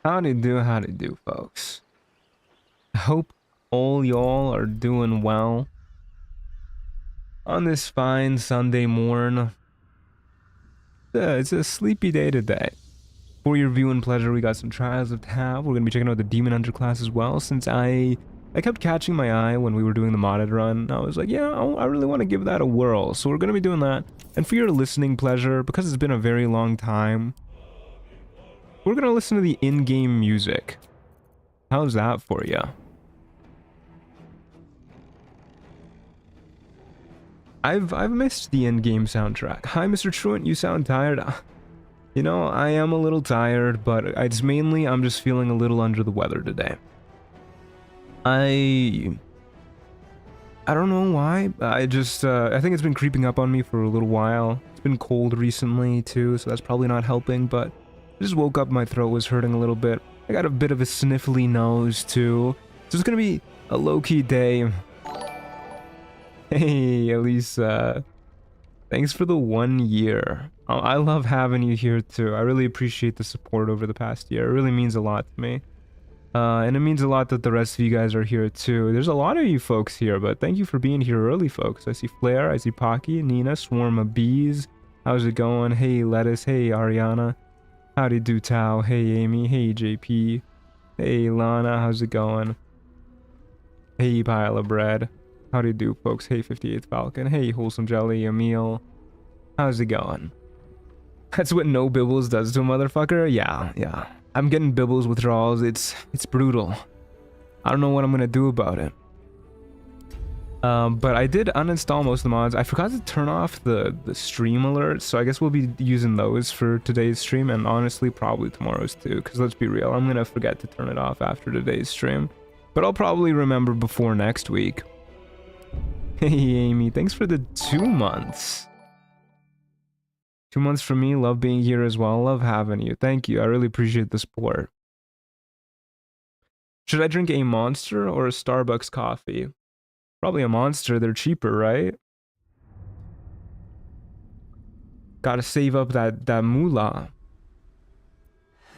Howdy do, folks. I hope all y'all are doing well on this fine Sunday morn. It's a sleepy day today. For your viewing pleasure, we got some Trials of Tav. We're going to be checking out the Demon Hunter class as well, since I kept catching my eye when we were doing the modded run. I was like, yeah, I really want to give that a whirl. So we're going to be doing that. And for your listening pleasure, because it's been a very long time, we're going to listen to the in-game music. How's that for you? I've missed the in-game soundtrack. Hi, Mr. Truant, you sound tired. You know, I am a little tired, but it's mainly I'm just feeling a little under the weather today. I don't know why. I think it's been creeping up on me for a little while. It's been cold recently too, so that's probably not helping, but I just woke up, my throat was hurting a little bit. I got a bit of a sniffly nose too. So it's gonna be a low-key day. Hey, Elisa. Thanks for the 1 year. I love having you here too. I really appreciate the support over the past year. It really means a lot to me. And it means a lot that the rest of you guys are here too. There's a lot of you folks here, but thank you for being here early, folks. I see Flair, I see Pocky, Nina, Swarm of Bees. How's it going? Hey, Lettuce. Hey, Ariana. Howdy do, Tao. Hey, Amy. Hey, JP. Hey, Lana. How's it going? Hey, Pile of Bread. Howdy do, folks. Hey, 58th Falcon. Hey, Wholesome Jelly. Emil. How's it going? That's what no Bibbles does to a motherfucker? Yeah. I'm getting Bibbles withdrawals. It's brutal. I don't know what I'm gonna do about it. But I did uninstall most of the mods. I forgot to turn off the stream alerts, so I guess we'll be using those for today's stream, and honestly, probably tomorrow's too, because let's be real, I'm gonna forget to turn it off after today's stream. But I'll probably remember before next week. Hey, Amy, thanks for the 2 months. 2 months from me, love being here as well, love having you. Thank you, I really appreciate the support. Should I drink a Monster or a Starbucks coffee? Probably a Monster, they're cheaper, right? Gotta save up that moolah.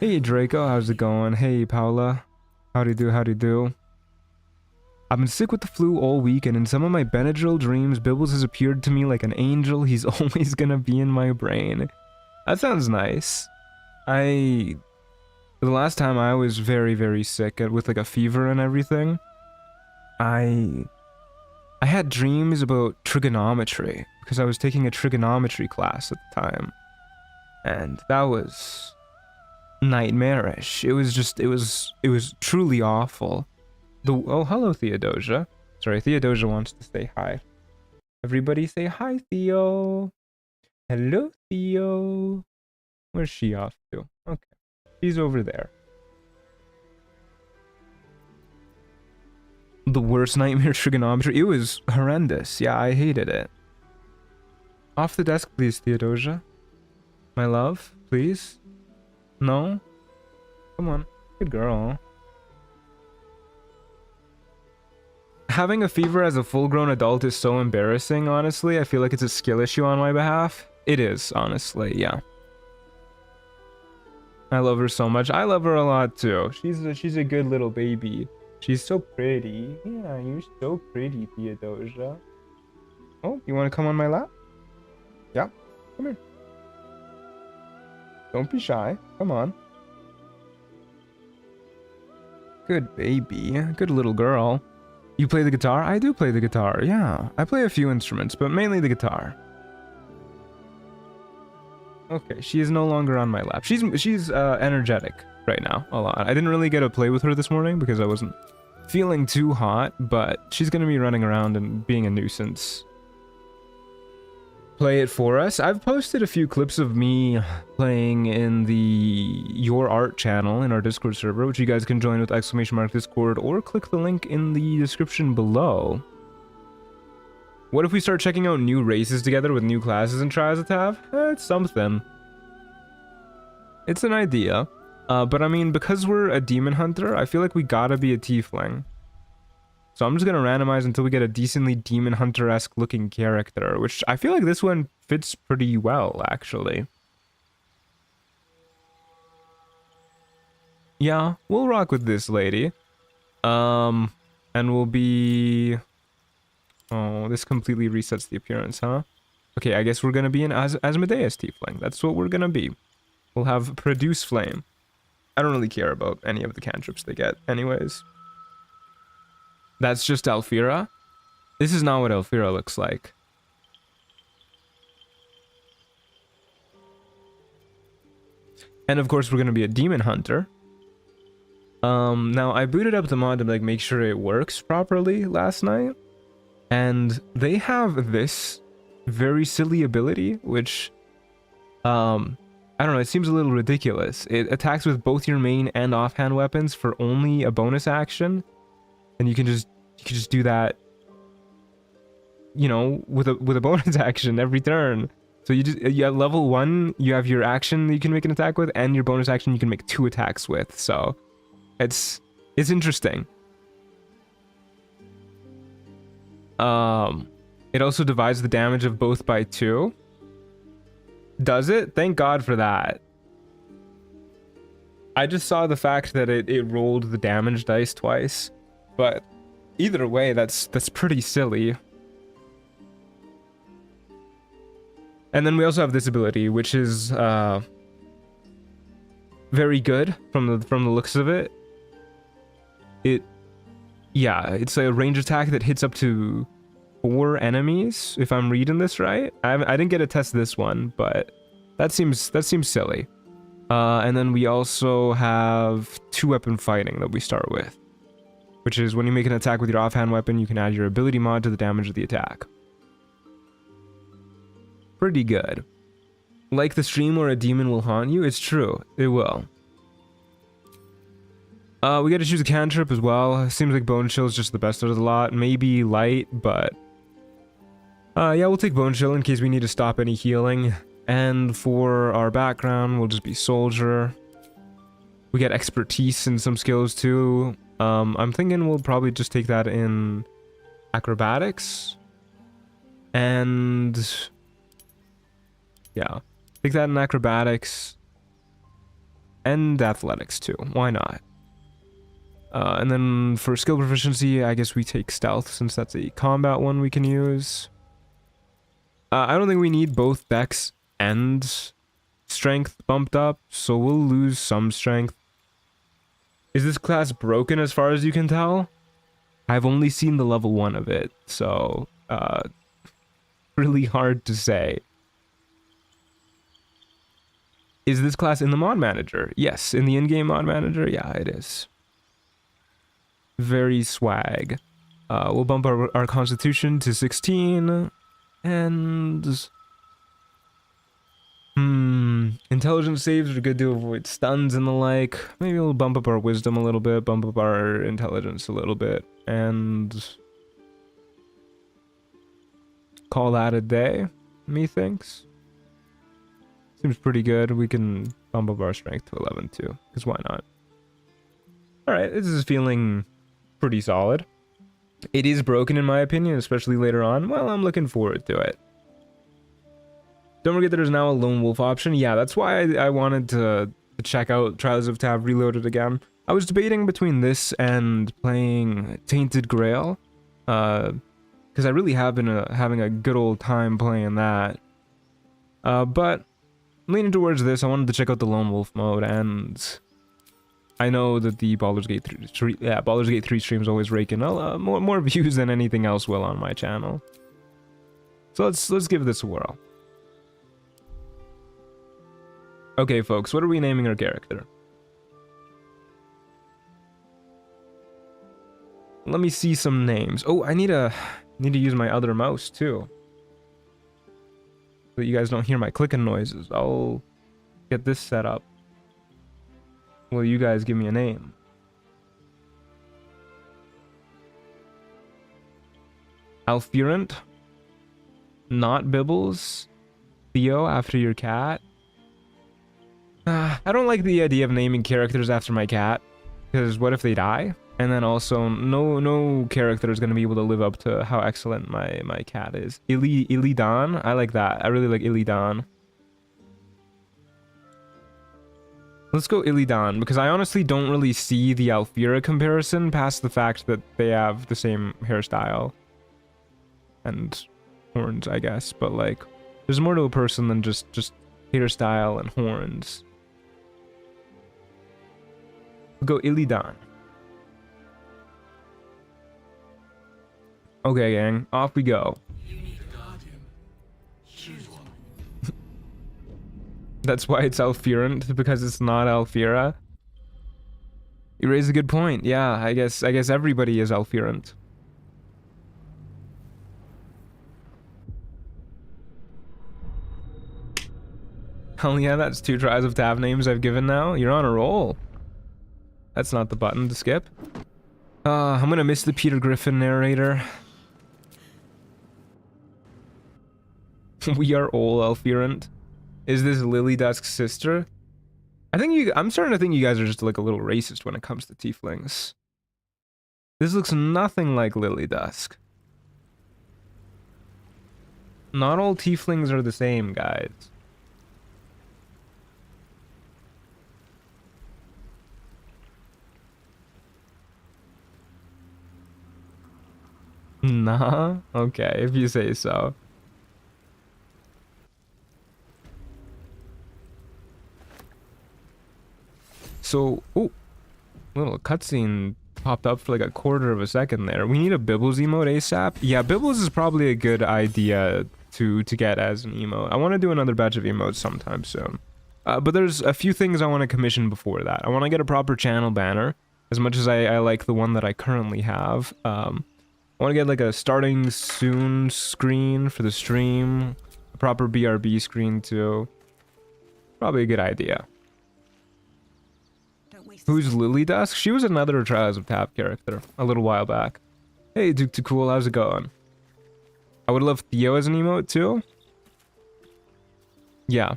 Hey Draco, how's it going? Hey Paula, howdy do. I've been sick with the flu all week, and in some of my Benadryl dreams, Bibbles has appeared to me like an angel. He's always gonna be in my brain. That sounds nice. The last time I was very, very sick with like a fever and everything, I had dreams about trigonometry because I was taking a trigonometry class at the time, and that was nightmarish. It was truly awful. Oh, hello, Theodosia. Sorry, Theodosia wants to say hi. Everybody say hi, Theo. Hello, Theo. Where's she off to? Okay, she's over there. The worst nightmare trigonometry. It was horrendous. Yeah, I hated it. Off the desk, please, Theodosia. My love, please. No? Come on. Good girl. Having a fever as a full-grown adult is so embarrassing, honestly. I feel like it's a skill issue on my behalf. It is, honestly, yeah. I love her so much. I love her a lot, too. She's a good little baby. She's so pretty. Yeah, you're so pretty, Theodosia. Oh, you want to come on my lap? Yeah, come here. Don't be shy. Come on. Good baby. Good little girl. You play the guitar? I do play the guitar, yeah. I play a few instruments, but mainly the guitar. Okay, she is no longer on my lap. She's energetic right now, a lot. I didn't really get to play with her this morning because I wasn't feeling too hot, but she's gonna be running around and being a nuisance. Play it for us. I've posted a few clips of me playing in the Your Art channel in our Discord server, which you guys can join with !Discord or click the link in the description below. What if we start checking out new races together with new classes in Trials of Tav? It's something. It's an idea. But I mean, because we're a demon hunter, I feel like we gotta be a tiefling. So I'm just gonna randomize until we get a decently demon hunter-esque looking character, which I feel like this one fits pretty well, actually. Yeah, we'll rock with this lady. And we'll be... Oh, this completely resets the appearance, huh? Okay, I guess we're gonna be an Asmodeus Tiefling. That's what we're gonna be. We'll have Produce Flame. I don't really care about any of the cantrips they get anyways. That's just Alfira. This is not what Alfira looks like. And of course, we're gonna be a Demon Hunter. Now I booted up the mod to like make sure it works properly last night. And they have this very silly ability, which, I don't know, it seems a little ridiculous. It attacks with both your main and offhand weapons for only a bonus action. And you can just do that, you know, with a bonus action every turn. So you at level 1, you have your action that you can make an attack with, and your bonus action you can make 2 attacks with. So it's interesting. It also divides the damage of both by 2. Does it? Thank God for that. I just saw the fact that it rolled the damage dice twice, but either way, that's pretty silly. And then we also have this ability, which is very good from the looks of it. Yeah, it's a range attack that hits up to 4 enemies, if I'm reading this right. I didn't get to test this one, but that seems silly. And then we also have 2-weapon fighting that we start with, which is when you make an attack with your offhand weapon, you can add your ability mod to the damage of the attack. Pretty good. Like the stream where a demon will haunt you? It's true, it will. We get to choose a cantrip as well. Seems like Bone Chill is just the best out of the lot. Maybe Light, but... yeah, we'll take Bone Chill in case we need to stop any healing. And for our background, we'll just be Soldier. We get Expertise in some skills too. I'm thinking we'll probably just take that in Acrobatics. And... yeah, take that in Acrobatics. And Athletics too, why not? And then for skill proficiency, I guess we take Stealth since that's a combat one we can use. I don't think we need both Dex and Strength bumped up, so we'll lose some Strength. Is this class broken as far as you can tell? I've only seen the level 1 of it, so really hard to say. Is this class in the mod manager? Yes, in the in-game mod manager, yeah, it is. Very swag. We'll bump our constitution to 16, and... intelligence saves are good to avoid stuns and the like. Maybe we'll bump up our wisdom a little bit, bump up our intelligence a little bit, and... call that a day, methinks. Seems pretty good. We can bump up our strength to 11 too, because why not? Alright, this is feeling pretty solid. It is broken in my opinion, especially later on. Well, I'm looking forward to it. Don't forget there's now a Lone Wolf option. Yeah, that's why I wanted to check out Trials of Tav Reloaded again. I was debating between this and playing Tainted Grail, because I really have been having a good old time playing that. But leaning towards this, I wanted to check out the Lone Wolf mode, and I know that the Baldur's Gate 3 streams always rake in more views than anything else will on my channel. So let's give this a whirl. Okay, folks, what are we naming our character? Let me see some names. Oh, I need to use my other mouse too, so that you guys don't hear my clicking noises. I'll get this set up. Will you guys give me a name? Alfurant? Not Bibbles? Theo after your cat? I don't like the idea of naming characters after my cat, because what if they die? And then also, no character is going to be able to live up to how excellent my cat is. Illidan? I like that. I really like Illidan. Let's go Illidan, because I honestly don't really see the Alfira comparison past the fact that they have the same hairstyle. And horns, I guess. But, like, there's more to a person than just hairstyle and horns. We'll go Illidan. Okay, gang. Off we go. That's why it's Alfirant, because it's not Alfira. You raise a good point. Yeah, I guess everybody is Alfirant. Hell yeah, that's 2 Trials of Tav names I've given now. You're on a roll. That's not the button to skip. I'm gonna miss the Peter Griffin narrator. We are all Alfirant. Is this Lily Dusk's sister? I'm starting to think you guys are just like a little racist when it comes to tieflings. This looks nothing like Lily Dusk. Not all tieflings are the same, guys. Nah? Okay, if you say so. So, oh, little cutscene popped up for like a quarter of a second there. We need a Bibbles emote ASAP. Yeah, Bibbles is probably a good idea to get as an emote. I want to do another batch of emotes sometime soon. But there's a few things I want to commission before that. I want to get a proper channel banner, as much as I like the one that I currently have. I want to get like a starting soon screen for the stream, a proper BRB screen too. Probably a good idea. Who's Lily Dusk? She was another Trials of Tav character a little while back. Hey, Duke to Cool, how's it going? I would love Theo as an emote too. Yeah,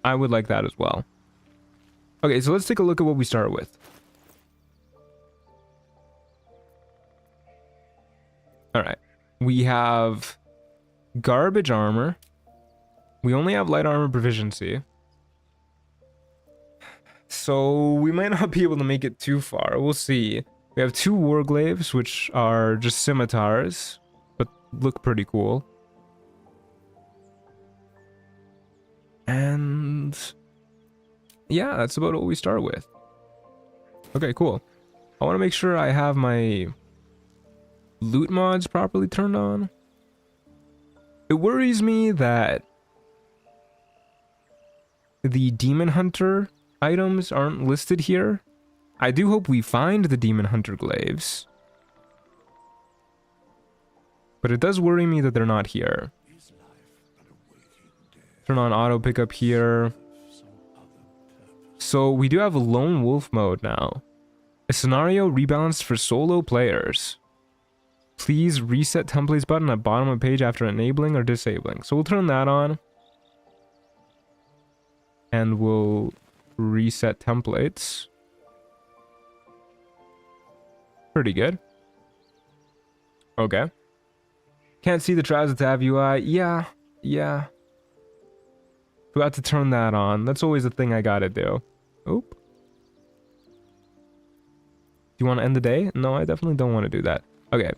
I would like that as well. Okay, so let's take a look at what we start with. Alright, we have garbage armor. We only have light armor proficiency. So we might not be able to make it too far. We'll see. We have 2 warglaives, which are just scimitars, but look pretty cool. And yeah, that's about what we start with. Okay, cool. I want to make sure I have my loot mods properly turned on. It worries me that the Demon Hunter items aren't listed here. I do hope we find the Demon Hunter glaives. But it does worry me that they're not here. Turn on auto pickup here. So we do have a Lone Wolf mode now. A scenario rebalanced for solo players. Please reset templates button at bottom of page after enabling or disabling. So we'll turn that on. And we'll reset templates. Pretty good. Okay. Can't see the Trials of Tav UI. Yeah. Forgot to turn that on. That's always a thing I gotta do. Oop. Do you want to end the day? No, I definitely don't want to do that. Okay.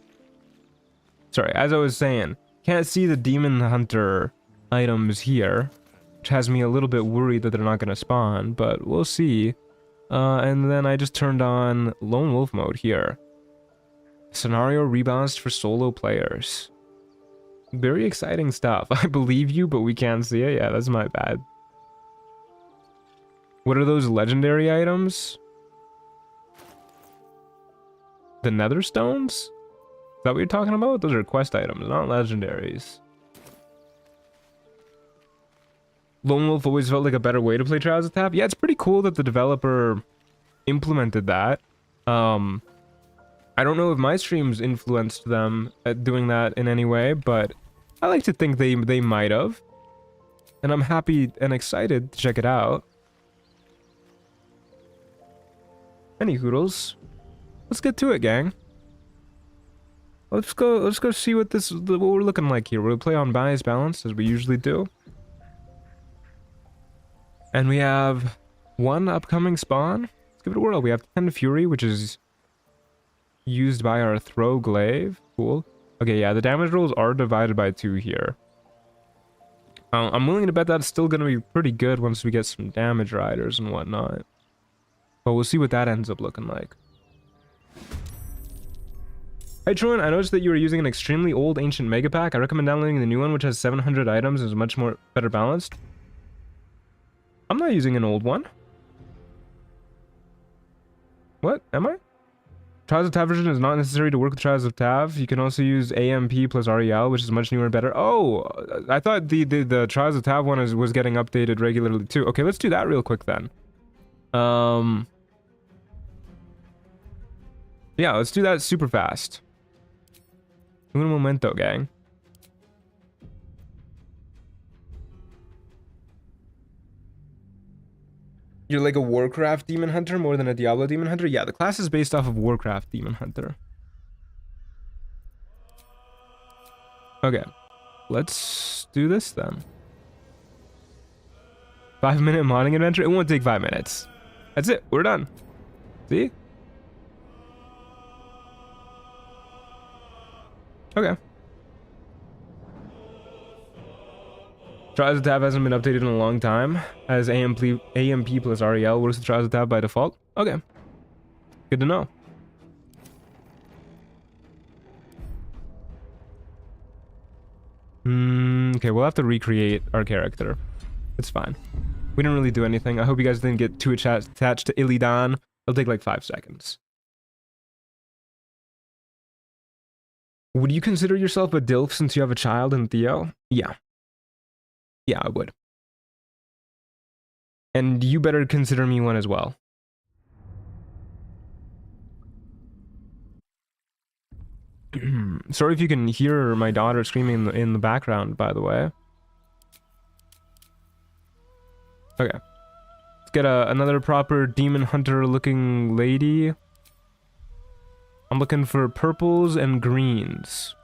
Sorry, as I was saying, can't see the Demon Hunter items here, which has me a little bit worried that they're not going to spawn, but we'll see. And then I just turned on Lone Wolf mode here. Scenario rebalanced for solo players. Very exciting stuff. I believe you, but we can't see it. Yeah, that's my bad. What are those legendary items? The Nether Stones? Is that what you're talking about? Those are quest items, not legendaries. Lone Wolf always felt like a better way to play Trials of Tav. Yeah, it's pretty cool that the developer implemented that. I don't know if my streams influenced them at doing that in any way, but I like to think they might have. And I'm happy and excited to check it out. Any hoodles. Let's get to it, gang. Let's go see what we're looking like here. We'll play on balance as we usually do. And we have one upcoming spawn. Let's give it a whirl. We have 10 Fury, which is used by our Throw Glaive. Cool. Okay, yeah, the damage rolls are divided by 2 here. I'm willing to bet that's still going to be pretty good once we get some damage riders and whatnot. But we'll see what that ends up looking like. Hey Troyan, I noticed that you were using an extremely old ancient mega pack. I recommend downloading the new one, which has 700 items and is much more better balanced. I'm not using an old one. What? Am I? Trials of Tav version is not necessary to work with Trials of Tav. You can also use AMP plus REL, which is much newer and better. Oh, I thought the Trials of Tav one was getting updated regularly too. Okay, let's do that real quick then. Yeah, let's do that super fast. Un momento, gang. You're like a Warcraft Demon Hunter more than a Diablo Demon Hunter? Yeah, the class is based off of Warcraft Demon Hunter. Okay, let's do this then. 5-minute modding adventure? It won't take 5 minutes. That's it, we're done. See? Okay. Trials of Tav hasn't been updated in a long time, as AMP plus REL works with Trials of Tav by default. Okay. Good to know. Okay, we'll have to recreate our character. It's fine. We didn't really do anything. I hope you guys didn't get too attached to Illidan. It'll take like 5 seconds. Would you consider yourself a DILF since you have a child and Theo? Yeah. Yeah, I would. And you better consider me one as well. Sorry if you can hear my daughter screaming in the background, by the way. Okay. Let's get another proper demon hunter looking lady. I'm looking for purples and greens.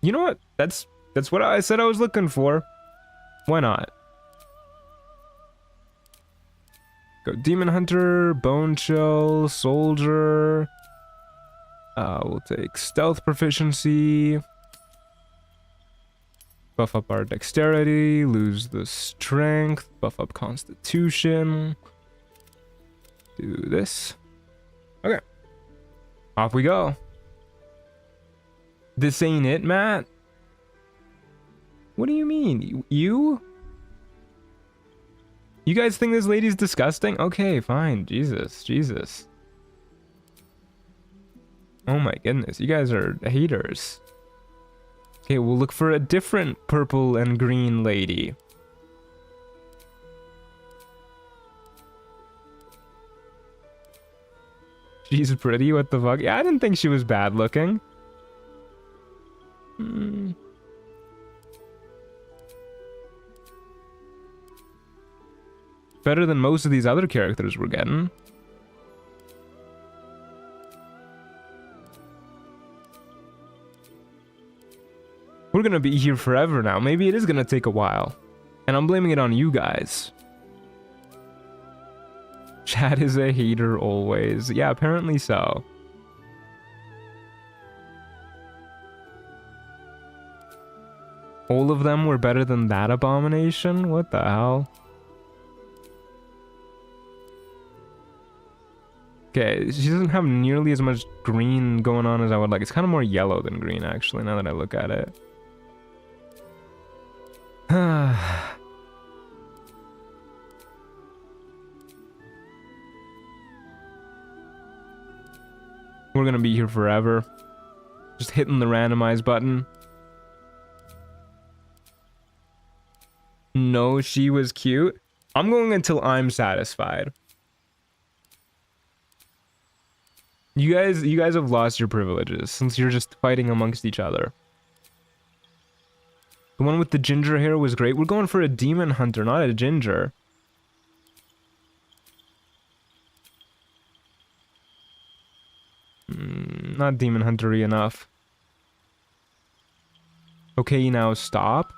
You know what? That's what I said I was looking for. Why not? Go Demon Hunter, Bone Shell, Soldier. We'll take Stealth Proficiency. Buff up our Dexterity, lose the Strength, buff up Constitution. Do this. Okay. Off we go. This ain't it, Matt? What do you mean? You? You guys think this lady's disgusting? Okay, fine. Jesus. Oh my goodness, you guys are haters. Okay, we'll look for a different purple and green lady. She's pretty, what the fuck? Yeah, I didn't think she was bad looking. Better than most of these other characters we're getting. We're gonna be here forever now. Maybe it is gonna take a while. And I'm blaming it on you guys. Chad is a hater always. Yeah, apparently so. All of them were better than that abomination? What the hell? Okay, she doesn't have nearly as much green going on as I would like. It's kind of more yellow than green, actually, now that I look at it. We're gonna be here forever. Just hitting the randomize button. No, she was cute. I'm going until I'm satisfied. You guys have lost your privileges since you're just fighting amongst each other. The one with the ginger hair was great. We're going for a demon hunter, not a ginger. Not demon hunter-y enough. Okay, now stop.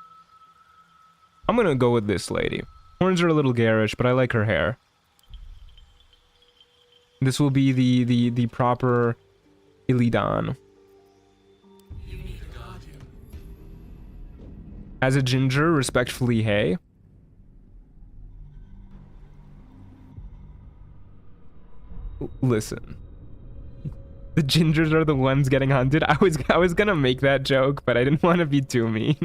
I'm gonna go with this lady. Horns are a little garish, but I like her hair. This will be the proper Illidan. As a ginger, respectfully, hey. Listen. The gingers are the ones getting hunted. I was gonna make that joke, but I didn't want to be too mean.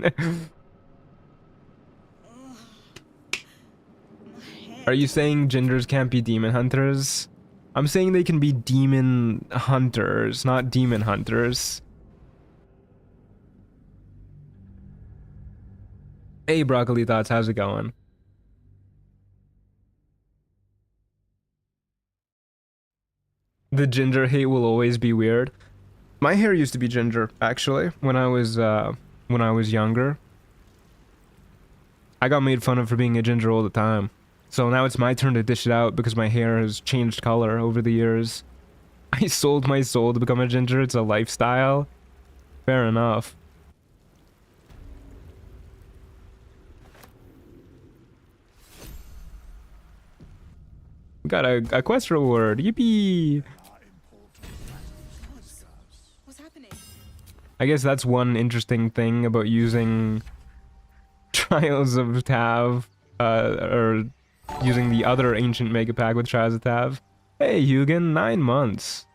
Are you saying gingers can't be demon hunters? I'm saying they can be demon hunters, not demon hunters. Hey, Broccoli Thoughts, how's it going? The ginger hate will always be weird. My hair used to be ginger, actually, when I was younger. I got made fun of for being a ginger all the time. So now it's my turn to dish it out because my hair has changed color over the years. I sold my soul to become a ginger. It's a lifestyle. Fair enough. We got a quest reward. Yippee! What's happening? I guess that's one interesting thing about using Trials of Tav, or using the other ancient mega pack with Trials of Tav. Hey, Hugin, 9 months.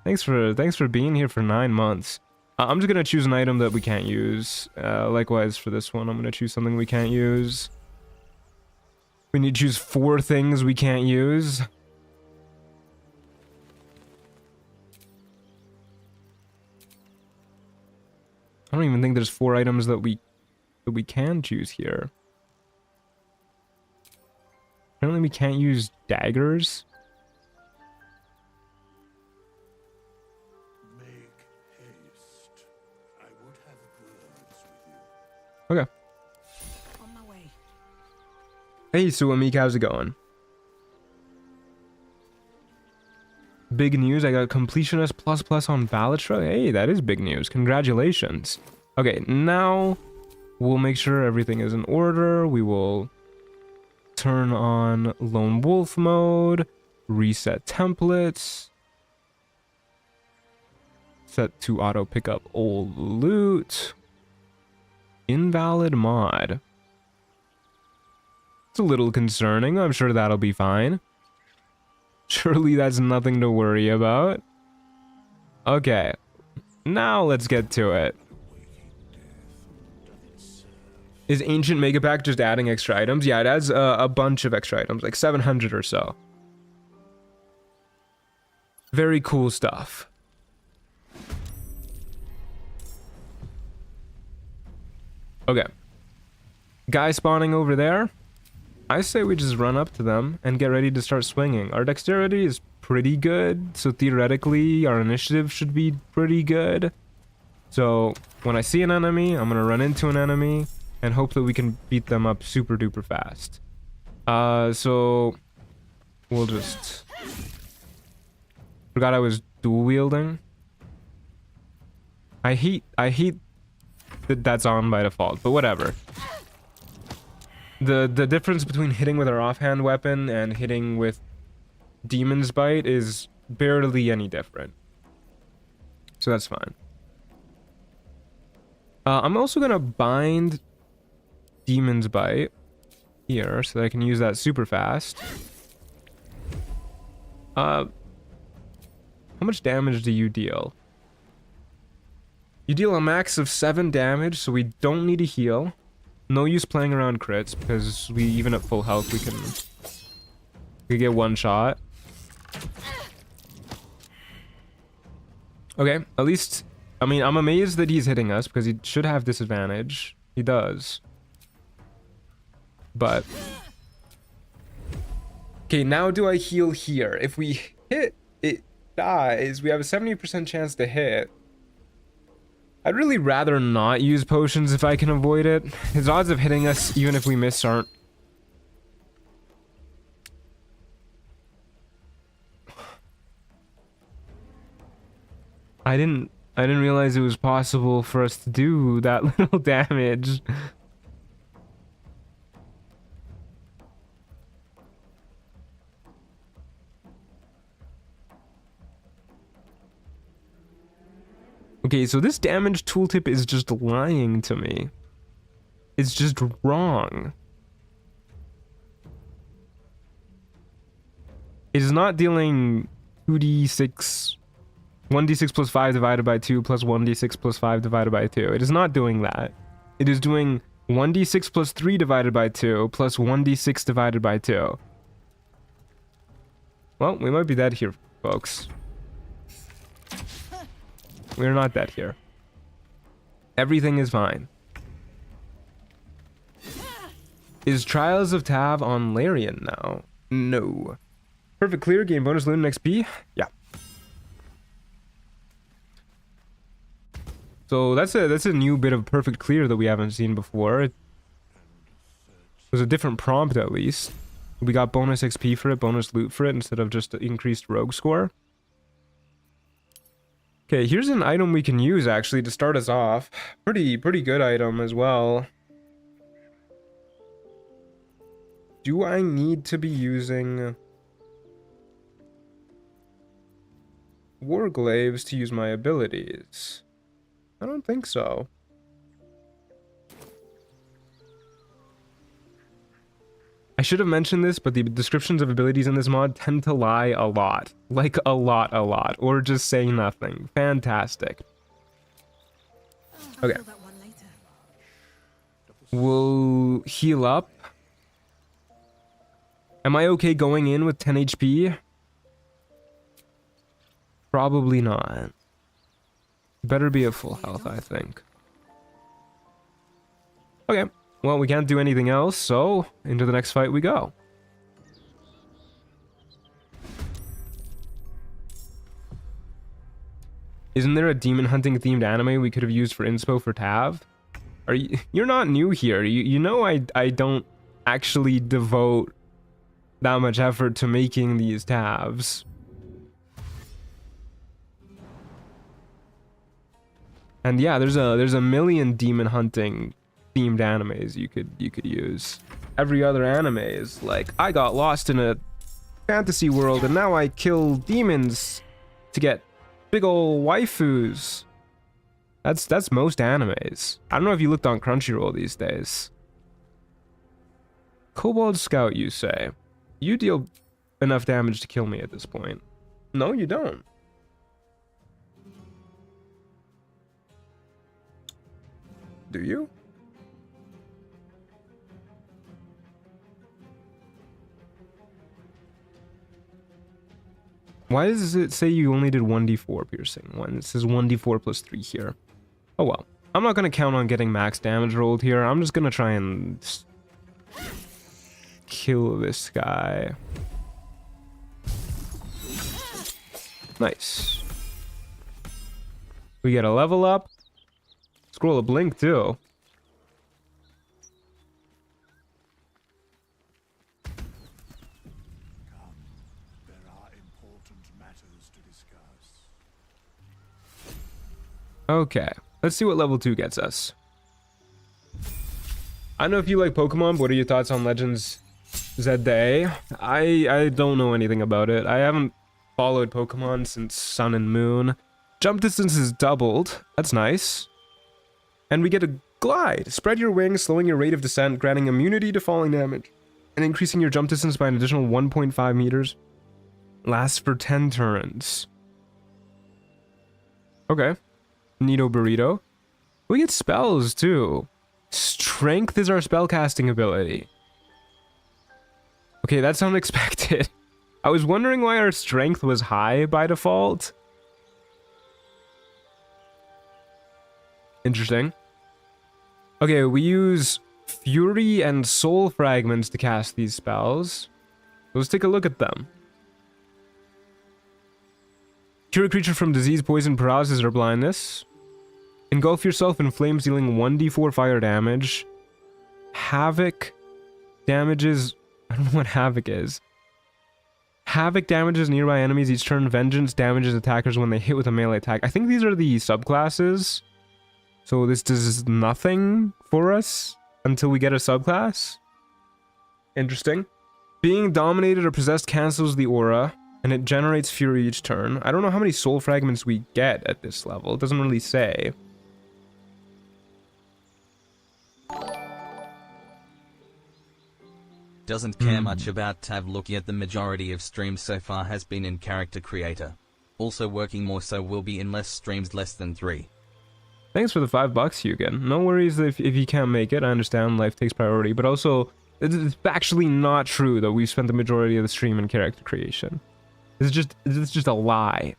Thanks for being here for 9 months. I'm just gonna choose an item that we can't use. Likewise for this one, I'm gonna choose something we can't use. We need to choose 4 things we can't use. I don't even think there's 4 items that we can choose here. Apparently we can't use daggers. Make haste. I would have words with you. Okay. On my way. Hey, Suamik, how's it going? Big news, I got completionist plus on Balatro. Hey, that is big news. Congratulations. Okay, now we'll make sure everything is in order. We will turn on Lone Wolf mode, reset templates, set to auto pick up old loot, invalid mod. It's a little concerning. I'm sure that'll be fine. Surely that's nothing to worry about. Okay, now let's get to it. Is Ancient Mega Pack just adding extra items? Yeah, it adds a bunch of extra items, like 700 or so. Very cool stuff. Okay. Guy spawning over there. I say we just run up to them and get ready to start swinging. Our dexterity is pretty good, so theoretically our initiative should be pretty good. So when I see an enemy, I'm gonna run into an enemy and hope that we can beat them up super duper fast. So we'll just... Forgot I was dual wielding. I hate that that's on by default, but whatever. The difference between hitting with our offhand weapon and hitting with Demon's Bite is barely any different. So that's fine. I'm also gonna bind Demon's Bite here so that I can use that super fast. How much damage do you deal? You deal a max of 7 damage, so we don't need to heal. No use playing around crits, because we, even at full health, we can get one shot. Okay, at least, I mean, I'm amazed that he's hitting us, because he should have disadvantage. He does. But... Okay, now do I heal here? If we hit, it dies. We have a 70% chance to hit. I'd really rather not use potions if I can avoid it. His odds of hitting us, even if we miss, aren't... I didn't realize it was possible for us to do that little damage. Okay, so this damage tooltip is just lying to me. It's just wrong. It is not dealing 2d6, 1d6 plus 5 divided by 2 plus 1d6 plus 5 divided by 2. It is not doing that. It is doing 1d6 plus 3 divided by 2 plus 1d6 divided by 2. Well, we might be dead here, folks. We're not dead here. Everything is fine. Is Trials of Tav on Larian now? No. Perfect clear, gain bonus loot and XP? Yeah. So that's a new bit of perfect clear that we haven't seen before. It was a different prompt at least. We got bonus XP for it, bonus loot for it, instead of just increased rogue score. Okay, here's an item we can use actually to start us off. Pretty good item as well. Do I need to be using Warglaives to use my abilities? I don't think so. I should have mentioned this, but the descriptions of abilities in this mod tend to lie a lot. Like a lot. Or just say nothing. Fantastic. I'll Okay. fill that one later. We'll heal up. Am I okay going in with 10 HP? Probably not. Better be at full health, I think. Okay. Well, we can't do anything else, so into the next fight we go. Isn't there a demon hunting themed anime we could have used for inspo for Tav? You're not new here. You know I don't actually devote that much effort to making these Tavs. And yeah, there's a million demon hunting themed animes you could use. Every other anime is like, I got lost in a fantasy world and now I kill demons to get big ol' waifus. That's most animes. I don't know if you looked on Crunchyroll these days. Kobold Scout, you say? You deal enough damage to kill me at this point. No, you don't. Do you? Why does it say you only did 1d4 piercing? It says 1d4 plus 3 here. Oh well. I'm not going to count on getting max damage rolled here. I'm just going to try and kill this guy. Nice. We get a level up. Scroll a blink too. There are important matters to discuss. Okay, let's see what level 2 gets us. I don't know if you like Pokemon, but what are your thoughts on Legends ZA? I don't know anything about it. I haven't followed Pokemon since Sun and Moon. Jump distance is doubled. That's nice. And we get a glide. Spread your wings, slowing your rate of descent, granting immunity to falling damage, and increasing your jump distance by an additional 1.5 meters. Lasts for 10 turns. Okay. Neato burrito. We get spells too. Strength is our spellcasting ability. Okay, that's unexpected. I was wondering why our strength was high by default. Interesting. Okay, we use Fury and Soul Fragments to cast these spells. Let's take a look at them. Cure a creature from disease, poison, paralysis, or blindness. Engulf yourself in flames, dealing 1d4 fire damage. Havoc damages... I don't know what Havoc is. Havoc damages nearby enemies each turn. Vengeance damages attackers when they hit with a melee attack. I think these are the subclasses. So this does nothing for us until we get a subclass. Interesting. Being dominated or possessed cancels the aura. And it generates fury each turn. I don't know how many soul fragments we get at this level. It doesn't really say. Doesn't care much about Tav look, yet the majority of streams so far has been in character creator. Also working more, so will be in less streams, less than 3. Thanks for the $5, Hugan. No worries if you can't make it. I understand life takes priority, but also it's actually not true that we've spent the majority of the stream in character creation. It's just a lie.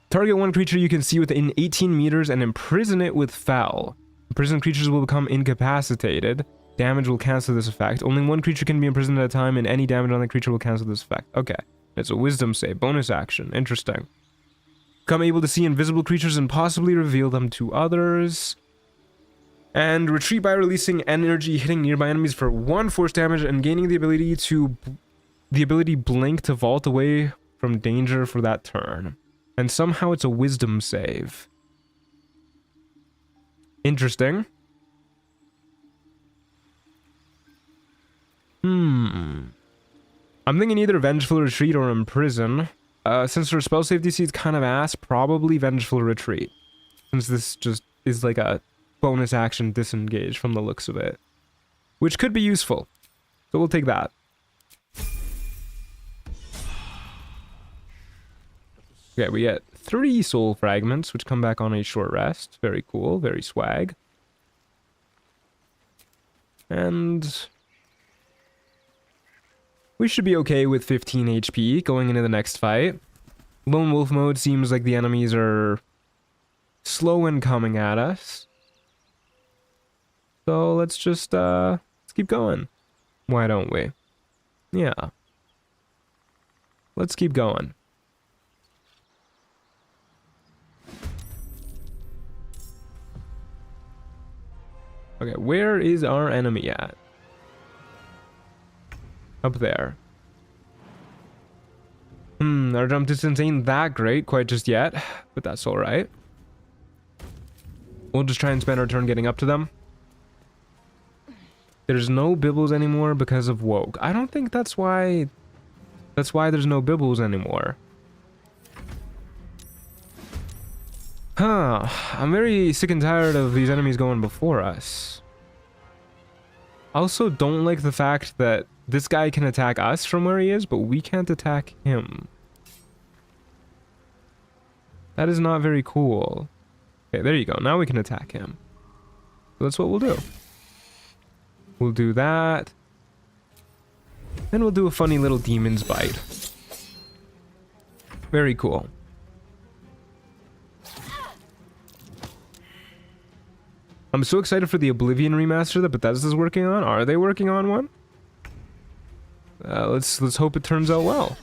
Target one creature you can see within 18 meters and imprison it with Fel. Imprisoned creatures will become incapacitated. Damage will cancel this effect. Only one creature can be imprisoned at a time, and any damage on the creature will cancel this effect. Okay. It's a wisdom save. Bonus action. Interesting. Become able to see invisible creatures and possibly reveal them to others. And retreat by releasing energy, hitting nearby enemies for 1 force damage, and gaining the ability blink to vault away from danger for that turn. And somehow it's a wisdom save. Interesting. I'm thinking either Vengeful Retreat or Imprison. Since our spell save DC is kind of ass, probably Vengeful Retreat. Since this just is like a bonus action disengage from the looks of it. Which could be useful. So we'll take that. Okay, we get 3 soul fragments, which come back on a short rest. Very cool, very swag. And we should be okay with 15 HP going into the next fight. Lone Wolf mode seems like the enemies are slow in coming at us. So let's just, let's keep going. Why don't we? Yeah. Let's keep going. Okay, where is our enemy at? Up there. Our jump distance ain't that great quite just yet, but that's alright. We'll just try and spend our turn getting up to them. There's no Bibbles anymore because of Woke. I don't think that's why... That's why there's no Bibbles anymore. Huh. I'm very sick and tired of these enemies going before us. I also don't like the fact that this guy can attack us from where he is, but we can't attack him. That is not very cool. Okay, there you go. Now we can attack him. So that's what we'll do. We'll do that. Then we'll do a funny little demon's bite. Very cool. I'm so excited for the Oblivion remaster that Bethesda's working on. Are they working on one? Let's hope it turns out well.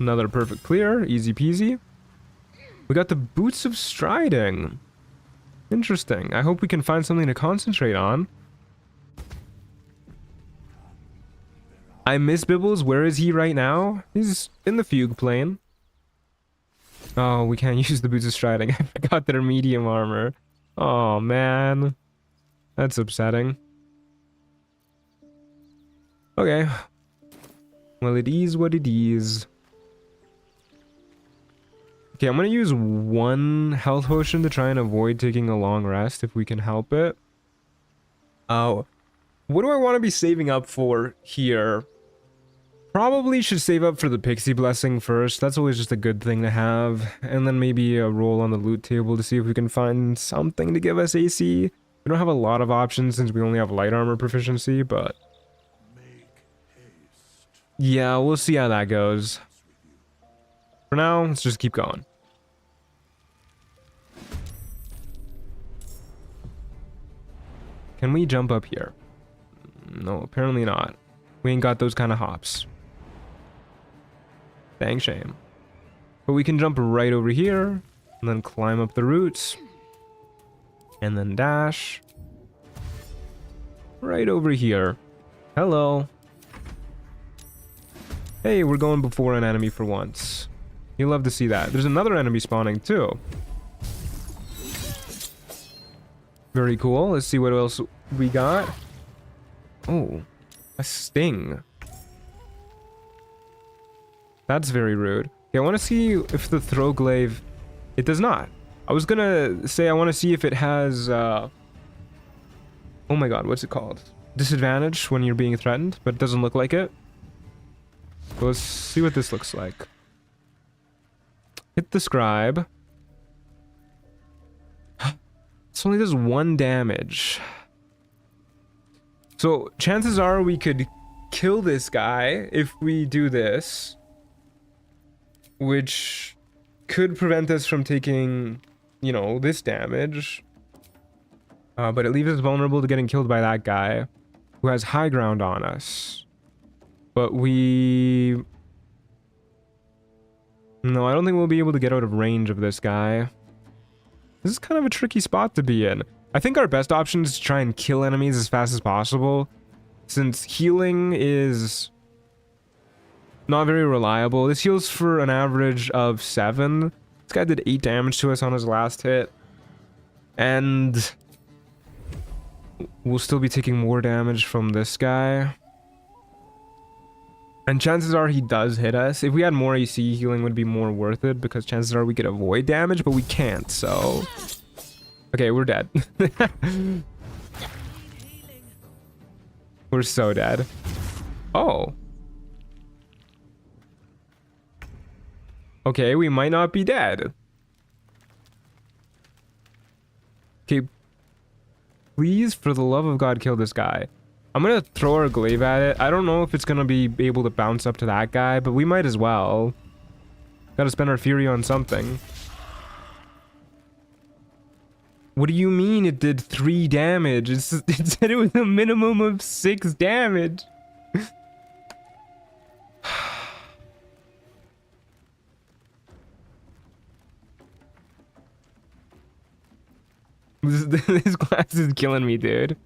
Another perfect clear, easy peasy. We got the Boots of Striding. Interesting. I hope we can find something to concentrate on. I miss Bibbles. Where is he right now? He's in the Fugue Plane. Oh, we can't use the Boots of Striding. I forgot their medium armor. Oh, man. That's upsetting. Okay. Well, it is what it is. Okay, I'm gonna use 1 health potion to try and avoid taking a long rest if we can help it. Oh. What do I want to be saving up for here? Probably should save up for the Pixie Blessing first. That's always just a good thing to have. And then maybe a roll on the loot table to see if we can find something to give us AC. We don't have a lot of options since we only have light armor proficiency, but... yeah, we'll see how that goes. For now, let's just keep going. Can we jump up here? No, apparently not. We ain't got those kind of hops. Dang shame. But we can jump right over here, and then climb up the roots, and then dash. Right over here. Hello. Hey, we're going before an enemy for once. You'll love to see that. There's another enemy spawning too. Very cool. Let's see what else we got. Oh, A sting. That's very rude. Okay, I want to see if the throw glaive... It does not. I was gonna say I want to see if it has... Oh my god, what's it called? Disadvantage when you're being threatened, but it doesn't look like it. So let's see what this looks like. Hit the scribe. This only does 1 damage. So chances are we could kill this guy if we do this, which could prevent us from taking, you know, this damage. But it leaves us vulnerable to getting killed by that guy who has high ground on us. But we... No, I don't think we'll be able to get out of range of this guy. This is kind of a tricky spot to be in. I think our best option is to try and kill enemies as fast as possible, since healing is not very reliable. This heals for an average of 7. This guy did 8 damage to us on his last hit. And we'll still be taking more damage from this guy. And chances are he does hit us. If we had more AC, healing would be more worth it, because chances are we could avoid damage, but we can't, so... Okay, we're dead. We're so dead. Oh. Okay, we might not be dead. Okay. Please, for the love of God, kill this guy. I'm gonna throw our glaive at it. I don't know if it's gonna be able to bounce up to that guy, but we might as well. Gotta spend our fury on something. What do you mean it did 3 damage? It said it was a minimum of 6 damage. This class is killing me, dude.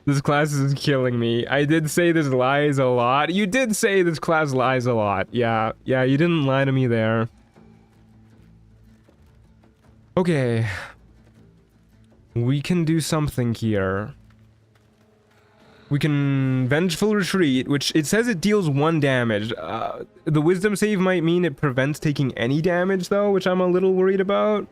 This class is killing me. I did say this lies a lot. You did say this class lies a lot. Yeah, you didn't lie to me there. Okay. We can do something here. We can Vengeful Retreat, which it says it deals 1 damage. The Wisdom save might mean it prevents taking any damage, though, which I'm a little worried about.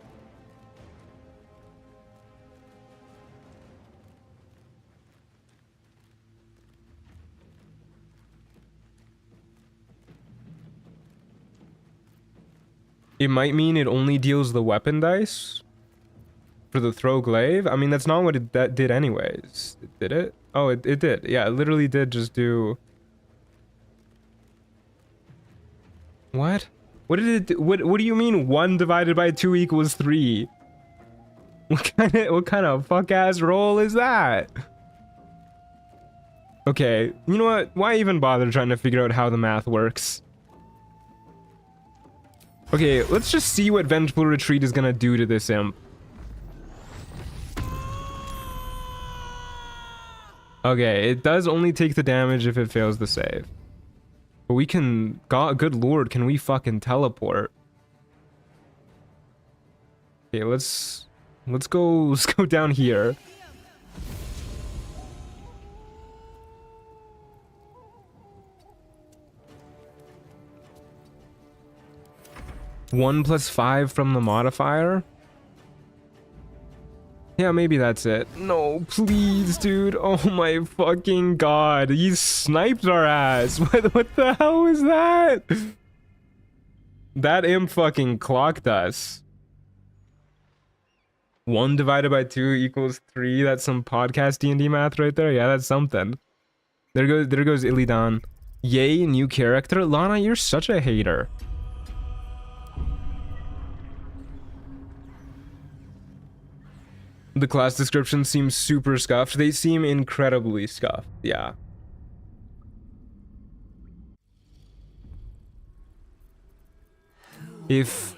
It might mean it only deals the weapon dice for the throw glaive. I mean, that's not what it did anyways. Did it? Oh, it did. Yeah, it literally did just do... What? What did it do? What do you mean 1 divided by 2 equals 3? What kind of fuck-ass roll is that? Okay, you know what? Why even bother trying to figure out how the math works? Okay, let's just see what Vengeful Retreat is gonna do to this imp. Okay, it does only take the damage if it fails the save. But we can... God, good lord, can we fucking teleport? Okay, let's go down here. One plus 5 from the modifier? Yeah, maybe that's it. No, please, dude. Oh my fucking god. He sniped our ass. What the hell was that? That imp fucking clocked us. 1 divided by 2 equals 3. That's some podcast D&D math right there. Yeah, that's something. There goes Illidan. Yay, new character. Lana, you're such a hater. The class description seems super scuffed. They seem incredibly scuffed. Yeah. If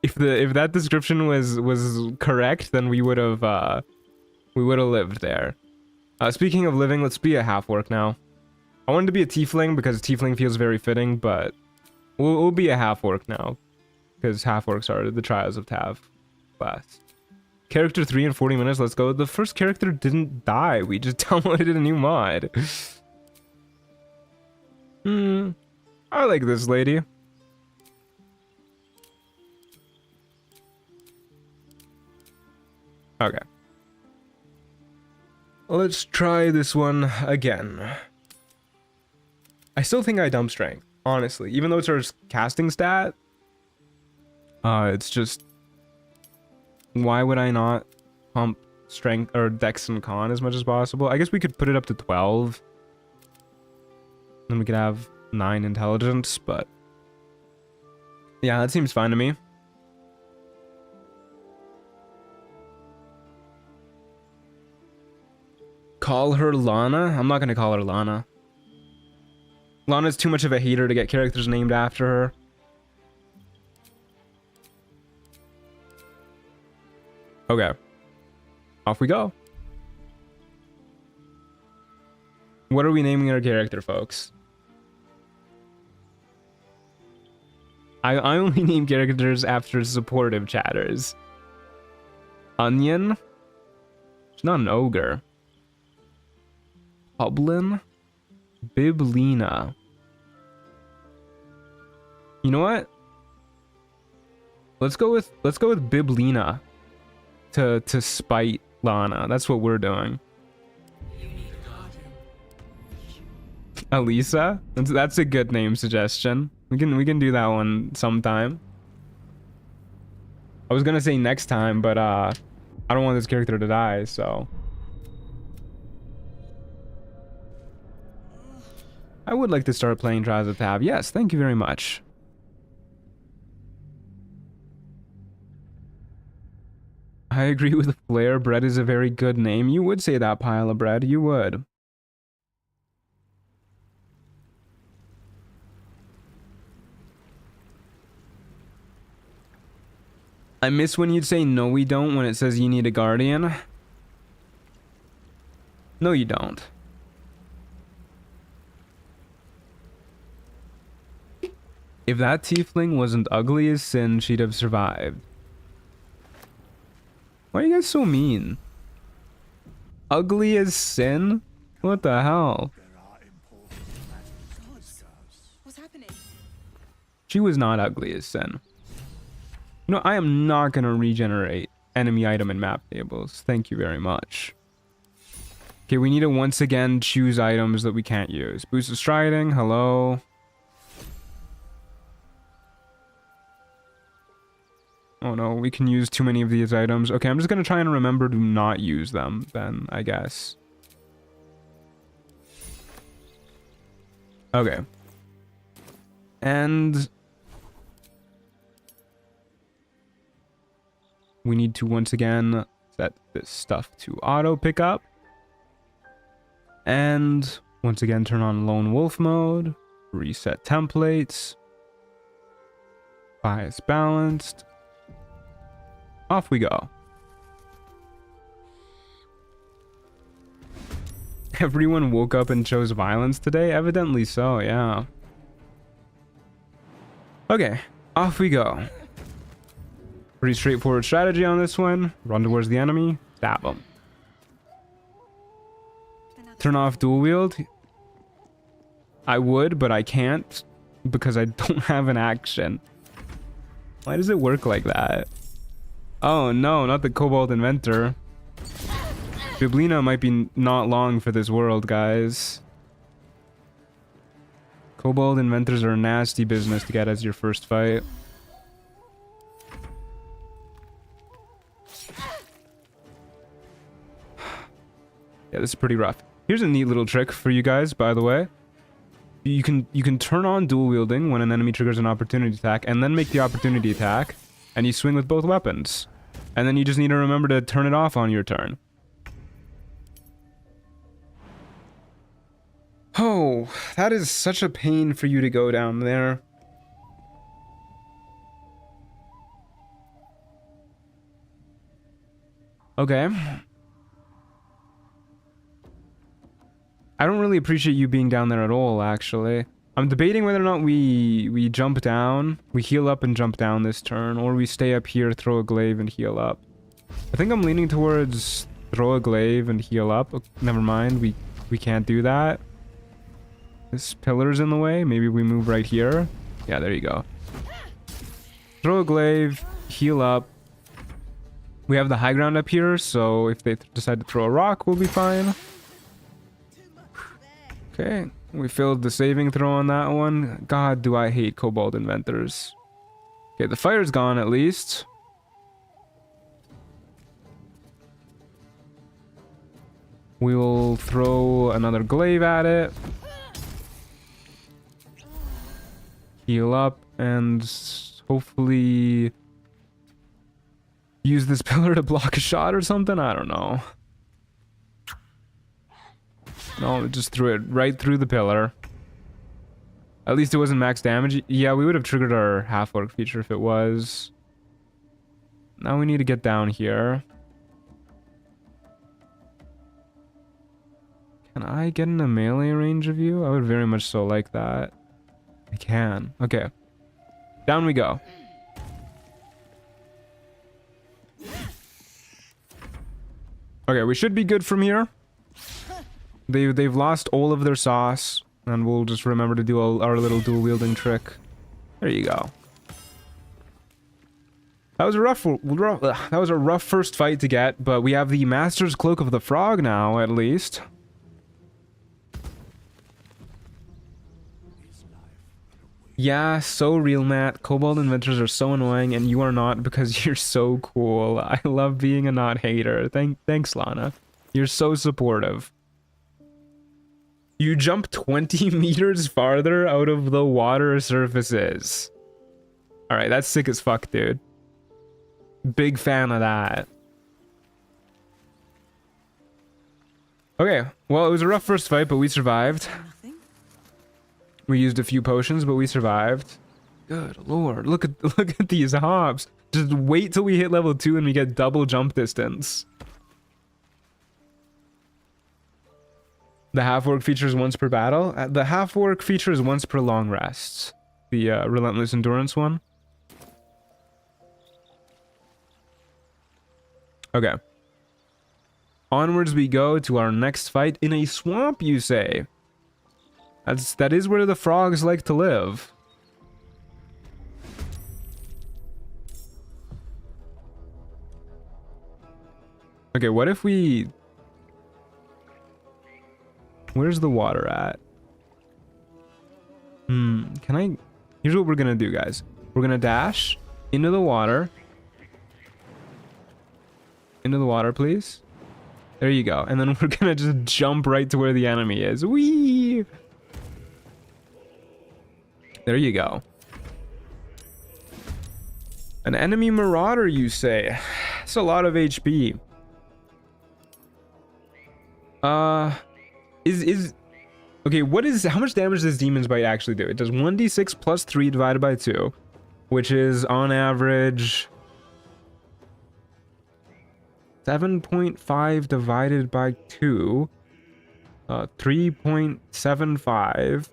that description was correct, then we would have lived there. Speaking of living, let's be a half-orc now. I wanted to be a tiefling because tiefling feels very fitting, but we'll be a half-orc now because half-orcs are the Trials of Tav class. Character 3 in 40 minutes, let's go. The first character didn't die. We just downloaded a new mod. I like this lady. Okay. Let's try this one again. I still think I dump strength, honestly. Even though it's our casting stat. It's just... Why would I not pump strength or dex and con as much as possible? I guess we could put it up to 12. Then we could have 9 intelligence, but... Yeah, that seems fine to me. Call her Lana? I'm not gonna call her Lana. Lana's too much of a hater to get characters named after her. Okay. Off we go. What are we naming our character, folks? I only name characters after supportive chatters. Onion? She's not an ogre. Hublin? Biblina. You know what? Let's go with Biblina to spite Lana. That's what we're doing. Elisa? That's a good name suggestion. We can do that one sometime. I was gonna say next time, but I don't want this character to die, so. I would like to start playing Trials of Tav. Yes, thank you very much. I agree with Flair. Bread is a very good name. You would say that, Pile of Bread. You would. I miss when you'd say no we don't when it says you need a guardian. No you don't. If that tiefling wasn't ugly as sin, she'd have survived. Why are you guys so mean? Ugly as sin? What the hell? What's happening? She was not ugly as sin. No, I am not gonna regenerate enemy item in map tables. Thank you very much. Okay, we need to once again choose items that we can't use. Boost of striding, hello. Oh no, we can use too many of these items. Okay, I'm just gonna try and remember to not use them then, I guess. Okay. And we need to once again set this stuff to auto pickup. And once again turn on Lone Wolf mode. Reset templates. Bias balanced. Off we go. Everyone woke up and chose violence today? Evidently so, yeah. Okay, off we go. Pretty straightforward strategy on this one. Run towards the enemy, stab them. Turn off dual wield. I would, but I can't because I don't have an action. Why does it work like that? Oh no, not the Cobalt Inventor. Biblina might be not long for this world, guys. Cobalt Inventors are a nasty business to get as your first fight. Yeah, this is pretty rough. Here's a neat little trick for you guys, by the way. You can turn on dual wielding when an enemy triggers an opportunity attack, and then make the opportunity attack, and you swing with both weapons. And then you just need to remember to turn it off on your turn. Oh, that is such a pain for you to go down there. Okay. I don't really appreciate you being down there at all, actually. I'm debating whether or not we jump down, we heal up and jump down this turn, or we stay up here, throw a glaive, and heal up. I think I'm leaning towards throw a glaive and heal up. Okay, never mind, we can't do that. This pillar's in the way. Maybe we move right here. Yeah, there you go. Throw a glaive, heal up. We have the high ground up here, so if they decide to throw a rock, we'll be fine. Okay, we failed the saving throw on that one. God, do I hate Kobold Inventors. Okay, the fire's gone at least. We'll throw another glaive at it. Heal up and hopefully use this pillar to block a shot or something. I don't know. No, it just threw it right through the pillar. At least it wasn't max damage. Yeah, we would have triggered our half-orc feature if it was. Now we need to get down here. Can I get in a melee range of you? I would very much so like that. I can. Okay. Down we go. Okay, we should be good from here. They've lost all of their sauce, and we'll just remember to do our little dual wielding trick. There you go. That was a rough first fight to get, but we have the Master's Cloak of the Frog now, at least. Yeah, so real, Matt. Kobold Inventors are so annoying, and you are not because you're so cool. I love being a not hater. Thanks, Lana. You're so supportive. You jump 20 meters farther out of the water surfaces. Alright, that's sick as fuck, dude. Big fan of that. Okay, well, it was a rough first fight, but we survived. Nothing. We used a few potions, but we survived. Good lord, look at these hops. Just wait till we hit level 2 and we get double jump distance. The half-orc features once per battle. The half-orc features once per long rests. The relentless endurance one. Okay. Onwards we go to our next fight in a swamp, you say? That is where the frogs like to live. Okay, what if we... Where's the water at? Can I... Here's what we're gonna do, guys. We're gonna dash into the water. Into the water, please. There you go. And then we're gonna just jump right to where the enemy is. Whee! There you go. An enemy marauder, you say? That's a lot of HP. Okay, how much damage does Demon's Bite actually do? It does 1d6 plus 3 divided by 2, which is on average 7.5 divided by 2, 3.75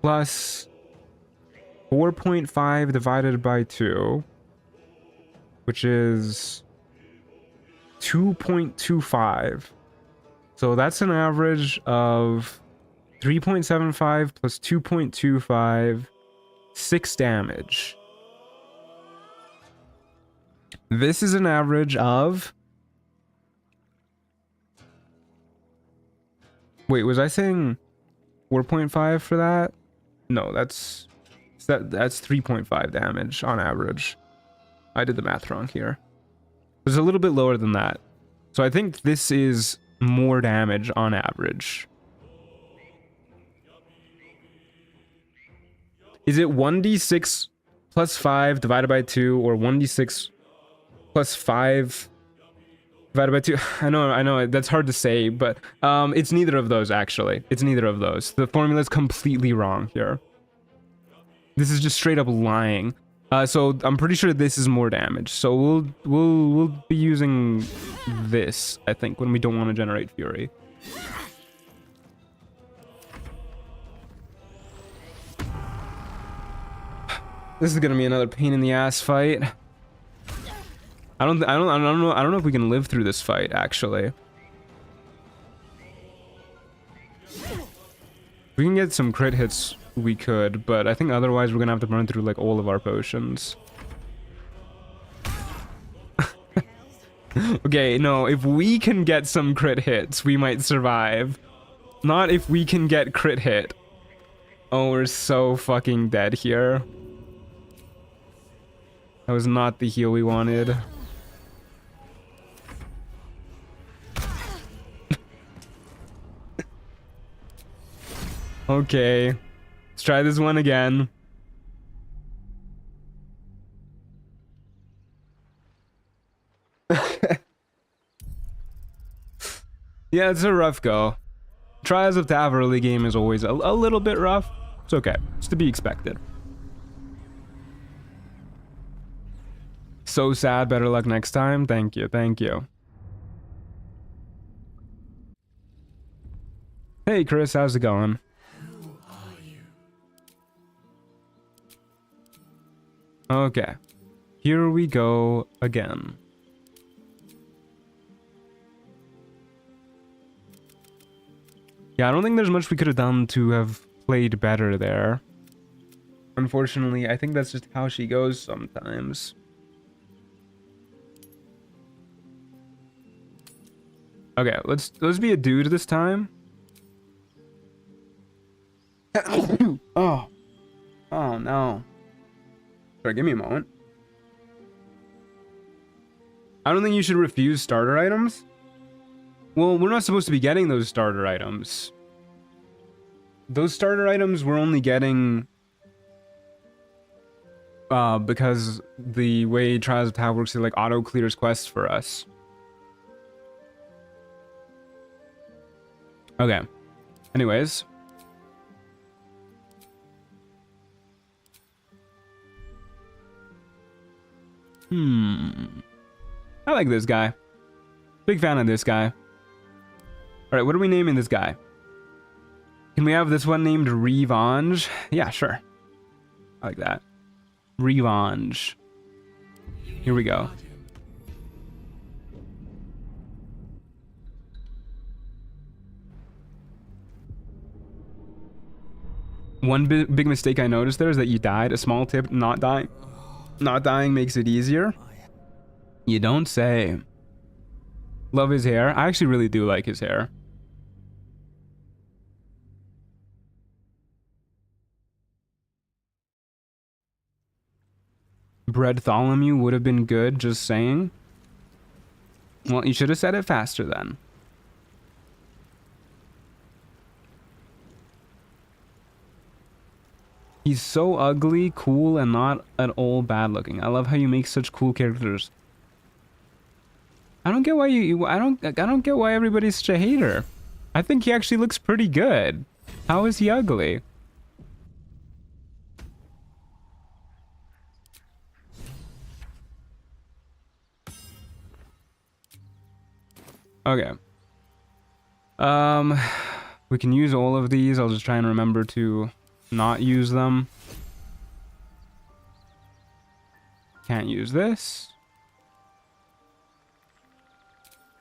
plus 4.5 divided by 2, which is 2.25. So that's an average of 3.75 plus 2.25, 6 damage. This is an average of... Wait, was I saying 4.5 for that? No, that's 3.5 damage on average. I did the math wrong here. It's a little bit lower than that. So I think this is more damage on average. Is it 1d6 plus 5 divided by 2 or 1d6 plus 5 divided by 2? I know, that's hard to say, but it's neither of those, actually. It's neither of those. The formula is completely wrong here. This is just straight up lying. So I'm pretty sure this is more damage. So we'll be using this, I think, when we don't want to generate fury. This is gonna be another pain in the ass fight. I don't know if we can live through this fight, actually. If we can get some crit hits, we could, but I think otherwise we're gonna have to burn through like all of our potions. Okay, no, if we can get some crit hits, we might survive. Not if we can get crit hit. Oh, we're so fucking dead here. That was not the heal we wanted. Okay, let's try this one again. Yeah, it's a rough go. Trials of Tav early game is always a little bit rough. It's okay. It's to be expected. So sad. Better luck next time. Thank you. Thank you. Hey, Chris. How's it going? Who are you? Okay. Here we go again. Yeah, I don't think there's much we could have done to have played better there. Unfortunately, I think that's just how she goes sometimes. Okay, let's be a dude this time. Oh no. Sorry, give me a moment. I don't think you should refuse starter items. Well, we're not supposed to be getting those starter items. Those starter items we're only getting because the way Trials of Tav works, it like auto clears quests for us. Okay. Anyways. I like this guy. Big fan of this guy. Alright, what are we naming this guy? Can we have this one named Revenge? Yeah, sure. I like that. Revenge. Here we go. One big mistake I noticed there is that you died. A small tip, not dying. Not dying makes it easier. You don't say. Love his hair. I actually really do like his hair. Bartholomew would have been good, just saying. Well, you should have said it faster then. He's so ugly, cool, and not at all bad looking. I love how you make such cool characters. I don't get why I don't get why everybody's such a hater. I think he actually looks pretty good. How is he ugly? Okay. We can use all of these. I'll just try and remember to not use them. Can't use this.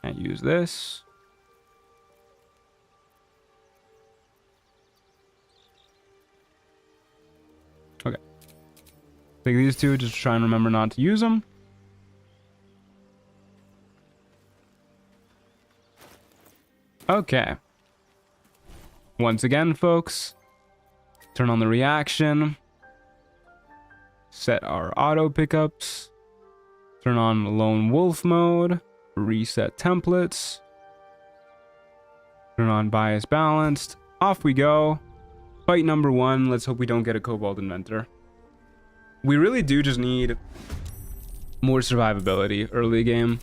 Can't use this. Okay. Take these two, just try and remember not to use them. Okay. Once again, folks, turn on the reaction. Set our auto pickups. Turn on Lone Wolf mode. Reset templates. Turn on bias balanced. Off we go. Fight number 1. Let's hope we don't get a Cobalt Inventor. We really do just need more survivability early game.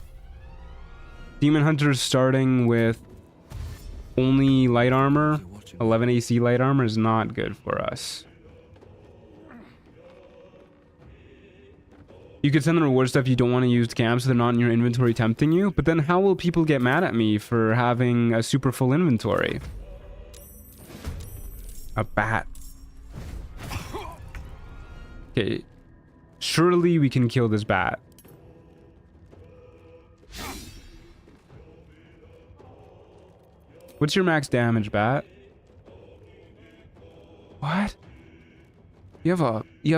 Demon Hunter's starting with only light armor. 11 AC light armor is not good for us. You could send the reward stuff you don't want to use to camp so they're not in your inventory tempting you, but then how will people get mad at me for having a super full inventory? A bat. Okay. Surely we can kill this bat. What's your max damage, Bat? What? You have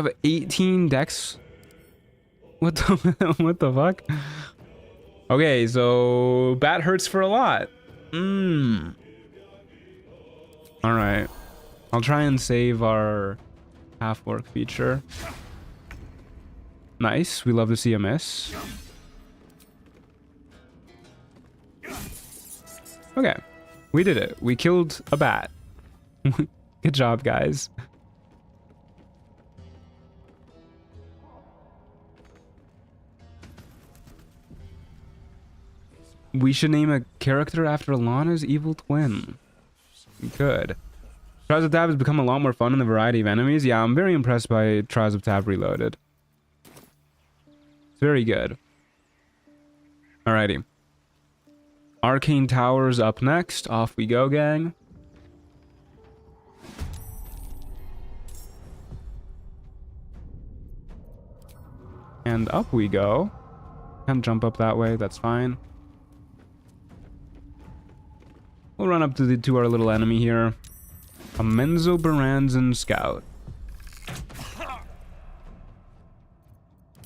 a 18 dex? What the what the fuck? Okay, so Bat hurts for a lot. Alright. I'll try and save our half-work feature. Nice. We love to see a miss. Okay. We did it. We killed a bat. Good job, guys. We should name a character after Lana's evil twin. We could. Trials of Tav has become a lot more fun in the variety of enemies. Yeah, I'm very impressed by Trials of Tav Reloaded. It's very good. Alrighty. Arcane Towers up next. Off we go, gang. And up we go. Can't jump up that way, that's fine. We'll run up to our little enemy here. A Menzoberranzan Scout.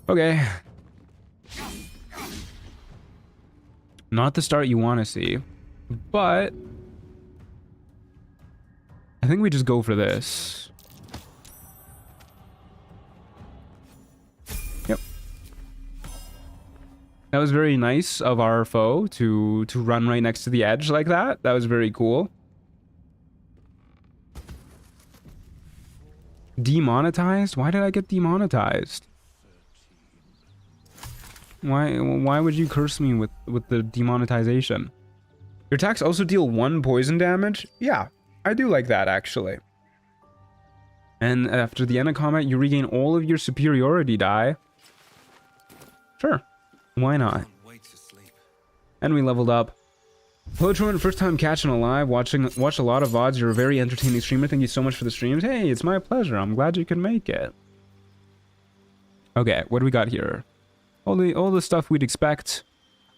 Okay. Not the start you want to see, but I think we just go for this. Yep. That was very nice of our foe to run right next to the edge like that. That was very cool. Demonetized? Why did I get demonetized? Why would you curse me with the demonetization? Your attacks also deal 1 poison damage? Yeah, I do like that actually. And after the end of combat, you regain all of your superiority die. Sure, why not? And we leveled up. Hello, Truman, first time catching alive, watched a lot of VODs. You're a very entertaining streamer. Thank you so much for the streams. Hey, it's my pleasure. I'm glad you can make it. Okay, what do we got here? All the stuff we'd expect.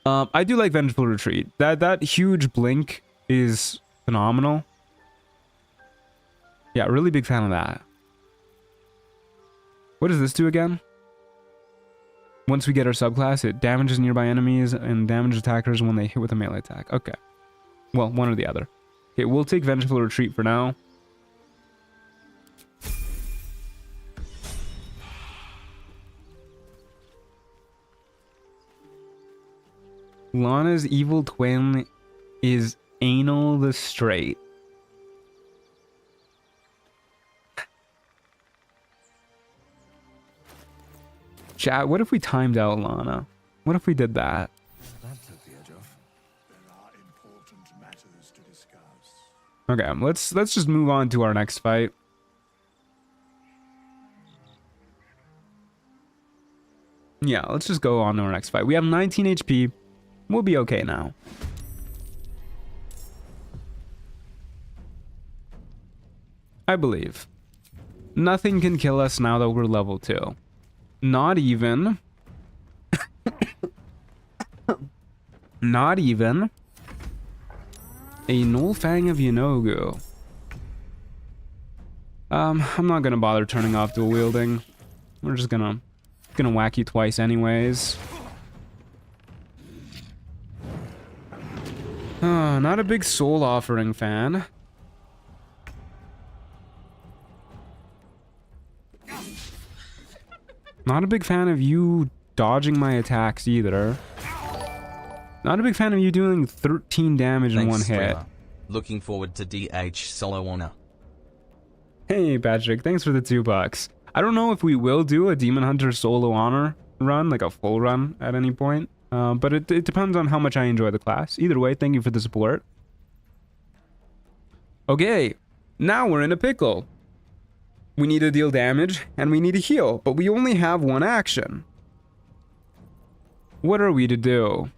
I do like Vengeful Retreat. That huge blink is phenomenal. Yeah, really big fan of that. What does this do again? Once we get our subclass, it damages nearby enemies and damages attackers when they hit with a melee attack. Okay. Well, one or the other. Okay, we'll take Vengeful Retreat for now. Lana's evil twin is Anal the Straight. Chat, what if we timed out Lana? What if we did that? That took the edge off. There are important matters to discuss. Okay, let's just move on to our next fight. Yeah, let's just go on to our next fight. We have 19 HP. We'll be okay now. I believe. Nothing can kill us now that we're level 2. Not even... not even... a Nullfang of Yanogu. I'm not gonna bother turning off dual wielding. We're just gonna whack you twice anyways. Not a big soul offering fan. Not a big fan of you dodging my attacks either. Not a big fan of you doing 13 damage in one hit. Streamer. Looking forward to DH solo honor. Hey Patrick, thanks for the $2. I don't know if we will do a Demon Hunter solo honor run, like a full run at any point. But it depends on how much I enjoy the class. Either way, thank you for the support. Okay, now we're in a pickle. We need to deal damage, and we need to heal, but we only have one action. What are we to do?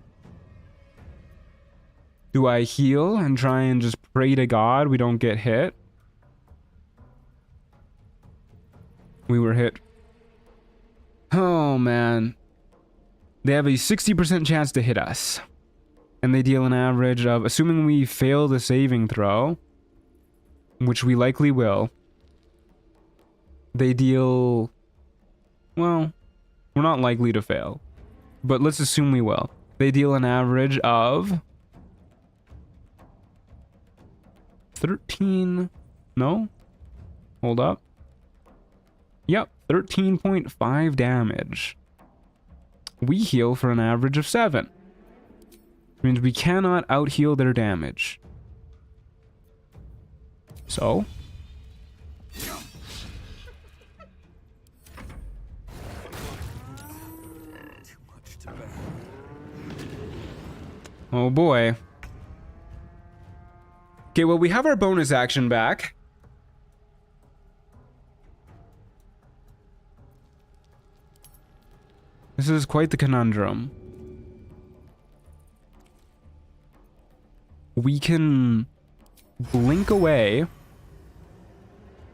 Do I heal and try and just pray to God we don't get hit? We were hit. Oh, man. They have a 60% chance to hit us. And they deal an average of, assuming we fail the saving throw, which we likely will, they deal, well, we're not likely to fail, but let's assume we will. They deal an average of 13, no? Hold up. Yep, 13.5 damage. We heal for an average of 7. Which means we cannot out-heal their damage. So? Oh boy. Okay, well, we have our bonus action back. This is quite the conundrum. We can blink away,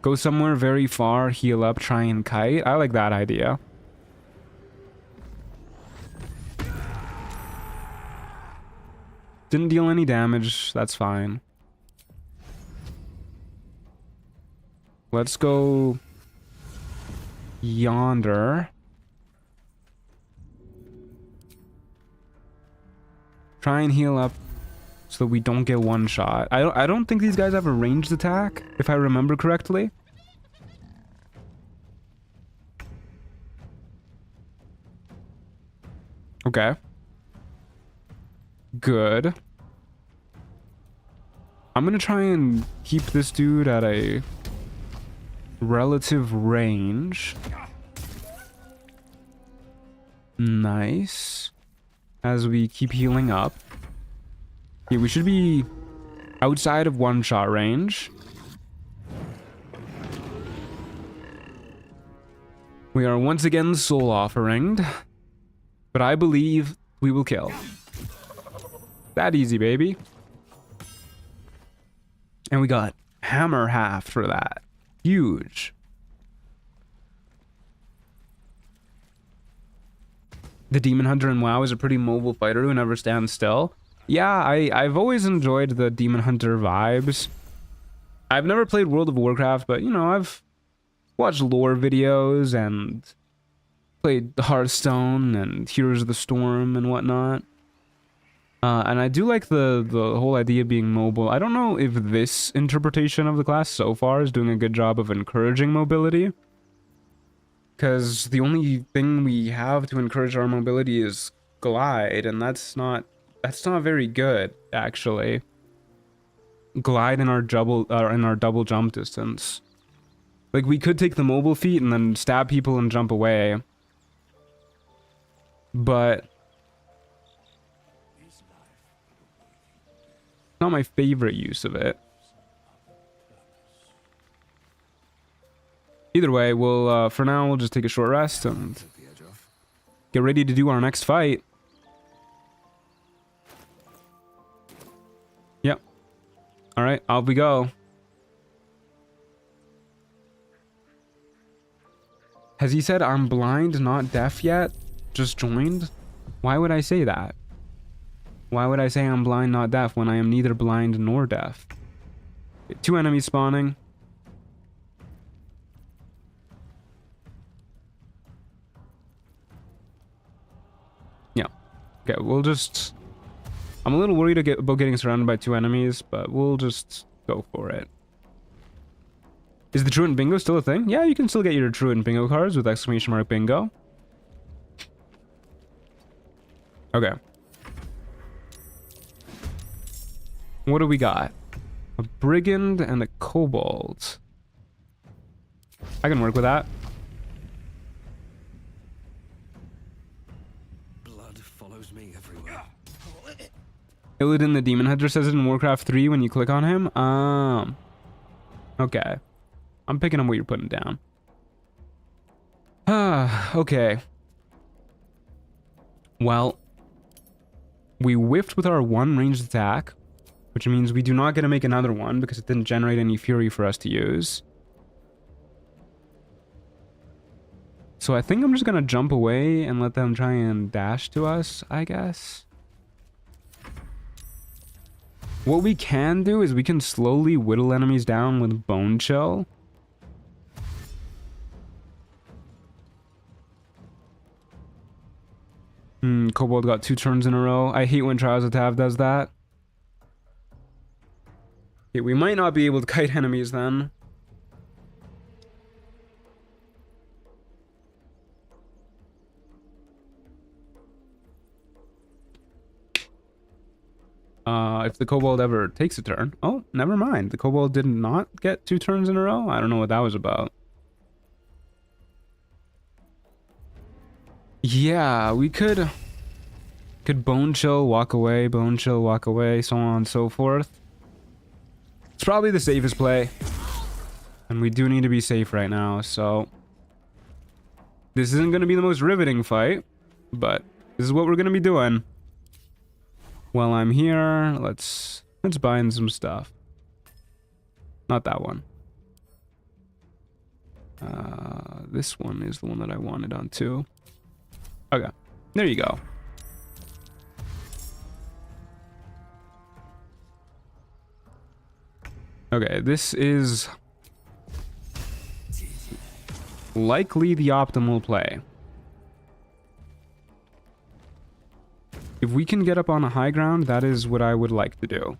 go somewhere very far, heal up, try and kite. I like that idea. Didn't deal any damage, that's fine. Let's go yonder. Try and heal up so that we don't get one shot. I don't think these guys have a ranged attack, if I remember correctly. Okay. Good. I'm gonna try and keep this dude at a relative range. Nice. As we keep healing up. Yeah, we should be outside of one-shot range. We are once again soul offeringed, but I believe we will kill. That easy, baby. And we got hammer half for that. Huge. The Demon Hunter in WoW is a pretty mobile fighter who never stands still. Yeah, I've always enjoyed the Demon Hunter vibes. I've never played World of Warcraft, but, you know, I've watched lore videos and played Hearthstone and Heroes of the Storm and whatnot. And I do like the whole idea of being mobile. I don't know if this interpretation of the class so far is doing a good job of encouraging mobility. Because the only thing we have to encourage our mobility is glide, and that's not very good, actually. Glide in our double jump distance. Like, we could take the mobile feat and then stab people and jump away. But not my favorite use of it. Either way, we'll for now we'll just take a short rest and get ready to do our next fight. Yep. All right, off we go. Has he said I'm blind, not deaf yet? Just joined? Why would I say that? Why would I say I'm blind, not deaf when I am neither blind nor deaf? 2 enemies spawning. Yeah. Okay, we'll just... I'm a little worried about getting surrounded by 2 enemies, but we'll just go for it. Is the Truant Bingo still a thing? Yeah, you can still get your Truant Bingo cards with ! bingo. Okay. What do we got? A Brigand and a Kobold. I can work with that. Blood follows me everywhere. Illidan the Demon Hunter says it in Warcraft 3 when you click on him. Okay. I'm picking up what you're putting down. Okay. Well, we whiffed with our 1 ranged attack, which means we do not get to make another one because it didn't generate any fury for us to use. So I think I'm just gonna jump away and let them try and dash to us, I guess. What we can do is we can slowly whittle enemies down with Bone Chill. Kobold got 2 turns in a row. I hate when Trials of Tav does that. Okay, we might not be able to kite enemies then. If the Kobold ever takes a turn. Oh, never mind. The Kobold did not get 2 turns in a row? I don't know what that was about. Yeah, we could Bone Chill, walk away, Bone Chill, walk away, so on and so forth. It's probably the safest play. And we do need to be safe right now, so... This isn't going to be the most riveting fight, but this is what we're going to be doing. While I'm here, let's buy in some stuff. Not that one. This one is the one that I wanted on too. Okay, there you go. Okay, this is likely the optimal play. If we can get up on a high ground, that is what I would like to do.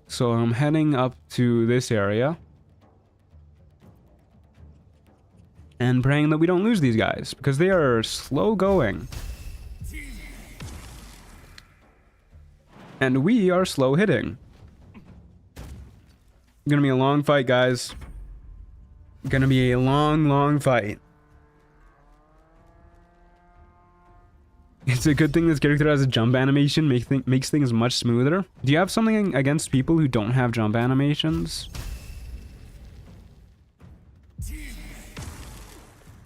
So I'm heading up to this area. And praying that we don't lose these guys, because they are slow going. And we are slow hitting. Gonna be a long fight, guys. Gonna be a long fight. It's a good thing this character has a jump animation, makes things much smoother. Do you have something against people who don't have jump animations?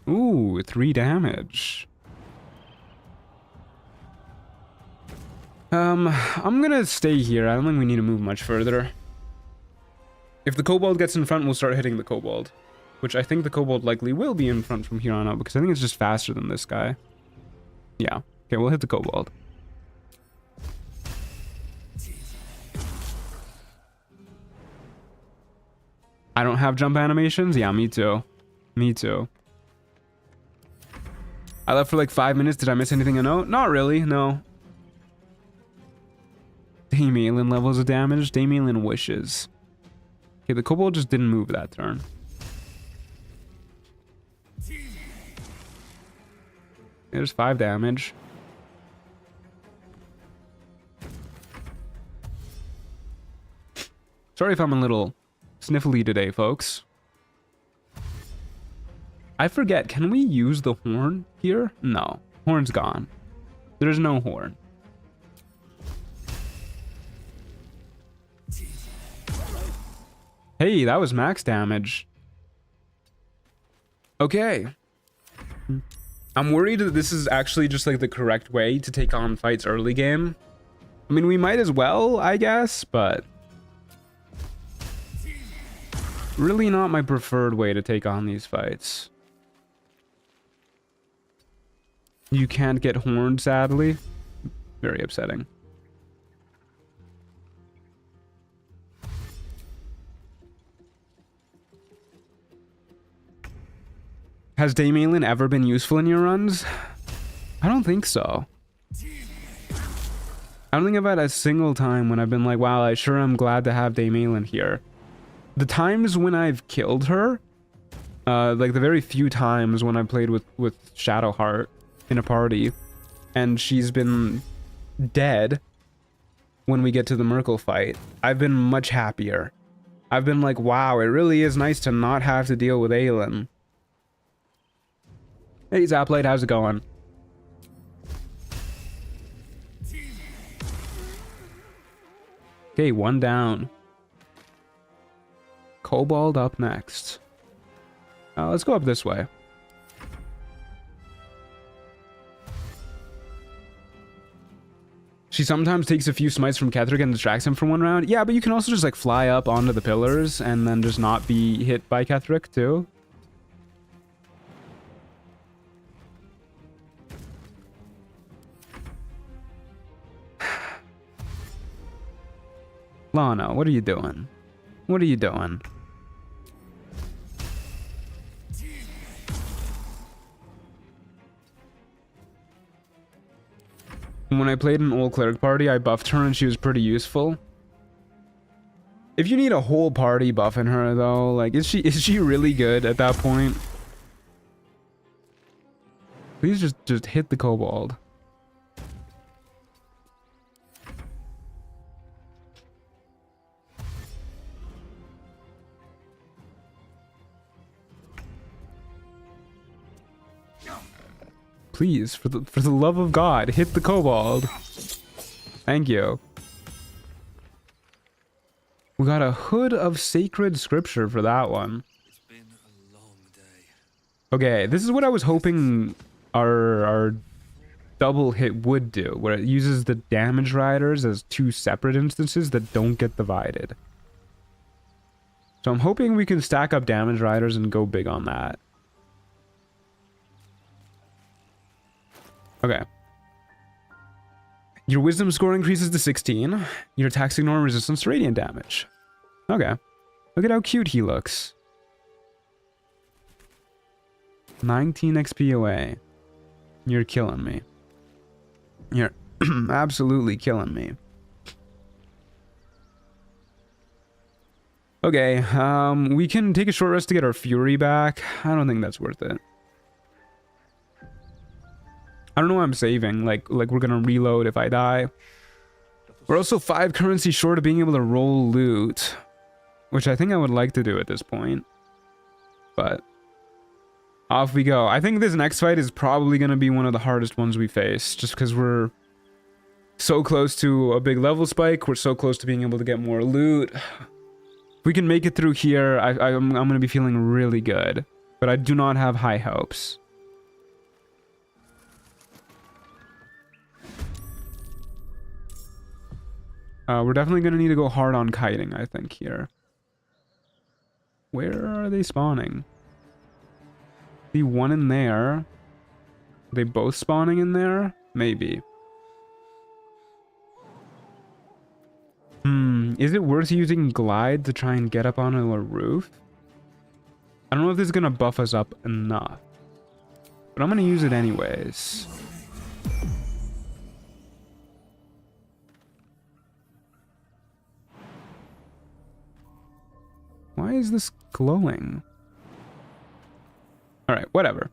Ooh, 3 damage. I'm gonna stay here. I don't think we need to move much further. If the Kobold gets in front, we'll start hitting the Kobold. Which I think the Kobold likely will be in front from here on out, because I think it's just faster than this guy. Yeah. Okay, we'll hit the Kobold. I don't have jump animations? Yeah, me too. Me too. I left for like 5 minutes. Did I miss anything I know? Not really, no. Damelin levels of damage. Damelin wishes. Okay, the Kobold just didn't move that turn. There's 5 damage. Sorry if I'm a little sniffly today, folks. I forget, can we use the horn here? No, horn's gone. There's no horn. Hey, that was max damage. Okay. I'm worried that this is actually just like the correct way to take on fights early game. I mean, we might as well, I guess, but... really not my preferred way to take on these fights. You can't get horned, sadly. Very upsetting. Has Damelin ever been useful in your runs? I don't think so. I don't think I've had a single time when I've been like, wow, I sure am glad to have Damelin here. The times when I've killed her, like the very few times when I played with Shadowheart in a party, and she's been dead when we get to the Merkle fight, I've been much happier. I've been like, wow, it really is nice to not have to deal with Aelin. Hey, Zaplate, how's it going? Okay, 1 down. Kobold up next. Let's go up this way. She sometimes takes a few smites from Ketheric and distracts him for 1 round. Yeah, but you can also just like fly up onto the pillars and then just not be hit by Ketheric too. Lana, what are you doing? What are you doing? When I played an old cleric party, I buffed her and she was pretty useful. If you need a whole party buffing her though, like is she really good at that point? Please just hit the kobold. Please, for the love of God, hit the kobold. Thank you. We got a hood of sacred scripture for that one. It's been a long day. Okay, this is what I was hoping our double hit would do, where it uses the damage riders as two separate instances that don't get divided. So I'm hoping we can stack up damage riders and go big on that. Okay. Your wisdom score increases to 16. Your attacks ignore resistance to radiant damage. Okay. Look at how cute he looks. 19 XP away. You're killing me. You're absolutely killing me. Okay, we can take a short rest to get our fury back. I don't think that's worth it. I don't know why I'm saving. Like we're gonna reload if I die. We're also 5 currency short of being able to roll loot, which I think I would like to do at this point. But off we go. I think this next fight is probably gonna be one of the hardest ones we face, just because we're so close to a big level spike. We're so close to being able to get more loot. If we can make it through here, I'm gonna be feeling really good. But I do not have high hopes. We're definitely going to need to go hard on kiting, I think, here. Where are they spawning? The one in there. Are they both spawning in there? Maybe. Is it worth using glide to try and get up onto a roof? I don't know if this is going to buff us up enough. But I'm going to use it anyways. Why is this glowing? Alright, whatever.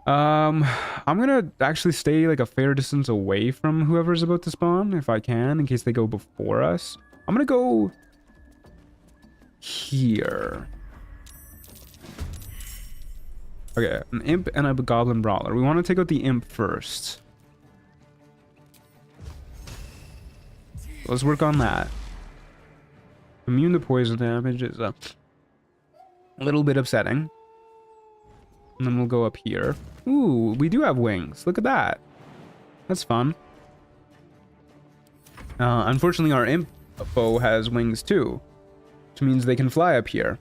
I'm gonna actually stay like a fair distance away from whoever's about to spawn, if I can, in case they go before us. I'm gonna go here. Okay, an imp and a goblin brawler. We want to take out the imp first. Let's work on that. Immune to poison damage is a little bit upsetting. And then we'll go up here. Ooh, we do have wings. Look at that. That's fun. Unfortunately, our imp foe has wings too, which means they can fly up here.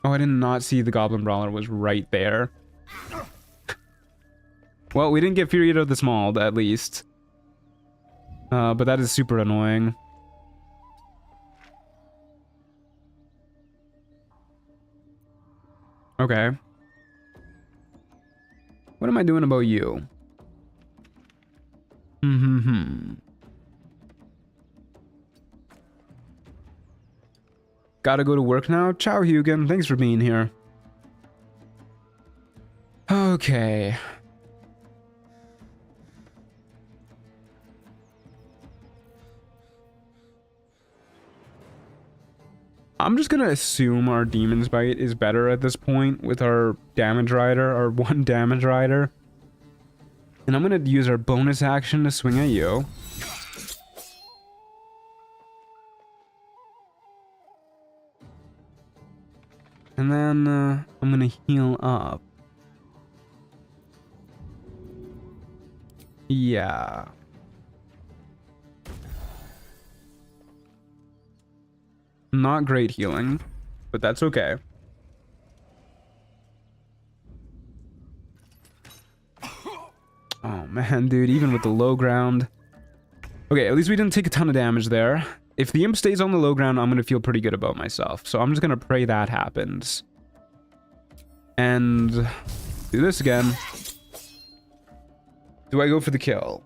Oh, I did not see the goblin brawler was right there. Well, we didn't get Fury out of the small, at least. But that is super annoying. Okay. What am I doing about you? Gotta go to work now? Ciao, Hugin. Thanks for being here. Okay. I'm just gonna assume our Demon's Bite is better at this point with our damage rider, our one damage rider. And I'm gonna use our bonus action to swing at you. And then I'm gonna heal up. Yeah. Not great healing, but that's okay. Oh man, dude, even with the low ground. Okay, at least we didn't take a ton of damage there. If the imp stays on the low ground, I'm gonna feel pretty good about myself. So I'm just gonna pray that happens. And do this again. Do I go for the kill?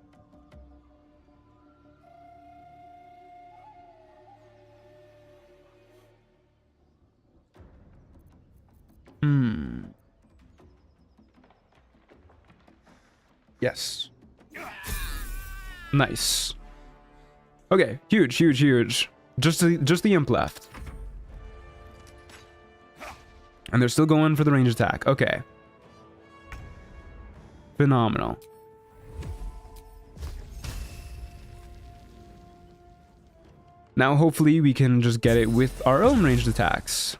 Yes. Nice. Okay, huge, huge, huge. Just the imp left. And they're still going for the range attack. Okay. Phenomenal. Now hopefully we can just get it with our own ranged attacks.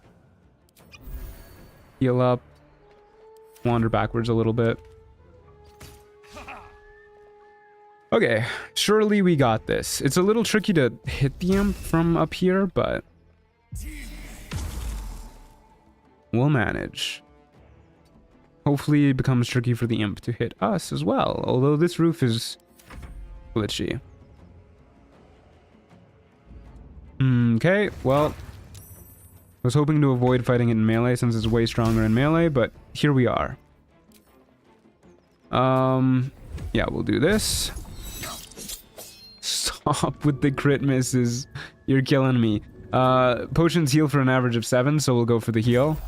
Heal up. Wander backwards a little bit. Okay, surely we got this. It's a little tricky to hit the imp from up here, but we'll manage. Hopefully it becomes tricky for the imp to hit us as well, although this roof is glitchy. Okay, well, I was hoping to avoid fighting it in melee since it's way stronger in melee, but here we are. Yeah, we'll do this. Stop with the crit misses. You're killing me. Potions heal for an average of 7, so we'll go for the heal.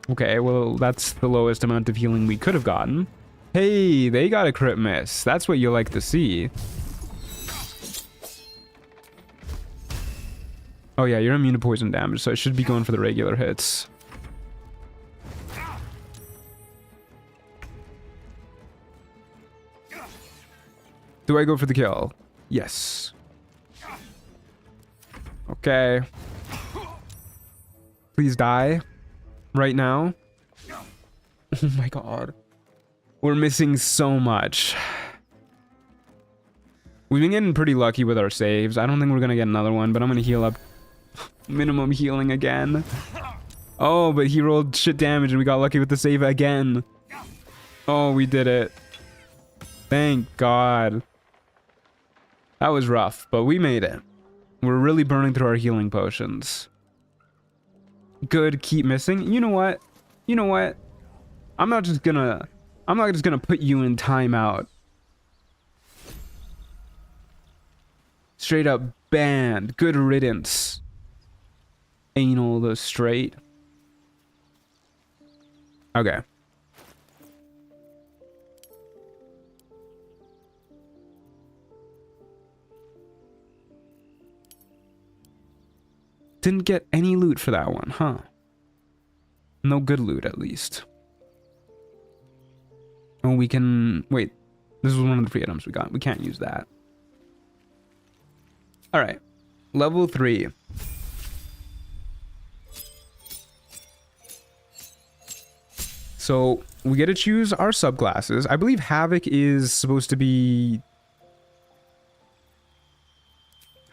Okay, well, that's the lowest amount of healing we could have gotten. Hey, they got a crit miss. That's what you like to see. Oh yeah, you're immune to poison damage, so I should be going for the regular hits. Do I go for the kill? Yes. Okay. Please die. Right now. Oh my god. We're missing so much. We've been getting pretty lucky with our saves. I don't think we're gonna get another one, but I'm gonna heal up. Minimum healing again. Oh, but he rolled shit damage and we got lucky with the save again. Oh, we did it. Thank God. That was rough, but we made it. We're really burning through our healing potions. Good, keep missing. You know what? You know what? I'm not just gonna put you in timeout. Straight up banned. Good riddance. Anal the straight. Okay. Didn't get any loot for that one, huh? No good loot, at least. Oh, we can... Wait. This was one of the free items we got. We can't use that. Alright. Level 3. So, we get to choose our subclasses. I believe Havoc is supposed to be...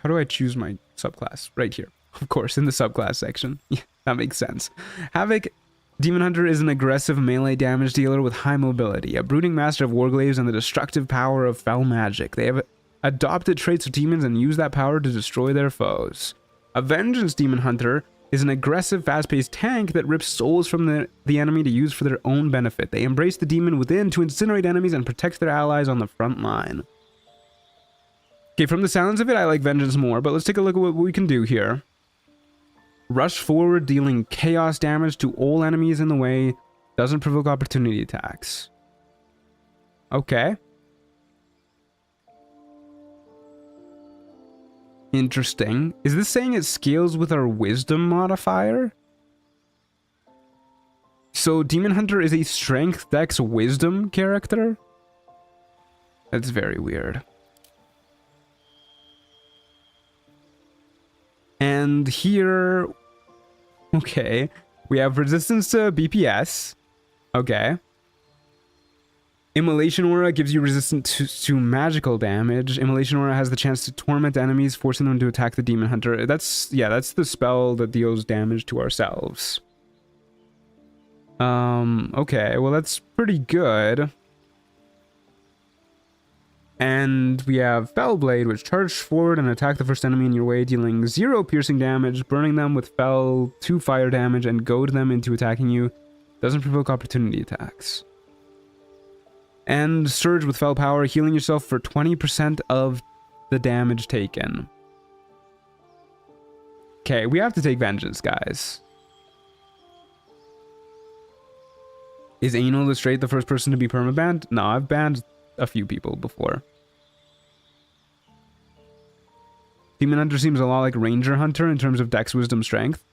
How do I choose my subclass? Right here. Of course, in the subclass section. Yeah, that makes sense. Havoc, Demon Hunter is an aggressive melee damage dealer with high mobility, a brooding master of warglaives and the destructive power of fell magic. They have adopted traits of demons and use that power to destroy their foes. A Vengeance Demon Hunter is an aggressive, fast-paced tank that rips souls from the enemy to use for their own benefit. They embrace the demon within to incinerate enemies and protect their allies on the front line. Okay, from the sounds of it, I like Vengeance more, but let's take a look at what we can do here. Rush forward, dealing chaos damage to all enemies in the way. Doesn't provoke opportunity attacks. Okay. Interesting. Is this saying it scales with our wisdom modifier? So Demon Hunter is a strength, dex, wisdom character? That's very weird. And here... Okay. We have resistance to BPS. Okay. Immolation Aura gives you resistance to magical damage. Immolation Aura has the chance to torment enemies, forcing them to attack the Demon Hunter. That's the spell that deals damage to ourselves. Okay, well that's pretty good. And we have Fell Blade, which charge forward and attack the first enemy in your way, dealing 0 piercing damage, burning them with Fell, 2 fire damage, and goad them into attacking you. Doesn't provoke opportunity attacks. And Surge with Fell Power, healing yourself for 20% of the damage taken. Okay, we have to take Vengeance, guys. Is Anal the Straight the first person to be permabanned? No, I've banned a few people before. Demon Hunter seems a lot like Ranger Hunter in terms of Dex, Wisdom, Strength.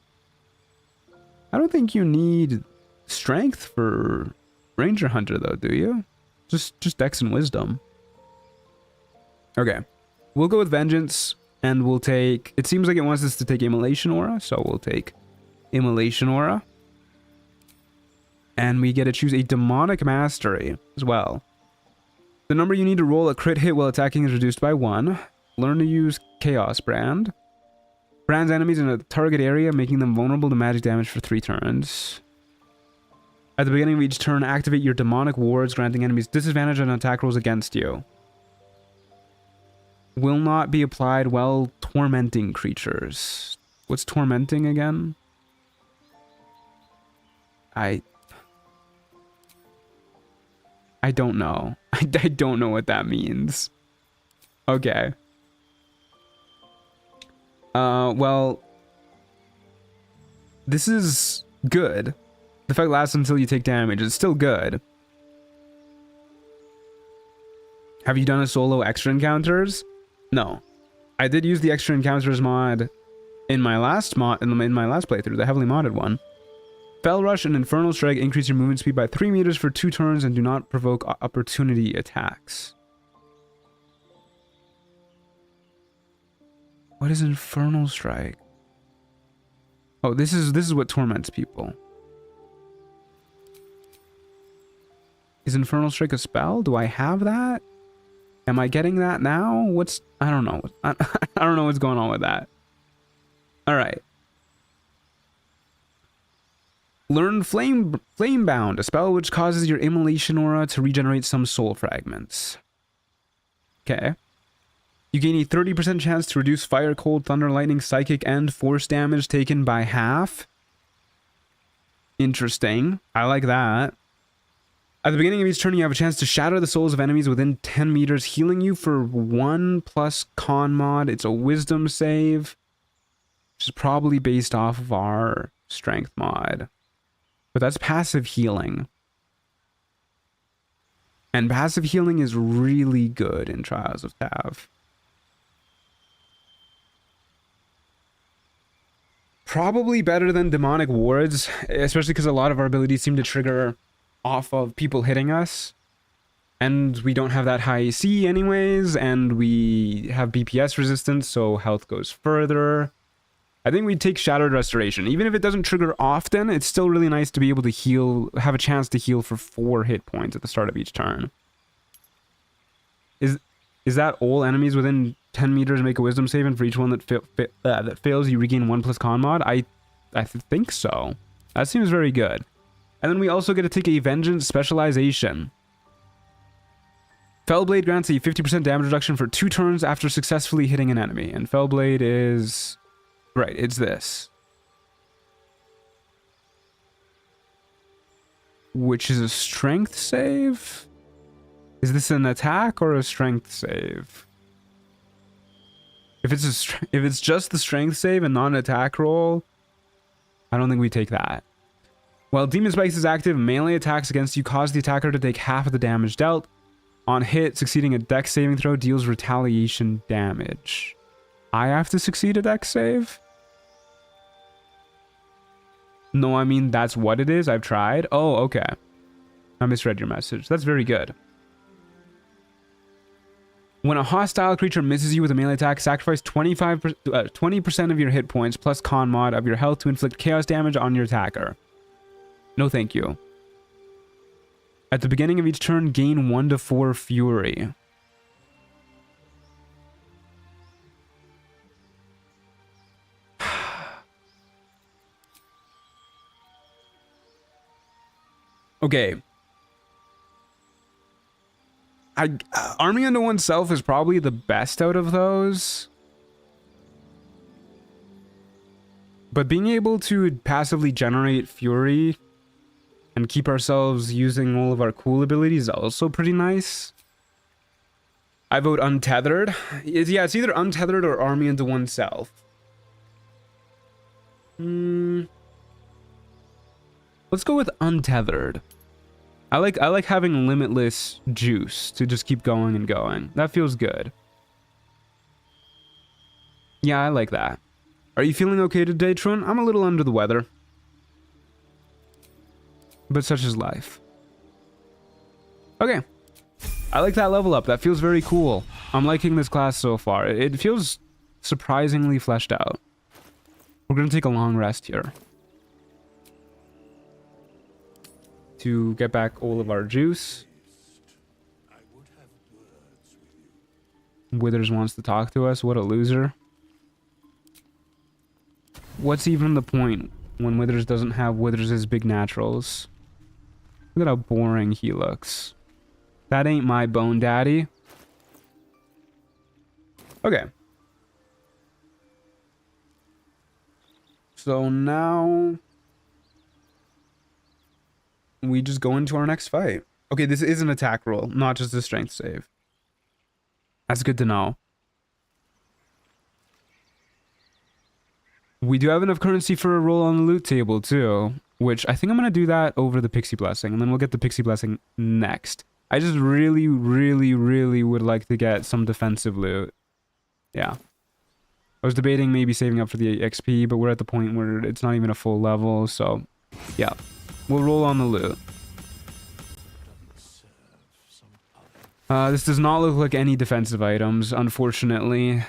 I don't think you need Strength for Ranger Hunter though, do you? Just Dex and Wisdom. Okay. We'll go with Vengeance, and we'll take... It seems like it wants us to take Immolation Aura, so we'll take Immolation Aura. And we get to choose a Demonic Mastery as well. The number you need to roll a crit hit while attacking is reduced by 1. Learn to use Chaos Brand. Brands enemies in a target area, making them vulnerable to magic damage for 3 turns. At the beginning of each turn, activate your demonic wards, granting enemies disadvantage on attack rolls against you. Will not be applied while tormenting creatures. What's tormenting again? I don't know. I don't know what that means. Okay. Well, this is good. The effect lasts until you take damage. It's still good. Have you done a solo extra encounters? No. I did use the extra encounters mod in my last playthrough, the heavily modded one. Fell Rush and Infernal Strike increase your movement speed by 3 meters for 2 turns and do not provoke opportunity attacks. What is Infernal Strike? Oh, this is what torments people. Is Infernal Strike a spell? Do I have that? Am I getting that now? I don't know. I don't know what's going on with that. All right. Learn Flamebound, a spell which causes your Immolation Aura to regenerate some soul fragments. Okay. You gain a 30% chance to reduce fire, cold, thunder, lightning, psychic, and force damage taken by half. Interesting. I like that. At the beginning of each turn, you have a chance to shatter the souls of enemies within 10 meters, healing you for 1 plus con mod. It's a wisdom save, which is probably based off of our strength mod. But that's passive healing. And passive healing is really good in Trials of Tav. Probably better than Demonic Wards, especially because a lot of our abilities seem to trigger off of people hitting us. And we don't have that high AC anyways, and we have BPS resistance, so health goes further. I think we'd take Shattered Restoration. Even if it doesn't trigger often, it's still really nice to be able to heal, have a chance to heal for 4 hit points at the start of each turn. Is that all enemies within 10 meters make a wisdom save, and for each one that fails, you regain 1 plus con mod? I think so. That seems very good. And then we also get to take a Vengeance Specialization. Fellblade grants a 50% damage reduction for 2 turns after successfully hitting an enemy. And Fellblade is... Right, it's this. Which is a strength save? Is this an attack or a strength save? If it's just the strength save and not an attack roll, I don't think we take that. While Demon Spikes is active, melee attacks against you cause the attacker to take half of the damage dealt. On hit, succeeding a dex saving throw deals retaliation damage. I have to succeed a dex save? No, I mean, that's what it is. I've tried. Oh, okay. I misread your message. That's very good. When a hostile creature misses you with a melee attack, sacrifice 20% of your hit points plus con mod of your health to inflict chaos damage on your attacker. No thank you. At the beginning of each turn, gain 1 to 4 fury. Okay. Arming unto oneself is probably the best out of those. But being able to passively generate fury and keep ourselves using all of our cool abilities is also pretty nice. I vote untethered. Yeah, it's either untethered or arming unto oneself. Let's go with untethered. I like having limitless juice to just keep going and going. That feels good. Yeah, I like that. Are you feeling okay today, Trun? I'm a little under the weather. But such is life. Okay. I like that level up. That feels very cool. I'm liking this class so far. It feels surprisingly fleshed out. We're going to take a long rest here. To get back all of our juice. I would have words with you. Withers wants to talk to us. What a loser. What's even the point when Withers doesn't have Withers' big naturals? Look at how boring he looks. That ain't my bone daddy. Okay. So now we just go into our next fight. Okay, this is an attack roll, not just a strength save. That's good to know. We do have enough currency for a roll on the loot table too, which I think I'm going to do that over the Pixie Blessing, and then we'll get the Pixie Blessing next. I just really, really, really would like to get some defensive loot. Yeah. I was debating maybe saving up for the XP, but we're at the point where it's not even a full level, so yeah. We'll roll on the loot. This does not look like any defensive items, unfortunately.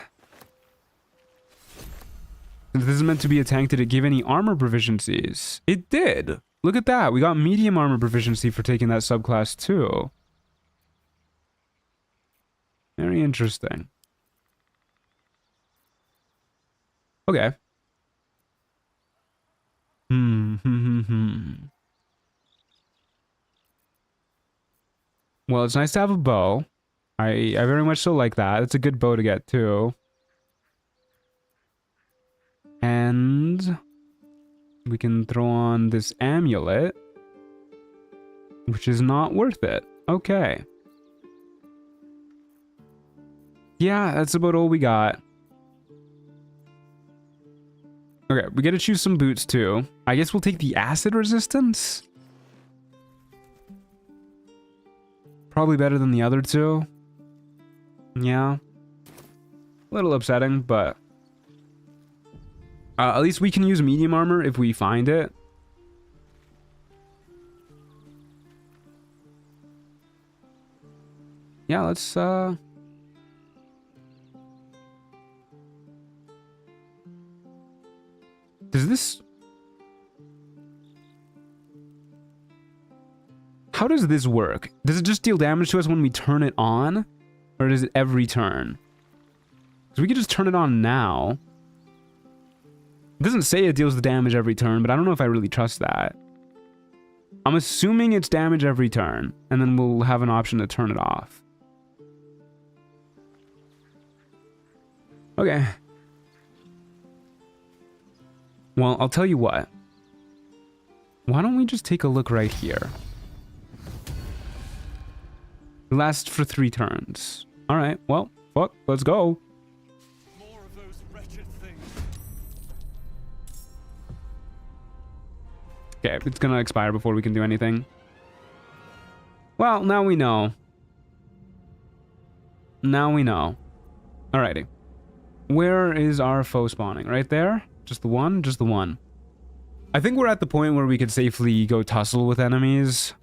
This is meant to be a tank. Did it give any armor proficiencies? It did. Look at that. We got medium armor proficiency for taking that subclass too. Very interesting. Okay. Well, it's nice to have a bow. I very much so like that. It's a good bow to get too. And we can throw on this amulet, which is not worth it. Okay. Yeah, that's about all we got. Okay, we get to choose some boots too. I guess we'll take the acid resistance. Probably better than the other two. Yeah. A little upsetting, but at least we can use medium armor if we find it. Yeah, let's does this... How does this work? Does it just deal damage to us when we turn it on? Or is it every turn? Because we could just turn it on now. It doesn't say it deals the damage every turn, but I don't know if I really trust that. I'm assuming it's damage every turn, and then we'll have an option to turn it off. Okay. Well, I'll tell you what. Why don't we just take a look right here? It lasts for 3 turns. Alright, well, fuck, let's go. More of those wretched things. Okay, it's gonna expire before we can do anything. Well, now we know. Now we know. Alrighty. Where is our foe spawning? Right there? Just the one? Just the one. I think we're at the point where we could safely go tussle with enemies.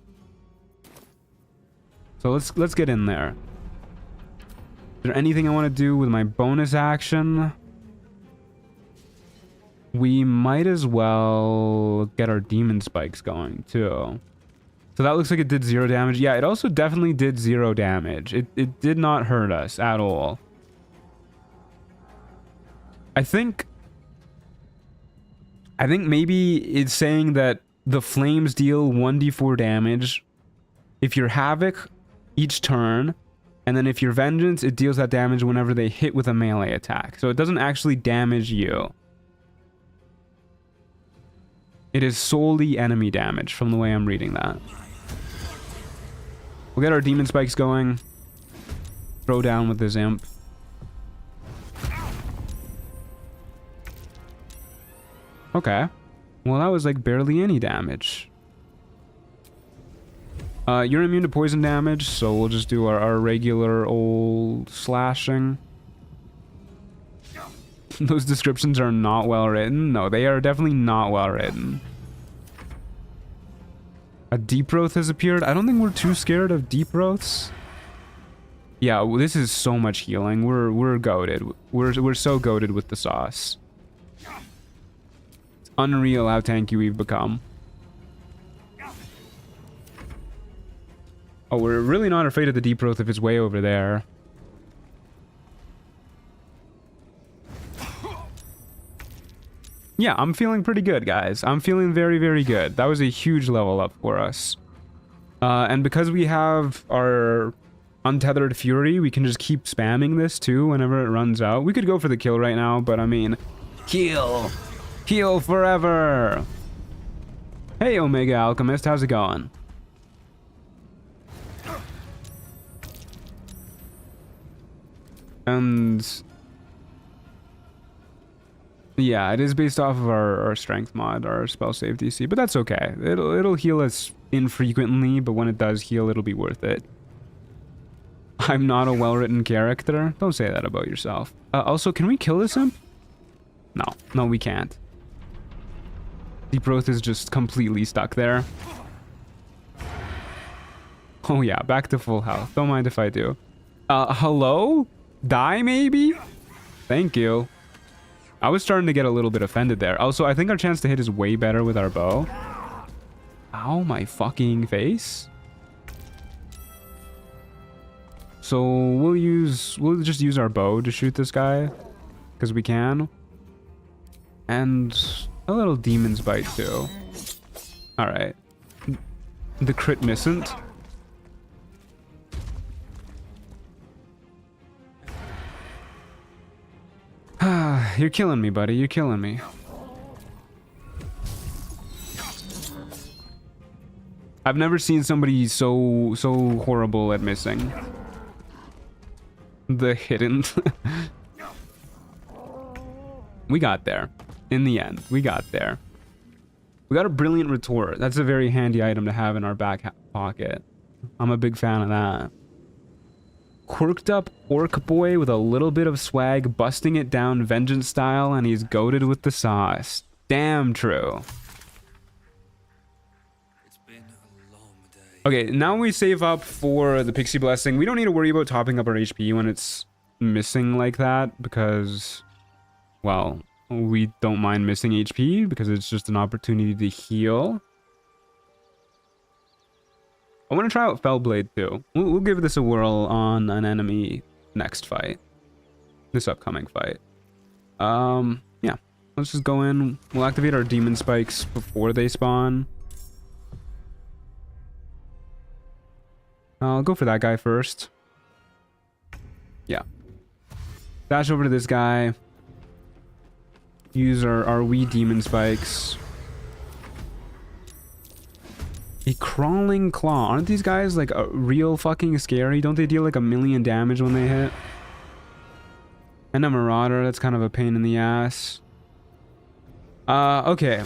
So let's get in there. Is there anything I want to do with my bonus action? We might as well get our demon spikes going too. So that looks like it did 0 damage. Yeah, it also definitely did 0 damage. It did not hurt us at all. I think maybe it's saying that the flames deal 1d4 damage if you're Havoc each turn, And then if you're Vengeance, it deals that damage whenever they hit with a melee attack. So it doesn't actually damage you. It is solely enemy damage from the way I'm reading that. We'll get our demon spikes going. Throw down with this imp. Okay. Well, that was like barely any damage. You're immune to poison damage, so we'll just do our regular old slashing. Those descriptions are not well written. No, they are definitely not well written. A deep growth has appeared. I don't think we're too scared of deep growths. Yeah, well, this is so much healing. We're goated. We're so goated with the sauce. It's unreal how tanky we've become. Oh, we're really not afraid of the deep growth if it's way over there. Yeah, I'm feeling pretty good, guys. I'm feeling very, very good. That was a huge level up for us. And because we have our Untethered Fury, we can just keep spamming this too whenever it runs out. We could go for the kill right now, but I mean, heal! Heal forever! Hey, Omega Alchemist, how's it going? And yeah, it is based off of our strength mod, our spell save DC, but that's okay. It'll heal us infrequently, but when it does heal, it'll be worth it. I'm not a well-written character. Don't say that about yourself. Also, can we kill this imp? No, we can't. Deep growth is just completely stuck there. Oh yeah, back to full health. Don't mind if I do. Hello? Die, maybe? Thank you. I was starting to get a little bit offended there. Also, I think our chance to hit is way better with our bow. Ow, my fucking face. So we'll just use our bow to shoot this guy, because we can. And a little demon's bite too. All right. The crit missant. You're killing me, buddy. You're killing me. I've never seen somebody so horrible at missing. The hidden. We got there. In the end, we got there. We got a brilliant retort. That's a very handy item to have in our back pocket. I'm a big fan of that. Quirked up orc boy with a little bit of swag, busting it down vengeance style, and he's goated with the sauce. Damn true. It's been a long day. Okay, now we save up for the Pixie Blessing. We don't need to worry about topping up our HP when it's missing like that, because, well, we don't mind missing HP, because it's just an opportunity to heal. I want to try out Fellblade too. We'll give this a whirl on an enemy next fight. This upcoming fight. Yeah. Let's just go in. We'll activate our demon spikes before they spawn. I'll go for that guy first. Yeah. Dash over to this guy. Use our wee demon spikes. A crawling claw. Aren't these guys like real fucking scary? Don't they deal like 1,000,000 damage when they hit? And a marauder. That's kind of a pain in the ass. Okay.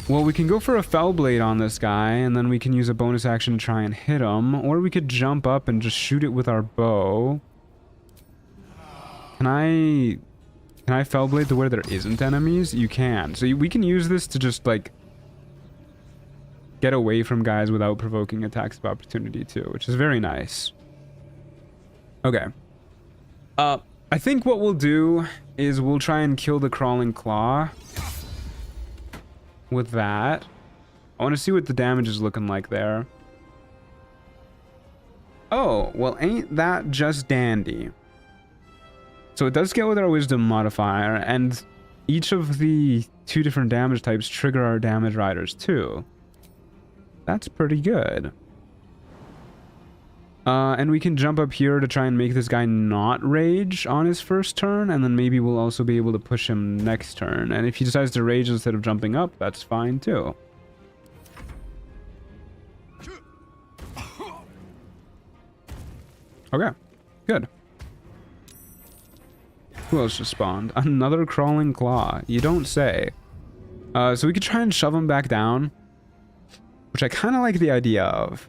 Well, we can go for a Fellblade on this guy, and then we can use a bonus action to try and hit him. Or we could jump up and just shoot it with our bow. Can I Fellblade to where there isn't enemies? You can. So we can use this to just like get away from guys without provoking attacks of opportunity too, which is very nice. Okay. I think what we'll do is we'll try and kill the crawling claw with that. I want to see what the damage is looking like there. Oh, well, ain't that just dandy? So it does scale with our wisdom modifier, and each of the 2 different damage types trigger our damage riders too. That's pretty good. And we can jump up here to try and make this guy not rage on his first turn, and then maybe we'll also be able to push him next turn. And if he decides to rage instead of jumping up, that's fine too. Okay, good. Who else just spawned? Another crawling claw. You don't say. So we could try and shove him back down, which I kind of like the idea of.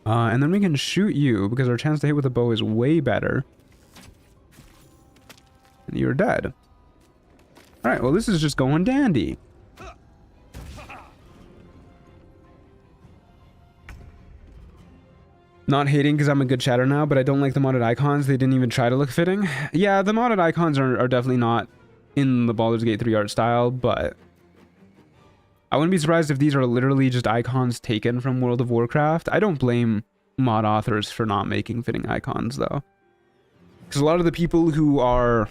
And then we can shoot you, because our chance to hit with a bow is way better. And you're dead. Alright, well this is just going dandy. Not hating because I'm a good chatter now, but I don't like the modded icons. They didn't even try to look fitting. Yeah, the modded icons are definitely not in the Baldur's Gate 3 art style, but I wouldn't be surprised if these are literally just icons taken from World of Warcraft. I don't blame mod authors for not making fitting icons, though. Because a lot of the people who are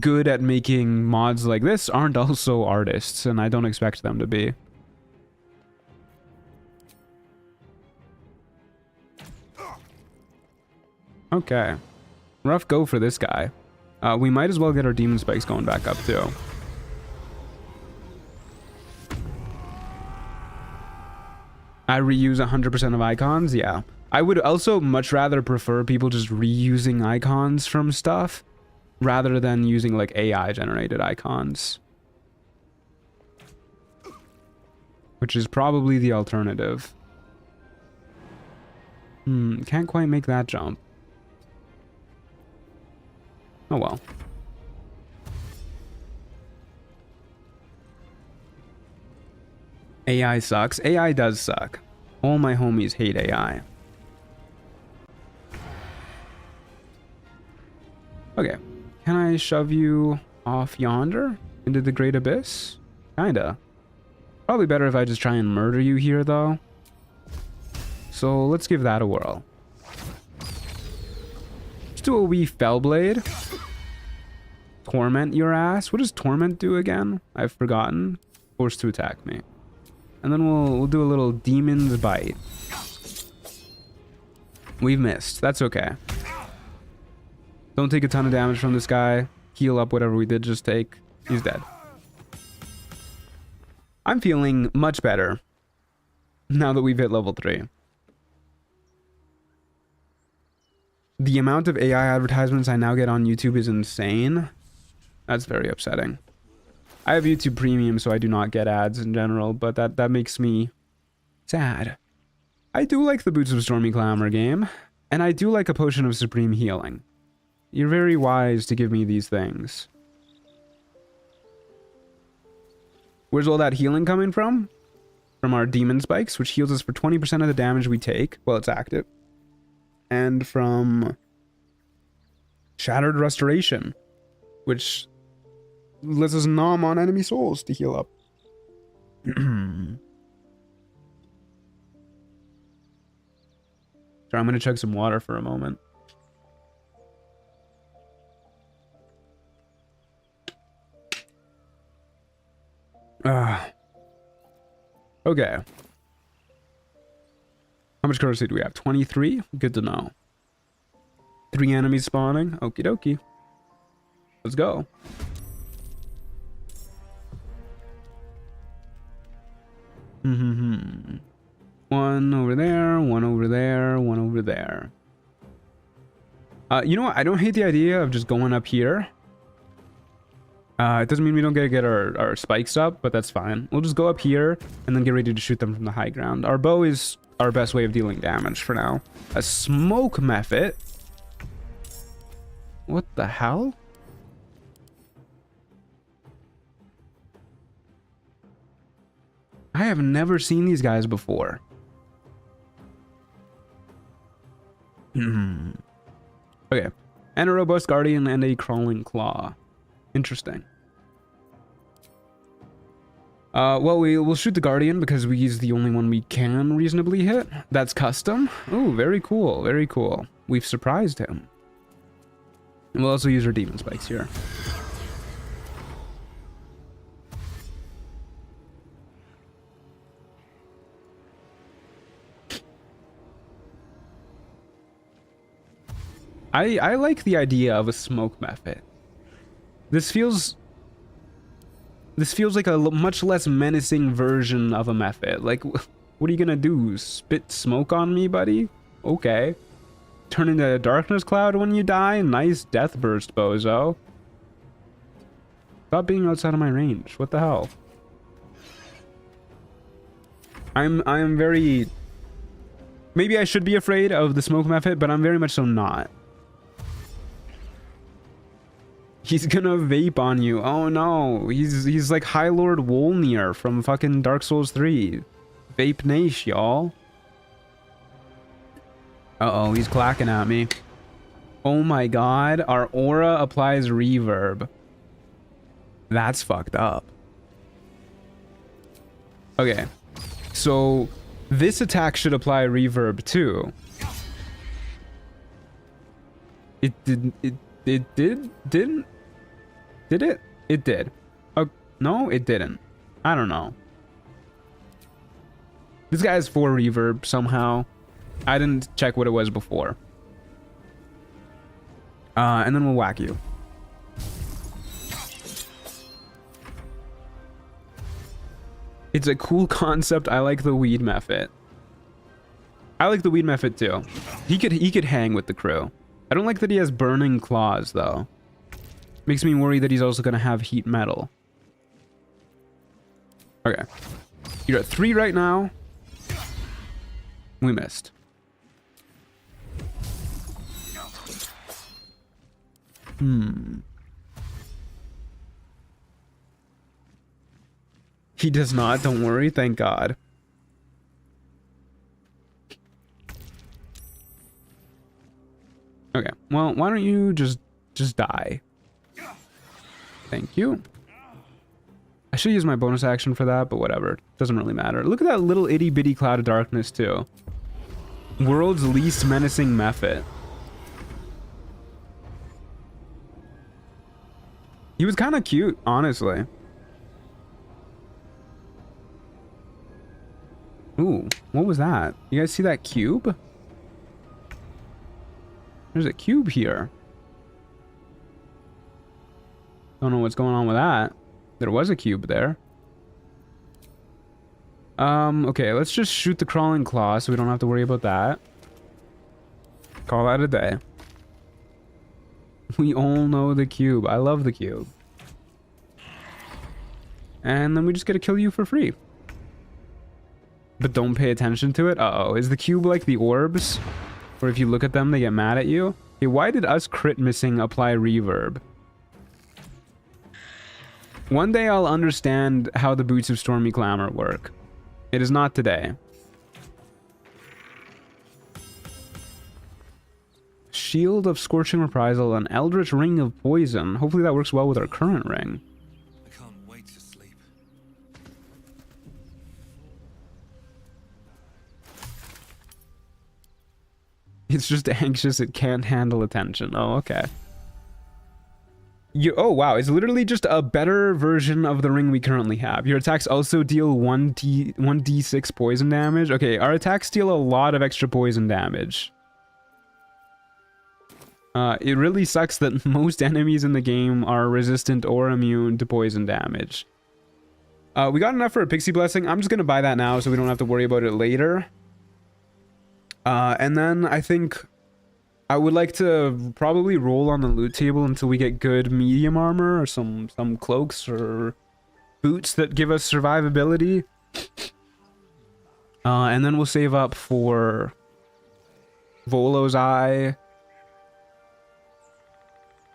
good at making mods like this aren't also artists, and I don't expect them to be. Okay. Rough go for this guy. We might as well get our demon spikes going back up, too. I reuse 100% of icons, yeah. I would also much rather prefer people just reusing icons from stuff rather than using like AI generated icons. Which is probably the alternative. Can't quite make that jump. Oh well. AI sucks. AI does suck. All my homies hate AI. Okay. Can I shove you off yonder? Into the Great Abyss? Kinda. Probably better if I just try and murder you here, though. So let's give that a whirl. Let's do a wee Fellblade. Torment your ass. What does Torment do again? I've forgotten. Forced to attack me. And then we'll do a little Demon's Bite. We've missed. That's okay. Don't take a ton of damage from this guy. Heal up whatever we did just take. He's dead. I'm feeling much better now that we've hit level 3. The amount of AI advertisements I now get on YouTube is insane. That's very upsetting. I have YouTube Premium, so I do not get ads in general, but that makes me sad. I do like the Boots of Stormy Clamor game, and I do like a Potion of Supreme Healing. You're very wise to give me these things. Where's all that healing coming from? From our Demon Spikes, which heals us for 20% of the damage we take while it's active. And from Shattered Restoration, which lets us nom on enemy souls to heal up. Sorry, I'm going to chug some water for a moment. Okay. How much currency do we have? 23? Good to know. 3 enemies spawning. Okie dokie. Let's go. One over there, one over there, one over there. You know what? I don't hate the idea of just going up here. It doesn't mean we don't get our spikes up, but that's fine. We'll just go up here and then get ready to shoot them from the high ground. Our bow is our best way of dealing damage for now. A smoke method? What the hell? I have never seen these guys before. Okay. And a robust guardian and a crawling claw. Interesting. Well, we'll shoot the guardian because he's the only one we can reasonably hit. That's custom. Oh, very cool. Very cool. We've surprised him. And we'll also use our demon spikes here. I like the idea of a smoke method. This feels like a much less menacing version of a method. Like, what are you gonna do? Spit smoke on me, buddy? Okay. Turn into a darkness cloud when you die? Nice death burst, bozo. Stop being outside of my range. What the hell? I'm very... Maybe I should be afraid of the smoke method, but I'm very much so not. He's gonna vape on you. Oh no. He's like High Lord Wolnir from fucking Dark Souls 3. Vape Nash, y'all. Uh-oh, he's clacking at me. Oh my god, our aura applies reverb. That's fucked up. Okay. So this attack should apply reverb too. It didn't. It didn't. Did it? It did. No, it didn't. I don't know. This guy has 4 reverb somehow. I didn't check what it was before. And then we'll whack you. It's a cool concept. I like the weed method. I like the weed method too. He could hang with the crew. I don't like that he has burning claws though. Makes me worry that he's also gonna have heat metal. Okay. You're at 3 right now. We missed. He does not, don't worry, thank God. Okay, well, why don't you just die? Thank you. I should use my bonus action for that, but whatever. Doesn't really matter. Look at that little itty bitty cloud of darkness too. World's least menacing method. He was kind of cute, honestly. Ooh, what was that? You guys see that cube? There's a cube here. Don't know what's going on with that. There was a cube there. Okay, let's just shoot the crawling claw so we don't have to worry about that. Call that a day. We all know the cube. I love the cube. And then we just get to kill you for free. But don't pay attention to it. Uh-oh. Is the cube like the orbs? Where if you look at them, they get mad at you? Hey, why did us crit missing apply reverb? One day I'll understand how the Boots of Stormy Clamor work. It is not today. Shield of Scorching Reprisal, an Eldritch Ring of Poison. Hopefully that works well with our current ring. I can't wait to sleep. It's just anxious, it can't handle attention. Oh, okay. Oh wow, it's literally just a better version of the ring we currently have. Your attacks also deal 1d6 poison damage. Okay, our attacks deal a lot of extra poison damage. It really sucks that most enemies in the game are resistant or immune to poison damage. We got enough for a Pixie Blessing. I'm just gonna buy that now so we don't have to worry about it later. And then I think I would like to probably roll on the loot table until we get good medium armor or some cloaks or boots that give us survivability. And then we'll save up for Volo's Eye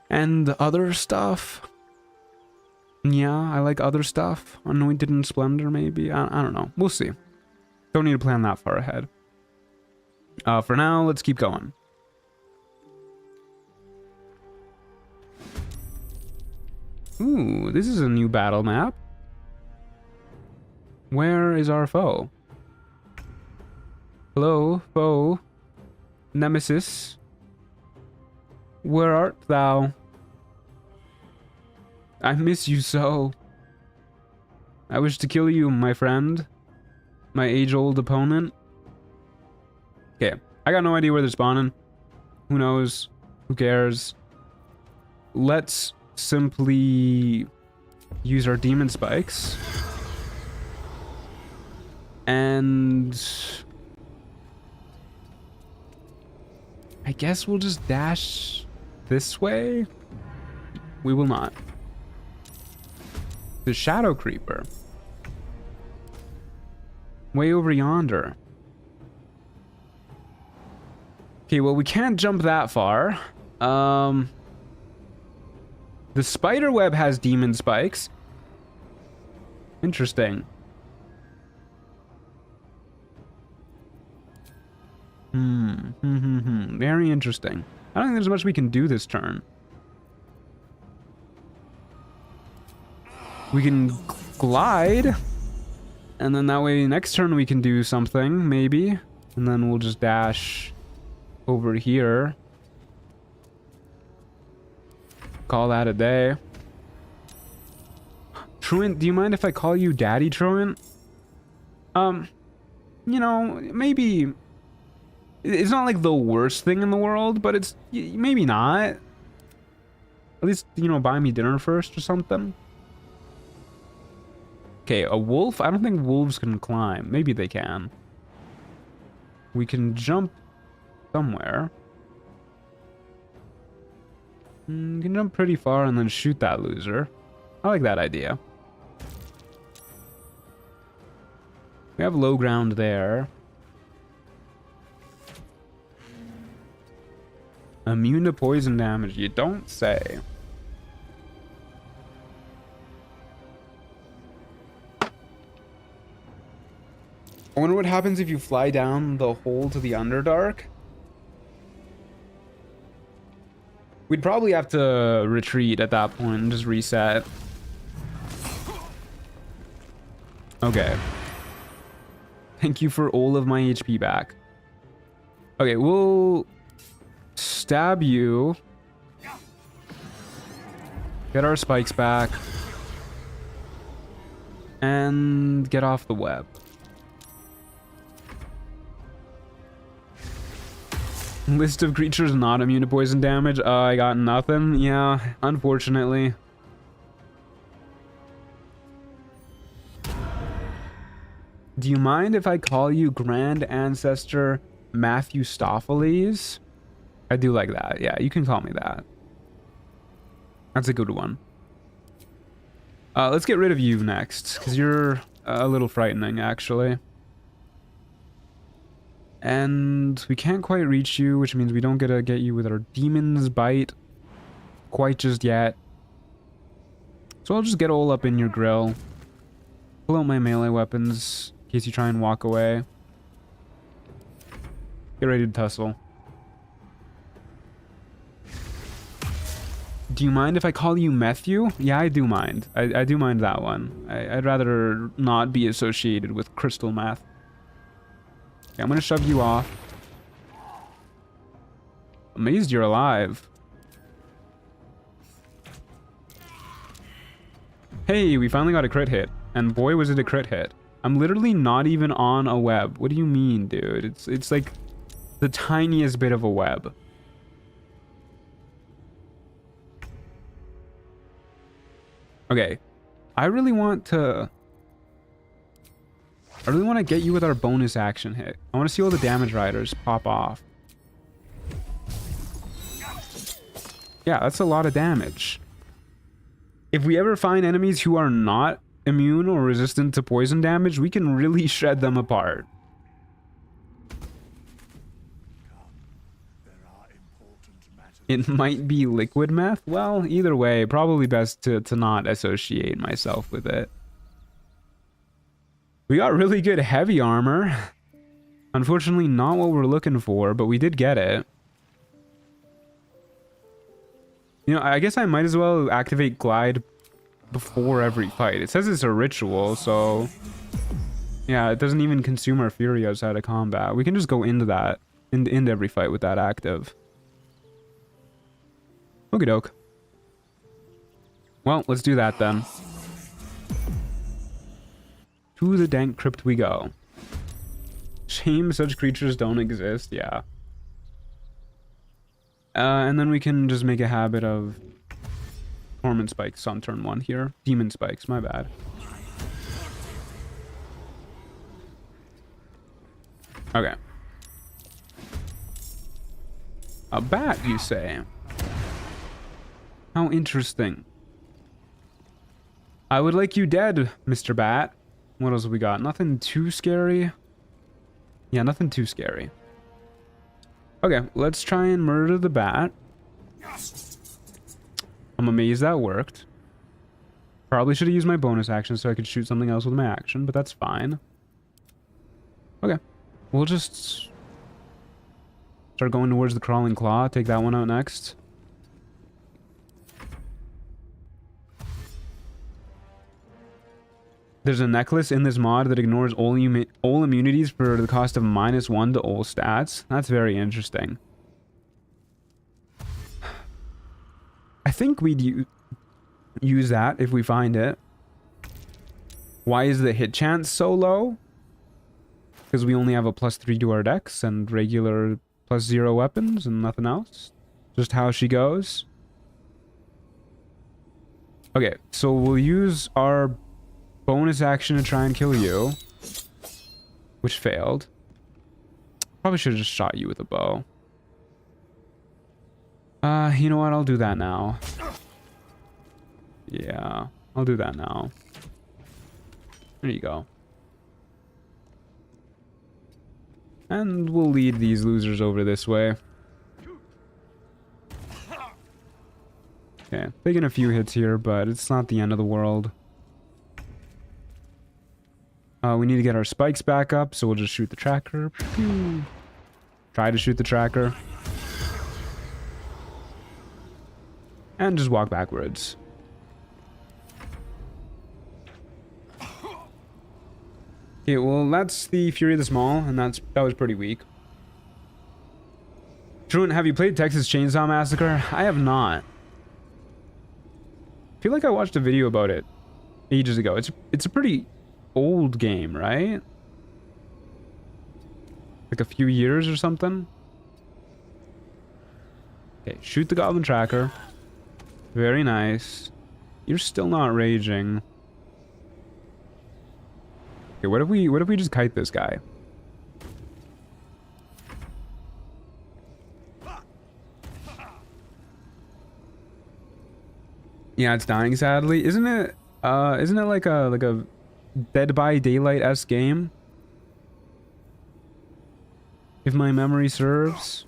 and other stuff. Yeah, I like other stuff. Anointed in Splendor, maybe. I don't know. We'll see. Don't need to plan that far ahead. For now, let's keep going. Ooh, this is a new battle map. Where is our foe? Hello, foe. Nemesis. Where art thou? I miss you so. I wish to kill you, my friend. My age-old opponent. Okay, I got no idea where they're spawning. Who knows? Who cares? Let's simply use our demon spikes. And I guess we'll just dash this way. We will not. The Shadow Creeper. Way over yonder. Okay, well, we can't jump that far. The spider web has demon spikes. Interesting. Very interesting. I don't think there's much we can do this turn. We can glide. And then that way next turn we can do something, maybe. And then we'll just dash over here. Call that a day. Truant, do you mind if I call you Daddy Truant? You know, maybe... It's not like the worst thing in the world, but it's maybe not. At least, you know, buy me dinner first or something. Okay, a wolf? I don't think wolves can climb. Maybe they can. We can jump somewhere. You can jump pretty far and then shoot that loser. I like that idea. We have low ground there. Immune to poison damage, you don't say. I wonder what happens if you fly down the hole to the Underdark. We'd probably have to retreat at that point and just reset. Okay. Thank you for all of my HP back. Okay, we'll stab you. Get our spikes back. And get off the web. List of creatures not immune to poison damage. I got nothing. Yeah, unfortunately. Do you mind if I call you Grand Ancestor Matthew Stopheles? I do like that. Yeah, you can call me that. That's a good one. Let's get rid of you next, because you're a little frightening, actually. And we can't quite reach you, which means we don't get to get you with our Demon's Bite quite just yet. So I'll just get all up in your grill. Pull out my melee weapons in case you try and walk away. Get ready to tussle. Do you mind if I call you Matthew? Yeah, I do mind. I do mind that one. I'd rather not be associated with crystal meth. Okay, I'm gonna shove you off. Amazed you're alive. Hey, we finally got a crit hit. And boy, was it a crit hit. I'm literally not even on a web. What do you mean, dude? It's like the tiniest bit of a web. Okay. I really want to get you with our bonus action hit. I want to see all the damage riders pop off. Yeah, that's a lot of damage. If we ever find enemies who are not immune or resistant to poison damage, we can really shred them apart. It might be liquid meth? Well, either way, probably best to not associate myself with it. We got really good heavy armor. Unfortunately, not what we're looking for, but we did get it. You know, I guess I might as well activate Glide before every fight. It says it's a ritual, so... yeah, it doesn't even consume our fury outside of combat. We can just go into that, into every fight with that active. Okie doke. Well, let's do that then. To the dank crypt we go. Shame such creatures don't exist, yeah. And then we can just make a habit of Torment Spikes on turn 1 here. Demon Spikes, my bad. Okay. A bat, you say? How interesting. I would like you dead, Mr. Bat. What else have we got? Nothing too scary. Yeah, nothing too scary. Okay, let's try and murder the bat. I'm amazed that worked. Probably should have used my bonus action so I could shoot something else with my action, but that's fine. Okay, we'll just start going towards the crawling claw. Take that one out next. There's a necklace in this mod that ignores all immunities for the cost of -1 to all stats. That's very interesting. I think we'd use that if we find it. Why is the hit chance so low? Because we only have a +3 to our dex and regular +0 weapons and nothing else. Just how she goes. Okay, so we'll use our bonus action to try and kill you, which failed. Probably should have just shot you with a bow. You know what? I'll do that now. Yeah, I'll do that now. There you go. And we'll lead these losers over this way. Okay, taking a few hits here, but it's not the end of the world. We need to get our spikes back up, so we'll just shoot the tracker. Try to shoot the tracker. And just walk backwards. Okay, well, that's the Fury of the Small, and that was pretty weak. Truant, have you played Texas Chainsaw Massacre? I have not. I feel like I watched a video about it ages ago. It's a pretty old game, right? Like a few years or something? Okay, shoot the goblin tracker. Very nice. You're still not raging. Okay, what if we just kite this guy? Yeah, it's dying sadly. Isn't it like a Dead by Daylight-esque game? If my memory serves.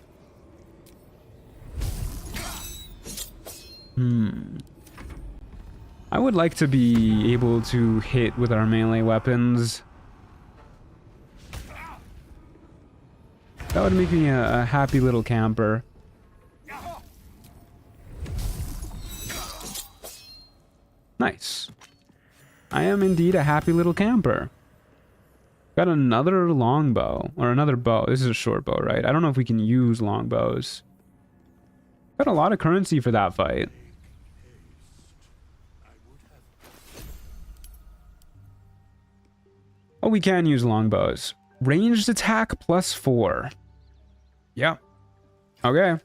I would like to be able to hit with our melee weapons. That would make me a happy little camper. Nice. I am indeed a happy little camper. Got another longbow, or another bow. This is a short bow, right? I don't know if we can use longbows. Got a lot of currency for that fight. Oh, we can use longbows. Ranged attack +4. Yep. Okay.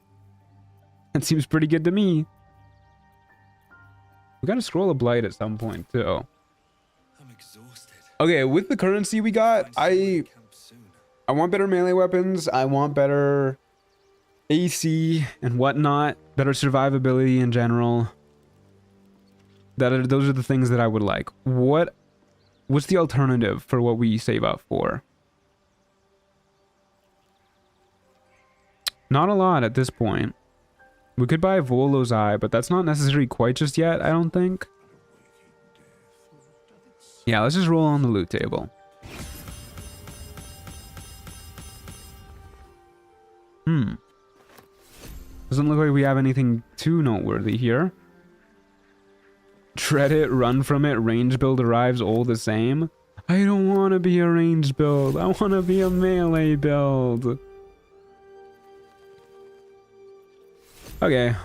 That seems pretty good to me. We got a scroll of blight at some point too. I'm exhausted. Okay, with the currency we got, I want better melee weapons. I want better AC and whatnot. Better survivability in general. Those are the things that I would like. What's the alternative for what we save up for? Not a lot at this point. We could buy Volo's Eye, but that's not necessary quite just yet, I don't think. Yeah, let's just roll on the loot table. Doesn't look like we have anything too noteworthy here. Tread it, run from it, range build arrives, all the same. I don't want to be a range build. I want to be a melee build. Okay.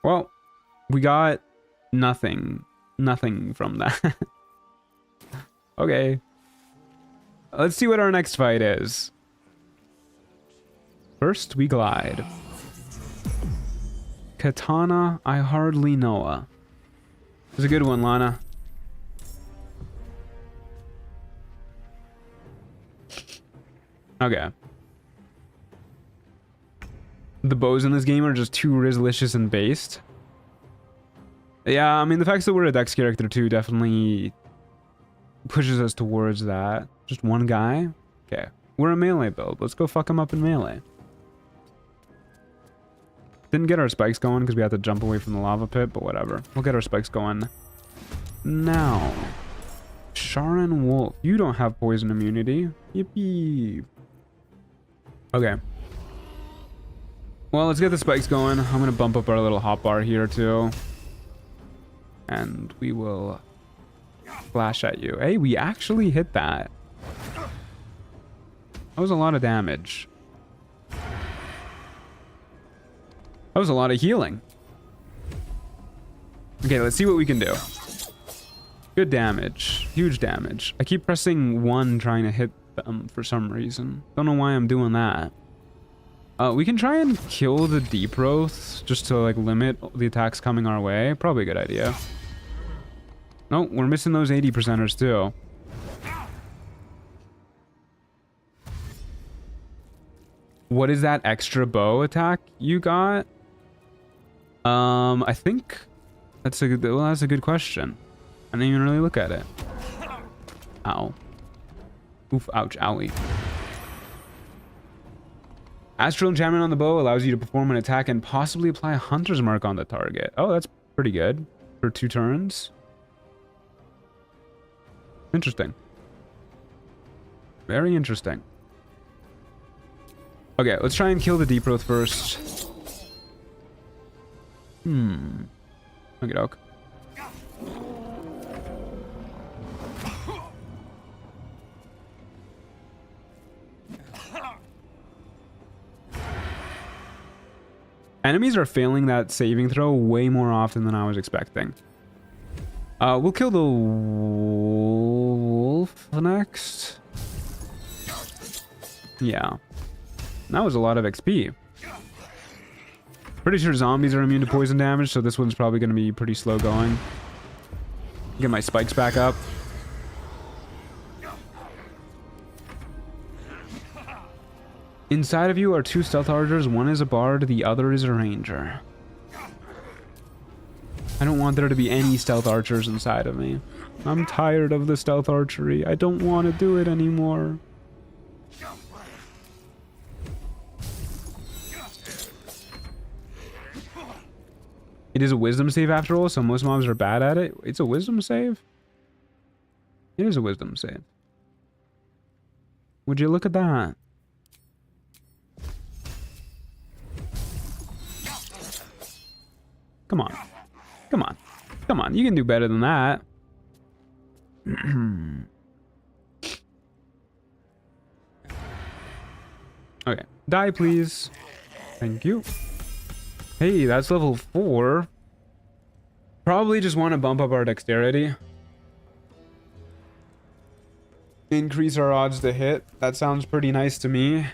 Well, we got nothing nothing from that. Okay. Let's see what our next fight is. First, we glide. Katana, I hardly know her. It's a good one, Lana. Okay. The bows in this game are just too Rizlicious and based. Yeah, I mean, the fact that we're a Dex character too definitely pushes us towards that. Just one guy? Okay. We're a melee build. Let's go fuck him up in melee. Didn't get our spikes going because we had to jump away from the lava pit, but whatever. We'll get our spikes going now. Sharon Wolf. You don't have poison immunity. Yippee. Okay. Well, let's get the spikes going. I'm going to bump up our little hotbar here too. And we will flash at you. Hey, we actually hit that. That was a lot of damage. That was a lot of healing. Okay, let's see what we can do. Good damage. Huge damage. I keep pressing 1 trying to hit them for some reason. Don't know why I'm doing that. We can try and kill the deep growths just to like limit the attacks coming our way. Probably a good idea. No, we're missing those 80%ers too. What is that extra bow attack you got? I think that's a good, well, that's a good question. I didn't even really look at it. Ow. Oof, ouch, owie. Astral enchantment on the bow allows you to perform an attack and possibly apply a hunter's mark on the target. Oh, that's pretty good for 2 turns. Interesting. Very interesting. Okay, let's try and kill the deep growth first. Okay, doke. Enemies are failing that saving throw way more often than I was expecting. We'll kill the wolf next. Yeah. That was a lot of XP. Pretty sure zombies are immune to poison damage, so this one's probably going to be pretty slow going. Get my spikes back up. Inside of you are 2 stealth archers. One is a bard, the other is a ranger. I don't want there to be any stealth archers inside of me. I'm tired of the stealth archery. I don't want to do it anymore. It is a wisdom save after all, so most mobs are bad at it. It's a wisdom save? It is a wisdom save. Would you look at that? Come on. Come on. Come on. You can do better than that. Okay. Die, please. Thank you. Hey, that's level 4. Probably just want to bump up our dexterity. Increase our odds to hit. That sounds pretty nice to me.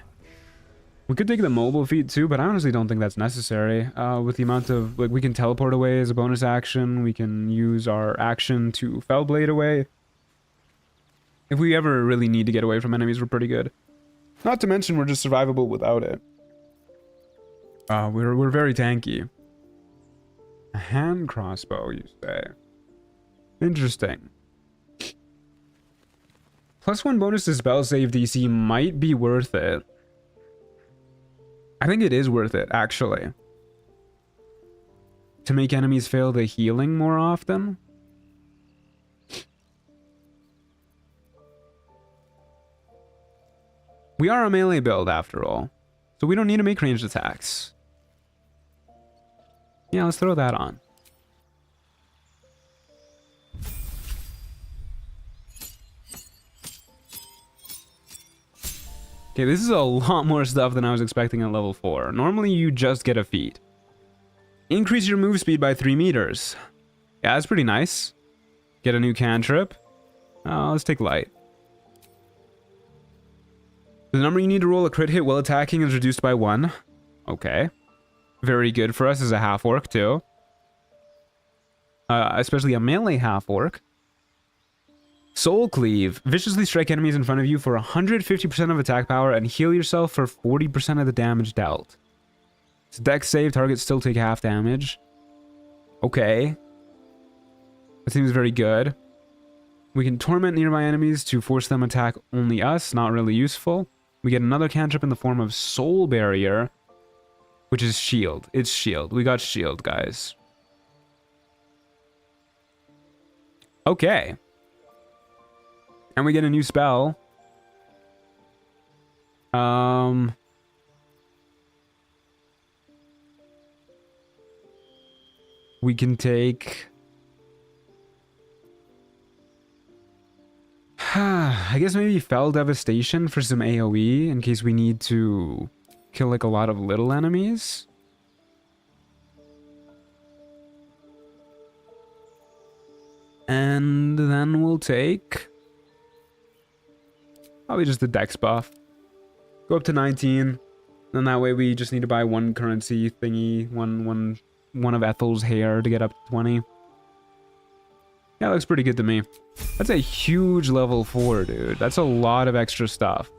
We could take the mobile feat too, but I honestly don't think that's necessary. With the amount of, like, we can teleport away as a bonus action. We can use our action to Fellblade away. If we ever really need to get away from enemies, we're pretty good. Not to mention we're just survivable without it. We're very tanky. A hand crossbow, you say? Interesting. +1 bonus to spell save DC might be worth it. I think it is worth it, actually. To make enemies fail the healing more often. We are a melee build, after all. So we don't need to make ranged attacks. Yeah, let's throw that on. Okay, this is a lot more stuff than I was expecting at level 4. Normally, you just get a feat. Increase your move speed by 3 meters. Yeah, that's pretty nice. Get a new cantrip. Let's take light. The number you need to roll a crit hit while attacking is reduced by 1. Okay. Very good for us as a half-orc, too. Especially a melee half-orc. Soul Cleave. Viciously strike enemies in front of you for 150% of attack power and heal yourself for 40% of the damage dealt. It's a dex save. Targets still take half damage. Okay. That seems very good. We can torment nearby enemies to force them attack only us. Not really useful. We get another cantrip in the form of Soul Barrier, which is shield. It's shield. We got shield, guys. Okay. And we get a new spell. We can take... I guess maybe Fell Devastation for some AoE in case we need to kill like a lot of little enemies. And then we'll take... probably just the dex buff. Go up to 19. And that way we just need to buy one currency thingy, one of Ethel's hair to get up to 20. Yeah, looks pretty good to me. That's a huge level 4, dude. That's a lot of extra stuff.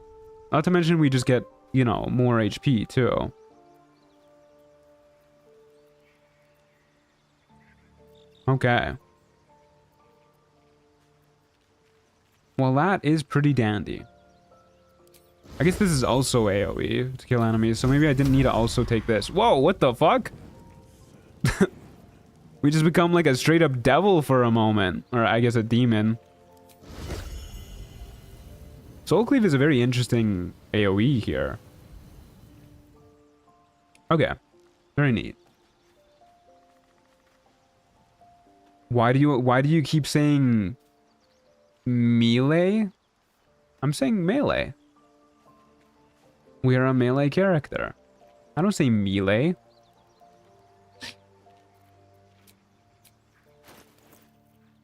Not to mention we just get, you know, more HP too. Okay. Well, that is pretty dandy. I guess this is also AoE to kill enemies, so maybe I didn't need to also take this. Whoa, what the fuck? We just become like a straight up devil for a moment. Or I guess a demon. Soul Cleave is a very interesting AoE here. Okay. Very neat. Why do you keep saying melee? I'm saying melee. We are a melee character. I don't say melee.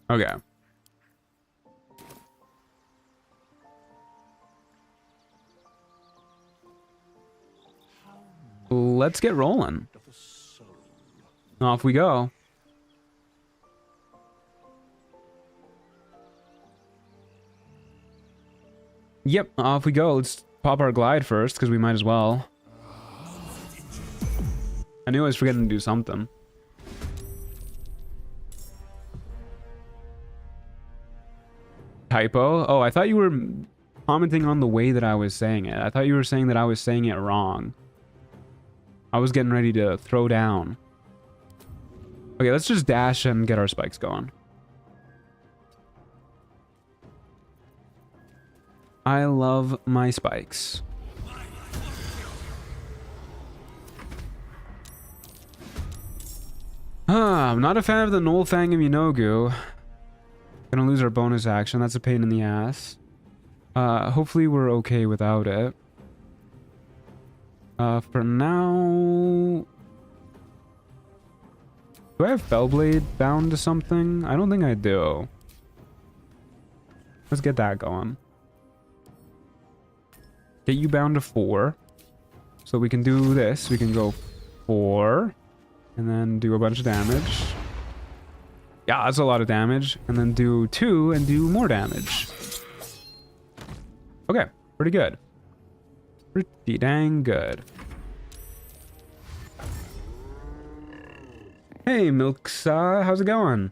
Okay. Let's get rolling. Off we go. Yep, off we go. Let's pop our glide first, because we might as well. I knew I was forgetting to do something. Typo? Oh, I thought you were commenting on the way that I was saying it. I thought you were saying that I was saying it wrong. I was getting ready to throw down. Okay, let's just dash and get our spikes going. I love my spikes. I'm not a fan of the Null Fang of Minogu. Gonna lose our bonus action. That's a pain in the ass. Hopefully we're okay without it. For now... do I have Fellblade bound to something? I don't think I do. Let's get that going. Get you bound to 4. So we can do this. We can go 4. And then do a bunch of damage. Yeah, that's a lot of damage. And then do 2 and do more damage. Okay, pretty good. Pretty dang good. Hey, Milksa, how's it going?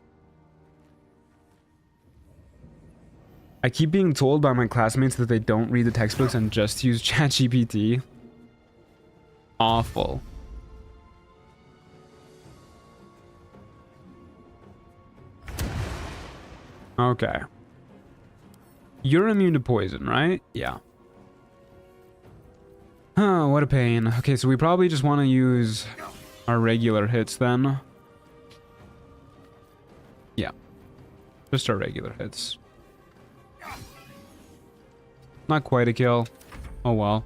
I keep being told by my classmates that they don't read the textbooks and just use ChatGPT. Awful. Okay. You're immune to poison, right? Yeah. Oh, what a pain. Okay, so we probably just want to use our regular hits then. Yeah. Just our regular hits. Not quite a kill. Oh well.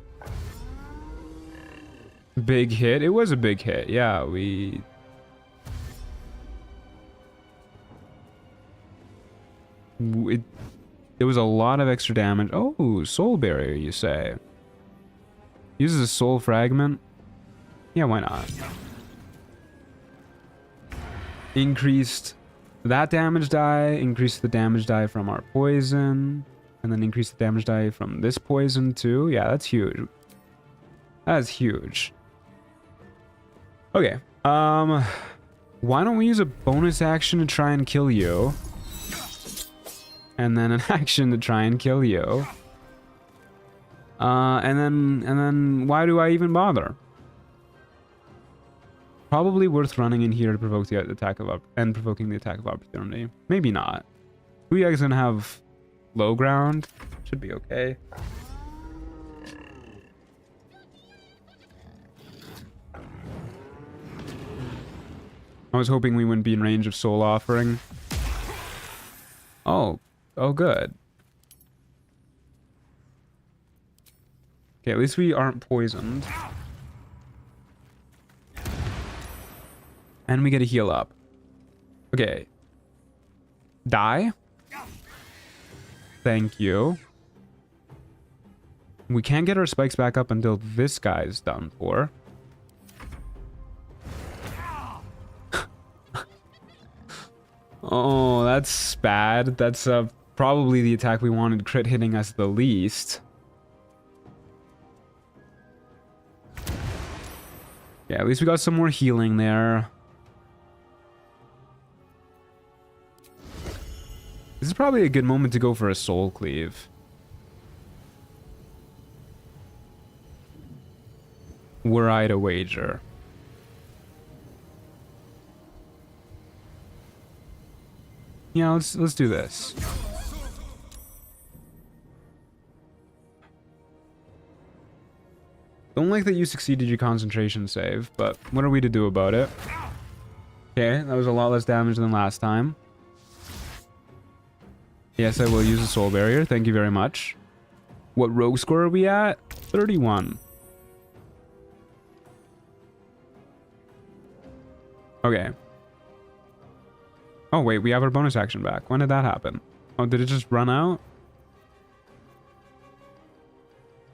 Big hit. It was a big hit. Yeah, we... there was a lot of extra damage. Oh, soul barrier, you say? Uses a soul fragment. Yeah, why not? Increased that damage die, increased the damage die from our poison, and then increase the damage die from this poison too. Yeah, that's huge. That's huge. Okay. Why don't we use a bonus action to try and kill you? And then an action to try and kill you. And then why do I even bother? Probably worth running in here to provoke the attack of provoking the attack of opportunity. Maybe not. Uyag's gonna have low ground. Should be okay. I was hoping we wouldn't be in range of soul offering. Oh good. Okay, at least we aren't poisoned. And we get a heal up. Okay. Die. Thank you. We can't get our spikes back up until this guy's done for. Oh, that's bad. That's probably the attack we wanted crit hitting us the least. Yeah, at least we got some more healing there. This is probably a good moment to go for a soul cleave. Were I to wager. Yeah, let's do this. Don't like that you succeeded your concentration save, but what are we to do about it? Okay, that was a lot less damage than last time. Yes, I will use a soul barrier. Thank you very much. What rogue score are we at? 31. Okay. Oh, wait, we have our bonus action back. When did that happen? Oh, did it just run out?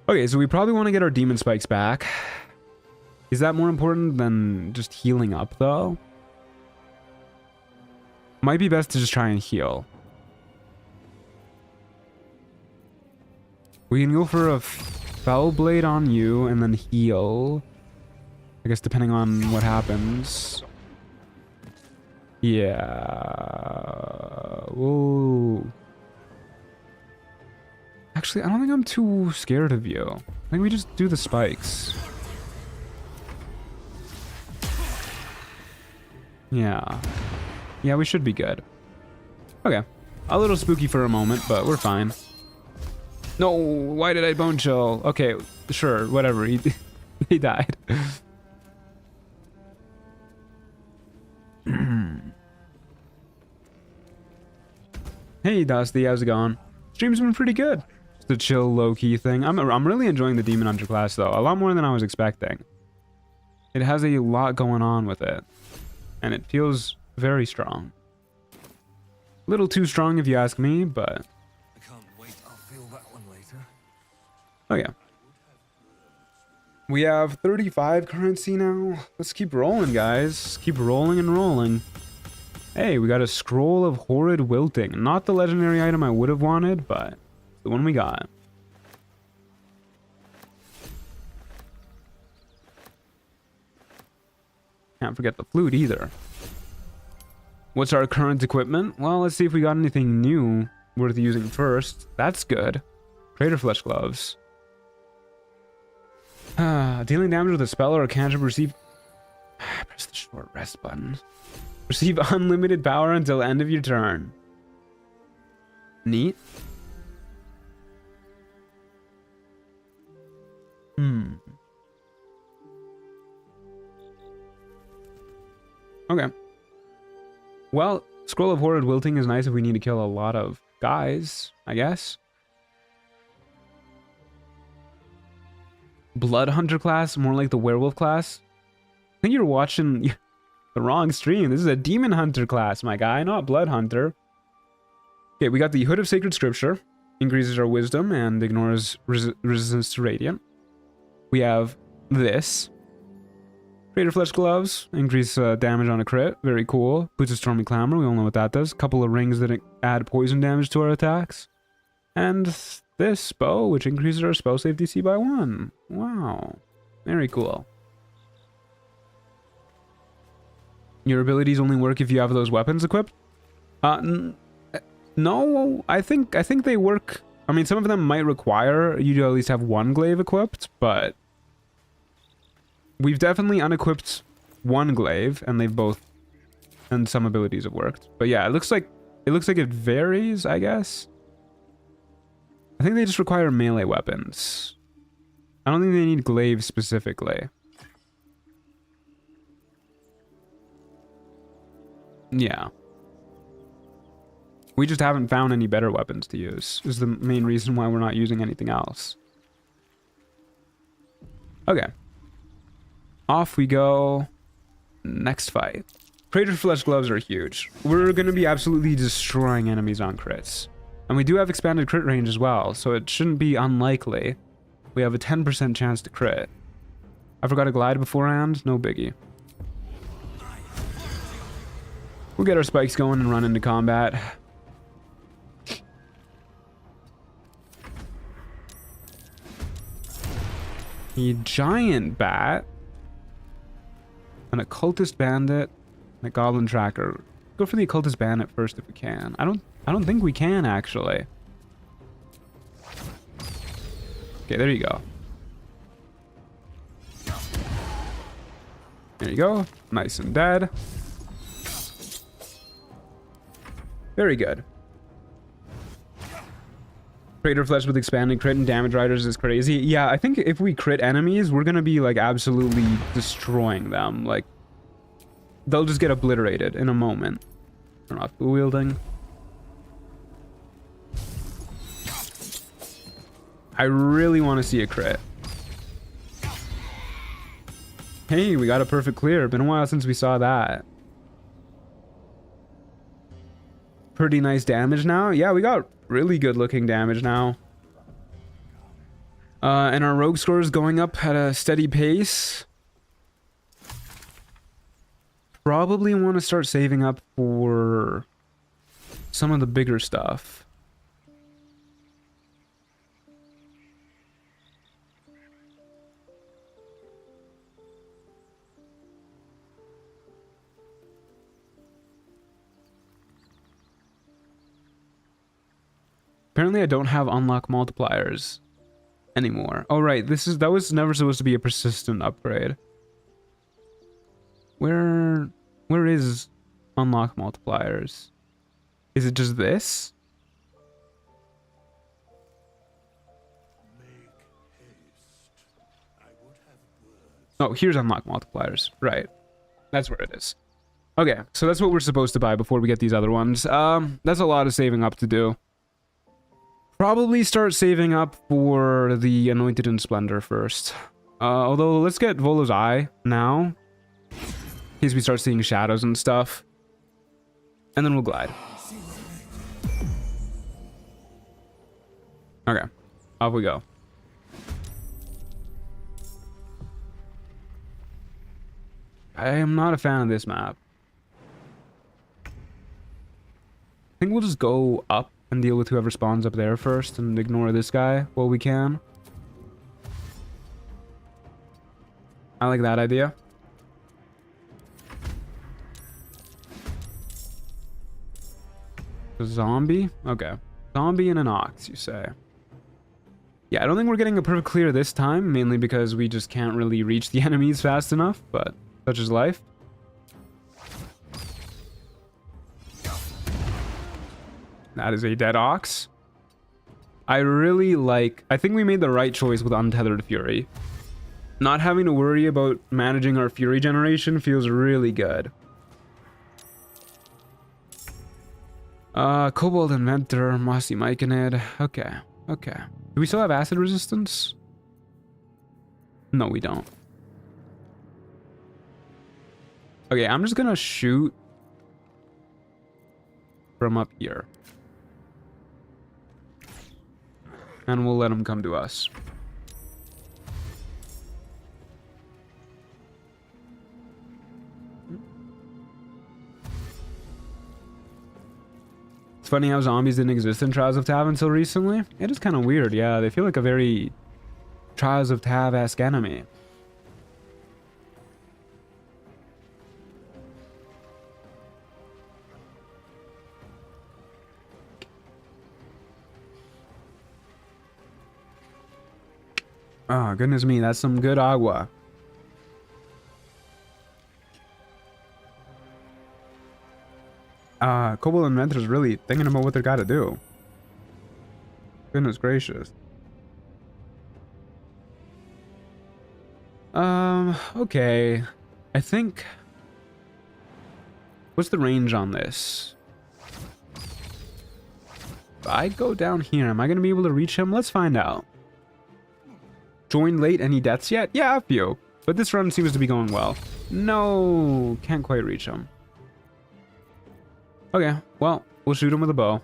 Okay, so we probably want to get our demon spikes back. Is that more important than just healing up, though? Might be best to just try and heal. We can go for a Fell Blade on you and then heal. I guess depending on what happens. Yeah. Whoa. Actually, I don't think I'm too scared of you. I think we just do the spikes. Yeah. Yeah, we should be good. Okay. A little spooky for a moment, but we're fine. No, why did I bone chill? Okay, sure, whatever. He died. Hey Dusty, how's it going? Stream's been pretty good. Just a chill, low-key thing. I'm really enjoying the Demon Hunter class though. A lot more than I was expecting. It has a lot going on with it. And it feels very strong. A little too strong if you ask me, but... I can't wait. I'll feel that one later. Oh yeah. We have 35 currency now. Let's keep rolling, guys. Keep rolling and rolling. Hey, we got a Scroll of Horrid Wilting. Not the legendary item I would have wanted, but the one we got. Can't forget the flute either. What's our current equipment? Well, let's see if we got anything new worth using first. That's good. Crater Flesh Gloves. Dealing damage with a spell or a cantrip, receive... Press the short rest button. Receive unlimited power until end of your turn. Neat. Okay. Well, Scroll of Horrid Wilting is nice if we need to kill a lot of guys, I guess. Blood Hunter class, more like the Werewolf class. I think you're watching the wrong stream. This is a Demon Hunter class, my guy, not Blood Hunter. Okay, we got the Hood of Sacred Scripture. Increases our wisdom and ignores resistance to radiant. We have this. Crater Flesh Gloves. Increase damage on a crit. Very cool. Boots of Stormy Clamor. We all know what that does. Couple of rings that add poison damage to our attacks. And this bow, which increases our spell save DC by 1. Wow. Very cool. Your abilities only work if you have those weapons equipped? No, I think they work. I mean, some of them might require you to at least have one glaive equipped, but we've definitely unequipped one glaive, and they've both, and some abilities have worked. But yeah, it looks like it varies, I guess. I think they just require melee weapons. I don't think they need glaives specifically. Yeah. We just haven't found any better weapons to use, is the main reason why we're not using anything else. Okay. Off we go. Next fight. Crater Flesh Gloves are huge. We're going to be absolutely destroying enemies on crits. And we do have expanded crit range as well, so it shouldn't be unlikely. We have a 10% chance to crit. I forgot to glide beforehand, no biggie. We'll get our spikes going and run into combat. A giant bat, an occultist bandit, and a goblin tracker. Go for the occultist bandit first if we can. I don't think we can actually. Okay, there you go. There you go. Nice and dead. Very good. Crater Flesh with expanded crit and damage riders is crazy. Yeah, I think if we crit enemies, we're gonna be like absolutely destroying them. Like, they'll just get obliterated in a moment. Turn off blue wielding. I really want to see a crit. Hey, we got a perfect clear. Been a while since we saw that. Pretty nice damage now. Yeah, we got really good looking damage now. And our rogue score is going up at a steady pace. Probably want to start saving up for some of the bigger stuff. Apparently I don't have unlock multipliers anymore. Oh right, that was never supposed to be a persistent upgrade. Where is unlock multipliers? Is it just this? Make haste. I would have words. Oh, here's unlock multipliers. Right. That's where it is. Okay, so that's what we're supposed to buy before we get these other ones. That's a lot of saving up to do. Probably start saving up for the Anointed in Splendor first. Although, let's get Volo's Eye now. In case we start seeing shadows and stuff. And then we'll glide. Okay. Off we go. I am not a fan of this map. I think we'll just go up and deal with whoever spawns up there first and ignore this guy while we can. I like that idea. A zombie? Okay. Zombie and an ox, you say. Yeah, I don't think we're getting a perfect clear this time, mainly because we just can't really reach the enemies fast enough, but such is life. That is a dead ox. I think we made the right choice with Untethered Fury. Not having to worry about managing our Fury generation feels really good. Kobold Inventor, Mossy Myconid. Okay, okay. Do we still have acid resistance? No, we don't. Okay, I'm just gonna shoot from up here. And we'll let him come to us. It's funny how zombies didn't exist in Trials of Tav until recently. It is kind of weird, yeah. They feel like a very Trials of Tav-esque enemy. Oh, goodness me, that's some good agua. Cobalt Inventor's really thinking about what they gotta do. Goodness gracious. Okay. I think... What's the range on this? If I go down here, am I gonna be able to reach him? Let's find out. Joined late, any deaths yet? Yeah, a few. But this run seems to be going well. No, can't quite reach him. Okay, well, we'll shoot him with a bow.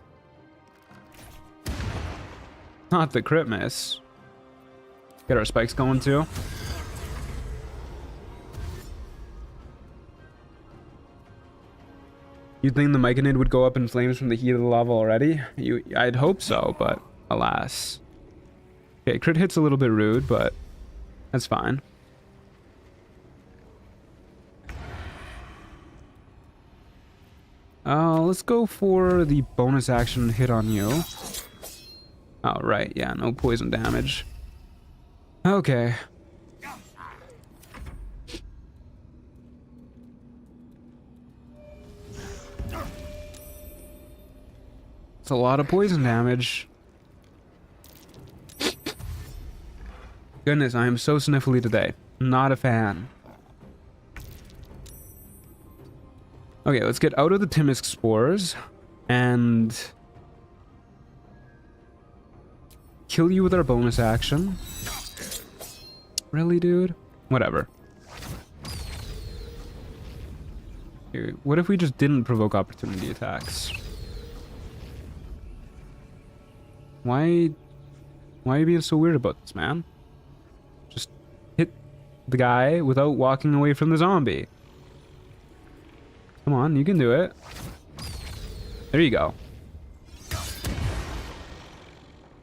Not the crit miss. Get our spikes going too. You'd think the Myconid would go up in flames from the heat of the lava already? I'd hope so, but alas. Okay, crit hit's a little bit rude, but that's fine. Let's go for the bonus action hit on you. Oh, right, yeah, no poison damage. Okay. It's a lot of poison damage. Goodness, I am so sniffly today. Not a fan. Okay, let's get out of the Timisk spores and kill you with our bonus action. Really, dude? Whatever. Here, what if we just didn't provoke opportunity attacks? Why are you being so weird about this, man? Just hit the guy without walking away from the zombie. Come on, you can do it. There you go.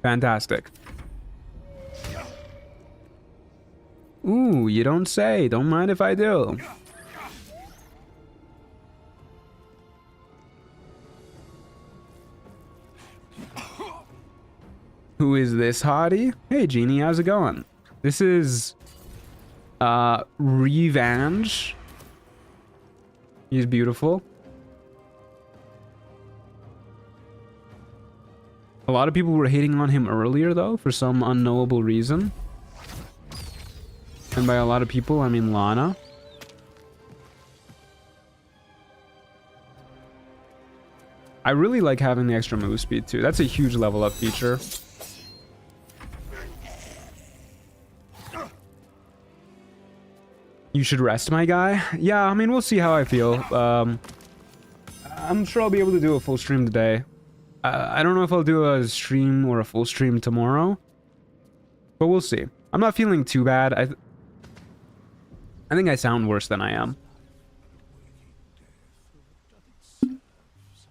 Fantastic. Ooh, you don't say. Don't mind if I do. Who is this hottie? Hey, Genie, how's it going? This is... Revenge. He's beautiful. A lot of people were hating on him earlier, though, for some unknowable reason. And by a lot of people, I mean Lana. I really like having the extra move speed, too. That's a huge level up feature. You should rest, my guy. Yeah, I mean, we'll see how I feel. I'm sure I'll be able to do a full stream today. I don't know if I'll do a stream or a full stream tomorrow, but we'll see. I'm not feeling too bad. I think I sound worse than I am.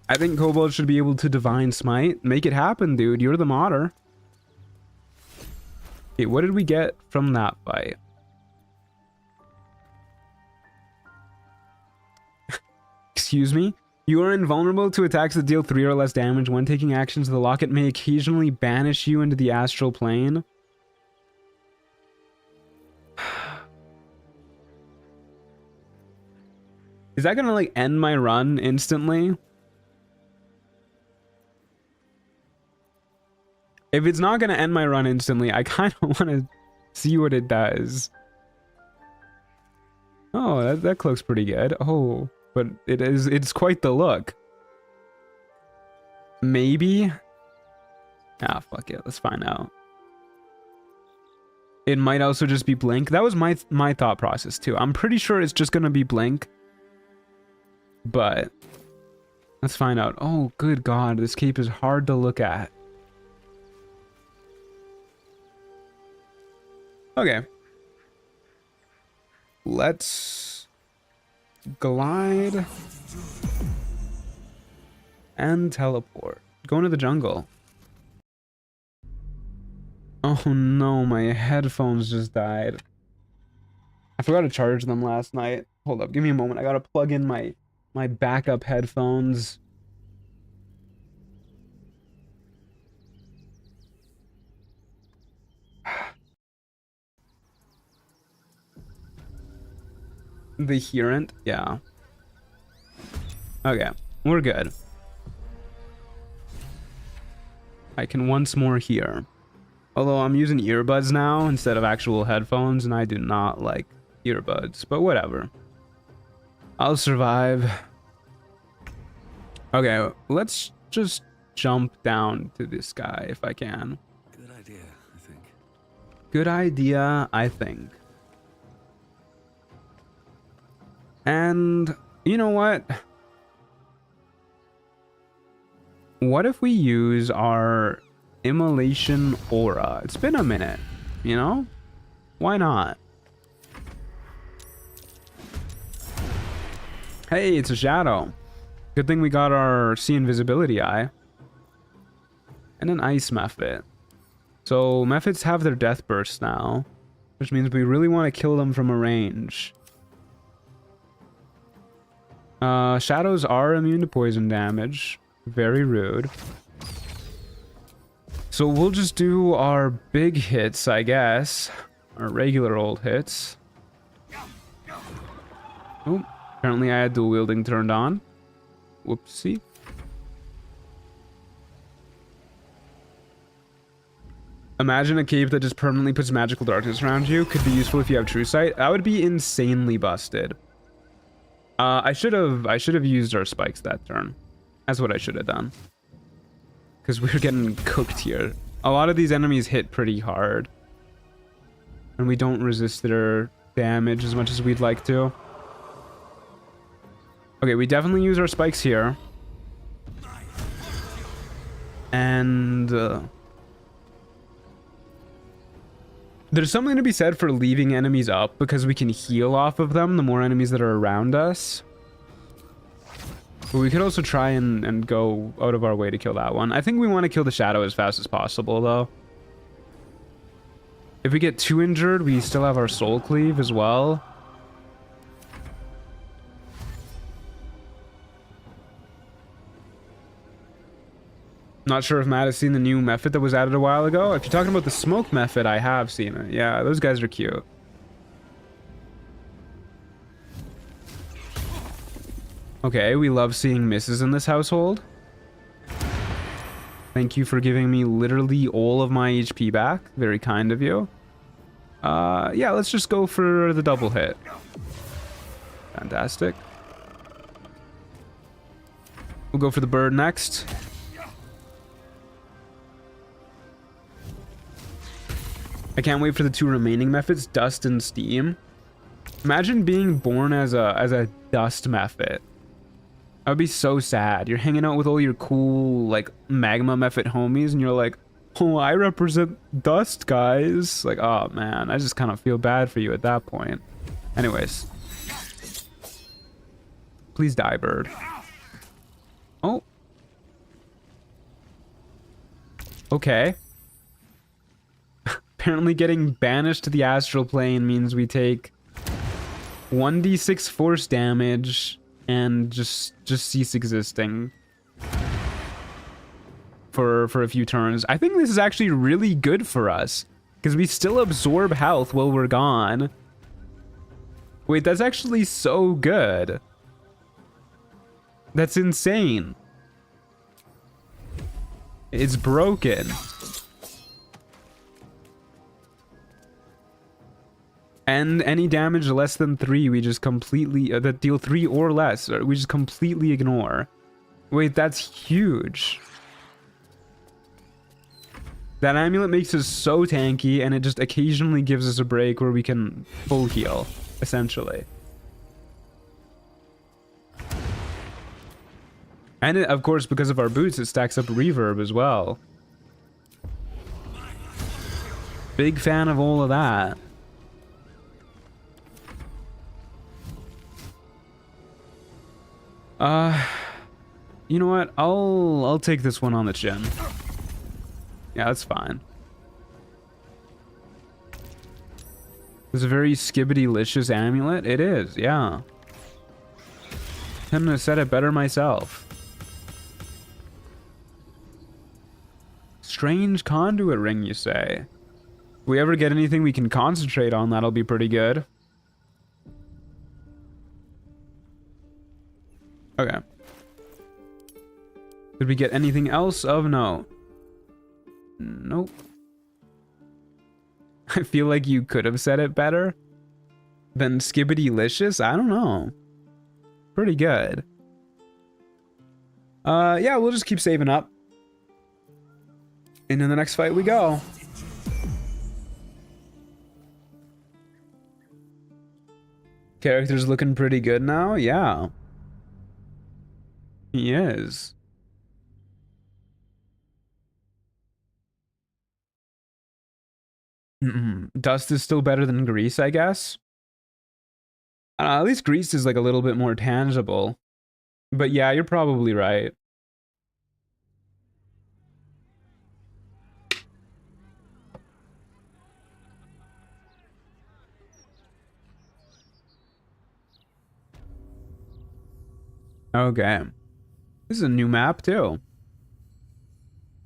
I think Kobold should be able to Divine Smite. Make it happen, dude. You're the modder. Okay, what did we get from that fight? Excuse me? You are invulnerable to attacks that deal 3 or less damage. When taking actions, the locket may occasionally banish you into the astral plane. Is that gonna, like, end my run instantly? If it's not gonna end my run instantly, I kind of want to see what it does. Oh, that looks pretty good. Oh... But it's quite the look. Maybe? Ah, fuck it. Let's find out. It might also just be Blink. That was my thought process, too. I'm pretty sure it's just gonna be Blink. But let's find out. Oh, good God. This cape is hard to look at. Okay. Let's glide and teleport. Go into the jungle. Oh no, my headphones just died. I forgot to charge them last night. Hold up, give me a moment. I gotta plug in my backup headphones. The Herent? Yeah. Okay, we're good. I can once more hear. Although I'm using earbuds now instead of actual headphones, and I do not like earbuds, but whatever. I'll survive. Okay, let's just jump down to this guy if I can. Good idea, I think. Good idea, I think. And you know what? What if we use our immolation aura? It's been a minute, you know? Why not? Hey, it's a shadow. Good thing we got our see invisibility eye. And an ice mephit. So mephits have their death burst now, which means we really want to kill them from a range. Shadows are immune to poison damage. Very rude. So we'll just do our big hits, I guess. Our regular old hits. Oh, apparently I had dual wielding turned on. Whoopsie. Imagine a cape that just permanently puts magical darkness around you. Could be useful if you have true sight. That would be insanely busted. I should have used our spikes that turn. That's what I should have done. Because we're getting cooked here. A lot of these enemies hit pretty hard. And we don't resist their damage as much as we'd like to. Okay, we definitely use our spikes here. And there's something to be said for leaving enemies up because we can heal off of them the more enemies that are around us. But we could also try and go out of our way to kill that one. I think we want to kill the shadow as fast as possible, though. If we get too injured, we still have our soul cleave as well. Not sure if Matt has seen the new mephit that was added a while ago. If you're talking about the smoke mephit, I have seen it. Yeah, those guys are cute. Okay, we love seeing misses in this household. Thank you for giving me literally all of my HP back. Very kind of you. Yeah, let's just go for the double hit. Fantastic. We'll go for the bird next. I can't wait for the two remaining mephits, Dust and Steam. Imagine being born as a Dust mephit. That would be so sad. You're hanging out with all your cool, like, magma mephit homies, and you're like, oh, I represent Dust, guys. Like, oh, man. I just kind of feel bad for you at that point. Anyways. Please die, bird. Oh. Okay. Apparently getting banished to the astral plane means we take 1d6 force damage and just cease existing for a few turns. I think this is actually really good for us because we still absorb health while we're gone. Wait, that's actually so good. That's insane. It's broken. And any damage less than 3, we just completely, that deal 3 or less, we just completely ignore. Wait, that's huge. That amulet makes us so tanky, and it just occasionally gives us a break where we can full heal, essentially. And it, of course, because of our boots, it stacks up reverb as well. Big fan of all of that. You know what? I'll take this one on the chin. Yeah, that's fine. It's a very skibbity-licious amulet. It is, yeah. Couldn't have said it better myself. Strange conduit ring, you say? If we ever get anything we can concentrate on, that'll be pretty good. Okay. Did we get anything else of note? Nope. I feel like you could have said it better than skibbity-licious. I don't know. Pretty good. Yeah, we'll just keep saving up. And in the next fight we go. Character's looking pretty good now. Yeah. He is. Dust is still better than grease, I guess. At least grease is like a little bit more tangible. But yeah, you're probably right. Okay. This is a new map too.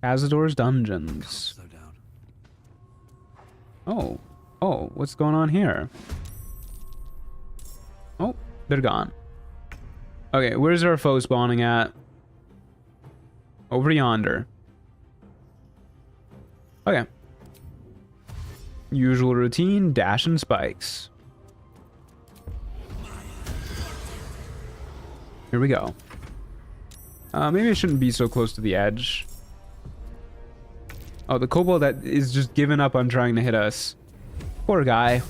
Cazador's Dungeons. Oh. Oh, what's going on here? Oh, they're gone. Okay, where's our foe spawning at? Over yonder. Okay. Usual routine, dash and spikes. Here we go. Maybe I shouldn't be so close to the edge. Oh, the kobold that is just giving up on trying to hit us. Poor guy.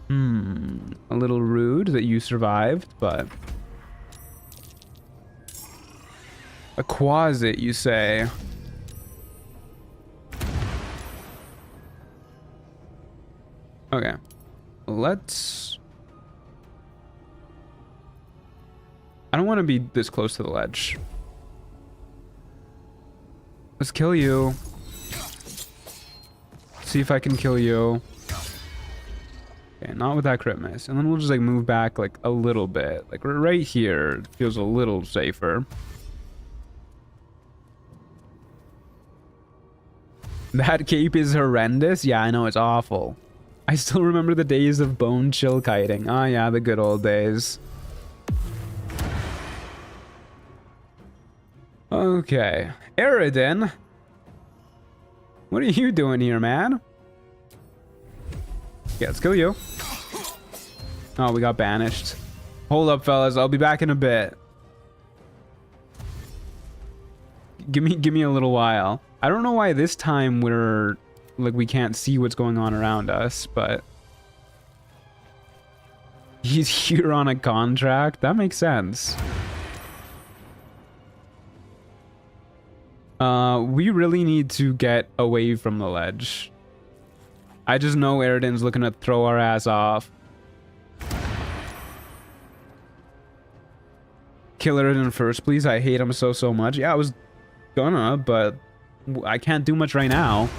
A little rude that you survived, but... A quasit, you say? Okay. Let's... I don't want to be this close to the ledge. Let's kill you. See if I can kill you. Okay, not with that crit miss. And then we'll just like move back like a little bit. Like right here feels a little safer. That cape is horrendous. Yeah, I know, it's awful. I still remember the days of bone chill kiting. Ah, yeah, the good old days. Okay. Eridan. What are you doing here, man? Yeah, let's kill you. Oh, we got banished. Hold up, fellas. I'll be back in a bit. Give me a little while. I don't know why this time we're like we can't see what's going on around us, but he's here on a contract. That makes sense. We really need to get away from the ledge. I just know Eridan's looking to throw our ass off. Kill Eridan first, please. I hate him so much. Yeah, I was gonna, but I can't do much right now.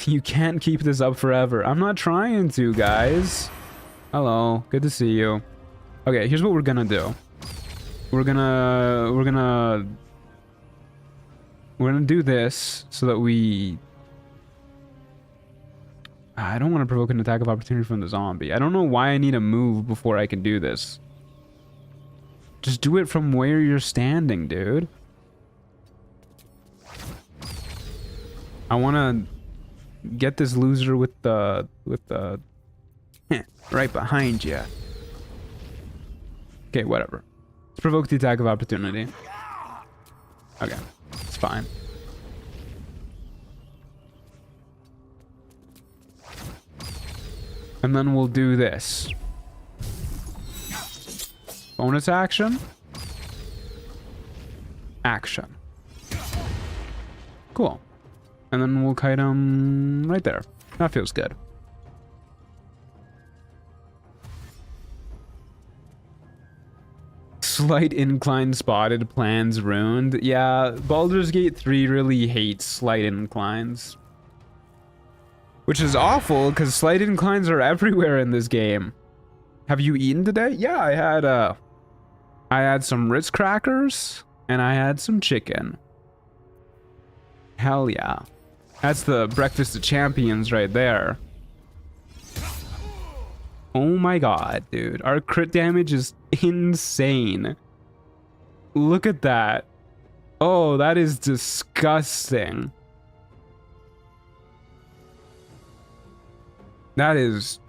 You can't keep this up forever. I'm not trying to, guys. Hello, good to see you. Okay, here's what we're gonna do. We're gonna do this so that we... I don't want to provoke an attack of opportunity from the zombie. I don't know why I need to move before I can do this. Just do it from where you're standing, dude. I want to get this loser with the right behind you. Okay, whatever. Let's provoke the attack of opportunity. Okay, it's fine. And then we'll do this. Bonus action. Action. Cool. And then we'll kite him right there. That feels good. Slight incline spotted, plans ruined. Yeah, Baldur's Gate 3 really hates slight inclines. Which is awful, because slight inclines are everywhere in this game. Have you eaten today? Yeah, I had some Ritz crackers, and I had some chicken. Hell yeah. That's the breakfast of champions right there. Oh my god, dude. Our crit damage is insane. Look at that. Oh, that is disgusting. That is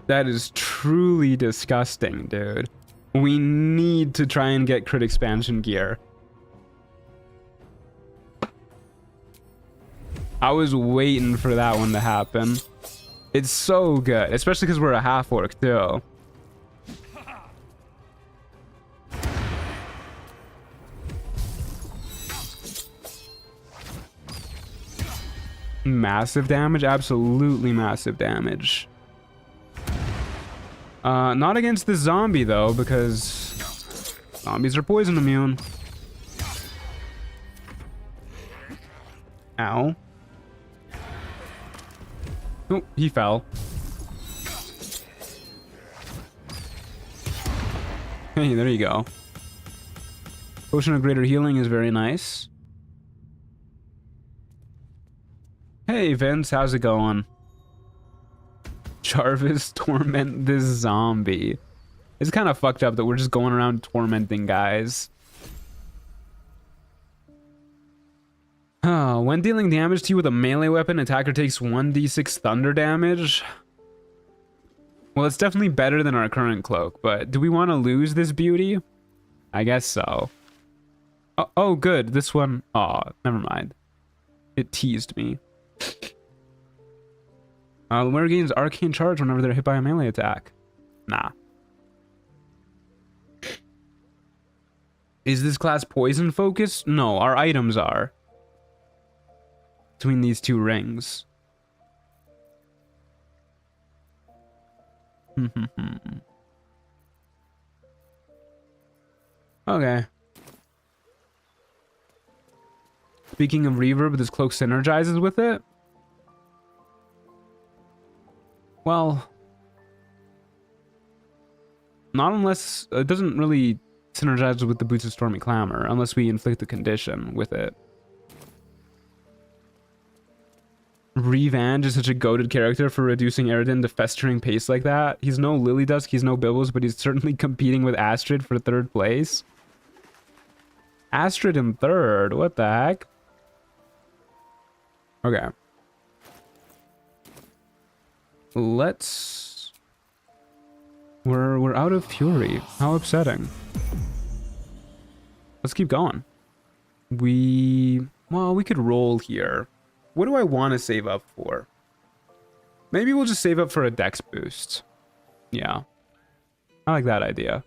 truly disgusting, dude. We need to try and get crit expansion gear. I was waiting for that one to happen. It's so good, especially because we're a half orc too. Massive damage, absolutely massive damage. Not against this zombie though, because zombies are poison immune. Ow. Oh, he fell. Hey, there you go. Potion of Greater Healing is very nice. Hey, Vince, how's it going? Jarvis, torment this zombie. It's kind of fucked up that we're just going around tormenting guys. When dealing damage to you with a melee weapon, attacker takes 1d6 thunder damage. Well, it's definitely better than our current cloak, but do we want to lose this beauty? I guess so. Oh, good. This one... Aw, never mind. It teased me. The winner gains arcane charge whenever they're hit by a melee attack. Nah. Is this class poison focused? No, our items are. Between these two rings. Okay. Speaking of reverb, this cloak synergizes with it. Well, not unless it doesn't really synergize with the Boots of Stormy Clamor, unless we inflict a condition with it. Revange is such a goated character for reducing Eridan to festering pace like that. He's no Lily Dusk, he's no Bibbles, but he's certainly competing with Astrid for 3rd place. Astrid in 3rd? What the heck? Okay. Let's... We're out of fury. How upsetting. Let's keep going. Well, we could roll here. What do I want to save up for? Maybe we'll just save up for a dex boost. Yeah. I like that idea.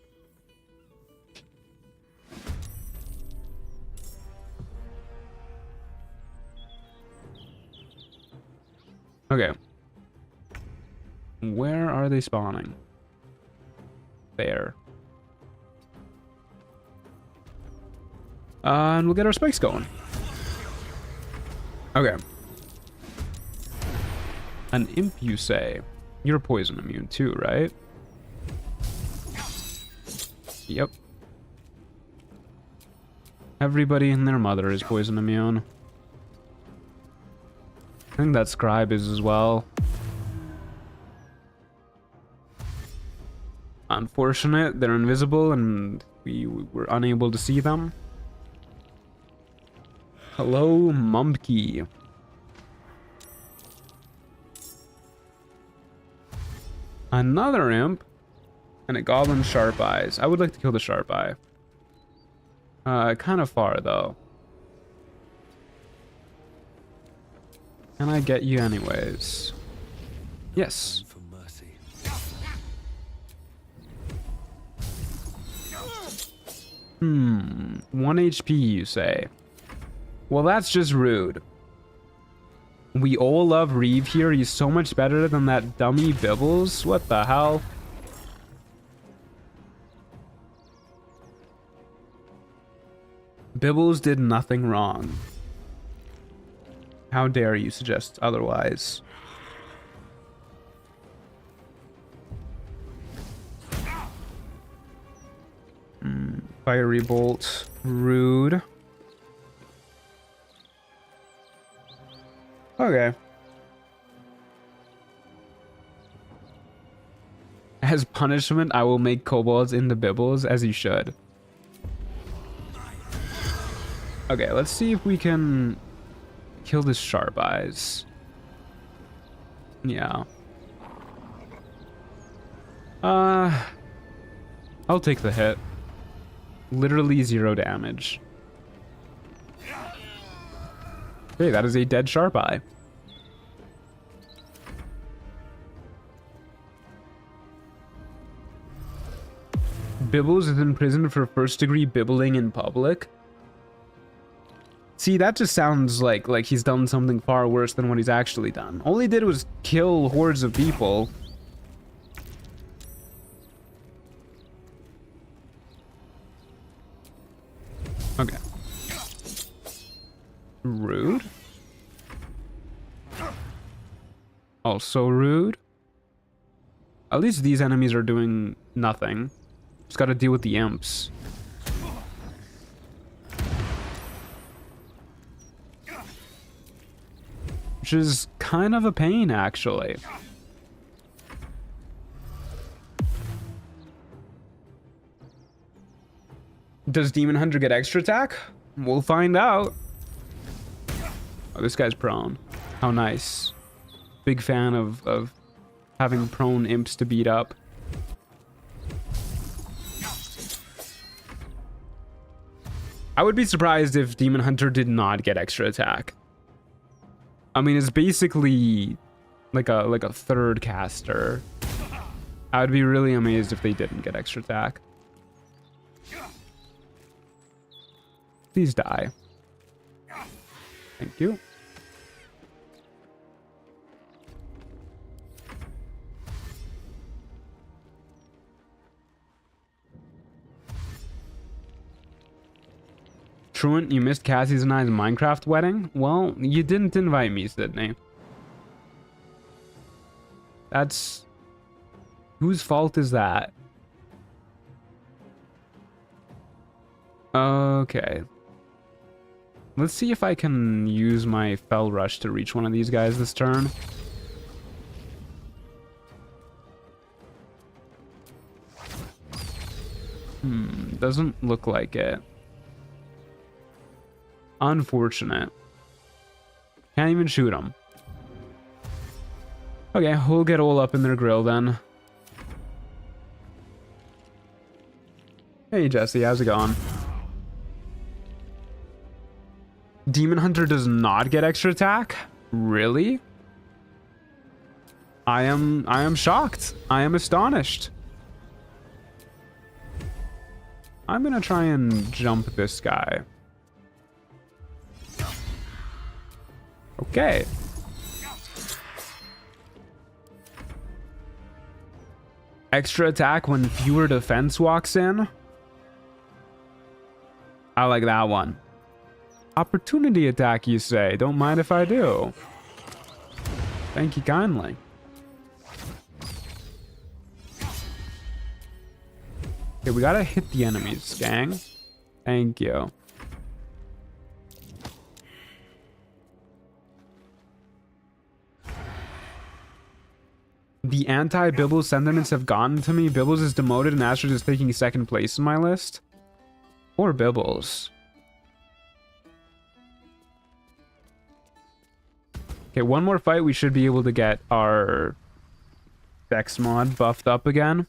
Okay. Where are they spawning? There. And we'll get our spikes going. Okay. An imp, you say? You're poison immune too, right? Yep. Everybody and their mother is poison immune. I think that scribe is as well. Unfortunate, they're invisible and we were unable to see them. Hello, Mumpky. Another imp and a goblin sharp eyes. I would like to kill the sharp eye. Kind of far though. Can I get you anyways? Yes. 1 HP, you say? Well, that's just rude. We all love Reeve here. He's so much better than that dummy Bibbles. What the hell? Bibbles did nothing wrong. How dare you suggest otherwise? Fiery Bolt. Rude. Okay. As punishment, I will make kobolds into Bibbles, as you should. Okay, let's see if we can kill this Sharp Eyes. Yeah. I'll take the hit. Literally 0 damage. Okay, that is a dead Sharp Eye. Bibbles is in prison for first-degree bibbling in public. See, that just sounds like he's done something far worse than what he's actually done. All he did was kill hordes of people. Okay. Rude. Also rude. At least these enemies are doing nothing. Just gotta deal with the imps. Which is kind of a pain, actually. Does Demon Hunter get extra attack? We'll find out. Oh, this guy's prone. How nice. Big fan of having prone imps to beat up. I would be surprised if Demon Hunter did not get extra attack. I mean, it's basically like a third caster. I would be really amazed if they didn't get extra attack. Please die. Thank you. Truant, you missed Cassie's and I's Minecraft wedding? Well, you didn't invite me, Sydney. That's... whose fault is that? Okay. Let's see if I can use my Fell Rush to reach one of these guys this turn. Doesn't look like it. Unfortunate. Can't even shoot them. Okay, we'll get all up in their grill then. Hey Jesse, how's it going? Demon Hunter does not get extra attack? Really? I am shocked. I am astonished. I'm gonna try and jump this guy. Okay. Extra attack when fewer defense walks in. I like that one. Opportunity attack, you say? Don't mind if I do. Thank you kindly. Okay, we gotta hit the enemies, gang. Thank you. The anti-Bibbles sentiments have gotten to me. Bibbles is demoted and Astrid is taking second place in my list. Or Bibbles. Okay, one more fight, we should be able to get our Dex mod buffed up again.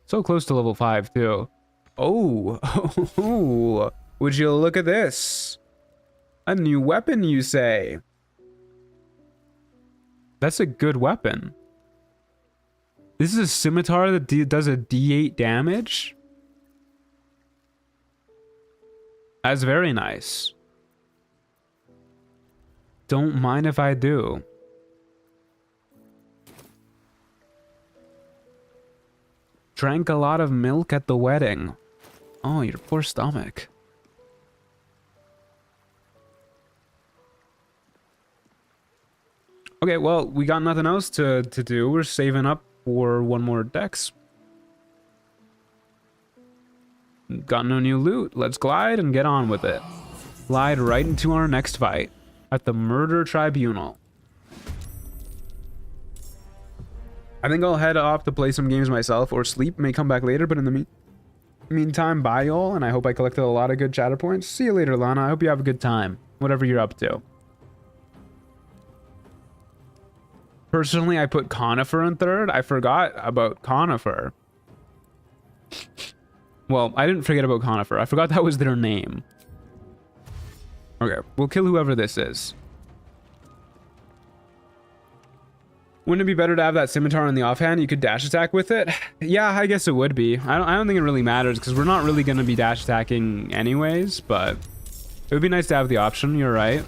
So close to level 5 too. Oh, would you look at this? A new weapon, you say? That's a good weapon. This is a scimitar that does a D8 damage? That's very nice. don't mind if I do. Drank a lot of milk at the wedding. Oh, your poor stomach. Okay, well, we got nothing else to do. We're saving up for one more dex. Got no new loot. Let's glide and get on with it. Glide right into our next fight at the Murder Tribunal. I think I'll head off to play some games myself or sleep. May come back later, but in the meantime, bye y'all, and I hope I collected a lot of good chatter points. See you later, Lana. I hope you have a good time, whatever you're up to. Personally, I put Conifer in third. I forgot about Conifer. Well, I didn't forget about Conifer. I forgot that was their name. Okay, we'll kill whoever this is. Wouldn't it be better to have that scimitar in the offhand? You could dash attack with it? Yeah, I guess it would be. I don't think it really matters because we're not really going to be dash attacking anyways, but it would be nice to have the option. You're right.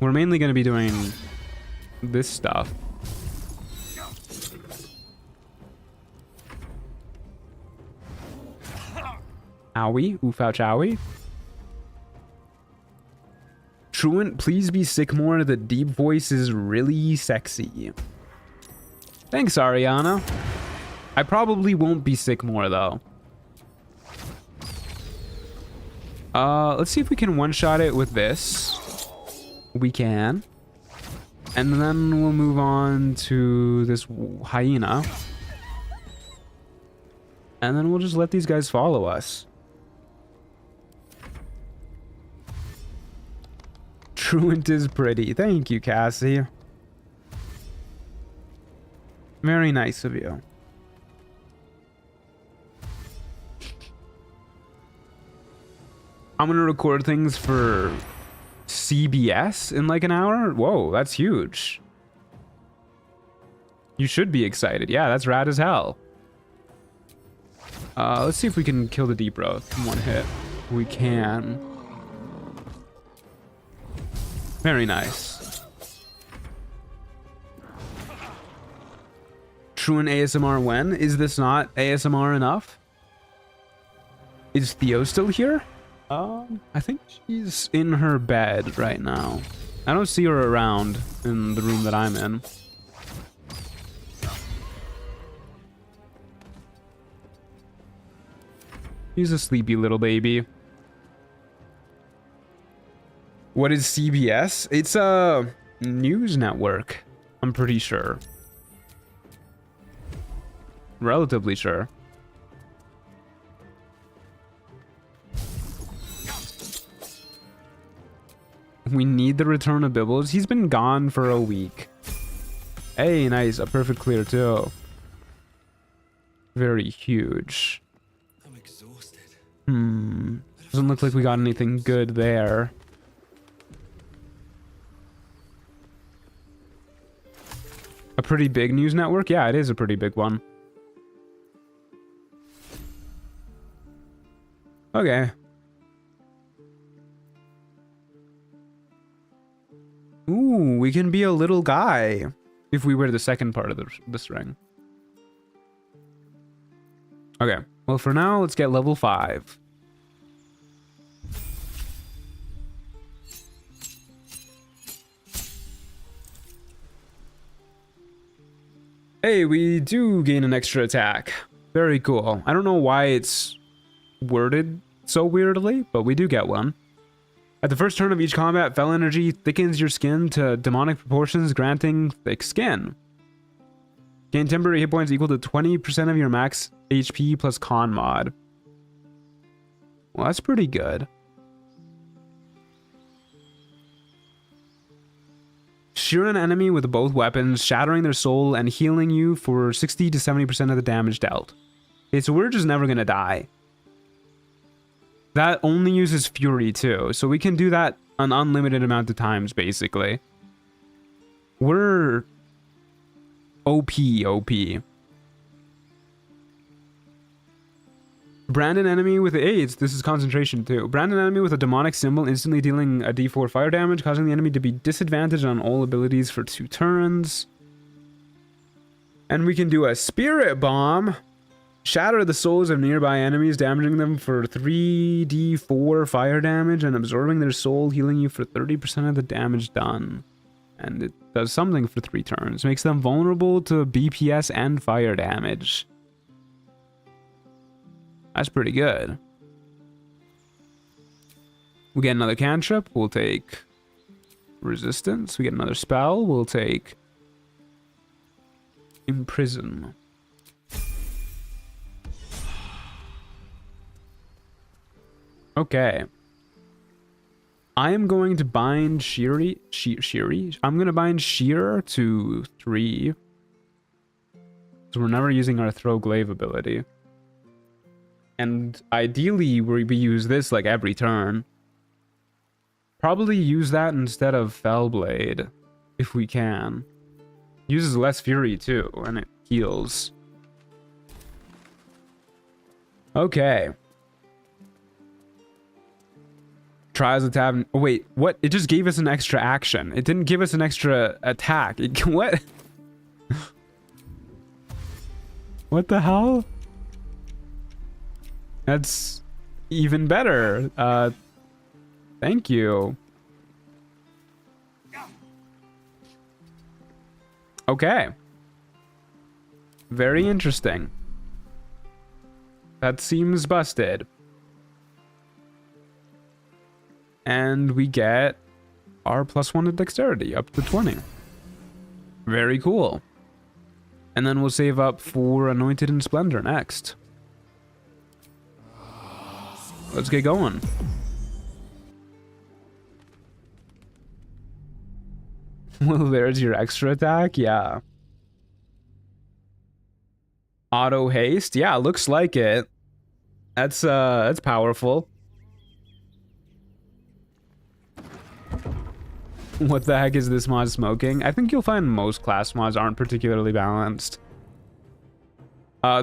We're mainly going to be doing this stuff. Owie. Oof, ouch, owie. Truant, please be Sycamore. The deep voice is really sexy. Thanks, Ariana. I probably won't be Sycamore, though. Let's see if we can one-shot it with this. We can. And then we'll move on to this hyena. And then we'll just let these guys follow us. Truant is pretty. Thank you, Cassie. Very nice of you. I'm gonna record things for CBS in like an hour. Whoa, that's huge. You should be excited. Yeah, that's rad as hell. Let's see if we can kill the deep growth in one hit. We can. Very nice. Truant ASMR when? Is this not ASMR enough? Is Theo still here? I think she's in her bed right now. I don't see her around in the room that I'm in. He's a sleepy little baby. What is CBS? It's a news network, I'm pretty sure. Relatively sure. We need the return of Bibbles. He's been gone for a week. Hey, nice. A perfect clear too. Very huge. I'm exhausted. Doesn't look like we got anything good there. A pretty big news network? Yeah, it is a pretty big one. Okay. Ooh, we can be a little guy if we wear the second part of the string. Okay, well for now, let's get level 5. Hey, we do gain an extra attack. Very cool. I don't know why it's worded so weirdly, but we do get one. At the first turn of each combat, Fel Energy thickens your skin to demonic proportions, granting thick skin. Gain temporary hit points equal to 20% of your max HP plus con mod. Well, that's pretty good. Shear an enemy with both weapons, shattering their soul and healing you for 60 to 70% of the damage dealt. Okay, so we're just never gonna die. That only uses Fury too, so we can do that an unlimited amount of times, basically. We're OP. Branded enemy with AIDS. This is concentration too. Branded enemy with a demonic symbol instantly dealing a d4 fire damage, causing the enemy to be disadvantaged on all abilities for 2 turns. And we can do a spirit bomb. Shatter the souls of nearby enemies, damaging them for 3d4 fire damage and absorbing their soul, healing you for 30% of the damage done. And it does something for 3 turns. Makes them vulnerable to BPS and fire damage. That's pretty good. We get another cantrip. We'll take resistance. We get another spell. We'll take imprison. Okay. I am going to bind Shiri. I'm going to bind Sheer to 3. So we're never using our Throw Glaive ability. And ideally, we use this like every turn. Probably use that instead of Fellblade, if we can. Uses less fury too, and it heals. Okay. Trials of Tav. Oh, wait, what? It just gave us an extra action. It didn't give us an extra attack. What? What the hell? That's even better. Thank you. Okay. Very interesting. That seems busted. And we get our +1 to dexterity up to 20. Very cool. And then we'll save up for Anointed in Splendor next. Let's get going. Well, there's your extra attack. Yeah. Auto haste. Yeah, looks like it. That's powerful. What the heck is this mod smoking? I think you'll find most class mods aren't particularly balanced.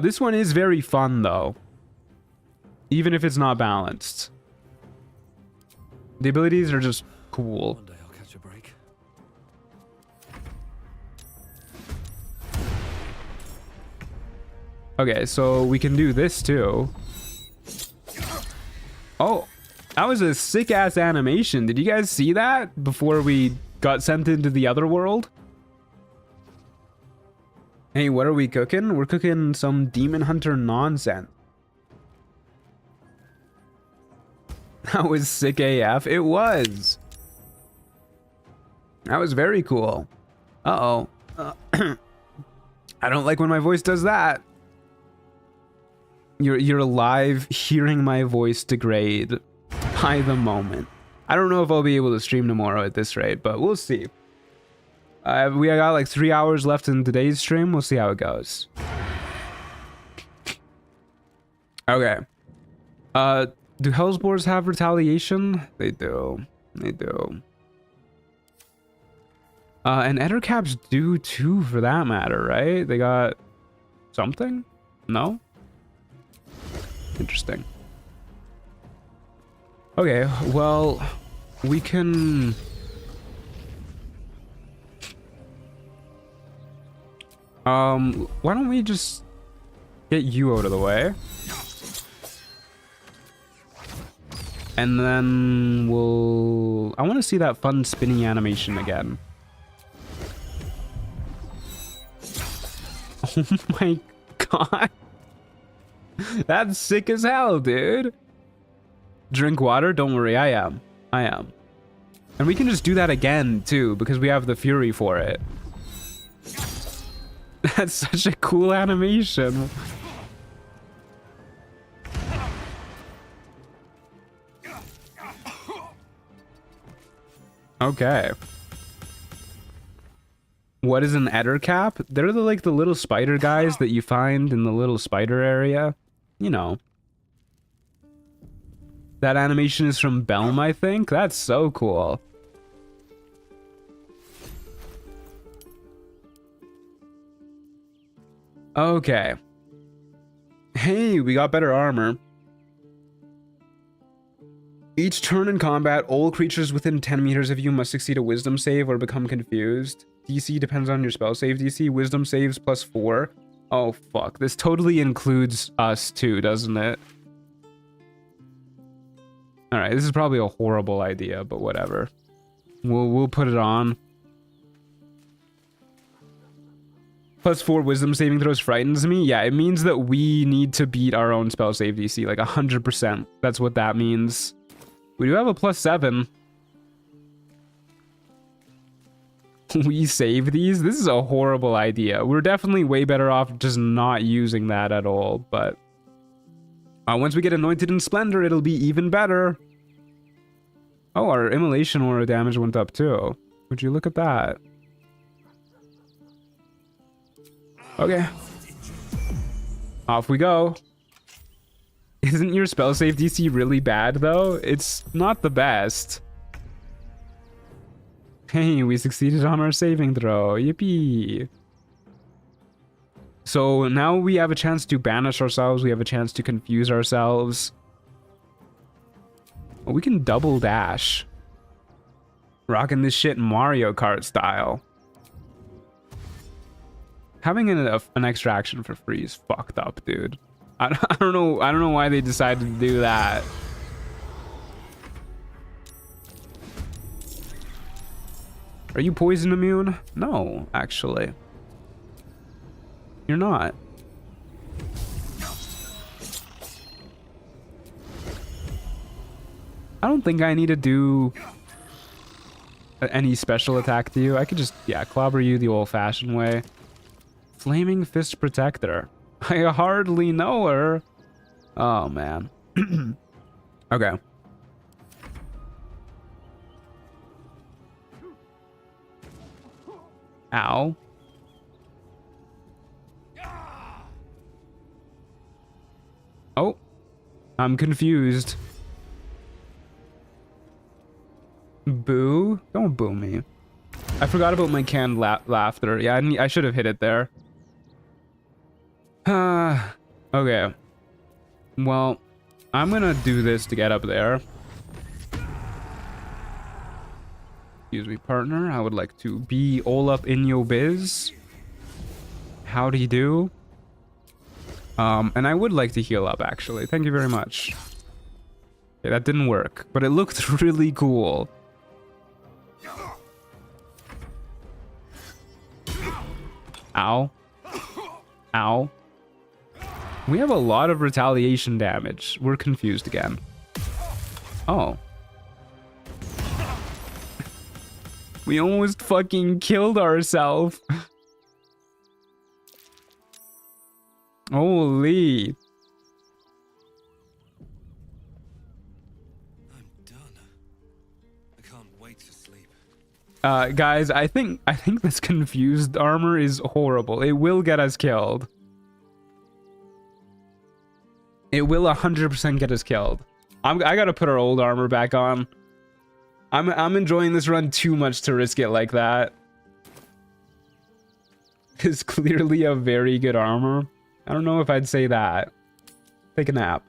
This one is very fun though. Even if it's not balanced. The abilities are just cool. One day I'll catch a break. Okay, so we can do this too. Oh, that was a sick-ass animation. Did you guys see that before we got sent into the other world? Hey, what are we cooking? We're cooking some Demon Hunter nonsense. That was sick AF. It was. That was very cool. Uh-oh. I don't like when my voice does that. You're live hearing my voice degrade by the moment. I don't know if I'll be able to stream tomorrow at this rate, but we'll see. We got like 3 hours left in today's stream. We'll see how it goes. Okay. Do Hellsboars have retaliation? They do. They do. And Ettercaps do too, for that matter, right? They got something? No? Interesting. Okay, well, we can... why don't we just get you out of the way? And then we'll... I want to see that fun spinning animation again. Oh my god. That's sick as hell, dude. Drink water? Don't worry, I am. I am. And we can just do that again, too, because we have the fury for it. That's such a cool animation. Okay. What is an Ettercap? They're like the little spider guys that you find in the little spider area. You know. That animation is from Belm, I think. That's so cool. Okay. Hey, we got better armor. Each turn in combat, all creatures within 10 meters of you must succeed a wisdom save or become confused. DC depends on your spell save DC. Wisdom saves +4. Oh, fuck. This totally includes us too, doesn't it? Alright, this is probably a horrible idea, but whatever. We'll put it on. +4 wisdom saving throws frightens me. Yeah, it means that we need to beat our own spell save DC, like 100%. That's what that means. We do have a +7. We save these? This is a horrible idea. We're definitely way better off just not using that at all, but... once we get Anointed in Splendor, it'll be even better. Oh, our Immolation Aura damage went up too. Would you look at that? Okay. Off we go. Isn't your spell save DC really bad though? It's not the best. Hey, we succeeded on our saving throw. Yippee. So now we have a chance to banish ourselves. We have a chance to confuse ourselves. Oh, we can double dash. Rocking this shit Mario Kart style. Having an extra action for free is fucked up, dude. I don't know why they decided to do that. Are you poison immune? No, actually. You're not. I don't think I need to do any special attack to you. I could just, yeah, clobber you the old-fashioned way. Flaming Fist Protector. I hardly know her. Oh, man. Okay. Ow. Oh. I'm confused. Boo? Don't boo me. I forgot about my canned laughter. Yeah, I should have hit it there. Okay. Well, I'm gonna do this to get up there. Excuse me, partner. I would like to be all up in your biz. Howdy do. And I would like to heal up, actually. Thank you very much. Okay, that didn't work, but it looked really cool. Ow. Ow. We have a lot of retaliation damage. We're confused again. Oh. We almost fucking killed ourselves. Holy. I'm done. I can't wait to sleep. Guys, I think this confused armor is horrible. It will get us killed. It will 100% get us killed. I gotta put our old armor back on. I'm enjoying this run too much to risk it like that. It's clearly a very good armor. I don't know if I'd say that. Take a nap.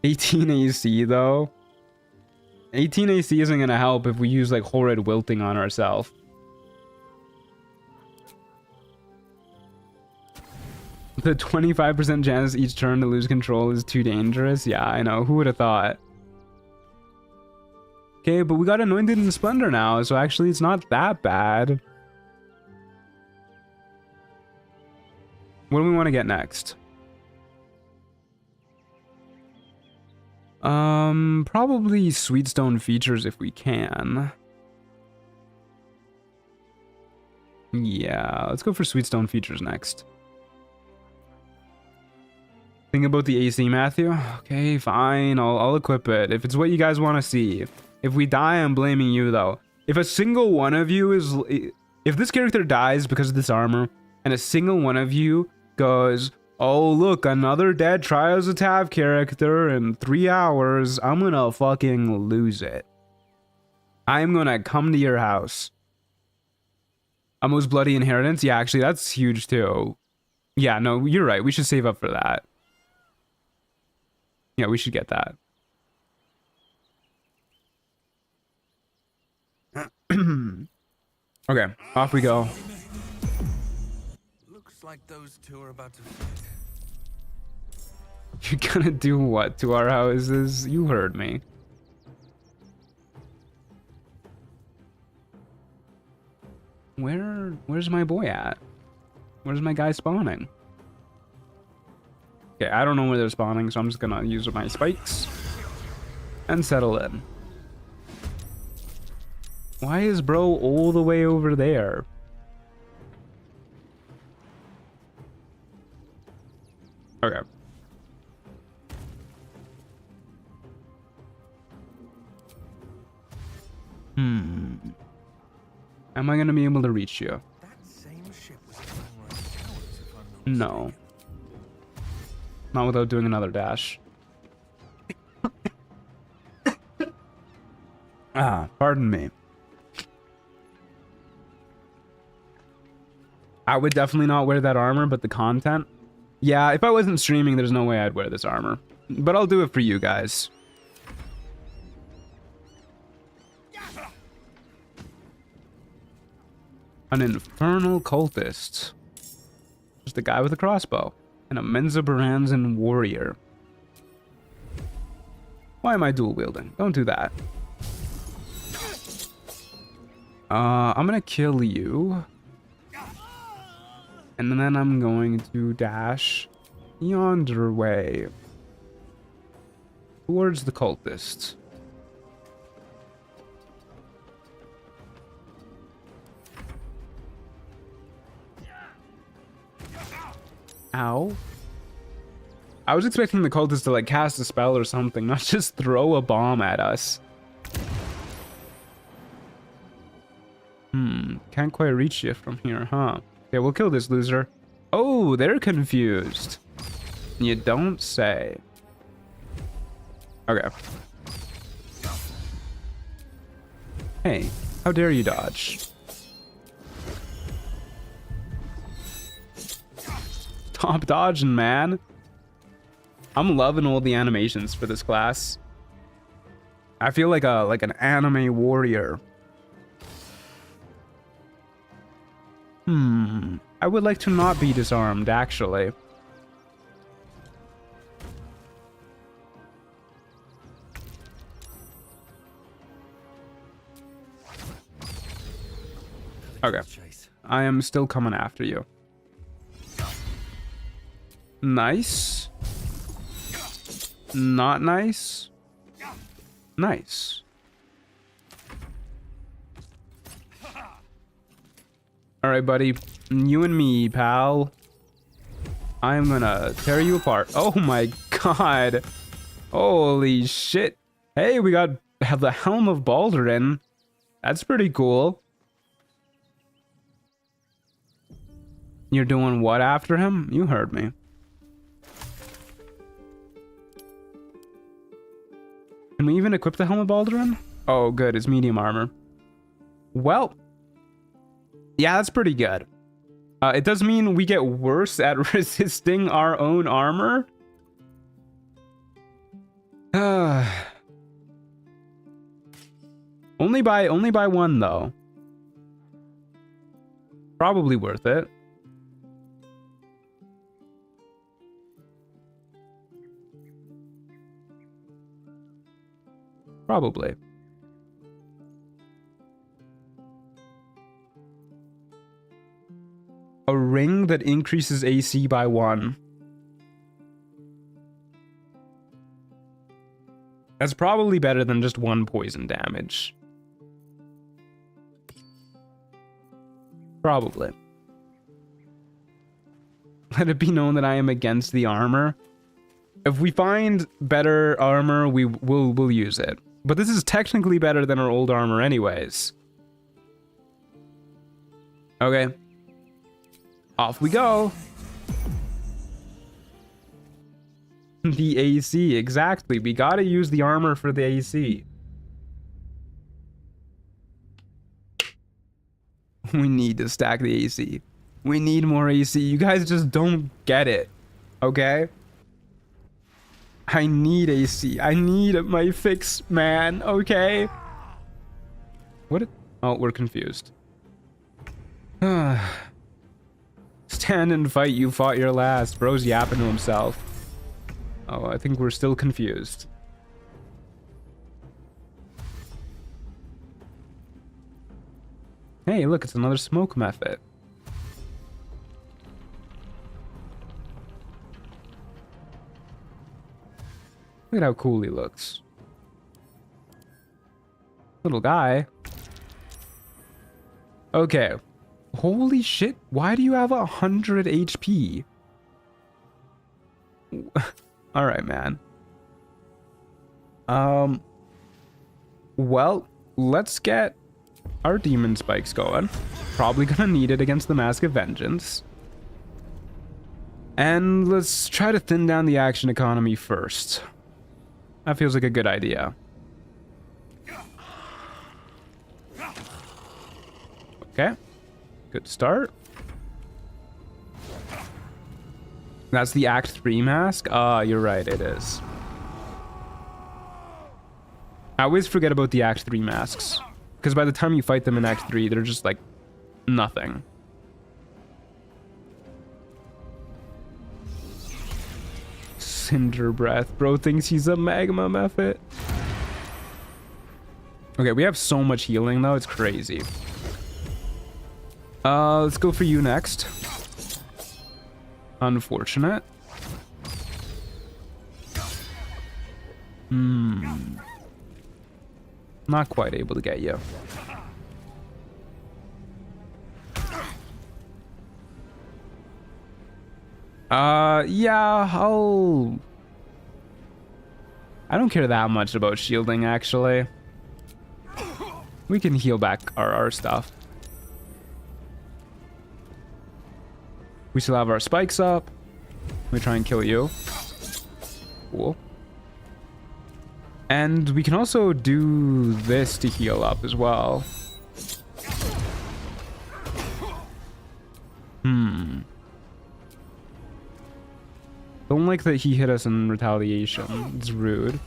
$18 AC though. 18 AC isn't gonna help if we use like horrid wilting on ourselves. The 25% chance each turn to lose control is too dangerous. Yeah, I know. Who would have thought? Okay, but we got Anointed in Splendor now, so actually it's not that bad. What do we want to get next? Probably Sweetstone Features if we can. Yeah, let's go for Sweetstone Features next. Think about the AC, Matthew. Okay, fine. I'll equip it. If it's what you guys want to see. If we die, I'm blaming you, though. If a single one of you is... If this character dies because of this armor, and a single one of you goes, oh, look, another dead Trials of Tav character in 3 hours, I'm gonna fucking lose it. I'm gonna come to your house. A Most Bloody Inheritance? Yeah, actually, that's huge, too. Yeah, no, you're right. We should save up for that. Yeah, we should get that. Okay, off we go. Looks like those two are about to fight. You're gonna do what to our houses? You heard me. Where's my boy at? Where's my guy spawning? Okay, I don't know where they're spawning, so I'm just gonna use my spikes and settle in. Why is bro all the way over there? Okay. Am I gonna be able to reach you? That same ship was flying around towers, if I'm not No. mistaken. Not without doing another dash. Pardon me. I would definitely not wear that armor, but the content. Yeah, if I wasn't streaming, there's no way I'd wear this armor. But I'll do it for you guys. An infernal cultist. Just a guy with a crossbow. And a Menzoberranzan warrior. Why am I dual wielding? Don't do that. I'm gonna kill you. And then I'm going to dash yonder way. Towards the cultists. Ow. I was expecting the cultists to like cast a spell or something, not just throw a bomb at us. Can't quite reach you from here, huh? Okay, we'll kill this loser. Oh, they're confused. You don't say. Okay. Hey, how dare you dodge? Top dodging, man. I'm loving all the animations for this class. I feel like an anime warrior. I would like to not be disarmed, actually. Okay. I am still coming after you. Nice. Not nice. Nice. Alright, buddy. You and me, pal. I'm gonna tear you apart. Oh my god. Holy shit. Hey, we have the Helm of Baldur in. That's pretty cool. You're doing what after him? You heard me. Can we even equip the Helm of Baldur? Oh, good. It's medium armor. Well. Yeah, that's pretty good. It does mean we get worse at resisting our own armor. Only by one, though. Probably worth it. Probably. A ring that increases AC by 1. That's probably better than just 1 poison damage. Probably. Let it be known that I am against the armor. If we find better armor, we'll use it. But this is technically better than our old armor anyways. Okay. Off we go. The AC, exactly. We gotta use the armor for the AC. We need to stack the AC. We need more AC. You guys just don't get it. Okay? I need AC. I need my fix, man. Okay. What? Oh, we're confused. Stand and fight. You fought your last. Bro's yapping to himself. Oh, I think we're still confused. Hey, look, it's another smoke method. Look at how cool he looks. Little guy. Okay. Holy shit, why do you have 100 HP? Alright, man. Well, let's get our demon spikes going. Probably gonna need it against the Mask of Vengeance. And let's try to thin down the action economy first. That feels like a good idea. Okay. Good start. That's the Act 3 mask? Ah, you're right, it is. I always forget about the Act 3 masks. Because by the time you fight them in Act 3, they're just like nothing. Cinder Breath. Bro thinks he's a magma method. Okay, we have so much healing though, it's crazy. Let's go for you next. Unfortunate. Not quite able to get you. Yeah, I don't care that much about shielding, actually. We can heal back our stuff. We still have our spikes up. Let me try and kill you. Cool. And we can also do this to heal up as well. Don't like that he hit us in retaliation. It's rude.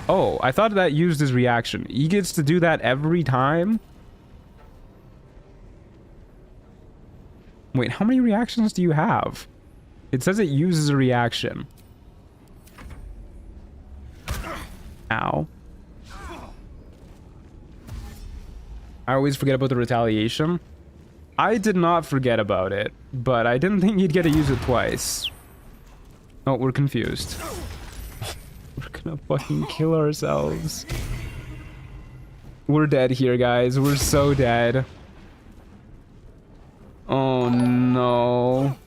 Oh, I thought that used his reaction. He gets to do that every time? Wait, how many reactions do you have? It says it uses a reaction. Ow. I always forget about the retaliation. I did not forget about it, but I didn't think you'd get to use it twice. Oh, we're confused. We're gonna fucking kill ourselves. We're dead here, guys. We're so dead. Oh, no.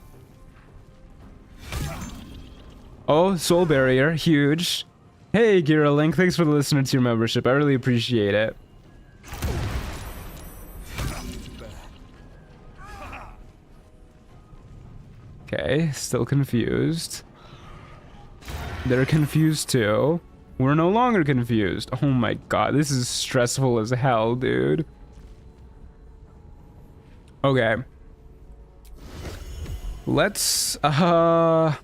Oh, soul barrier. Huge. Hey, Gira Link. Thanks for listening to your membership. I really appreciate it. Okay, still confused. They're confused too. We're no longer confused. Oh my god, this is stressful as hell, dude. Okay. Let's, let's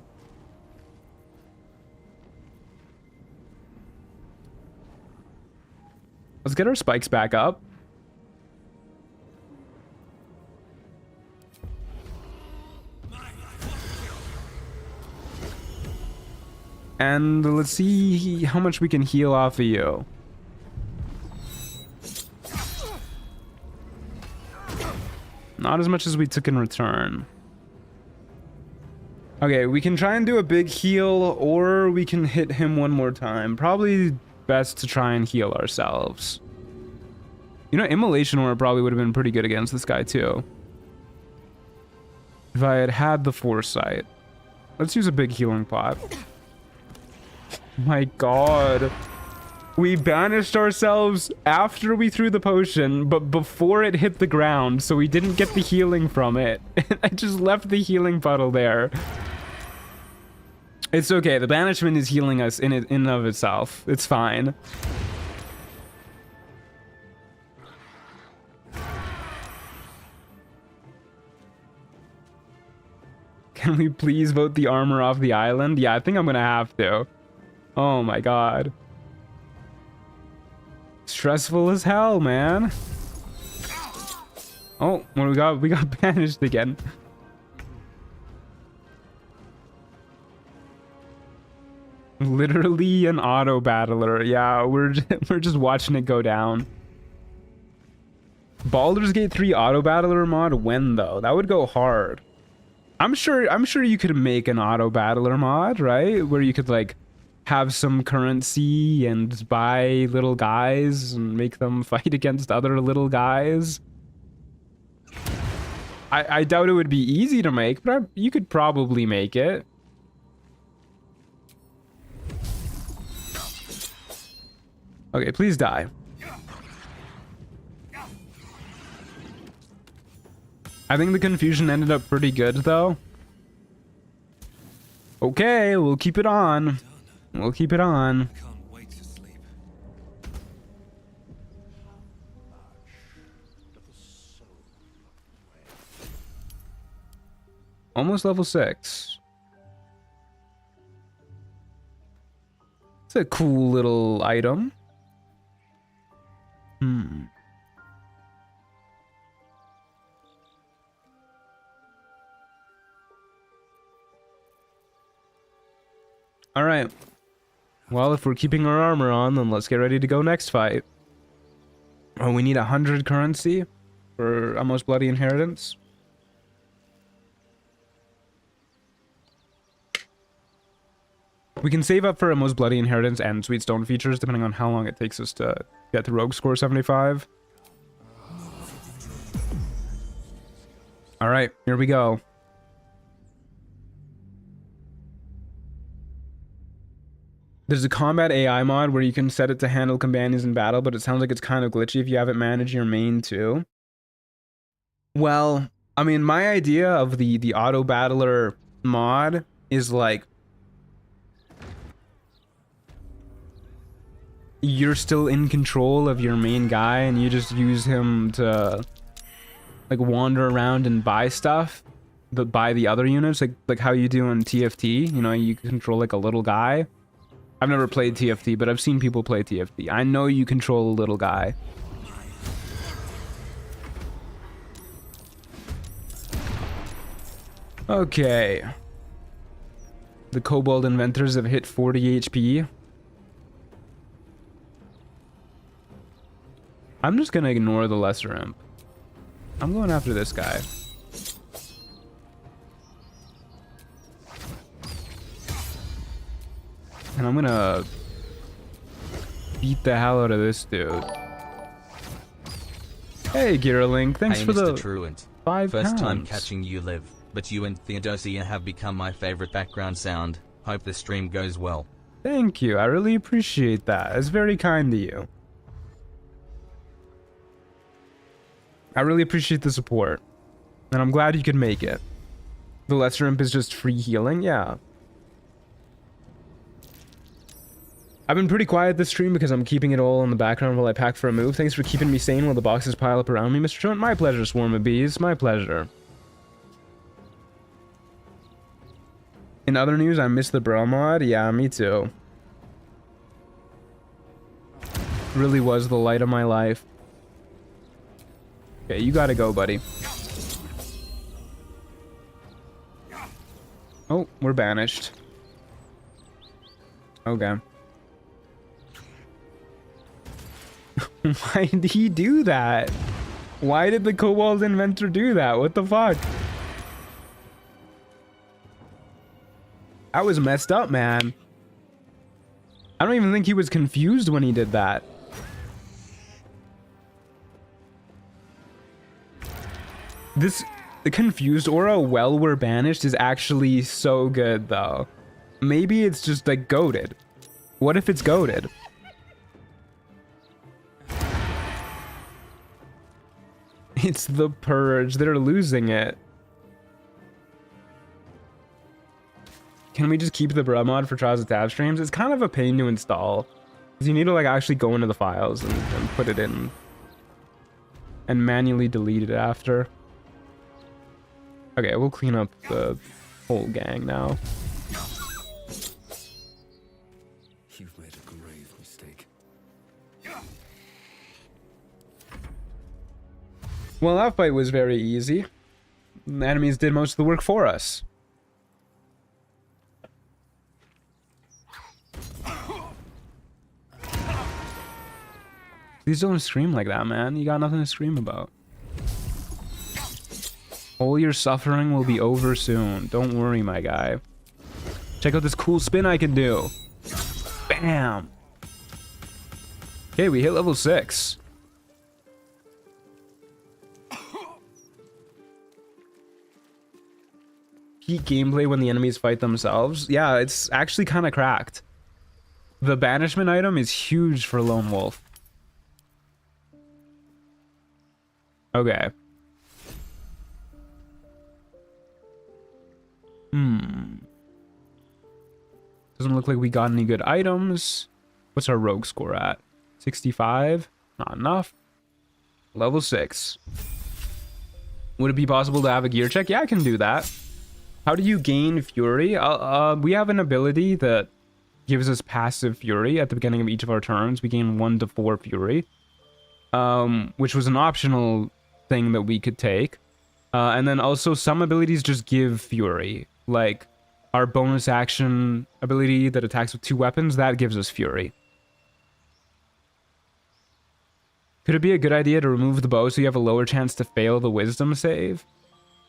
get our spikes back up. And let's see how much we can heal off of you. Not as much as we took in return. Okay, we can try and do a big heal, or we can hit him one more time. Probably best to try and heal ourselves. You know, Immolation Aura probably would have been pretty good against this guy too. If I had had the foresight. Let's use a big healing pot. My god. We banished ourselves after we threw the potion, but before it hit the ground, so we didn't get the healing from it. I just left the healing puddle there. It's okay, the banishment is healing us in and of itself. It's fine. Can we please vote the armor off the island? Yeah, I think I'm gonna have to. Oh my god. Stressful as hell, man. Oh, what do we got? We got banished again. Literally an auto battler. Yeah, we're just watching it go down. Baldur's Gate 3 auto battler mod when though? That would go hard. I'm sure you could make an auto battler mod, right? Where you could like have some currency and buy little guys and make them fight against other little guys. I doubt it would be easy to make, but you could probably make it. Okay, please die. I think the confusion ended up pretty good, though. Okay, we'll keep it on. We'll keep it on. Can't wait to sleep. Almost level 6. It's a cool little item. Alright. Well, if we're keeping our armor on, then let's get ready to go next fight. Oh, we need 100 currency for a Most Bloody Inheritance. We can save up for a Most Bloody Inheritance and Sweet Stone features, depending on how long it takes us to get to Rogue Score 75. Alright, here we go. There's a combat AI mod where you can set it to handle companions in battle, but it sounds like it's kind of glitchy if you haven't managed your main too. Well, I mean, my idea of the auto battler mod is like you're still in control of your main guy and you just use him to like wander around and buy stuff, but buy the other units, like how you do in TFT. You know, you control like a little guy. I've never played TFT, but I've seen people play TFT. I know you control a little guy. Okay. The Kobold Inventors have hit 40 HP. I'm just gonna ignore the Lesser Imp. I'm going after this guy. And I'm gonna beat the hell out of this dude. Hey, Gearlink, thanks Hey, for Mr. the Truant. 5 First pounds. time catching you live, but you and Theodosia have become my favorite background sound. Hope the stream goes well. Thank you, I really appreciate that. It's very kind of you. I really appreciate the support. And I'm glad you could make it. The Lesser Imp is just free healing? Yeah. I've been pretty quiet this stream because I'm keeping it all in the background while I pack for a move. Thanks for keeping me sane while the boxes pile up around me, Mr. Truant. My pleasure, Swarm of Bees. My pleasure. In other news, I missed the Bro mod. Yeah, me too. Really was the light of my life. Okay, you gotta go, buddy. Oh, we're banished. Okay. Why did he do that? Why did the Kobold Inventor do that? What the fuck? That was messed up, man. I don't even think he was confused when he did that. The confused aura while we're banished is actually so good, though. Maybe it's just like goated. What if it's goated? It's the purge. They're losing it. Can we just keep the Bro mod for Trials of Tav streams? It's kind of a pain to install. Because you need to like actually go into the files and put it in. And manually delete it after. Okay, we'll clean up the whole gang now. You've made a grave mistake. Well, that fight was very easy. The enemies did most of the work for us. Please don't scream like that, man. You got nothing to scream about. All your suffering will be over soon. Don't worry, my guy. Check out this cool spin I can do. Bam! Okay, we hit level 6. Peak gameplay when the enemies fight themselves. Yeah, it's actually kind of cracked. The banishment item is huge for Lonewolf. Okay. Doesn't look like we got any good items. What's our rogue score at? 65? Not enough. Level 6. Would it be possible to have a gear check? Yeah, I can do that. How do you gain fury? We have an ability that gives us passive fury at the beginning of each of our turns. We gain 1 to 4 fury. Which was an optional thing that we could take. And then also some abilities just give fury. Like our bonus action ability that attacks with 2 weapons, that gives us fury. Could it be a good idea to remove the bow so you have a lower chance to fail the wisdom save?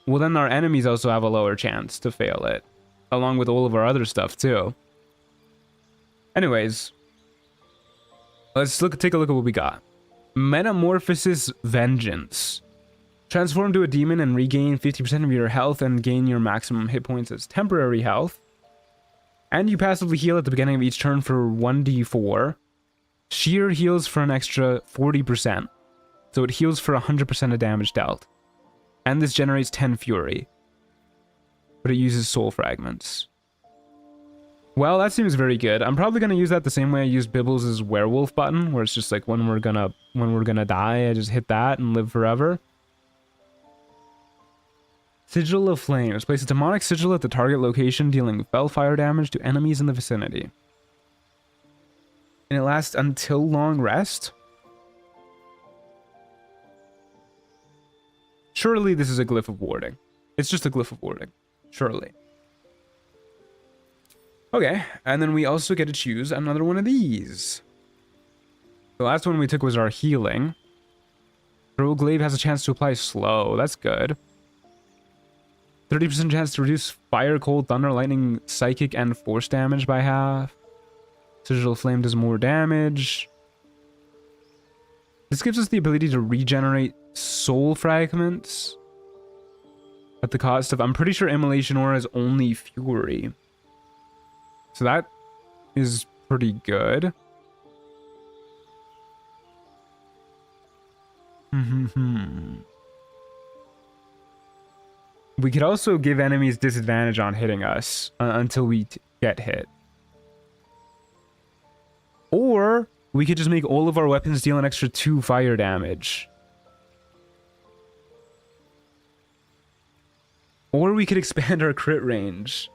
Well, then our enemies also have a lower chance to fail it, along with all of our other stuff too. Anyways, let's take a look at what we got. Metamorphosis Vengeance. Transform to a demon and regain 50% of your health and gain your maximum hit points as temporary health. And you passively heal at the beginning of each turn for 1d4. Sheer heals for an extra 40%. So it heals for 100% of damage dealt. And this generates 10 fury. But it uses soul fragments. Well, that seems very good. I'm probably going to use that the same way I used Bibbles' werewolf button, where it's just like when we're gonna die, I just hit that and live forever. Sigil of Flames. Place a demonic sigil at the target location, dealing fellfire damage to enemies in the vicinity. And it lasts until long rest? Surely this is a glyph of warding. It's just a glyph of warding. Surely. Okay, and then we also get to choose another one of these. The last one we took was our healing. Rogue Glaive has a chance to apply slow. That's good. 30% chance to reduce fire, cold, thunder, lightning, psychic, and force damage by half. Sigil of Flame does more damage. This gives us the ability to regenerate soul fragments at the cost of... I'm pretty sure Immolation Aura is only Fury. So that is pretty good. We could also give enemies disadvantage on hitting us until we get hit. Or we could just make all of our weapons deal an extra 2 fire damage. Or we could expand our crit range.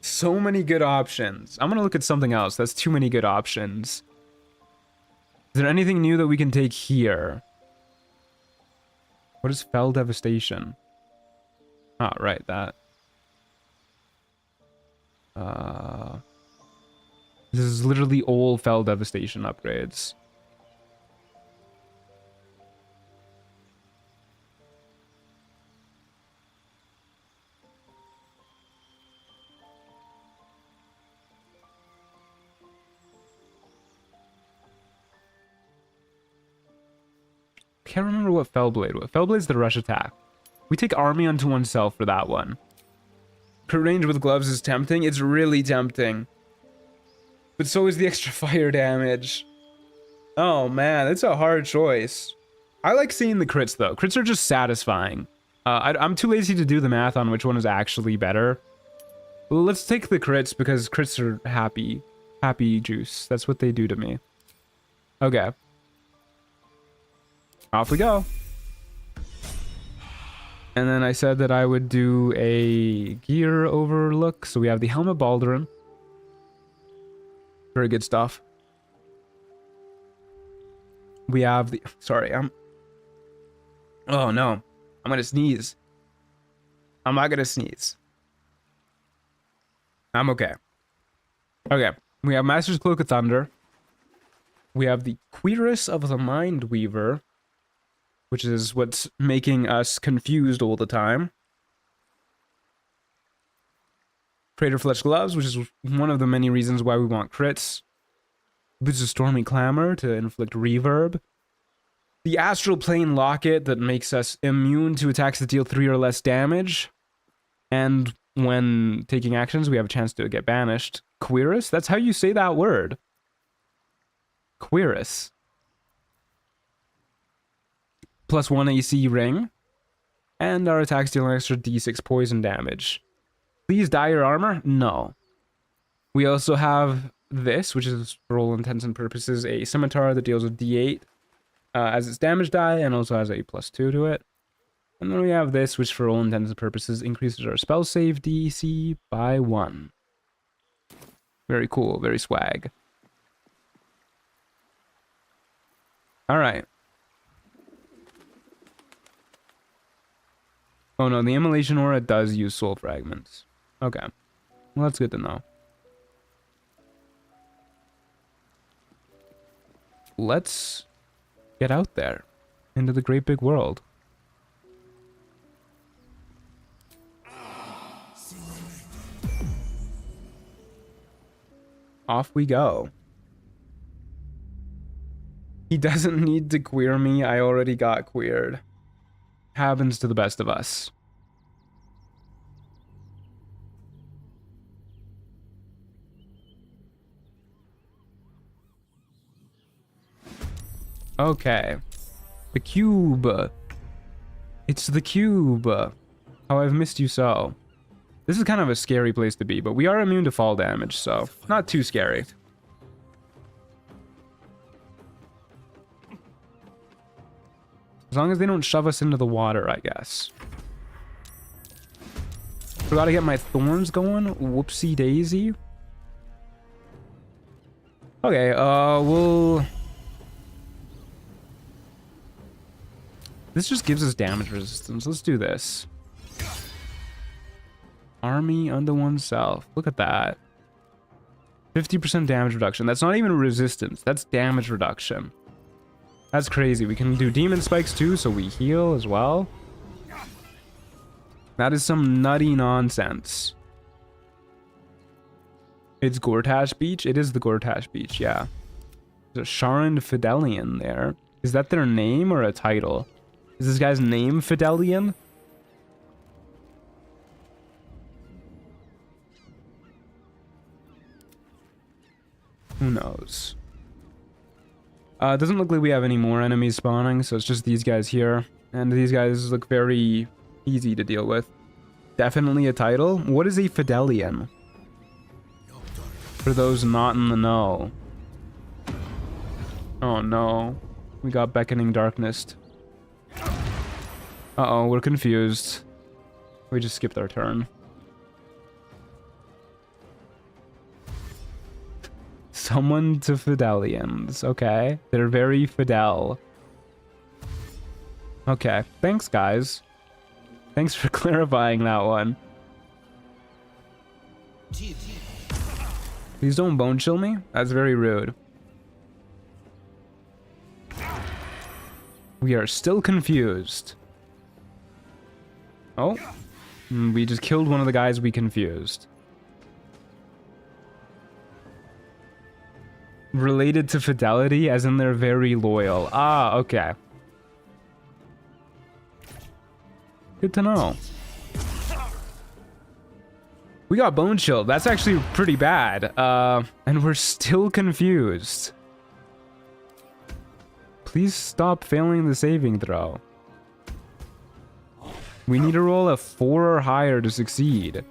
So many good options. I'm gonna look at something else. That's too many good options. Is there anything new that we can take here? What is Fell Devastation? Oh, right, that. This is literally all Fell Devastation upgrades. Can't remember what Fellblade was. Fellblade's the rush attack. We take army unto oneself for that one. Crit range with gloves is tempting. It's really tempting. But so is the extra fire damage. Oh man, it's a hard choice. I like seeing the crits though. Crits are just satisfying. I'm too lazy to do the math on which one is actually better. Well, let's take the crits because crits are happy. Happy juice. That's what they do to me. Okay. Off we go. And then I said that I would do a gear overlook. So we have the helmet Baldur. Very good stuff. We have the... Sorry, oh no. I'm gonna sneeze. I'm not gonna sneeze. I'm okay. Okay. We have Master's Cloak of Thunder. We have the Cuirass of the Mind Weaver, which is what's making us confused all the time. Crater Fletch Gloves, which is one of the many reasons why we want crits. Boots of Stormy Clamor to inflict reverb. The Astral Plane Locket that makes us immune to attacks that deal 3 or less damage. And when taking actions, we have a chance to get banished. Cuirass? That's how you say that word. Cuirass. +1 AC ring. And our attacks deal an extra d6 poison damage. Please dye your armor? No. We also have this, which is, for all intents and purposes, a scimitar that deals with d8 as its damage die, and also has a +2 to it. And then we have this, which for all intents and purposes increases our spell save DC by 1. Very cool, very swag. Alright. Oh no, the Immolation Aura does use soul fragments. Okay. Well, that's good to know. Let's get out there into the great big world. Off we go. He doesn't need to queer me. I already got queered. Happens to the best of us. Okay. The cube. It's the cube. How I've missed you so. This is kind of a scary place to be, but we are immune to fall damage, so not too scary. As long as they don't shove us into the water, I guess. Forgot to get my thorns going. Whoopsie daisy. Okay, we'll... This just gives us damage resistance. Let's do this. Army unto oneself. Look at that. 50% damage reduction. That's not even resistance. That's damage reduction. That's crazy. We can do demon spikes too, so we heal as well. That is some nutty nonsense. It's Gortash Beach? It is the Gortash Beach, yeah. There's a Sharon Fidelian there. Is that their name or a title? Is this guy's name Fidelian? Who knows? It doesn't look like we have any more enemies spawning, so it's just these guys here. And these guys look very easy to deal with. Definitely a title. What is a Fidelian? For those not in the know. Oh no. We got Beckoning Darkness. Uh-oh, we're confused. We just skipped our turn. Someone to Fidelians. Okay. They're very Fidel. Okay. Thanks, guys. Thanks for clarifying that one. Please don't bone chill me. That's very rude. We are still confused. Oh. We just killed one of the guys we confused. Related to fidelity, as in they're very loyal. Ah, okay. Good to know. We got bone chilled. That's actually pretty bad. And we're still confused. Please stop failing the saving throw. We need to roll a 4 or higher to succeed.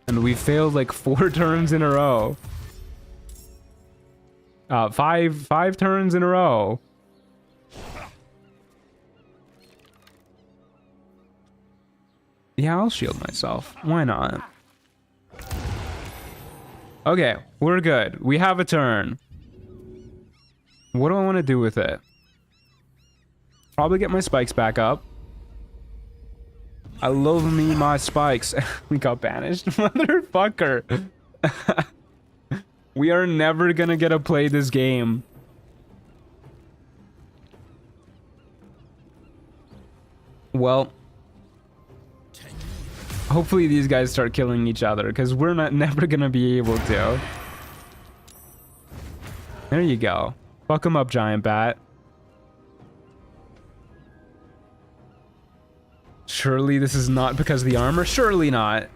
And we failed like 4 turns in a row. Five turns in a row. Yeah, I'll shield myself. Why not? Okay, we're good. We have a turn. What do I want to do with it? Probably get my spikes back up. I love me my spikes. We got banished. Motherfucker. We are never gonna get to play this game. Well, hopefully these guys start killing each other, because we're never gonna be able to. There you go. Fuck him up, giant bat. Surely this is not because of the armor? Surely not.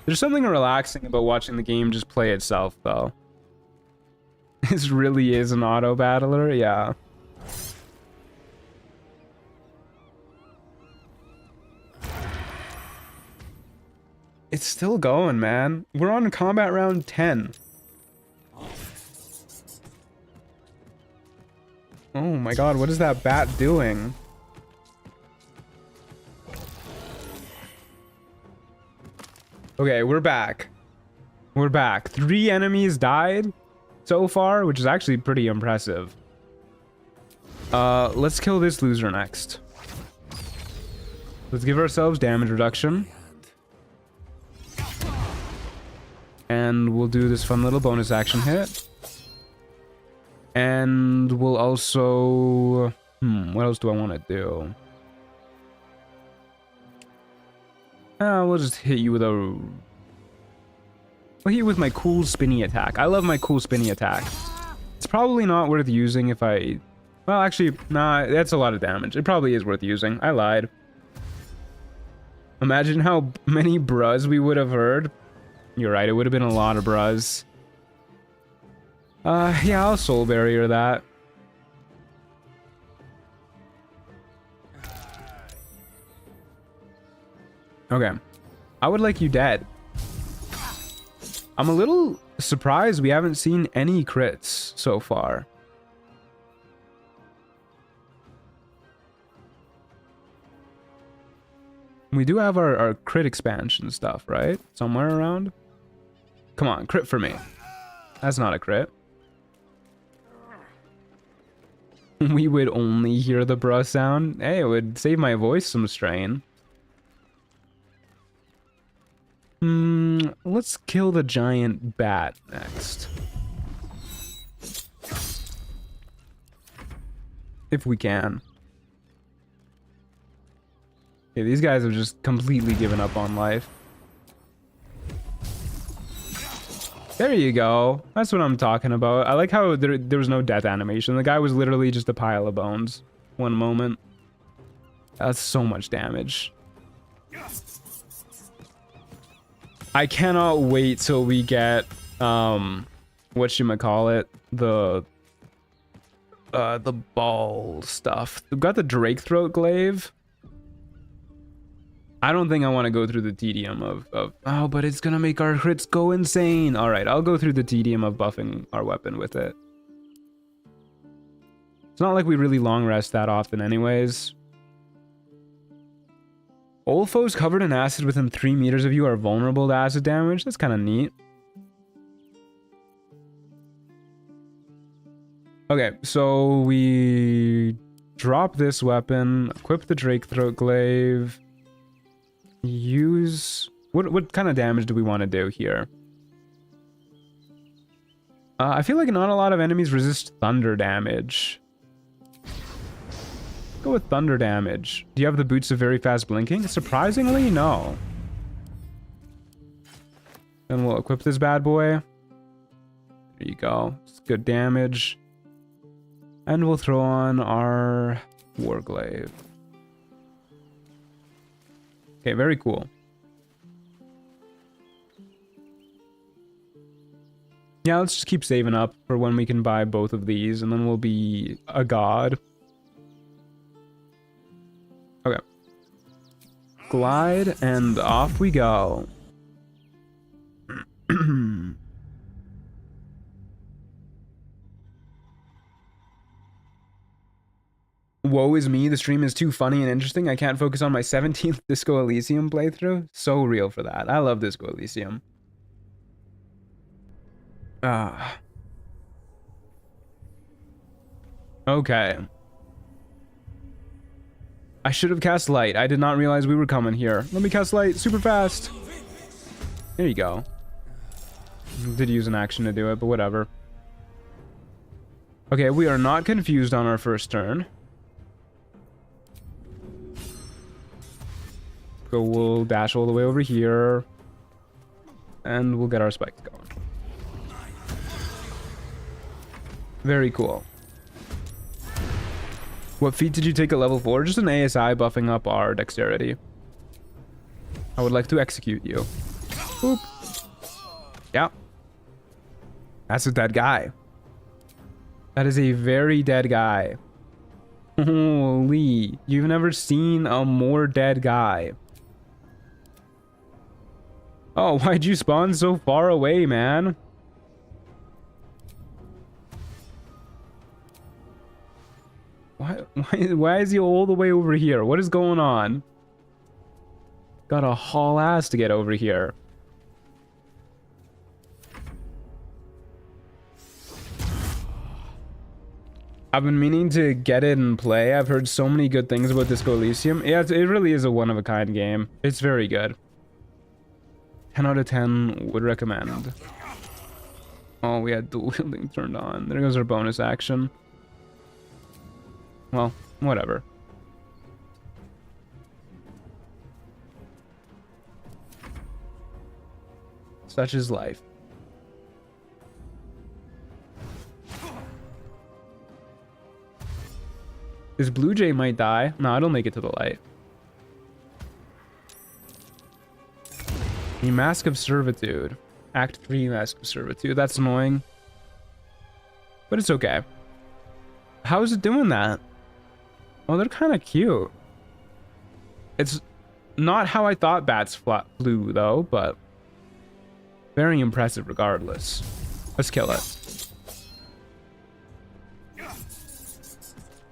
There's something relaxing about watching the game just play itself, though. This really is an auto battler, yeah. It's still going, man. We're on combat round 10. Oh my god, what is that bat doing? Okay, we're back. We're back. 3 enemies died so far, which is actually pretty impressive. Let's kill this loser next. Let's give ourselves damage reduction. And we'll do this fun little bonus action hit. And we'll also... what else do I want to do? We'll just hit you with a... I'll hit you with my cool spinny attack. I love my cool spinny attack. It's probably not worth using if I... Well, actually, nah, that's a lot of damage. It probably is worth using. I lied. Imagine how many bruz we would have heard. You're right, it would have been a lot of bruz. Yeah, I'll soul barrier that. Okay. I would like you dead. I'm a little surprised we haven't seen any crits so far. We do have our crit expansion stuff, right? Somewhere around? Come on, crit for me. That's not a crit. We would only hear the bruh sound. Hey, it would save my voice some strain. Let's kill the giant bat next. If we can. Okay, these guys have just completely given up on life. There you go. That's what I'm talking about. I like how there was no death animation. The guy was literally just a pile of bones. One moment. That's so much damage. I cannot wait till we get whatchamacallit, the ball stuff. We've got the Drake Throat Glaive. I don't think I want to go through the tedium of oh, but it's gonna make our crits go insane. All right, I'll go through the tedium of buffing our weapon with it. It's not like we really long rest that often anyways. All foes covered in acid within 3 meters of you are vulnerable to acid damage. That's kind of neat. Okay, so we drop this weapon, equip the Drake Throat Glaive. Use... What kind of damage do we want to do here? I feel like not a lot of enemies resist thunder damage. Go with thunder damage. Do you have the boots of very fast blinking? Surprisingly, no. Then we'll equip this bad boy. There you go. It's good damage. And we'll throw on our Warglaive. Okay, very cool. Yeah, let's just keep saving up for when we can buy both of these, and then we'll be a god. Okay. Glide, and off we go. woe is me, the stream is too funny and interesting. I can't focus on my 17th Disco Elysium playthrough. So real for that. I love Disco Elysium. Okay. I should have cast light. I did not realize we were coming here. Let me cast light super fast. There you go. Did use an action to do it, but whatever. Okay, we are not confused on our first turn. So we'll dash all the way over here. And we'll get our spikes going. Very cool. What feat did you take at level 4? Just an ASI buffing up our dexterity. I would like to execute you. Boop. Yeah. That's a dead guy. That is a very dead guy. Holy. You've never seen a more dead guy. Oh, why'd you spawn so far away, man? Why is he all the way over here? What is going on? Gotta haul ass to get over here. I've been meaning to get it and play. I've heard so many good things about Disco Elysium. Yeah, it really is a one-of-a-kind game. It's very good. 10 out of 10 would recommend. Oh, we had dual wielding turned on. There goes our bonus action. Well, whatever. Such is life. This Blue Jay might die. No, it'll make it to the light. The Mask of Servitude. Act 3 Mask of Servitude. That's annoying. But it's okay. How is it doing that? Oh, they're kind of cute. It's not how I thought bats flew, though, but very impressive regardless. Let's kill it.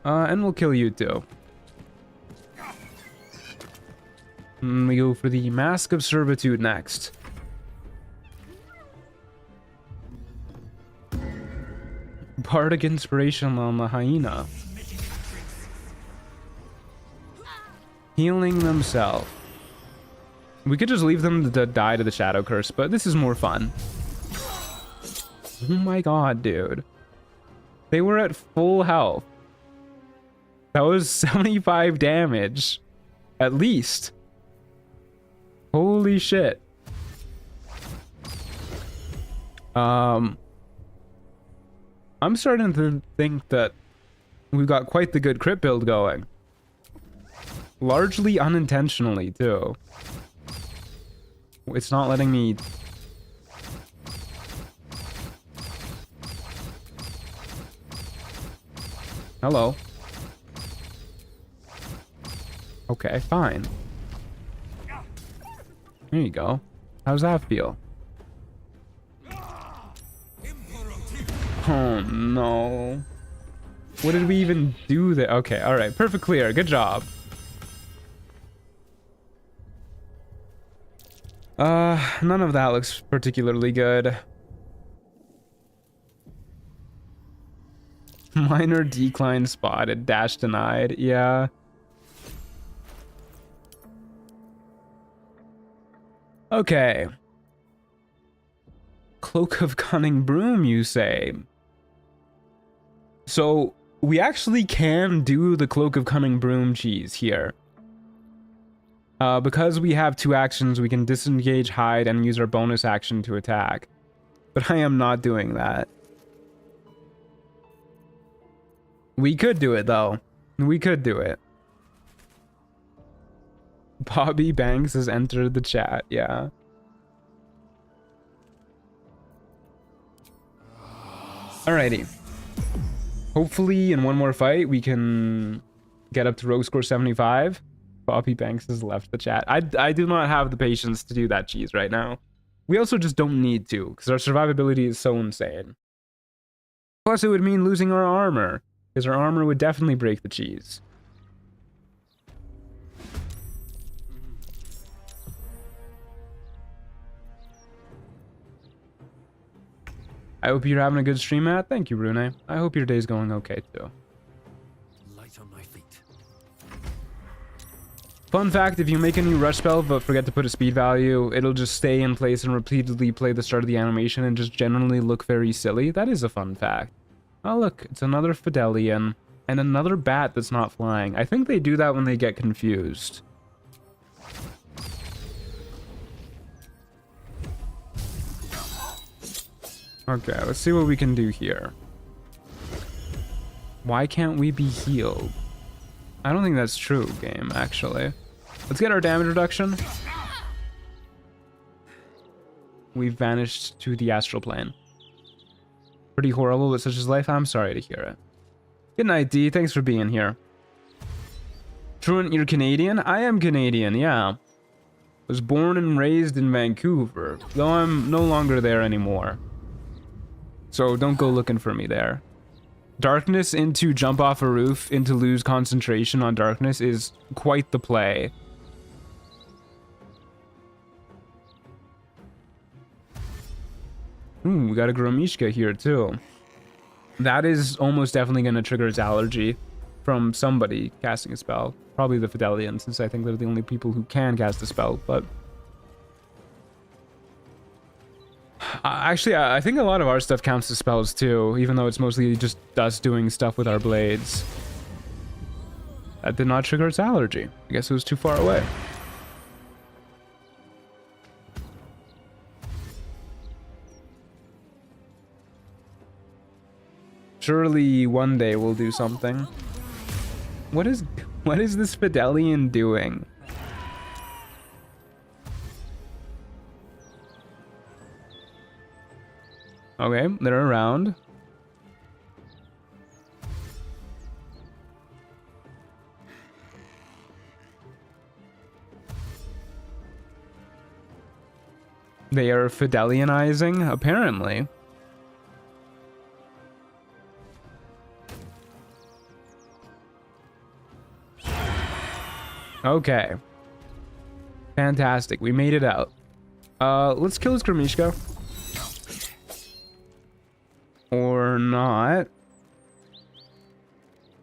And we'll kill you too. And we go for the Mask of Servitude next. Bardic Inspiration on the hyena. Healing themselves. We could just leave them to die to the Shadow Curse, but this is more fun. Oh my god, dude. They were at full health. That was 75 damage. At least. Holy shit. I'm starting to think that we've got quite the good crit build going. Largely unintentionally, too. It's not letting me... Hello. Okay, fine. There you go. How's that feel? Oh no. What did we even do there? Okay, alright. Perfect clear. Good job. None of that looks particularly good. Minor decline spotted. Dash denied. Yeah. Okay. Cloak of Cunning Broom, you say? So, we actually can do the Cloak of Cunning Broom cheese here. Because we have 2 actions, we can disengage, hide, and use our bonus action to attack. But I am not doing that. We could do it, though. We could do it. Bobby Banks has entered the chat, yeah. Alrighty. Hopefully, in one more fight, we can get up to rogue score 75. Bobby Banks has left the chat. I do not have the patience to do that cheese right now. We also just don't need to, because our survivability is so insane. Plus, it would mean losing our armor. Because her armor would definitely break the cheese. I hope you're having a good stream, Matt. Thank you, Rune. I hope your day's going okay, too. Light on my feet. Fun fact, if you make a new rush spell but forget to put a speed value, it'll just stay in place and repeatedly play the start of the animation and just generally look very silly. That is a fun fact. Oh look, it's another Fidelian and another bat that's not flying. I think they do that when they get confused. Okay, let's see what we can do here. Why can't we be healed? I don't think that's true, game, actually. Let's get our damage reduction. We've vanished to the astral plane. Pretty horrible, but such is life. I'm sorry to hear it. Good night, D. Thanks for being here. Truant, you're Canadian? I am Canadian, yeah. Was born and raised in Vancouver, though I'm no longer there anymore. So don't go looking for me there. Darkness into jump off a roof into lose concentration on darkness is quite the play. Ooh, we got a Gromishka here too. That is almost definitely going to trigger its allergy from somebody casting a spell. Probably the Fidelian, since I think they're the only people who can cast a spell, but... Actually, I think a lot of our stuff counts as spells too, even though it's mostly just us doing stuff with our blades. That did not trigger its allergy. I guess it was too far away. Surely one day we'll do something. What is this Fidelian doing? Okay, they're around. They are Fidelianizing, apparently. Okay. Fantastic. We made it out. Let's kill this Gromishka. Or not.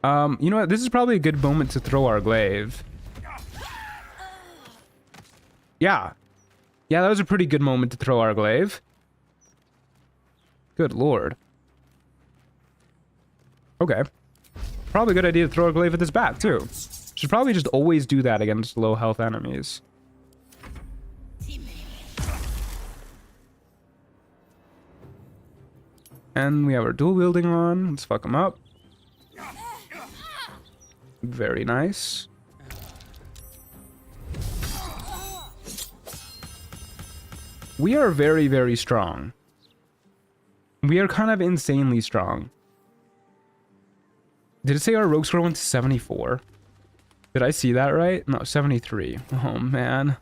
You know what? This is probably a good moment to throw our glaive. Yeah. Yeah, that was a pretty good moment to throw our glaive. Good lord. Okay. Probably a good idea to throw our glaive at this bat, too. Should probably just always do that against low health enemies. And we have our dual wielding on. Let's fuck them up. Very nice. We are very, very strong. We are kind of insanely strong. Did it say our rogue score went to 74? Did I see that right? No, 73. Oh, man.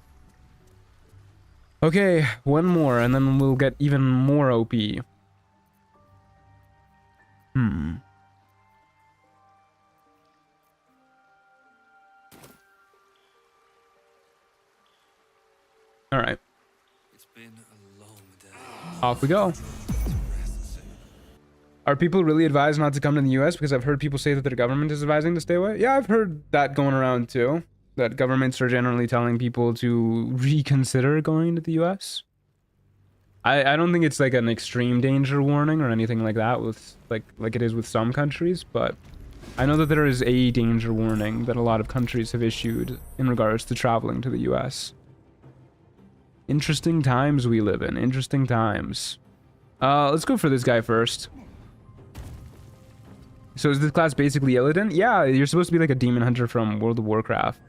Okay, one more, and then we'll get even more OP. Alright. It's been a long day. Off we go. Are people really advised not to come to the US? Because I've heard people say that their government is advising to stay away. Yeah, I've heard that going around too. That governments are generally telling people to reconsider going to the US. I don't think it's like an extreme danger warning or anything like that with like it is with some countries, but I know that there is a danger warning that a lot of countries have issued in regards to traveling to the US. Interesting times we live in. Interesting times. Let's go for this guy first. So is this class basically Illidan? Yeah, you're supposed to be like a demon hunter from World of Warcraft.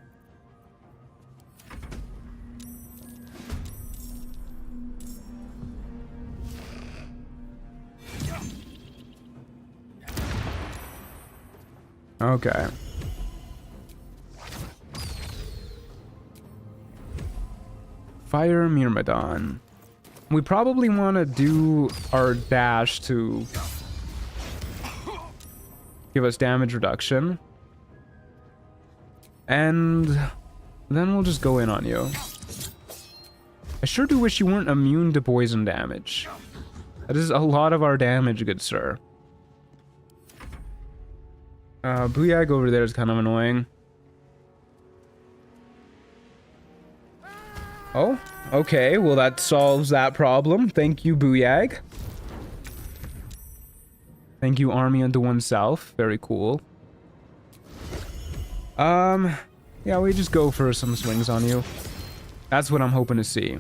Okay. Fire Myrmidon. We probably want to do our dash to give us damage reduction. And then we'll just go in on you. I sure do wish you weren't immune to poison damage. That is a lot of our damage, good sir. Booyag over there is kind of annoying. Oh, okay. Well, that solves that problem. Thank you, Booyag. Thank you, army unto oneself. Very cool. Yeah, we just go for some swings on you. That's what I'm hoping to see.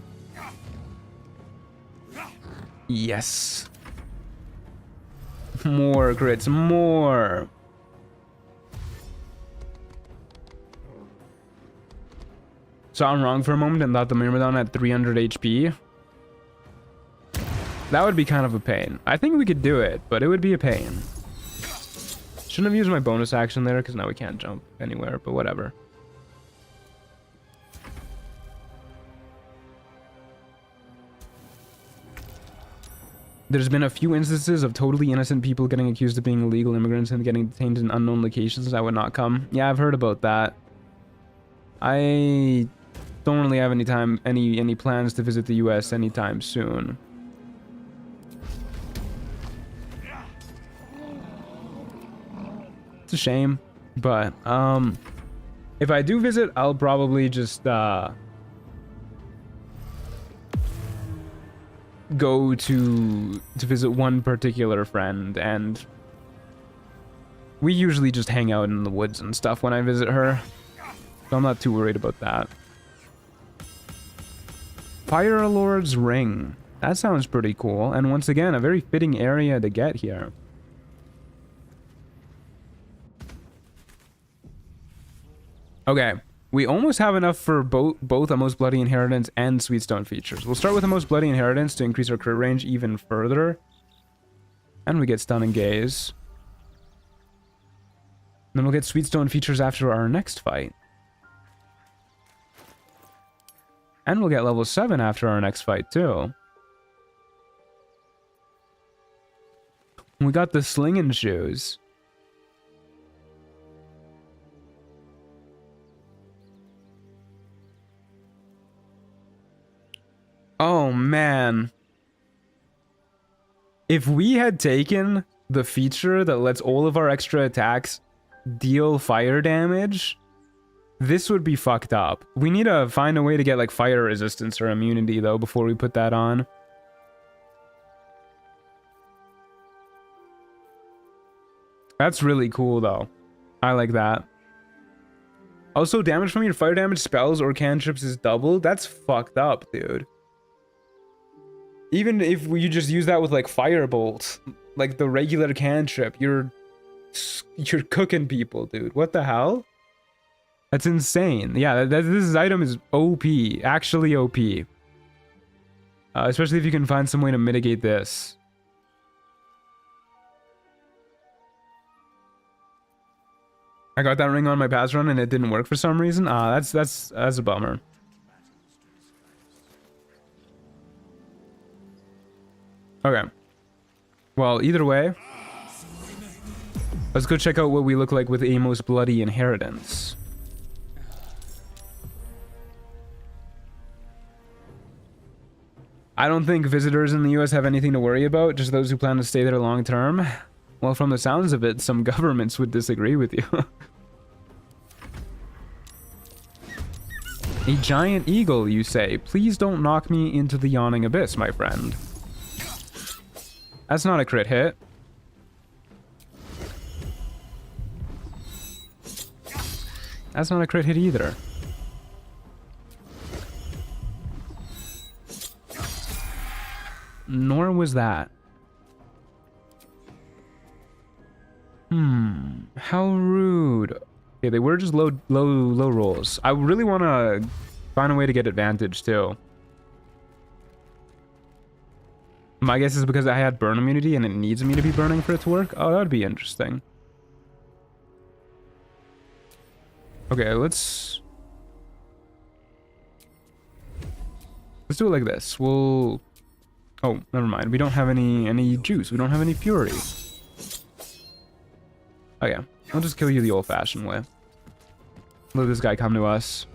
Yes. More crits, more. So I'm wrong for a moment and thought the Myrmidon had 300 HP. That would be kind of a pain. I think we could do it, but it would be a pain. Shouldn't have used my bonus action there because now we can't jump anywhere, but whatever. There's been a few instances of totally innocent people getting accused of being illegal immigrants and getting detained in unknown locations that would not come. Yeah, I've heard about that. I don't really have any plans to visit the US anytime soon. It's a shame, but if I do visit, I'll probably just go to visit one particular friend, and we usually just hang out in the woods and stuff when I visit her, so I'm not too worried about that. Fire Lord's Ring. That sounds pretty cool, and once again, a very fitting area to get here. Okay, we almost have enough for both a Most Bloody Inheritance and Sweetstone features. We'll start with the Most Bloody Inheritance to increase our crit range even further. And we get Stun and Gaze. Then we'll get Sweetstone features after our next fight. And we'll get level 7 after our next fight too. We got the Slinging Shoes. Oh man. If we had taken the feature that lets all of our extra attacks deal fire damage, this would be fucked up. We need to find a way to get like fire resistance or immunity though before we put that on. That's really cool though. I like that. Also, damage from your fire damage spells or cantrips is doubled. That's fucked up, dude. Even if you just use that with like Firebolt, like the regular cantrip, you're cooking people, dude. What the hell? That's insane. Yeah, this item is OP, actually OP. Especially if you can find some way to mitigate this. I got that ring on my pass run and it didn't work for some reason. That's a bummer. Okay. Well, either way, let's go check out what we look like with a Most Bloody Inheritance. I don't think visitors in the US have anything to worry about, just those who plan to stay there long term. Well, from the sounds of it, some governments would disagree with you. A giant eagle, you say? Please don't knock me into the yawning abyss, my friend. That's not a crit hit. That's not a crit hit either. Nor was that. How rude. Okay, they were just low rolls. I really want to find a way to get advantage too. My guess is because I had burn immunity and it needs me to be burning for it to work. Oh, that would be interesting. Okay, let's do it like this. We'll... Oh, never mind. We don't have any juice. We don't have any fury. Okay, I'll just kill you the old-fashioned way. Let this guy come to us.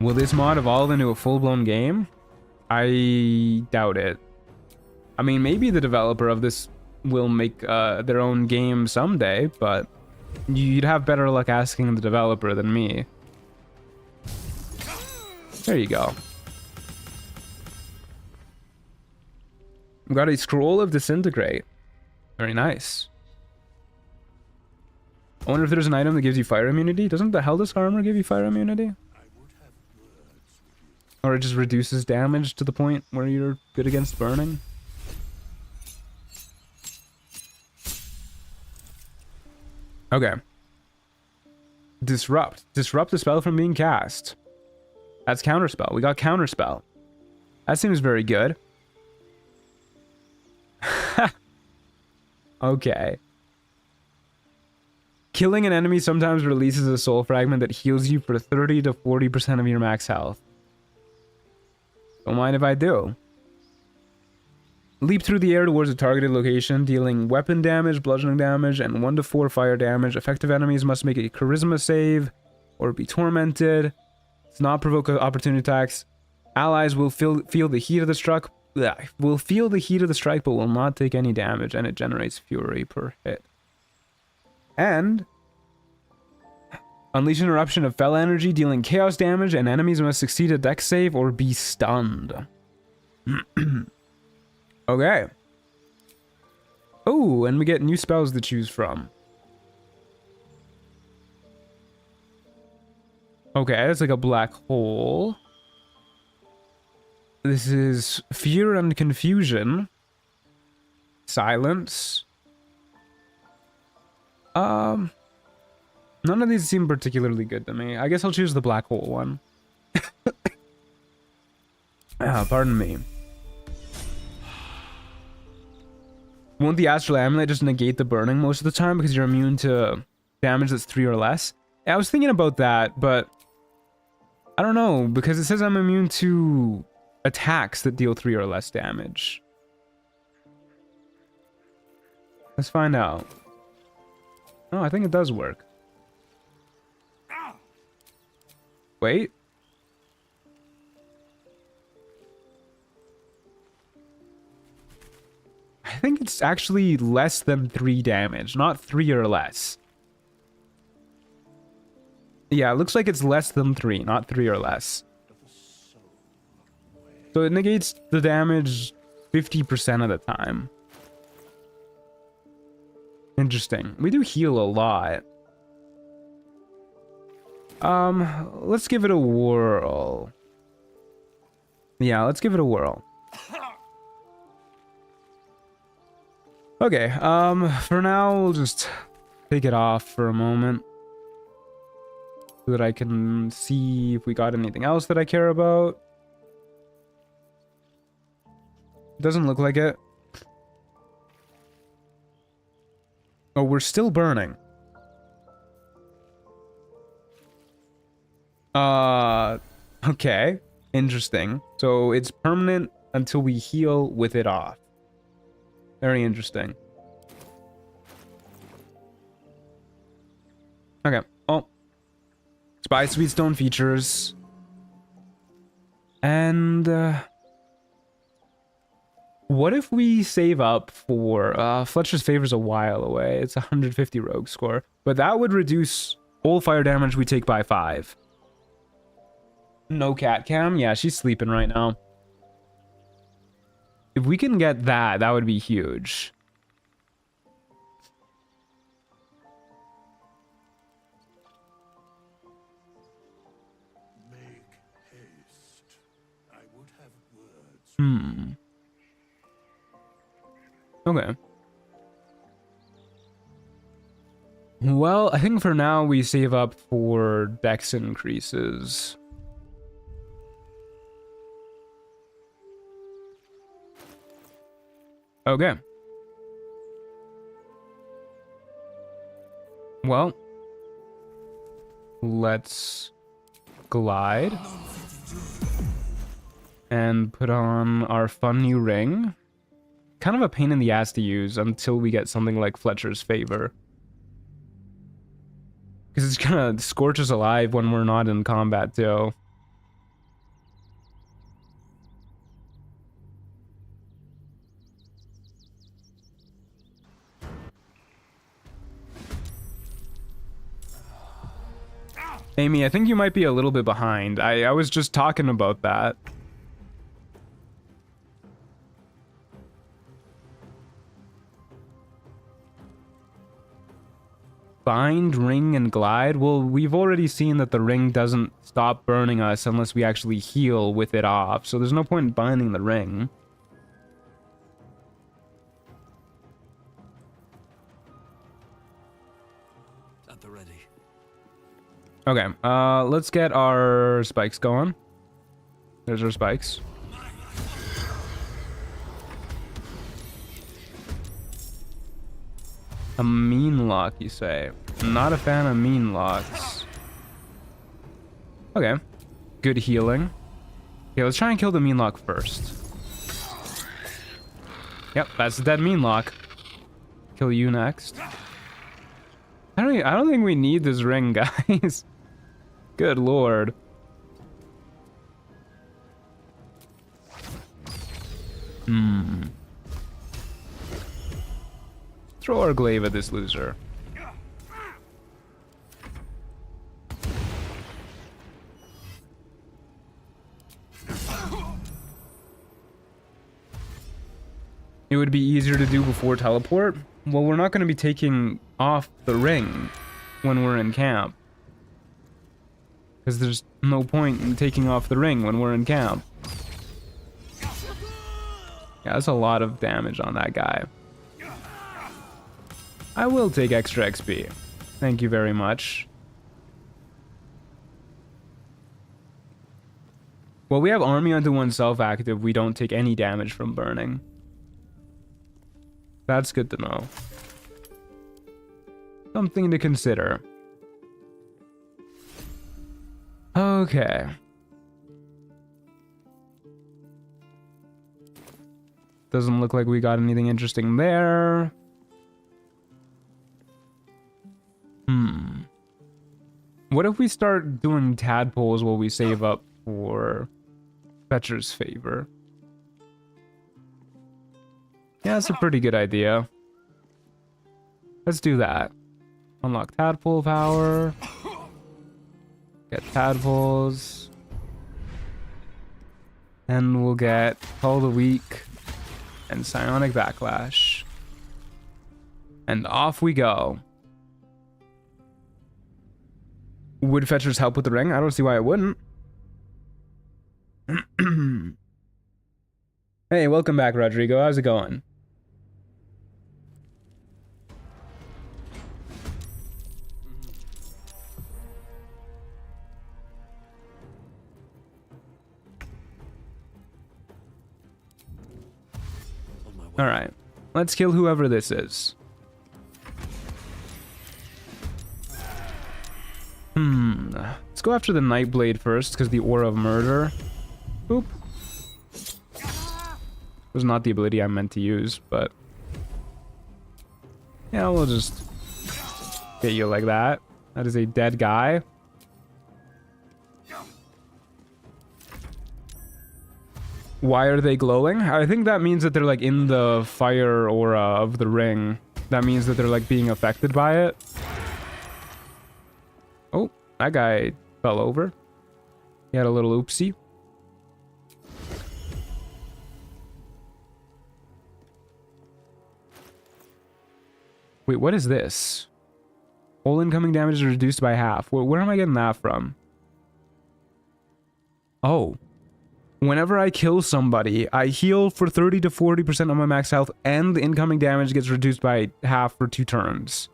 Will this mod evolve into a full-blown game? I doubt it. I mean, maybe the developer of this will make their own game someday, but you'd have better luck asking the developer than me. There you go. We got a Scroll of Disintegrate. Very nice. I wonder if there's an item that gives you fire immunity. Doesn't the Heldisk armor give you fire immunity? Or it just reduces damage to the point where you're good against burning? Okay. Disrupt. Disrupt the spell from being cast. That's counterspell. We got counterspell. That seems very good. Okay. Killing an enemy sometimes releases a soul fragment that heals you for 30 to 40% of your max health. Don't mind if I do. Leap through the air towards a targeted location, dealing weapon damage, bludgeoning damage, and 1 to 4 fire damage. Effective enemies must make a charisma save or be tormented. Does not provoke opportunity attacks. Allies will feel the heat of the strike. Will feel the heat of the strike, but will not take any damage, and it generates fury per hit. And unleash an eruption of fell energy, dealing chaos damage, and enemies must succeed a dex save or be stunned. Okay. Oh, and we get new spells to choose from. Okay, it's like a black hole. This is Fear and Confusion. Silence. None of these seem particularly good to me. I guess I'll choose the black hole one. Pardon me. Won't the Astral Amulet just negate the burning most of the time because you're immune to damage that's 3 or less? Yeah, I was thinking about that, but I don't know, because it says I'm immune to attacks that deal 3 or less damage. Let's find out. Oh, I think it does work. Wait. I think it's actually less than 3 damage, not 3 or less. Yeah, it looks like it's less than 3, not 3 or less. So it negates the damage 50% of the time. Interesting. We do heal a lot. Let's give it a whirl. Yeah, let's give it a whirl. Okay, for now, we'll just take it off for a moment. So that I can see if we got anything else that I care about. Doesn't look like it. Oh, we're still burning. Okay. Interesting. So it's permanent until we heal with it off. Very interesting. Okay. Oh. Spy Sweetstone features. And, what if we save up for Fletcher's Favor's a while away? It's 150 rogue score, but that would reduce all fire damage we take by 5. No cat cam? Yeah, she's sleeping right now. If we can get that, that would be huge. Make haste. I would have words. Okay. Well, I think for now we save up for dex increases. Okay. Well, let's glide and put on our fun new ring. kind of a pain in the ass to use until we get something like Fletcher's Favor. Because it's gonna scorch us alive when we're not in combat too. Amy, I think you might be a little bit behind. I was just talking about that. Bind, ring, and glide? Well, we've already seen that the ring doesn't stop burning us unless we actually heal with it off, so there's no point in binding the ring. At the ready. Okay, let's get our spikes going. There's our spikes. A mean lock, you say? Not a fan of mean locks. Okay. Good healing. Okay, let's try and kill the mean lock first. Yep, that's the dead mean lock. Kill you next. I don't think we need this ring, guys. Good lord. Throw our glaive at this loser. It would be easier to do before teleport? Well, we're not going to be taking off the ring when we're in camp. Because there's no point in taking off the ring when we're in camp. Yeah, that's a lot of damage on that guy. I will take extra XP. Thank you very much. Well, we have army unto oneself active. We don't take any damage from burning. That's good to know. Something to consider. Okay. Doesn't look like we got anything interesting there. What if we start doing tadpoles while we save up for Fetcher's Favor? Yeah, that's a pretty good idea. Let's do that. Unlock tadpole power. Get tadpoles. And we'll get Call the Weak and Psionic Backlash. And off we go. Would Fetchers help with the ring? I don't see why it wouldn't. Hey, welcome back, Rodrigo. How's it going? Alright. Let's kill whoever this is. Let's go after the Nightblade first, because the Aura of Murder. Boop. Was not the ability I meant to use, but... yeah, we'll just... get you like that. That is a dead guy. Why are they glowing? I think that means that they're like in the fire aura of the ring. That means that they're like being affected by it. Oh, that guy fell over. He had a little oopsie. Wait, what is this? All incoming damage is reduced by half. Where am I getting that from? Oh. Whenever I kill somebody, I heal for 30 to 40% of my max health, and the incoming damage gets reduced by half for 2 turns.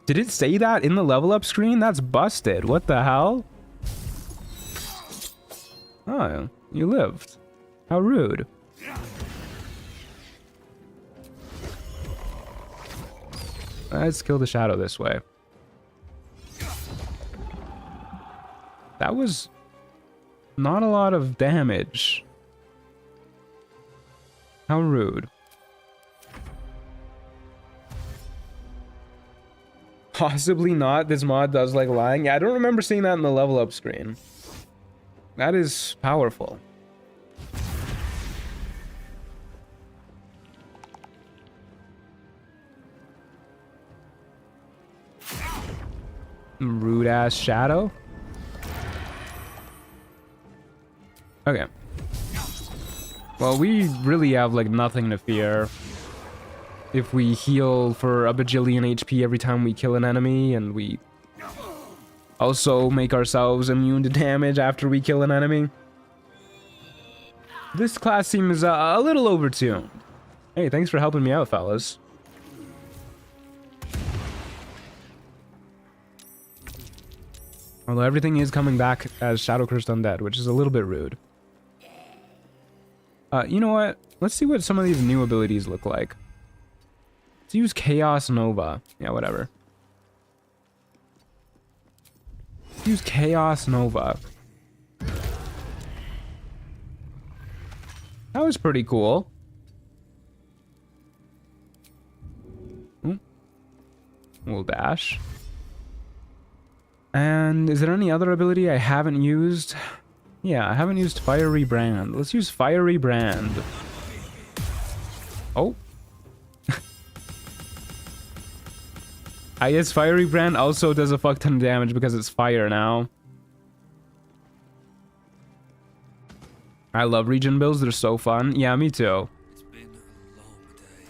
Did it say that in the level up screen? That's busted. What the hell? Oh, you lived. How rude. Let's kill the shadow this way. That was not a lot of damage. How rude. Possibly not. This mod does like lying. Yeah, I don't remember seeing that in the level up screen. That is powerful. Rude ass shadow. Okay. Well, we really have like nothing to fear. If we heal for a bajillion HP every time we kill an enemy, and we also make ourselves immune to damage after we kill an enemy. This class seems a little overtuned. Hey, thanks for helping me out, fellas. Although everything is coming back as Shadow Cursed Undead, which is a little bit rude. You know what? Let's see what some of these new abilities look like. Let's use Chaos Nova. Yeah, whatever. Let's use Chaos Nova. That was pretty cool. We'll dash. And is there any other ability I haven't used? Yeah, I haven't used Fiery Brand. Let's use Fiery Brand. Oh. I guess Fiery Brand also does a fuck ton of damage because it's fire now. I love regen builds, they're so fun. Yeah, me too. It's been a long day.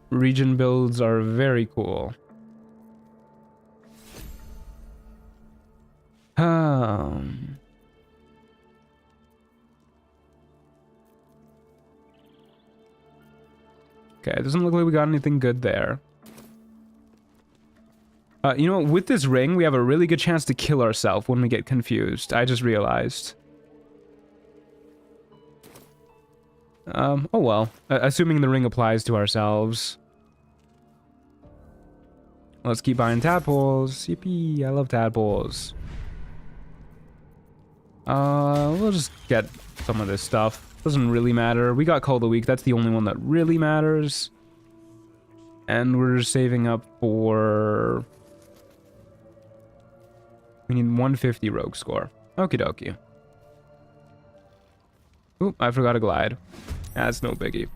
Regen builds are very cool. Okay, it doesn't look like we got anything good there. You know, with this ring, we have a really good chance to kill ourselves when we get confused. I just realized. Oh well. Assuming the ring applies to ourselves. Let's keep buying tadpoles. Yippee, I love tadpoles. We'll just get some of this stuff. Doesn't really matter. We got Call of the Week. That's the only one that really matters. And we're saving up for... We need 150 rogue score. Okie dokie. Oop, I forgot to glide. That's no biggie.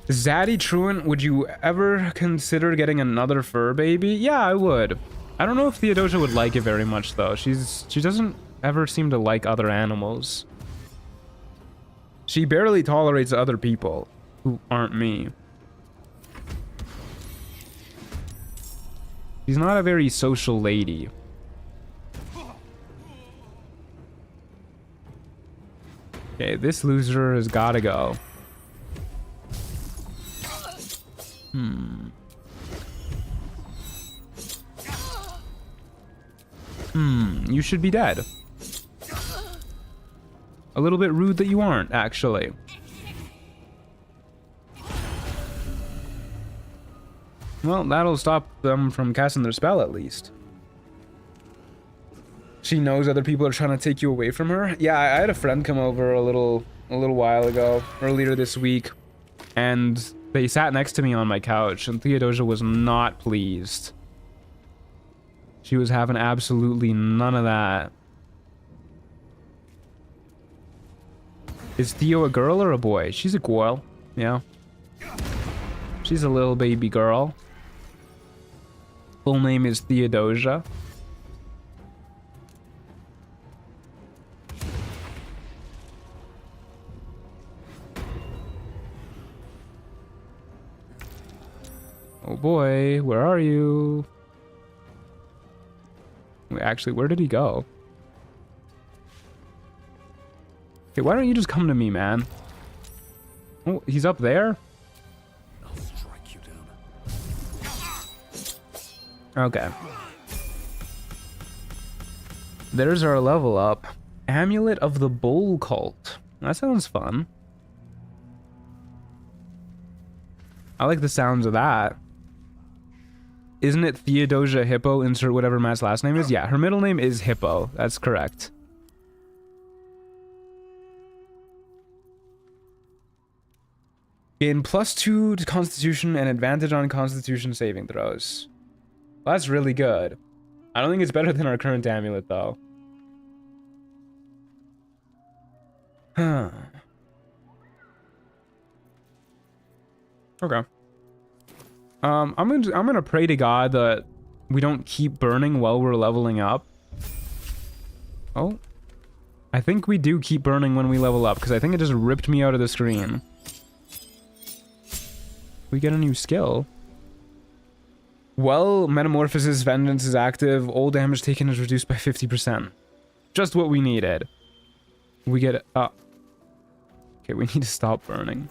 Zaddy Truant, would you ever consider getting another fur baby? Yeah, I would. I don't know if Theodosia would like it very much, though. She doesn't ever seem to like other animals. She barely tolerates other people who aren't me. She's not a very social lady. Okay, this loser has gotta go. You should be dead. A little bit rude that you aren't, actually. Well, that'll stop them from casting their spell, at least. She knows other people are trying to take you away from her. Yeah, I had a friend come over a little while ago, earlier this week, and they sat next to me on my couch, and Theodosia was not pleased. She was having absolutely none of that. Is Theo a girl or a boy? She's a girl. Yeah. She's a little baby girl. Full name is Theodosia. Oh boy, where are you? Wait, actually, where did he go? Okay, why don't you just come to me, man? Oh, he's up there? I'll strike you down. Okay. There's our level up. Amulet of the Bull Cult. That sounds fun. I like the sounds of that. Isn't it Theodosia Hippo? Insert whatever Matt's last name is. Yeah, her middle name is Hippo. That's correct. Gain +2 to Constitution and advantage on Constitution saving throws. Well, that's really good. I don't think it's better than our current amulet, though. Huh. Okay. I'm gonna pray to God that we don't keep burning while we're leveling up. Oh. I think we do keep burning when we level up, because I think it just ripped me out of the screen. We get a new skill. Well, Metamorphosis Vengeance is active. All damage taken is reduced by 50%. Just what we needed. We get... okay, we need to stop burning.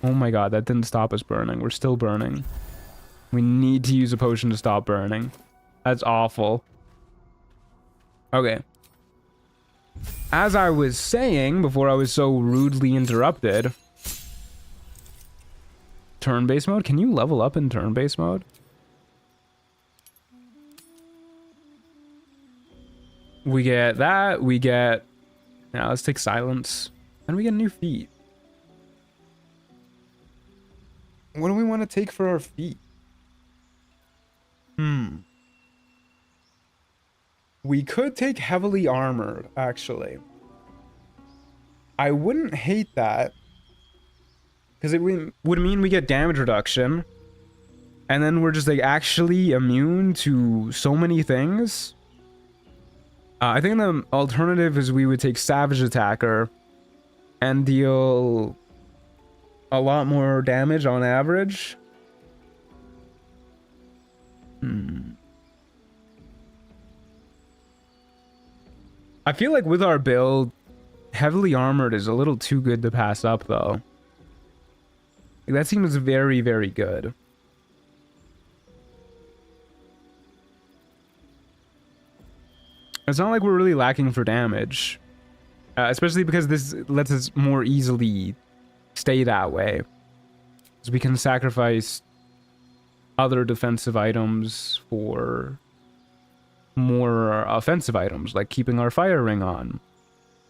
Oh my god, that didn't stop us burning. We're still burning. We need to use a potion to stop burning. That's awful. Okay. As I was saying before I was so rudely interrupted... Turn-based mode? Can you level up in turn-based mode? We get that. We get... Now let's take silence. And we get a new feat. What do we want to take for our feat? We could take heavily armored, actually. I wouldn't hate that. Because it would mean we get damage reduction. And then we're just like actually immune to so many things. I think the alternative is we would take Savage Attacker. And deal a lot more damage on average. I feel like with our build, heavily armored is a little too good to pass up though. Like, that seems very, very good. It's not like we're really lacking for damage. Especially because this lets us more easily stay that way. So we can sacrifice other defensive items for more offensive items, like keeping our fire ring on.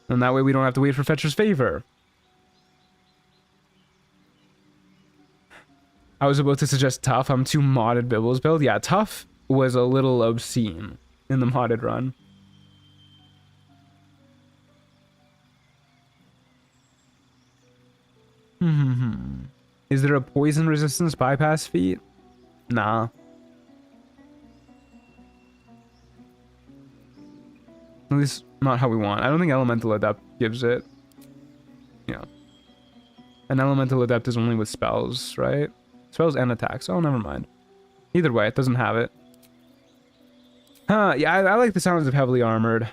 And that way we don't have to wait for Fetcher's Favor. I was about to suggest Tough. I'm too modded Bibbles build. Yeah, Tough was a little obscene in the modded run. Is there a poison resistance bypass feat? Nah. At least not how we want. I don't think Elemental Adept gives it. Yeah. An Elemental Adept is only with spells, right? Spells and attacks. Oh, never mind. Either way, it doesn't have it. Huh, yeah, I like the sounds of heavily armored.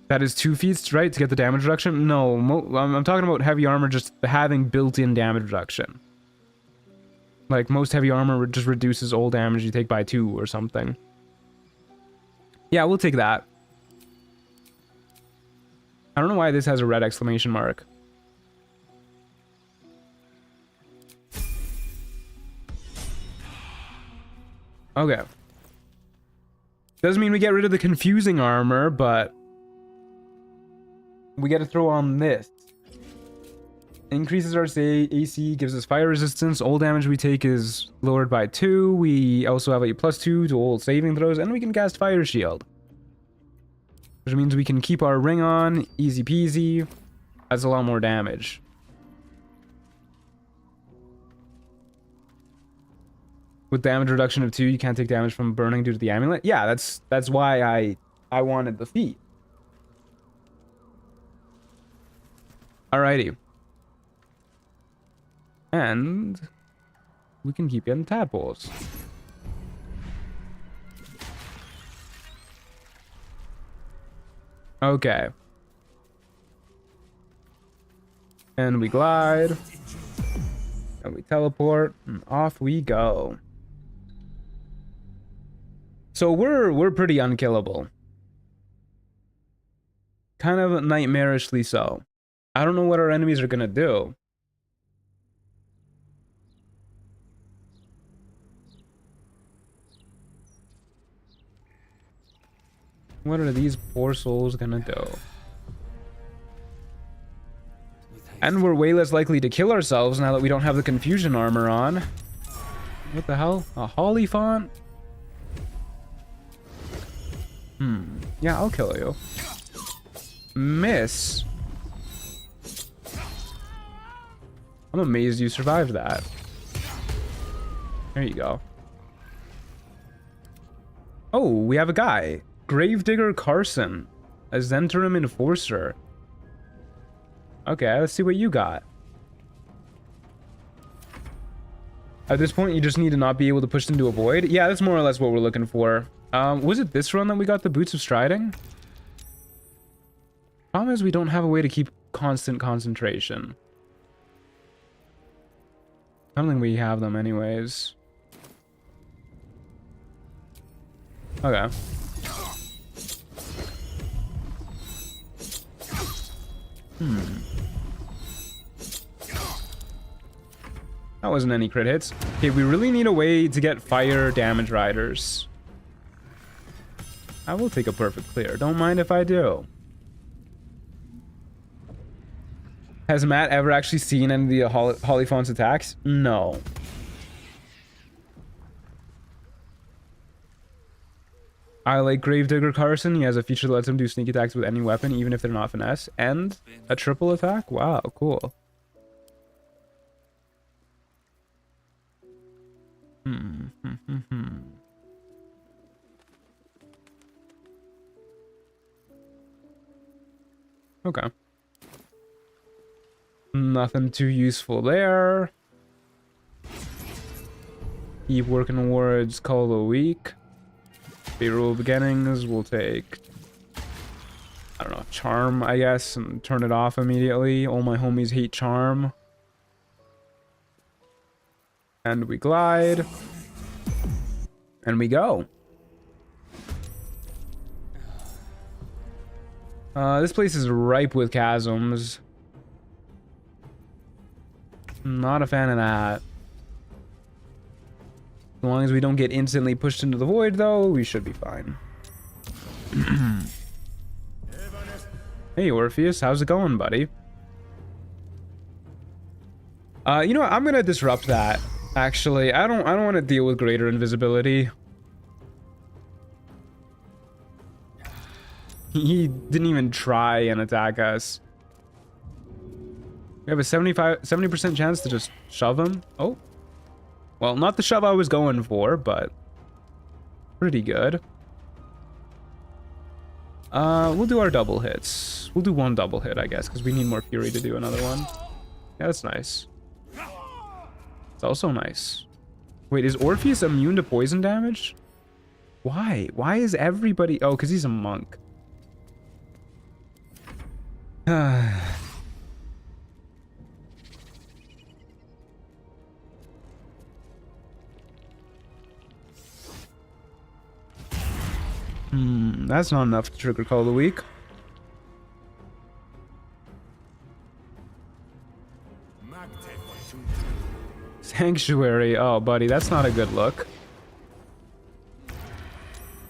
That is 2 feats, right? To get the damage reduction? No, I'm talking about heavy armor just having built-in damage reduction. Like, most heavy armor just reduces all damage you take by 2 or something. Yeah, we'll take that. I don't know why this has a red exclamation mark. Okay. Doesn't mean we get rid of the confusing armor, but we get to throw on this. Increases our AC, gives us fire resistance. All damage we take is lowered by 2. We also have a +2 to all saving throws, and we can cast Fire Shield. Which means we can keep our ring on, easy peasy. That's a lot more damage. With damage reduction of 2, you can't take damage from burning due to the amulet. Yeah, that's why I wanted the feat. Alrighty. And we can keep getting tadpoles. Okay. And we glide. And we teleport. And off we go. So we're pretty unkillable. Kind of nightmarishly so. I don't know what our enemies are gonna do. What are these poor souls gonna do? With And we're way less likely to kill ourselves now that we don't have the confusion armor on. What the hell? A holly font? Yeah, I'll kill you. Miss. I'm amazed you survived that. There you go. Oh, we have a guy. Gravedigger Carson. A Zentarum Enforcer. Okay, let's see what you got. At this point, you just need to not be able to push into a void. Yeah, that's more or less what we're looking for. Was it this run that we got the Boots of Striding? Problem is we don't have a way to keep constant concentration. I don't think we have them anyways. Okay. That wasn't any crit hits. Okay, we really need a way to get fire damage riders. I will take a perfect clear. Don't mind if I do. Has Matt ever actually seen any of the Hollyphant's attacks? No. I like Gravedigger Carson. He has a feature that lets him do sneak attacks with any weapon, even if they're not finesse. And a triple attack? Wow, cool. Okay. Nothing too useful there. Keep working towards Call of the Week. Favorable beginnings. We'll take, I don't know, Charm, I guess, and turn it off immediately. All my homies hate Charm. And we glide. And we go. This place is ripe with chasms. Not a fan of that. As long as we don't get instantly pushed into the void, though, we should be fine. Hey, Orpheus, how's it going, buddy? You know what? I'm gonna disrupt that. Actually, I don't want to deal with greater invisibility. He didn't even try and attack us. We have a 70% chance to just shove him. Oh. Well, not the shove I was going for, but pretty good. We'll do our double hits. We'll do one double hit, I guess, because we need more fury to do another one. Yeah, that's nice. It's also nice. Wait, is Orpheus immune to poison damage? Why? Why is everybody... Oh, because he's a monk. That's not enough to trigger Call of the Week. Sanctuary. Oh, buddy, that's not a good look.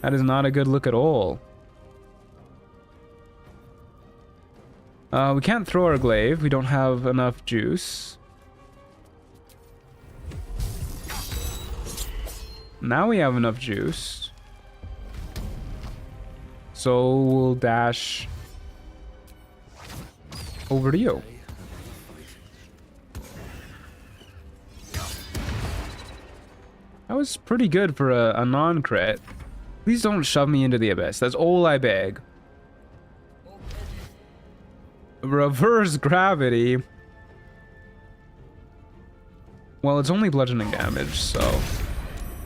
That is not a good look at all. We can't throw our glaive. We don't have enough juice. Now we have enough juice. So we'll dash over to you. That was pretty good for a non-crit. Please don't shove me into the abyss. That's all I beg. Reverse gravity. Well, it's only bludgeoning damage, so...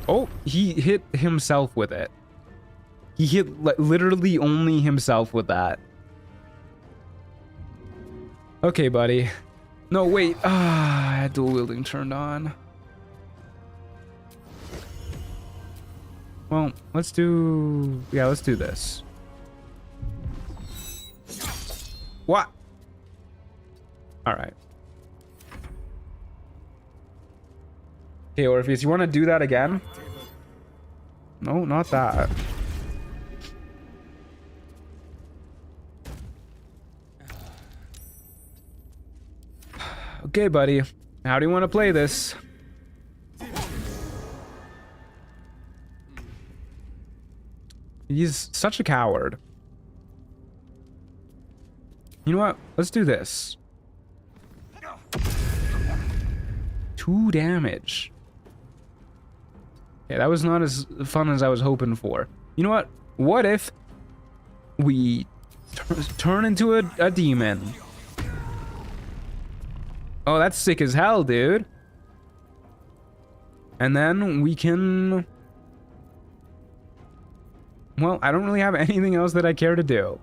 Oh, he hit himself with it. He hit literally only himself with that. Okay, buddy. No, wait. I had dual wielding turned on. Well, let's do... Yeah, let's do this. What? Alright. Okay, Orpheus, you want to do that again? No, not that. Okay, buddy. How do you want to play this? He's such a coward. You know what? Let's do this. 2 damage. Yeah, that was not as fun as I was hoping for. You know what? What if we turn into a demon? Oh, that's sick as hell, dude. And then we can... Well, I don't really have anything else that I care to do.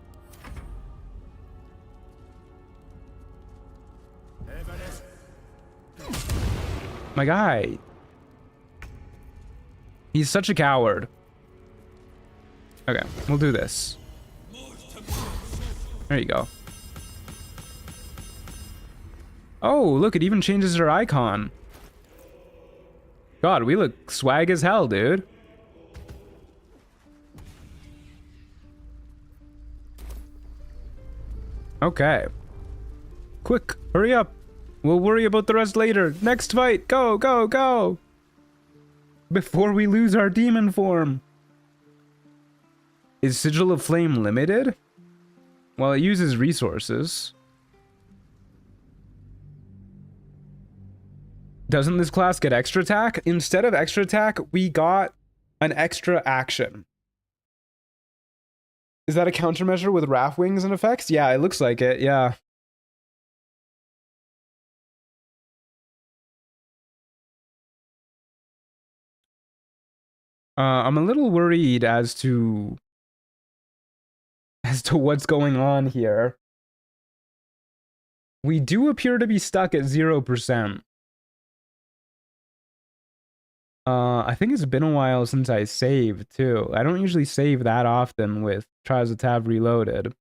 My guy. He's such a coward. Okay, we'll do this. There you go. Oh, look, it even changes her icon. God, we look swag as hell, dude. Okay. Quick, hurry up. We'll worry about the rest later. Next fight, go, go, go. Before we lose our demon form. Is Sigil of Flame limited? Well, it uses resources. Doesn't this class get extra attack? Instead of extra attack, we got an extra action. Is that a countermeasure with Wrath Wings and effects? Yeah, it looks like it, yeah. I'm a little worried as to what's going on here. We do appear to be stuck at 0%. I think it's been a while since I saved, too. I don't usually save that often with Trials of Tav Reloaded.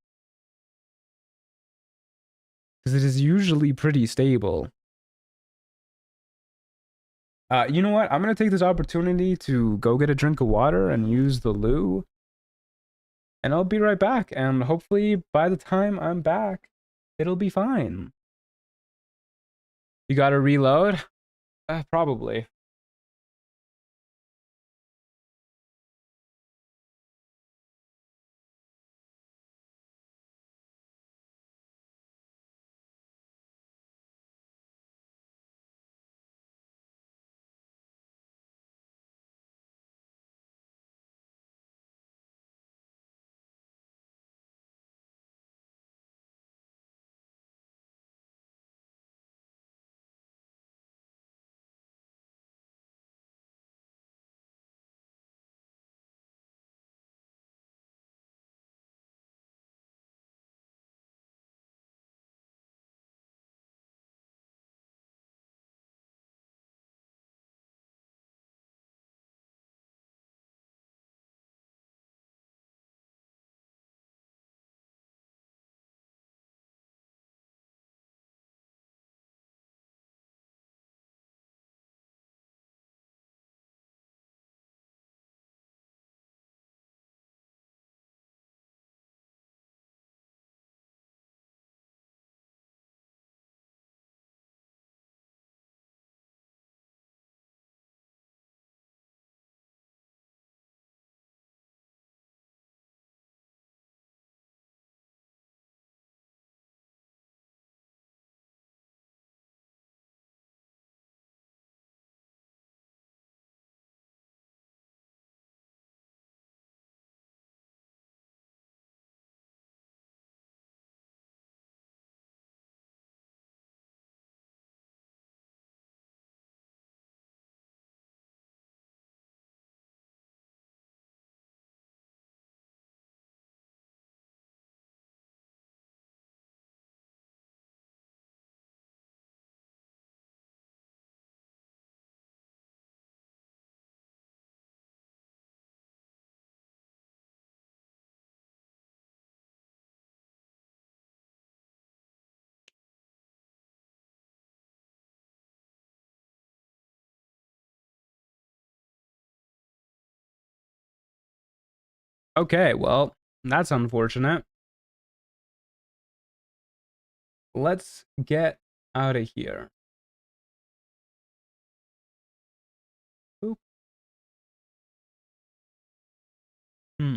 Because it is usually pretty stable. You know what? I'm going to take this opportunity to go get a drink of water and use the loo. And I'll be right back. And hopefully by the time I'm back, it'll be fine. You got to reload? Probably. Okay, well, that's unfortunate. Let's get out of here. Hmm.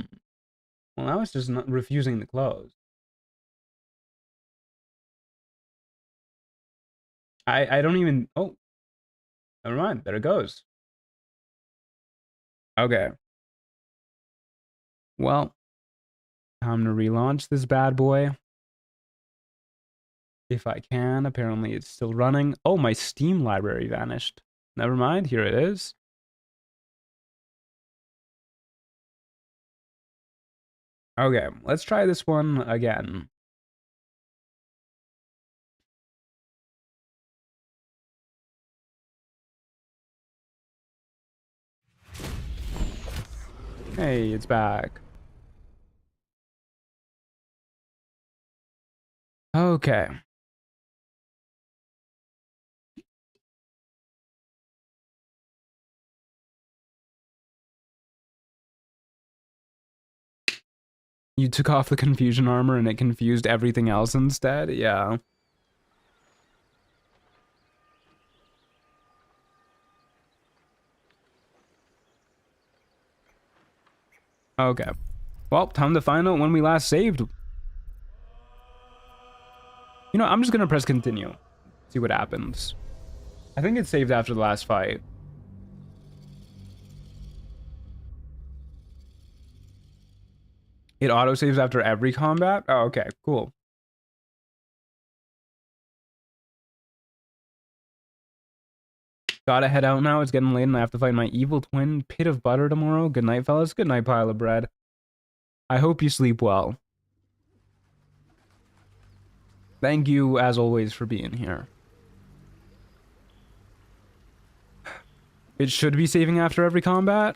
Well, now it's just not refusing to close. I don't even... Oh. Never mind. There it goes. Okay. Well, time to relaunch this bad boy. If I can. Apparently it's still running. Oh, my Steam library vanished. Never mind. Here it is. Okay, let's try this one again. Hey, it's back. Okay. You took off the confusion armor and it confused everything else instead? Yeah. Okay. Well, time to find out when we last saved. You know, I'm just gonna press continue. See what happens. I think it saved after the last fight. It autosaves after every combat? Oh, okay, cool. Gotta head out now. It's getting late and I have to fight my evil twin, Pit of Butter, tomorrow. Good night, fellas. Good night, pile of bread. I hope you sleep well. Thank you, as always, for being here. It should be saving after every combat.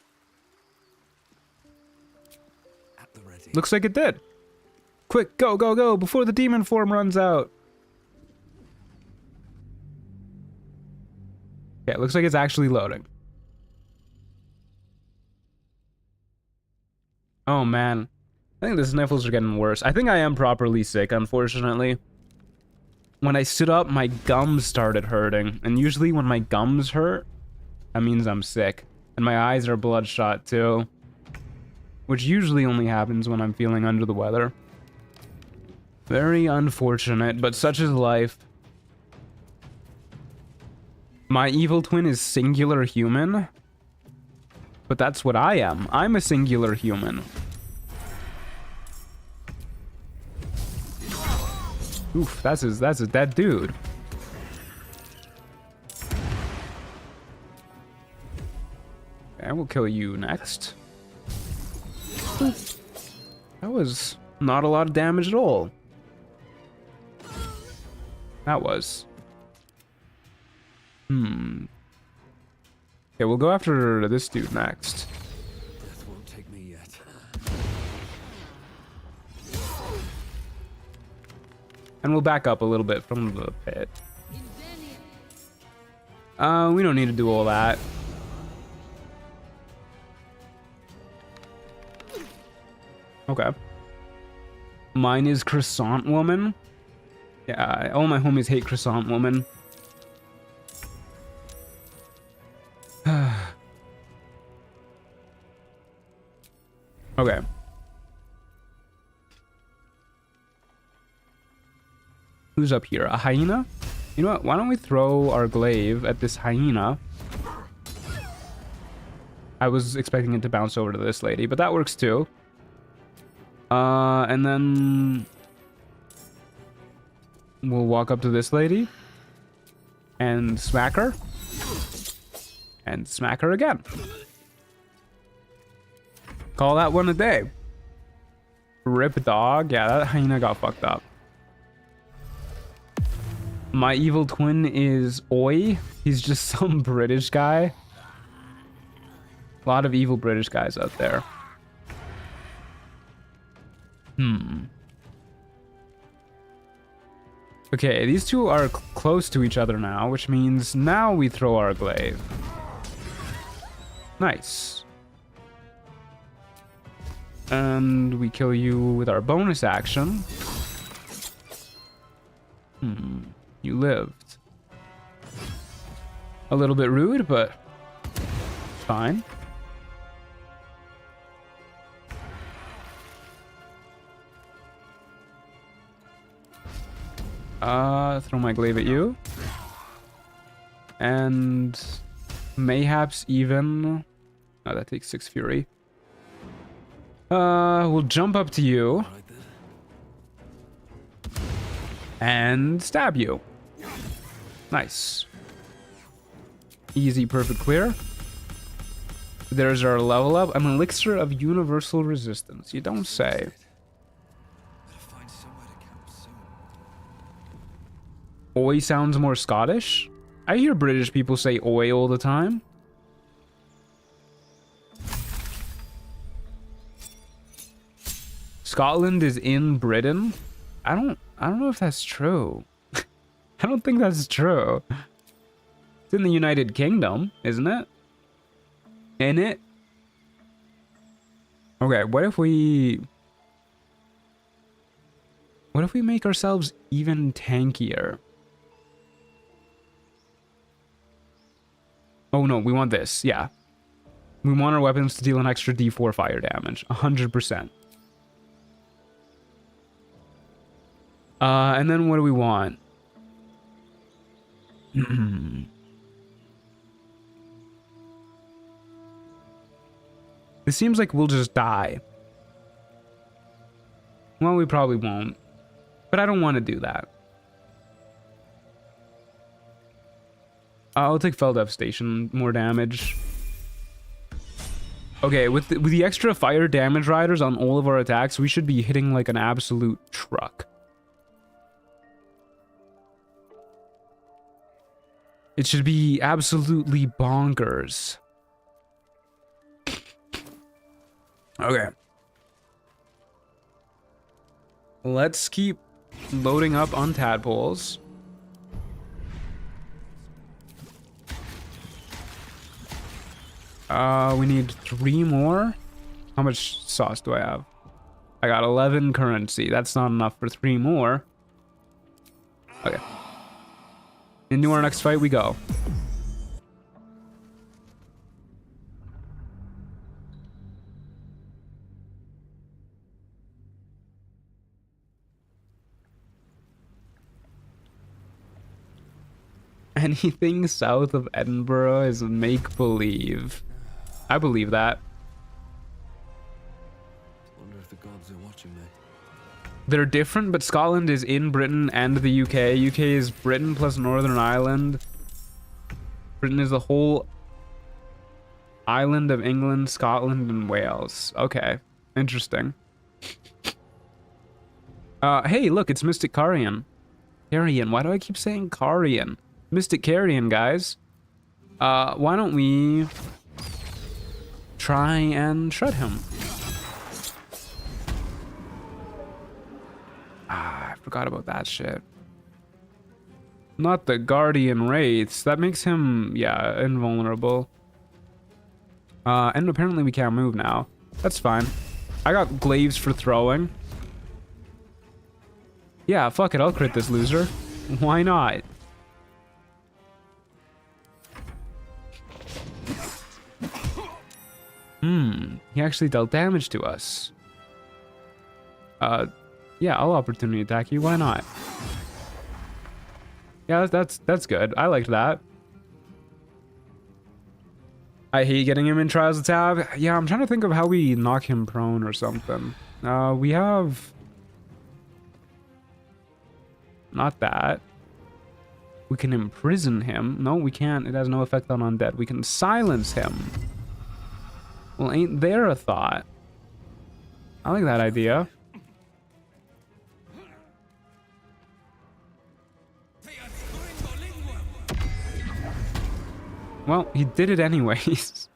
At the ready. Looks like it did. Quick, go, go, go, before the demon form runs out. Okay, it looks like it's actually loading. Oh, man. I think the sniffles are getting worse. I think I am properly sick, unfortunately. When I stood up, my gums started hurting. And usually when my gums hurt, that means I'm sick. And my eyes are bloodshot, too. Which usually only happens when I'm feeling under the weather. Very unfortunate, but such is life. My evil twin is singular human. But that's what I am. I'm a singular human. Oof, that's a dead dude. I will kill you next. That was not a lot of damage at all. That was. Okay, we'll go after this dude next. Death won't take me yet. And we'll back up a little bit from the pit. We don't need to do all that. Okay. Mine is Croissant Woman. Yeah, all my homies hate Croissant Woman. Okay. Who's up here? A hyena? You know what? Why don't we throw our glaive at this hyena? I was expecting it to bounce over to this lady, but that works too. And then we'll walk up to this lady and smack her. And smack her again. Call that one a day. Rip dog. Yeah, that hyena got fucked up. My evil twin is Oi. He's just some British guy. A lot of evil British guys out there. Okay, these two are close to each other now, which means now we throw our glaive. Nice. And we kill you with our bonus action. You lived. A little bit rude, but fine. Throw my glaive at you. And mayhaps even... Oh, that takes 6 fury. We'll jump up to you. And stab you. Nice. Easy, perfect clear. There's our level up. An elixir of universal resistance. You don't say. Oi sounds more Scottish. I hear British people say oi all the time. Scotland is in Britain. I don't know if that's true. I don't think that's true. It's in the United Kingdom, isn't it? In it? Okay, what if we make ourselves even tankier? Oh no, we want this, yeah. We want our weapons to deal an extra D4 fire damage, 100%. And then what do we want? It seems like we'll just die. Well, we probably won't. But I don't want to do that. I'll take Fell Devastation, more damage. Okay, with the extra fire damage riders on all of our attacks, we should be hitting like an absolute truck. It should be absolutely bonkers. Okay. Let's keep loading up on tadpoles. We need 3 more. How much sauce do I have? I got 11 currency. That's not enough for 3 more. Okay. Into our next fight we go. Anything south of Edinburgh is make-believe. I believe that. Wonder if the gods are watching me. They're different, but Scotland is in Britain and the UK. UK is Britain plus Northern Ireland. Britain is the whole island of England, Scotland, and Wales. Okay, interesting. Hey, look, it's Mystic Carrion. Carrion, why do I keep saying Carrion? Mystic Carrion, guys. Why don't we try and shred him? I forgot about that shit. Not the Guardian Wraiths. That makes him, yeah, invulnerable. And apparently we can't move now. That's fine. I got glaives for throwing. Yeah, fuck it, I'll crit this loser. Why not? He actually dealt damage to us. Yeah, I'll opportunity attack you. Why not? Yeah, that's good. I liked that. I hate getting him in Trials of Tav. Yeah, I'm trying to think of how we knock him prone or something. We have... Not that. We can imprison him. No, we can't. It has no effect on undead. We can silence him. Well, ain't there a thought? I like that idea. Well, he did it anyways.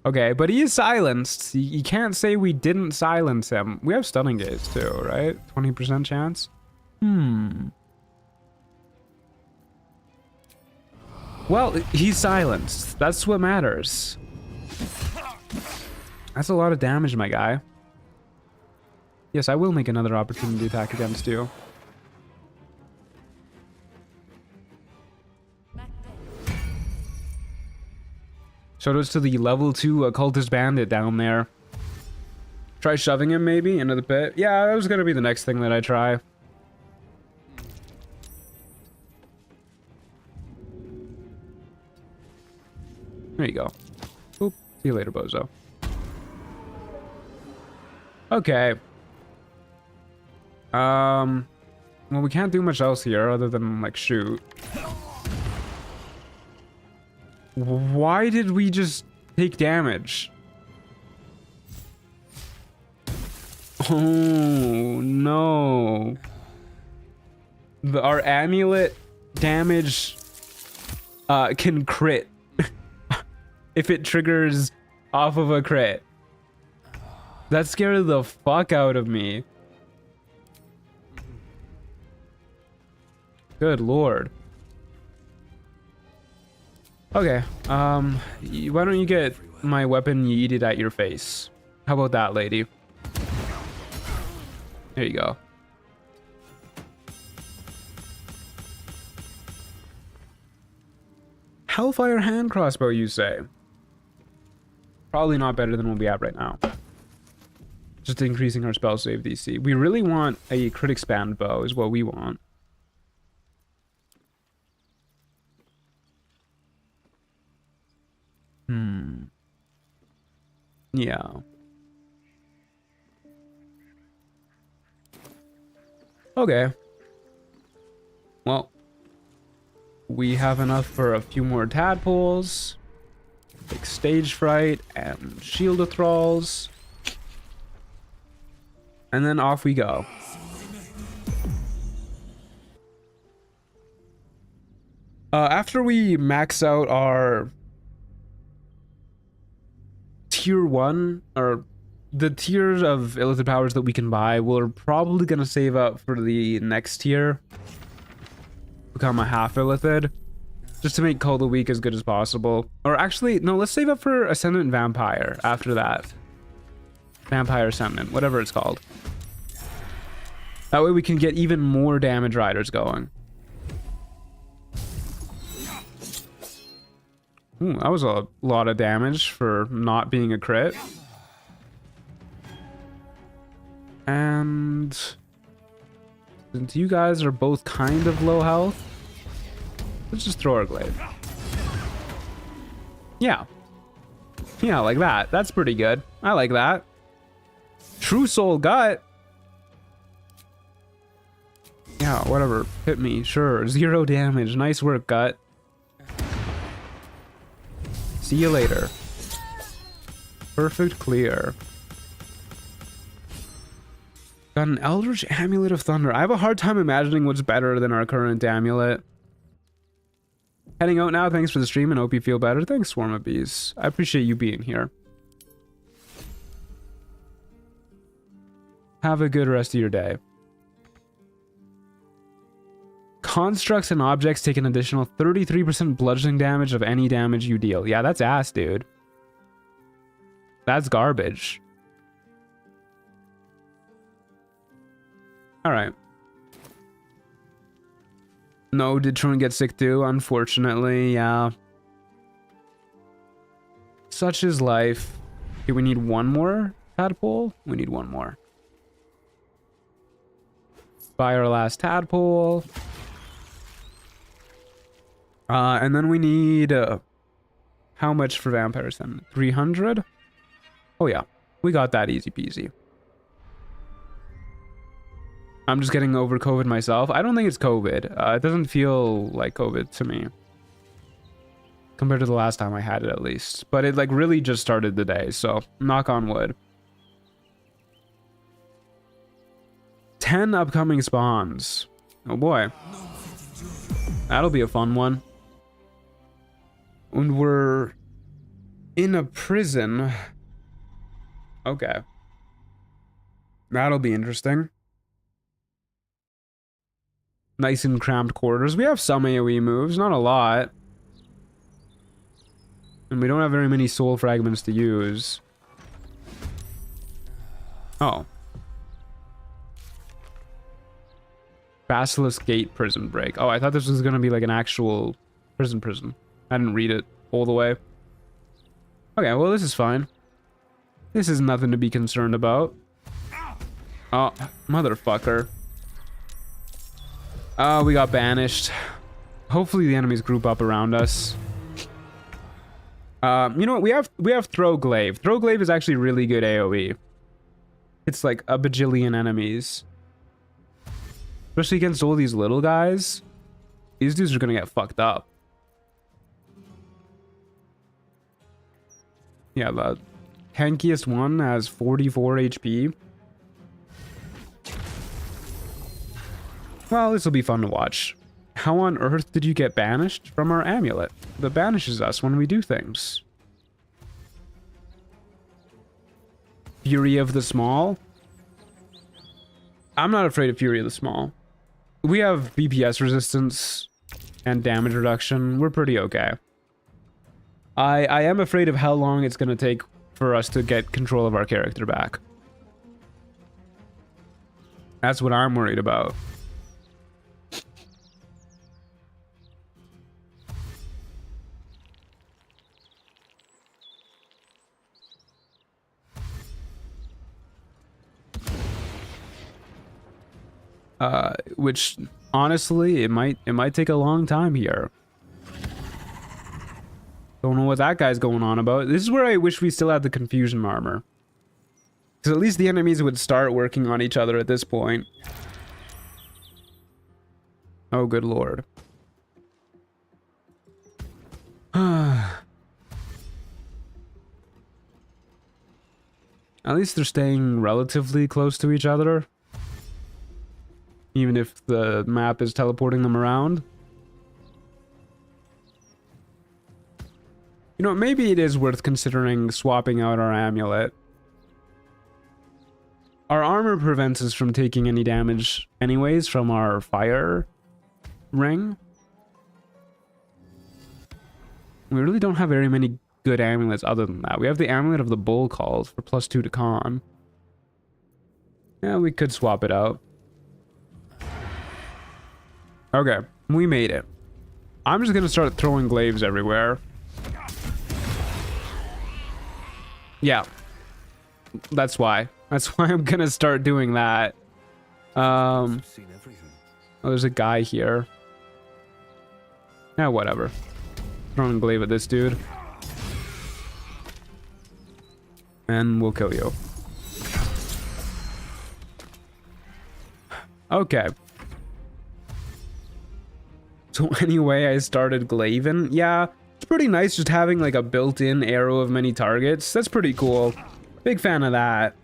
Okay, but he is silenced. You can't say we didn't silence him. We have stunning gaze too, right? 20% chance? Well, he's silenced. That's what matters. That's a lot of damage, my guy. Yes, I will make another opportunity attack against you. Shoutouts to the level 2 occultist bandit down there. Try shoving him maybe into the pit. Yeah, that was gonna be the next thing that I try. There you go. Oop. See you later, bozo. Okay. Well, we can't do much else here other than, like, shoot. Why did we just take damage? Oh, no. Our amulet damage can crit if it triggers off of a crit. That scared the fuck out of me. Good lord. Okay, why don't you get my weapon yeeted at your face? How about that, lady? There you go. Hellfire hand crossbow, you say? Probably not better than what we have right now. Just increasing our spell save DC. We really want a crit expand bow is what we want. Yeah. Okay. Well, we have enough for a few more tadpoles, like stage fright and shield of thralls, and then off we go. After we max out our tier 1, or the tiers of illicit powers that we can buy, we're probably going to save up for the next tier. Become a half illithid, just to make Call of the Week as good as possible. Or actually, no, let's save up for Ascendant Vampire after that. Vampire Ascendant, whatever it's called. That way we can get even more damage riders going. Ooh, that was a lot of damage for not being a crit. And since you guys are both kind of low health, let's just throw our glaive. Yeah. Yeah, like that. That's pretty good. I like that. True Soul Gut. Yeah, whatever. Hit me. Sure. 0 damage. Nice work, Gut. See you later. Perfect clear. Got an Eldritch Amulet of Thunder. I have a hard time imagining what's better than our current amulet. Heading out now. Thanks for the stream and hope you feel better. Thanks, Swarm of Bees. I appreciate you being here. Have a good rest of your day. Constructs and objects take an additional 33% bludgeoning damage of any damage you deal. Yeah, that's ass, dude. That's garbage. Alright. No, did Tron get sick too? Unfortunately, yeah. Such is life. Okay, we need one more tadpole? We need one more. Buy our last tadpole. And then we need... how much for vampires then? 300? Oh yeah, we got that easy peasy. I'm just getting over COVID myself. I don't think it's COVID. It doesn't feel like COVID to me. Compared to the last time I had it, at least. But it like really just started today, so knock on wood. 10 upcoming spawns. Oh boy. That'll be a fun one. And we're in a prison. Okay. That'll be interesting. Nice and cramped quarters. We have some AoE moves, not a lot. And we don't have very many soul fragments to use. Oh. Basilisk Gate prison break. Oh, I thought this was gonna be like an actual prison. I didn't read it all the way. Okay, well this is fine. This is nothing to be concerned about. Oh, motherfucker. Oh, we got banished. Hopefully the enemies group up around us. You know what? We have Throw Glaive. Throw Glaive is actually really good AoE. It's like a bajillion enemies. Especially against all these little guys. These dudes are gonna get fucked up. Yeah, the tankiest one has 44 HP. Well, this will be fun to watch. How on earth did you get banished? From our amulet that banishes us when we do things. Fury of the Small? I'm not afraid of Fury of the Small. We have BPS resistance and damage reduction. We're pretty okay. I am afraid of how long it's going to take for us to get control of our character back. That's what I'm worried about. Which honestly, it might take a long time here. Don't know what that guy's going on about. This is where I wish we still had the confusion armor. Because at least the enemies would start working on each other at this point. Oh, good lord. At least they're staying relatively close to each other. Even if the map is teleporting them around. You know, maybe it is worth considering swapping out our amulet. Our armor prevents us from taking any damage anyways from our fire ring. We really don't have very many good amulets other than that. We have the amulet of the bull calls for +2 to con. Yeah, we could swap it out. Okay, we made it. I'm just gonna start throwing glaives everywhere. Yeah. That's why. That's why I'm gonna start doing that. I've seen everything. Oh, there's a guy here. Yeah, whatever. Throwing glaive at this dude. And we'll kill you. Okay. So anyway, I started glaving. Yeah, it's pretty nice just having like a built-in arrow of many targets. That's pretty cool. Big fan of that.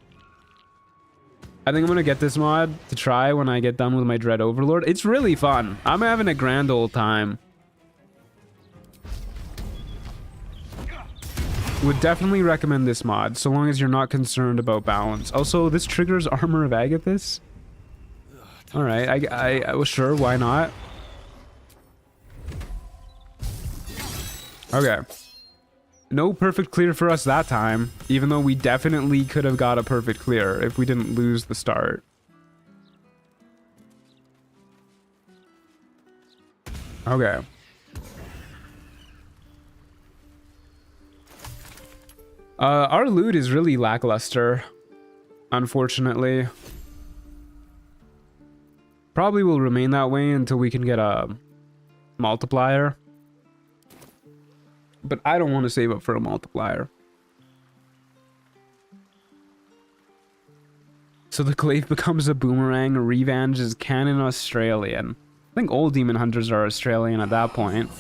I think I'm gonna get this mod to try when I get done with my Dread Overlord. It's really fun. I'm having a grand old time. Would definitely recommend this mod, so long as you're not concerned about balance. Also, this triggers Armor of Agathis. Alright, I was sure, why not? Okay. No perfect clear for us that time, even though we definitely could have got a perfect clear if we didn't lose the start. Okay. Our loot is really lackluster, unfortunately. Probably will remain that way until we can get a multiplier. But I don't want to save up for a multiplier. So the glaive becomes a boomerang. Revenge is canon Australian. I think all demon hunters are Australian at that point.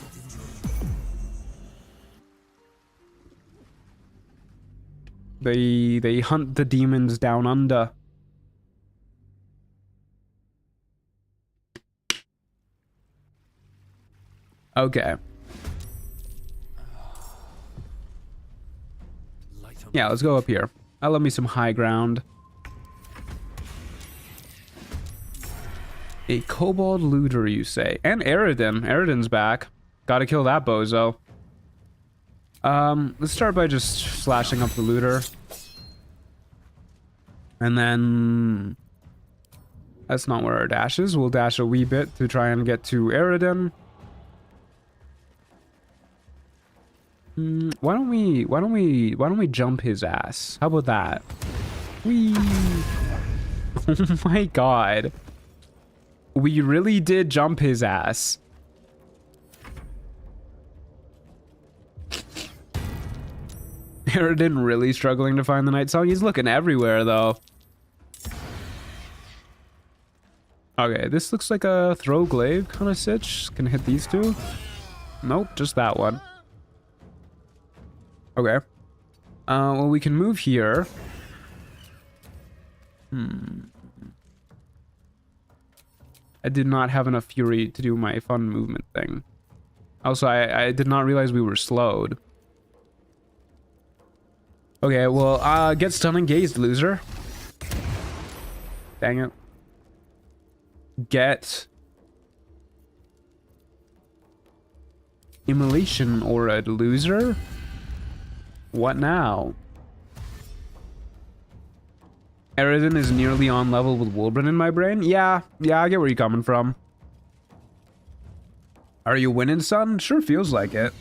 They hunt the demons down under. Okay. Yeah, let's go up here. I love me some high ground. A kobold looter, you say? And Eridan. Eridan's back. Gotta kill that bozo. Let's start by just slashing up the looter. And then... that's not where our dash is. We'll dash a wee bit to try and get to Eridan. Why don't we jump his ass? How about that? Whee! Oh my god. We really did jump his ass. Aridin really struggling to find the night song. He's looking everywhere, though. Okay, this looks like a throw glaive kind of sitch. Can hit these two. Nope, just that one. Okay. Well, we can move here. I did not have enough fury to do my fun movement thing. Also, I did not realize we were slowed. Okay, well, get stun engaged, loser. Dang it. Get immolation aura, loser. What now? Aridin is nearly on level with Wolbrin in my brain. Yeah, I get where you're coming from. Are you winning, son? Sure feels like it.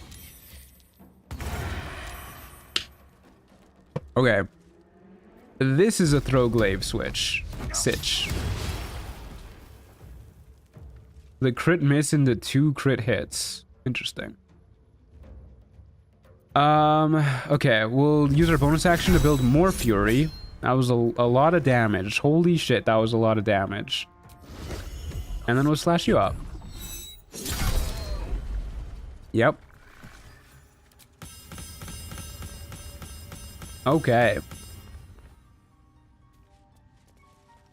Okay. This is a throw glaive switch. Sitch. The crit miss into 2 crit hits. Interesting. Okay, we'll use our bonus action to build more fury. That was a lot of damage. Holy shit, that was a lot of damage. And then we'll slash you up. Yep. Okay.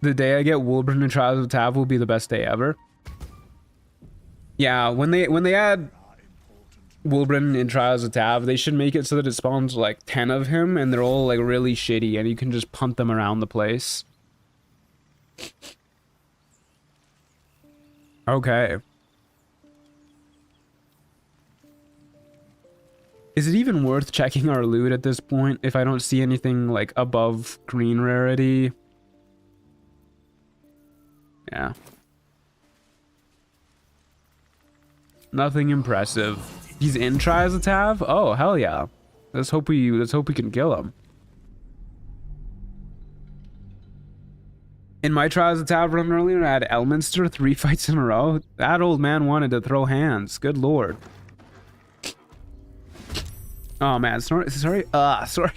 The day I get Wolbrin and Trials of Tav will be the best day ever. Yeah, when they add Wolbrin in Trials of Tav, they should make it so that it spawns like 10 of him and they're all like really shitty and you can just punt them around the place. Okay. Is it even worth checking our loot at this point if I don't see anything like above green rarity? Yeah. Nothing impressive. He's in Trials of Tav? Oh, hell yeah. Let's hope we can kill him. In my Trials of Tav run earlier, I had Elminster 3 fights in a row. That old man wanted to throw hands. Good lord. Oh man, sorry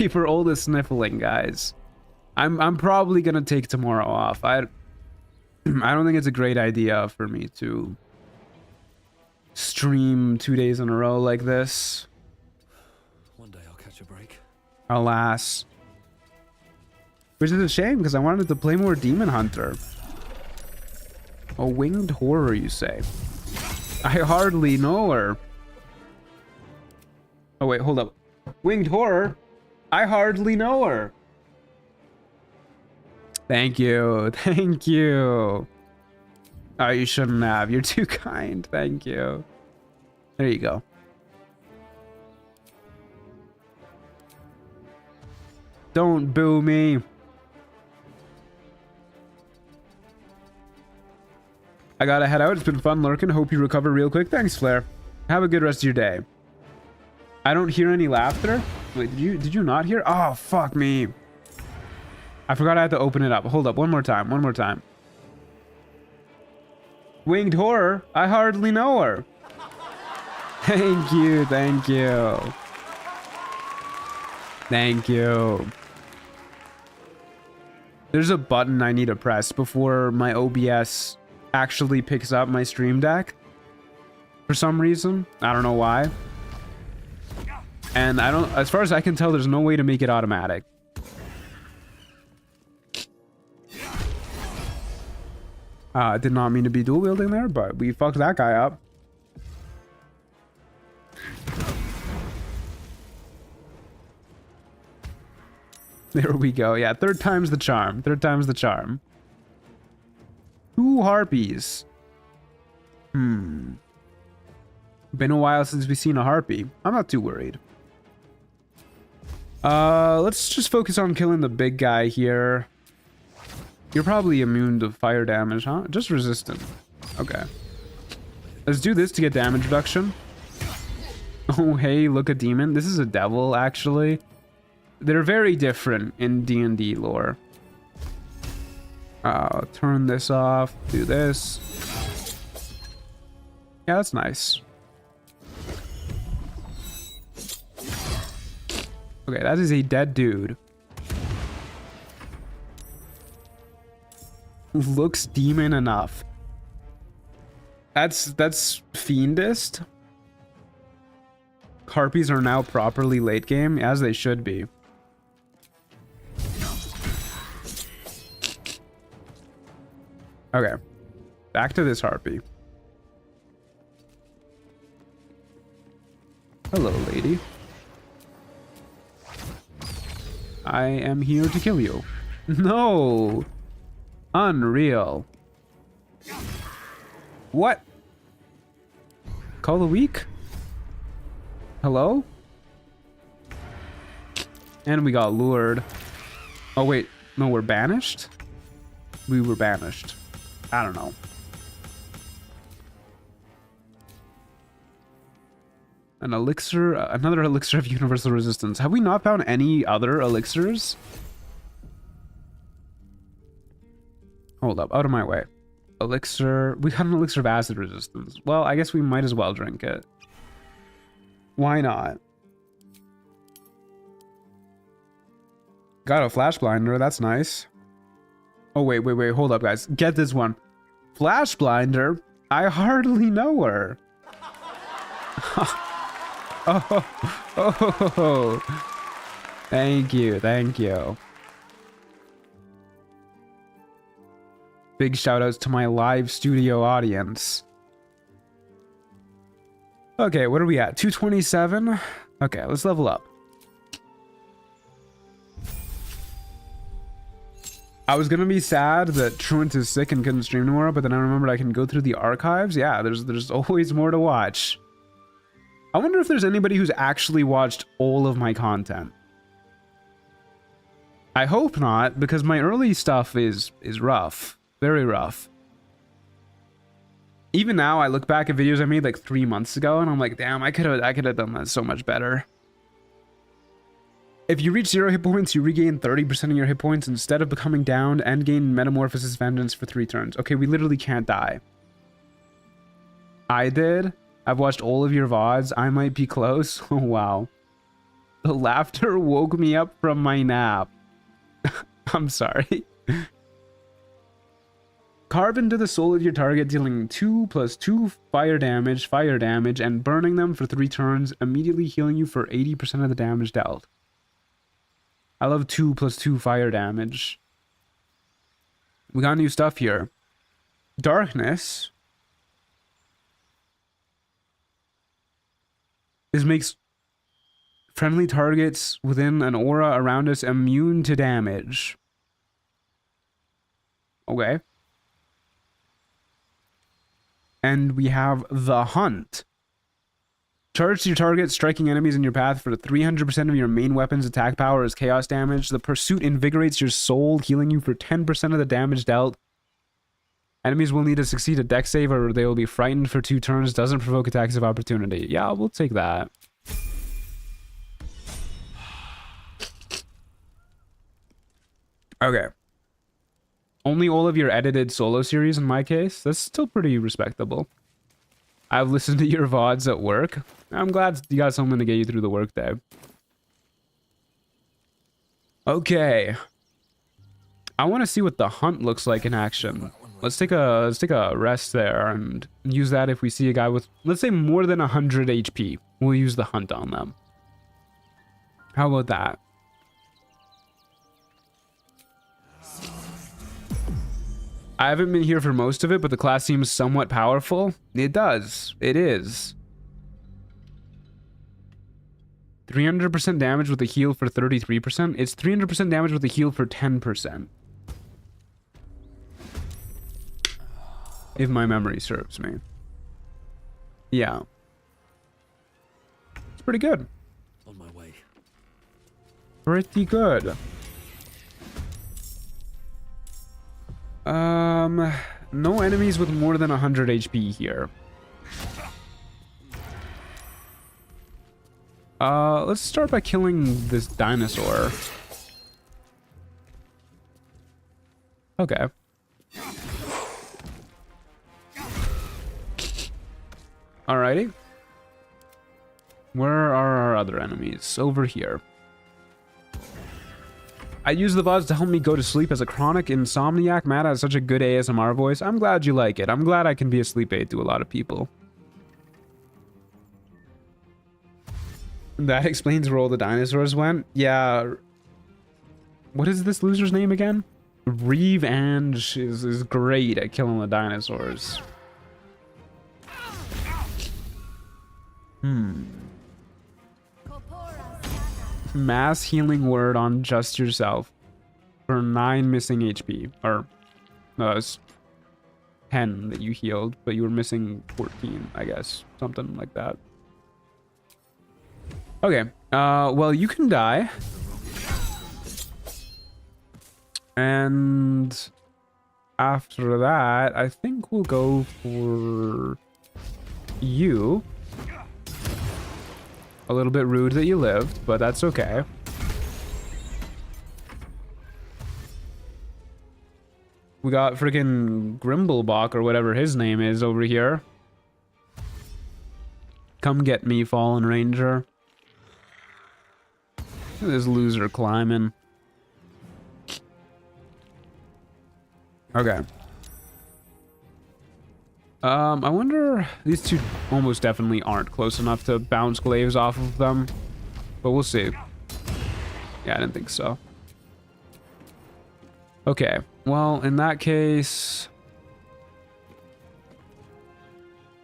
for all the sniffling, guys. I'm probably gonna take tomorrow off. I don't think it's a great idea for me to stream 2 days in a row like this. One day I'll catch a break. Alas. Which is a shame because I wanted to play more Demon Hunter. A winged horror, you say? I hardly know her. Oh wait, hold up. Winged horror? I hardly know her. Thank you. Thank you. Oh, you shouldn't have. You're too kind. Thank you. There you go. Don't boo me. I gotta head out. It's been fun lurking. Hope you recover real quick. Thanks, Flair. Have a good rest of your day. I don't hear any laughter. Wait, did you not hear? Oh, fuck me. I forgot I had to open it up. Hold up. One more time. One more time. Winged horror? I hardly know her. Thank you. Thank you. Thank you. There's a button I need to press before my OBS actually picks up my stream deck. For some reason. I don't know why. And as far as I can tell, there's no way to make it automatic. I did not mean to be dual wielding there, but we fucked that guy up. There we go. Yeah, third time's the charm. Third time's the charm. 2 harpies. Been a while since we've seen a harpy. I'm not too worried. Let's just focus on killing the big guy here. You're probably immune to fire damage, huh? Just resistant. Okay. Let's do this to get damage reduction. Oh, hey, look, a demon. This is a devil, actually. They're very different in D&D lore. Turn this off. Do this. Yeah, that's nice. Okay, Okay, that is a dead dude. Looks demon enough. That's fiendist. Harpies are now properly late game, as they should be. Okay, back to this harpy. Hello, lady. I am here to kill you. No! Unreal. What? Call the week? Hello? And we got lured. Oh wait, no, we're banished? We were banished. I don't know. An elixir, another elixir of universal resistance. Have we not found any other elixirs? Hold up, out of my way. Elixir, we got an elixir of acid resistance. Well, I guess we might as well drink it. Why not? Got a flash blinder, that's nice. Oh, wait, hold up, guys. Get this one. Flash blinder? I hardly know her. oh. Thank you. Big shout outs to my live studio audience. Okay, what are we at? 227? Okay, let's level up. I was gonna be sad that Truant is sick and couldn't stream tomorrow, but then I remembered I can go through the archives. Yeah, there's always more to watch. I wonder if there's anybody who's actually watched all of my content. I hope not, because my early stuff is rough. Very rough. Even now, I look back at videos I made like 3 months ago, and I'm like, damn, I could have done that so much better. If you reach 0 hit points, you regain 30% of your hit points instead of becoming downed and gain Metamorphosis Vengeance for 3 turns. Okay, we literally can't die. I did. I've watched all of your VODs. I might be close. Oh, wow. The laughter woke me up from my nap. I'm sorry. Carve into the soul of your target, dealing 2+2 fire damage, and burning them for 3 turns, immediately healing you for 80% of the damage dealt. I love 2+2 fire damage. We got new stuff here. Darkness. This makes friendly targets within an aura around us immune to damage. Okay. And we have the Hunt. Charge to your target, striking enemies in your path for 300% of your main weapon's attack power as chaos damage. The pursuit invigorates your soul, healing you for 10% of the damage dealt. Enemies will need to succeed a dex save or they will be frightened for 2 turns. Doesn't provoke attacks of opportunity. Yeah, we'll take that. Okay. Only all of your edited solo series in my case. That's still pretty respectable. I've listened to your VODs at work. I'm glad you got something to get you through the workday. Okay. I want to see what the Hunt looks like in action. Let's take a rest there and use that if we see a guy with, let's say, more than 100 HP. We'll use the Hunt on them. How about that? I haven't been here for most of it, but the class seems somewhat powerful. It does. It is. 300% damage with a heal for 33%. It's 300% damage with a heal for 10%. If my memory serves me. Yeah. It's pretty good. On my way. Pretty good. No enemies with more than 100 HP here. Let's start by killing this dinosaur. Okay. Alrighty. Where are our other enemies? Over here. I use the VODs to help me go to sleep as a chronic insomniac. Matt has such a good ASMR voice. I'm glad you like it. I'm glad I can be a sleep aid to a lot of people. That explains where all the dinosaurs went. Yeah. What is this loser's name again? Reeve Ange is great at killing the dinosaurs. Mass healing word on just yourself for 9 missing HP. Or, it's 10 that you healed, but you were missing 14, I guess. Something like that. Okay, well, you can die. And after that, I think we'll go for you. A little bit rude that you lived, but that's okay. We got freaking Grimblebach or whatever his name is over here. Come get me, Fallen Ranger. Look at this loser climbing. Okay. I wonder... These two almost definitely aren't close enough to bounce glaives off of them. But we'll see. Yeah, I didn't think so. Okay. Well, in that case...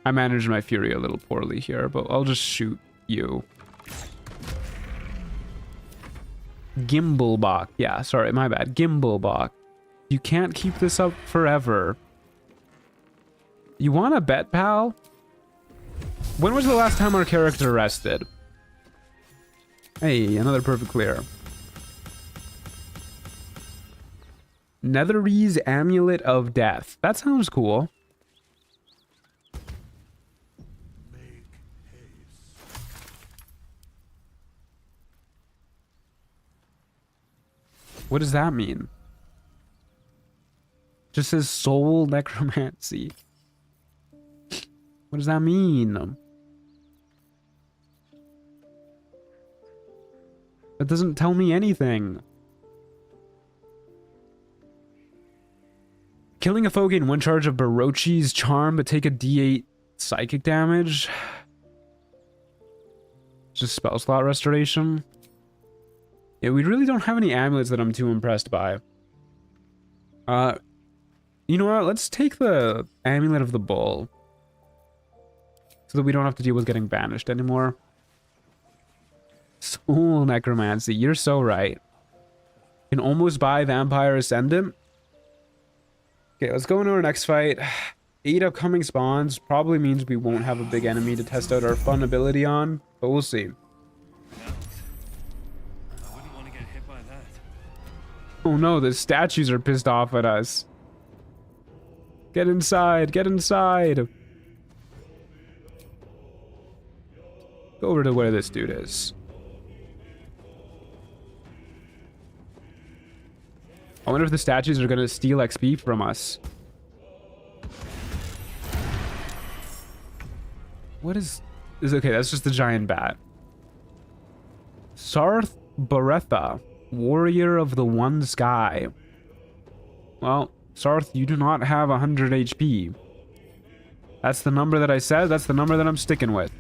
I managed my fury a little poorly here, but I'll just shoot you. Gimblebach. Yeah, sorry, my bad. Gimblebach. You can't keep this up forever. You want to bet, pal? When was the last time our character rested? Hey, another perfect clear. Netherese Amulet of Death. That sounds cool. Make haste. What does that mean? Just says soul necromancy. What does that mean? That doesn't tell me anything. Killing a foe gain 1 charge of Barochi's charm, but take a D8 psychic damage. Just spell slot restoration. Yeah, we really don't have any amulets that I'm too impressed by. You know what? Let's take the Amulet of the Bull. So that we don't have to deal with getting banished anymore. Soul Necromancy. You're so right. Can almost buy Vampire Ascendant. Okay, let's go into our next fight. 8 upcoming spawns. Probably means we won't have a big enemy to test out our fun ability on. But we'll see. I wouldn't want to get hit by that. Oh no, the statues are pissed off at us. Get inside. Get inside. Go over to where this dude is. I wonder if the statues are going to steal XP from us. What is okay, that's just the giant bat. Sarth Baretha, Warrior of the One Sky. Well, Sarth, you do not have 100 HP. That's the number that I said. That's the number that I'm sticking with.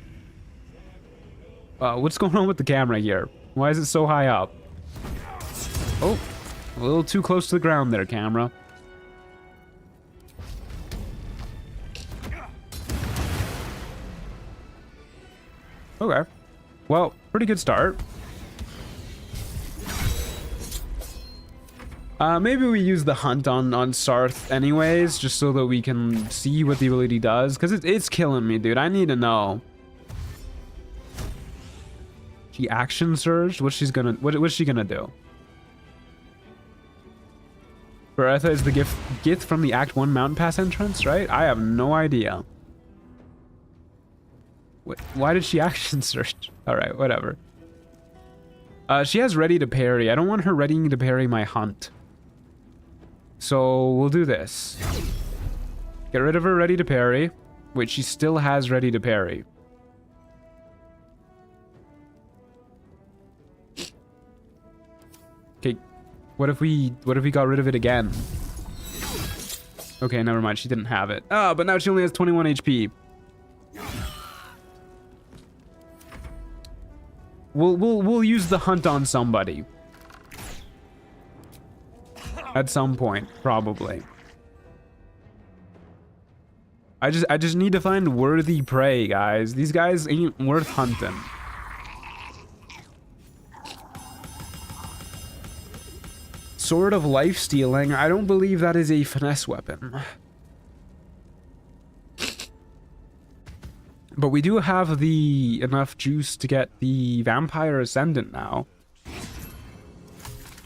What's going on with the camera here? Why is it so high up? Oh, a little too close to the ground there, camera. Okay. Well, pretty good start. Maybe we use the hunt on Sarth anyways, just so that we can see what the ability does, because it's killing me, dude. I need to know. She action surged. What's she gonna do? Baretha is the gift from the Act 1 Mountain Pass entrance, right? I have no idea. Why did she action surge? Alright, whatever. She has ready to parry. I don't want her readying to parry my hunt. So we'll do this. Get rid of her ready to parry. Wait, she still has ready to parry. Okay. What if we got rid of it again? Okay, never mind. She didn't have it. Ah, but now she only has 21 HP. We'll use the hunt on somebody. At some point, probably. I just need to find worthy prey, guys. These guys ain't worth hunting. Sword of life stealing. I don't believe that is a finesse weapon. But we do have the enough juice to get the vampire ascendant now.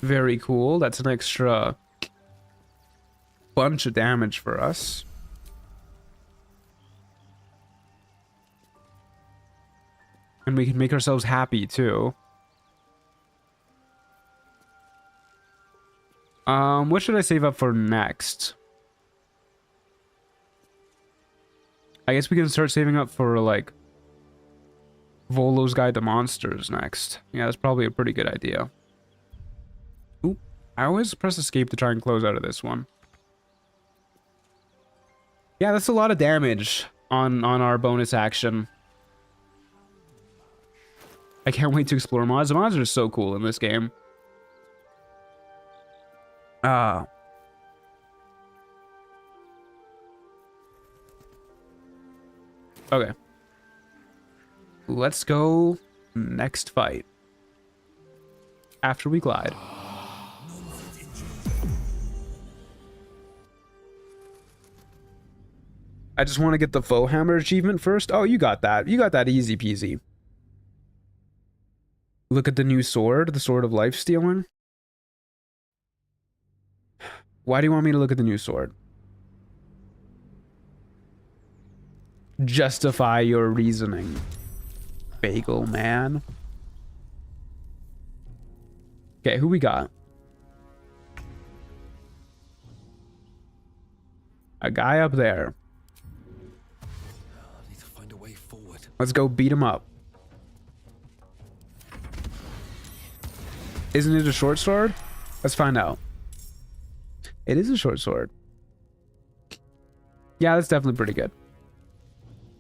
Very cool. That's an extra bunch of damage for us. And we can make ourselves happy too. What should I save up for next? I guess we can start saving up for, like, Volo's Guide to Monsters next. Yeah, that's probably a pretty good idea. Oop. I always press escape to try and close out of this one. Yeah, that's a lot of damage on our bonus action. I can't wait to explore mods. The mods are so cool in this game. Okay. Let's go next fight. After we glide. I just want to get the foe hammer achievement first. Oh, you got that. You got that easy peasy. Look at the new sword, the sword of life stealing. Why do you want me to look at the new sword? Justify your reasoning, bagel man. Okay, who we got? A guy up there. I need to find a way forward. Let's go beat him up. Isn't it a short sword? Let's find out. It is a short sword. Yeah, that's definitely pretty good.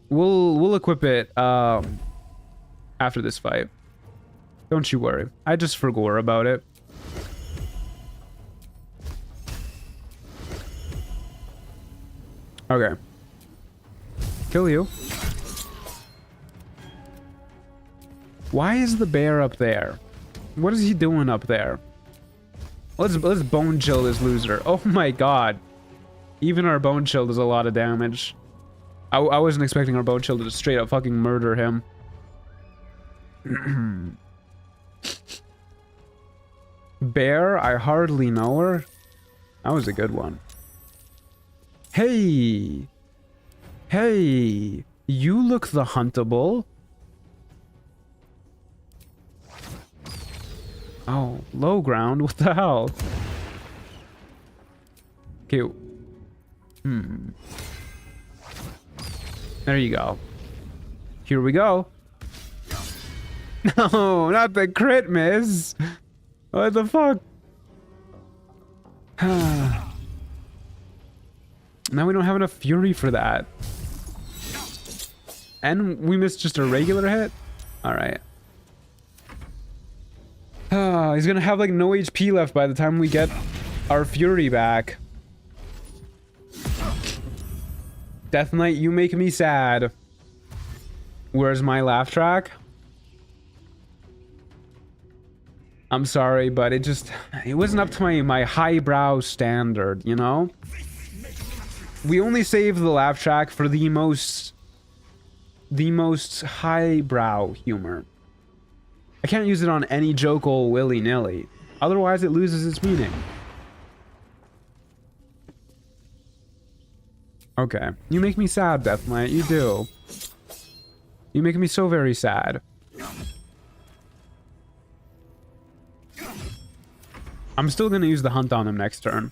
We'll equip it after this fight. Don't you worry. I just forgot about it. Okay. Kill you. Why is the bear up there? What is he doing up there? Let's bone chill this loser. Oh my god. Even our bone chill does a lot of damage. I wasn't expecting our bone chill to just straight up fucking murder him. Bear, I hardly know her. That was a good one. Hey! Hey! You look the huntable. Oh, low ground? What the hell? Okay. There you go. Here we go. No, not the crit miss. What the fuck? Now we don't have enough fury for that. And we missed just a regular hit? Alright. He's gonna have like no HP left by the time we get our fury back. Death Knight, you make me sad. Where's my laugh track? I'm sorry, but it wasn't up to my highbrow standard, you know? We only save the laugh track for the most highbrow humor. I can't use it on any joke all willy-nilly. Otherwise, it loses its meaning. Okay. You make me sad, Death Knight. You do. You make me so very sad. I'm still gonna use the hunt on him next turn.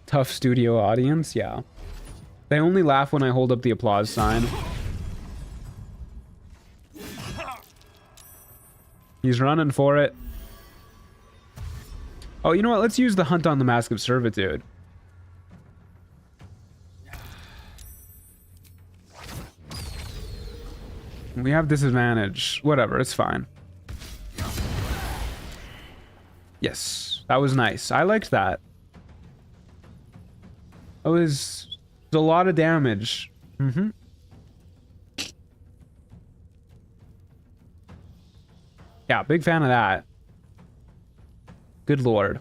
Tough studio audience, yeah. They only laugh when I hold up the applause sign. He's running for it. Oh, you know what? Let's use the Hunt on the Mask of Servitude. We have disadvantage. Whatever, it's fine. Yes, that was nice. I liked that. That was a lot of damage. Mm-hmm. Yeah, big fan of that. Good lord.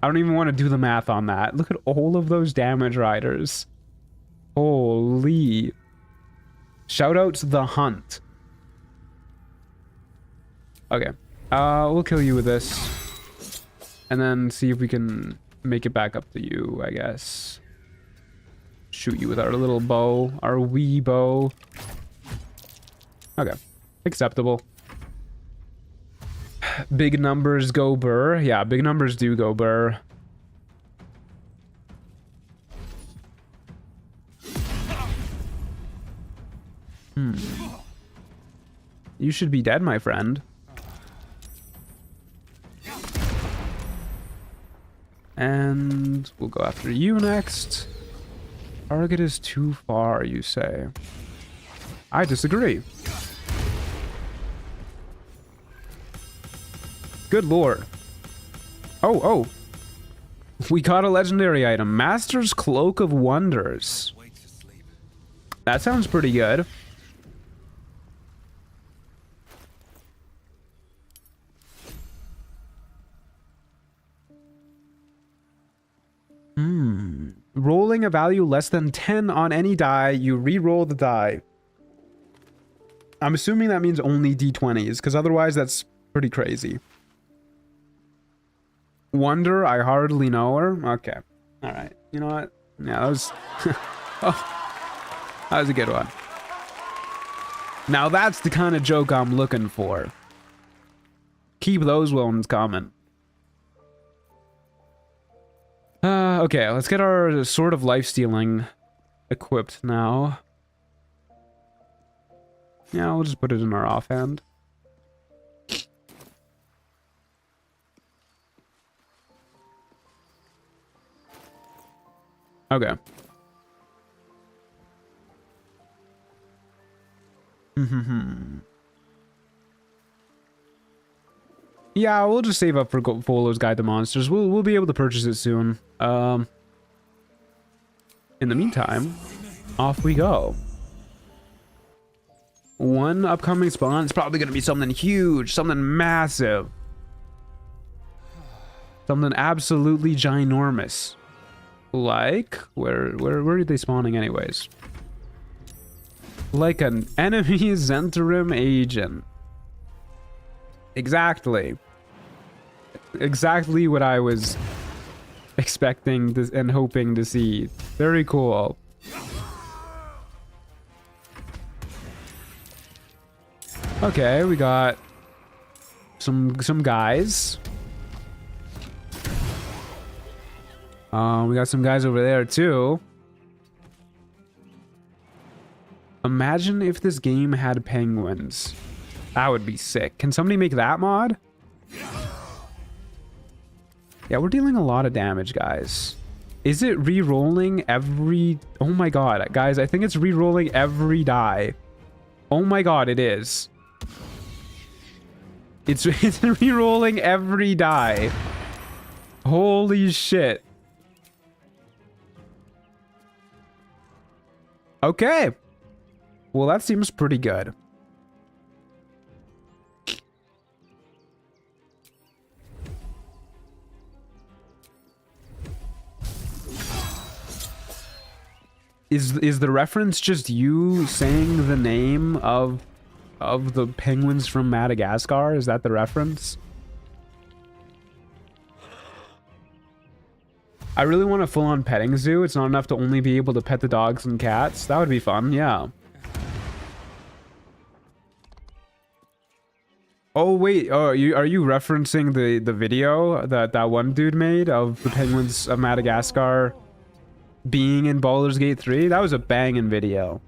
I don't even want to do the math on that. Look at all of those damage riders. Holy. Shout out to the Hunt. Okay. We'll kill you with this. And then see if we can make it back up to you, I guess. Shoot you with our little bow. Our wee bow. Okay. Acceptable. Big numbers go burr. Yeah, big numbers do go burr. You should be dead, my friend. And we'll go after you next. Target is too far, you say. I disagree. Good lord. Oh. We got a legendary item. Master's Cloak of Wonders. That sounds pretty good. Rolling a value less than 10 on any die, you re-roll the die. I'm assuming that means only d20s, because otherwise that's pretty crazy. Wonder, I hardly know her. Okay. Alright. You know what? Yeah, that was... oh. That was a good one. Now that's the kind of joke I'm looking for. Keep those ones coming. Okay, let's get our Sword of Life Stealing equipped now. Yeah, we'll just put it in our offhand. Okay. Yeah, we'll just save up for Volo's Guide to Monsters. We'll be able to purchase it soon. In the meantime, off we go. One upcoming spawn is probably going to be something huge, something massive. Something absolutely ginormous. Like, where are they spawning anyways? Like an enemy Zentarim agent. Exactly. Exactly what I was expecting and hoping to see. Very cool. Okay, we got some guys. We got some guys over there too. Imagine if this game had penguins. That would be sick. Can somebody make that mod? Yeah, we're dealing a lot of damage, guys. Is it re-rolling every... Oh my god, guys, I think it's re-rolling every die. Oh my god, it is. It's re-rolling every die. Holy shit. Okay. Well, that seems pretty good. Is the reference just you saying the name of the penguins from Madagascar? Is that the reference? I really want a full-on petting zoo. It's not enough to only be able to pet the dogs and cats. That would be fun, yeah. Oh wait, oh, are you referencing the video that one dude made of the penguins of Madagascar being in Baldur's Gate 3? That was a banging video.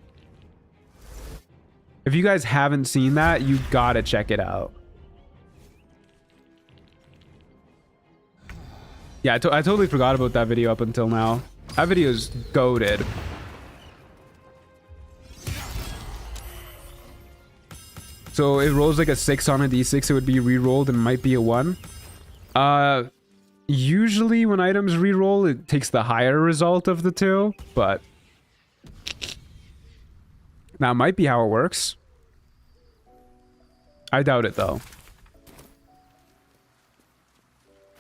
If you guys haven't seen that, you gotta check it out. Yeah, I totally forgot about that video up until now. That video is goated. So it rolls like a 6 on a d6, it would be re-rolled and might be a 1. Usually when items re-roll, it takes the higher result of the two, but that might be how it works. I doubt it though.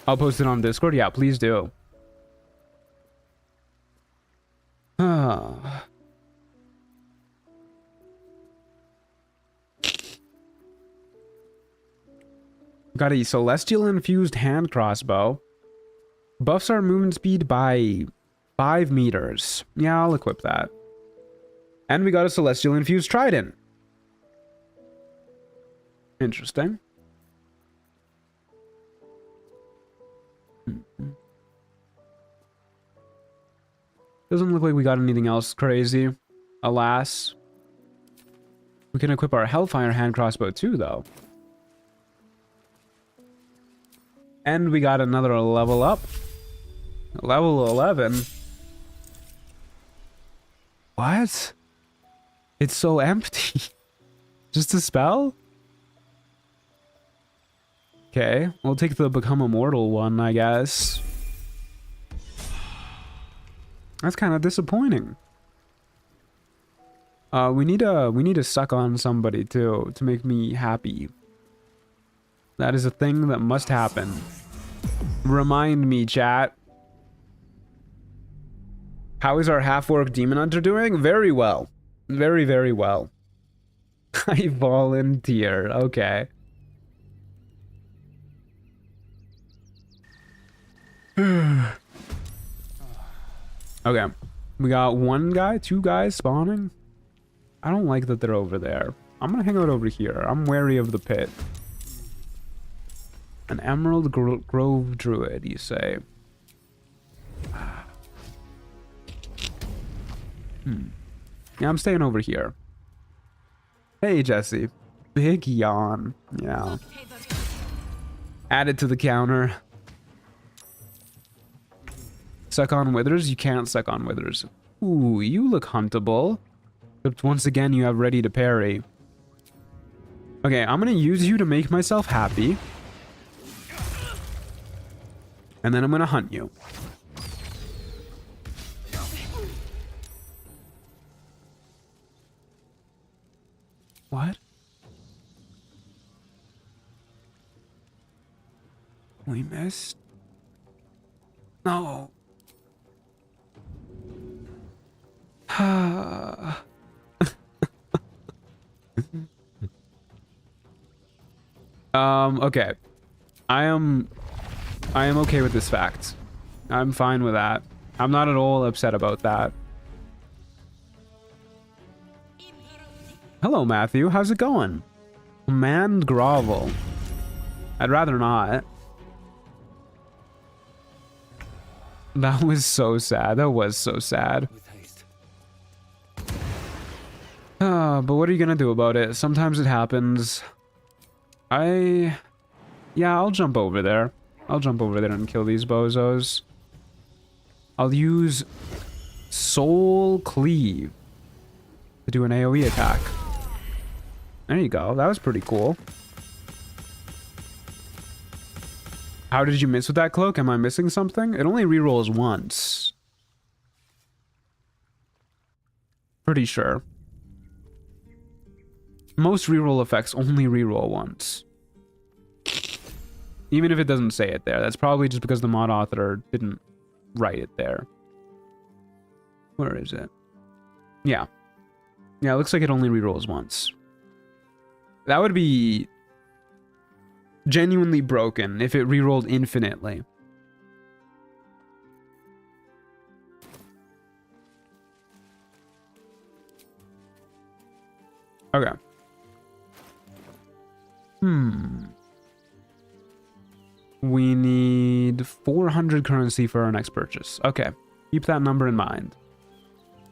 I'll post it on Discord. Yeah, please do. Got a celestial infused hand crossbow. Buffs our movement speed by 5 meters. Yeah, I'll equip that. And we got a celestial infused trident. Interesting. Doesn't look like we got anything else crazy. Alas. We can equip our Hellfire hand crossbow too, though. And we got another level up. Level 11. What? It's so empty. Just a spell? Okay, we'll take the Become Immortal one, I guess. That's kind of disappointing. We need to suck on somebody too to make me happy. That is a thing that must happen. Remind me, chat. How is our half-orc demon hunter doing? Very well. Very, very well. I volunteer. Okay. Okay. We got 1 guy, 2 guys spawning. I don't like that they're over there. I'm gonna hang out over here. I'm wary of the pit. An Emerald Grove Druid, you say? Yeah, I'm staying over here. Hey, Jesse. Big yawn. Yeah. Add it to the counter. Suck on withers? You can't suck on withers. Ooh, you look huntable. Except once again, you have ready to parry. Okay, I'm gonna use you to make myself happy. And then I'm gonna hunt you. What? We missed? No. Okay. I am okay with this fact. I'm fine with that. I'm not at all upset about that. Hello, Matthew. How's it going? Command grovel. I'd rather not. That was so sad. That was so sad. But what are you gonna do about it? Sometimes it happens. Yeah, I'll jump over there. I'll jump over there and kill these bozos. I'll use Soul Cleave to do an AoE attack. There you go. That was pretty cool. How did you miss with that cloak? Am I missing something? It only rerolls once. Pretty sure. Most reroll effects only reroll once. Even if it doesn't say it there. That's probably just because the mod author didn't write it there. Where is it? Yeah. Yeah, it looks like it only rerolls once. That would be genuinely broken if it rerolled infinitely. Okay. We need 400 currency for our next purchase. Okay. Keep that number in mind.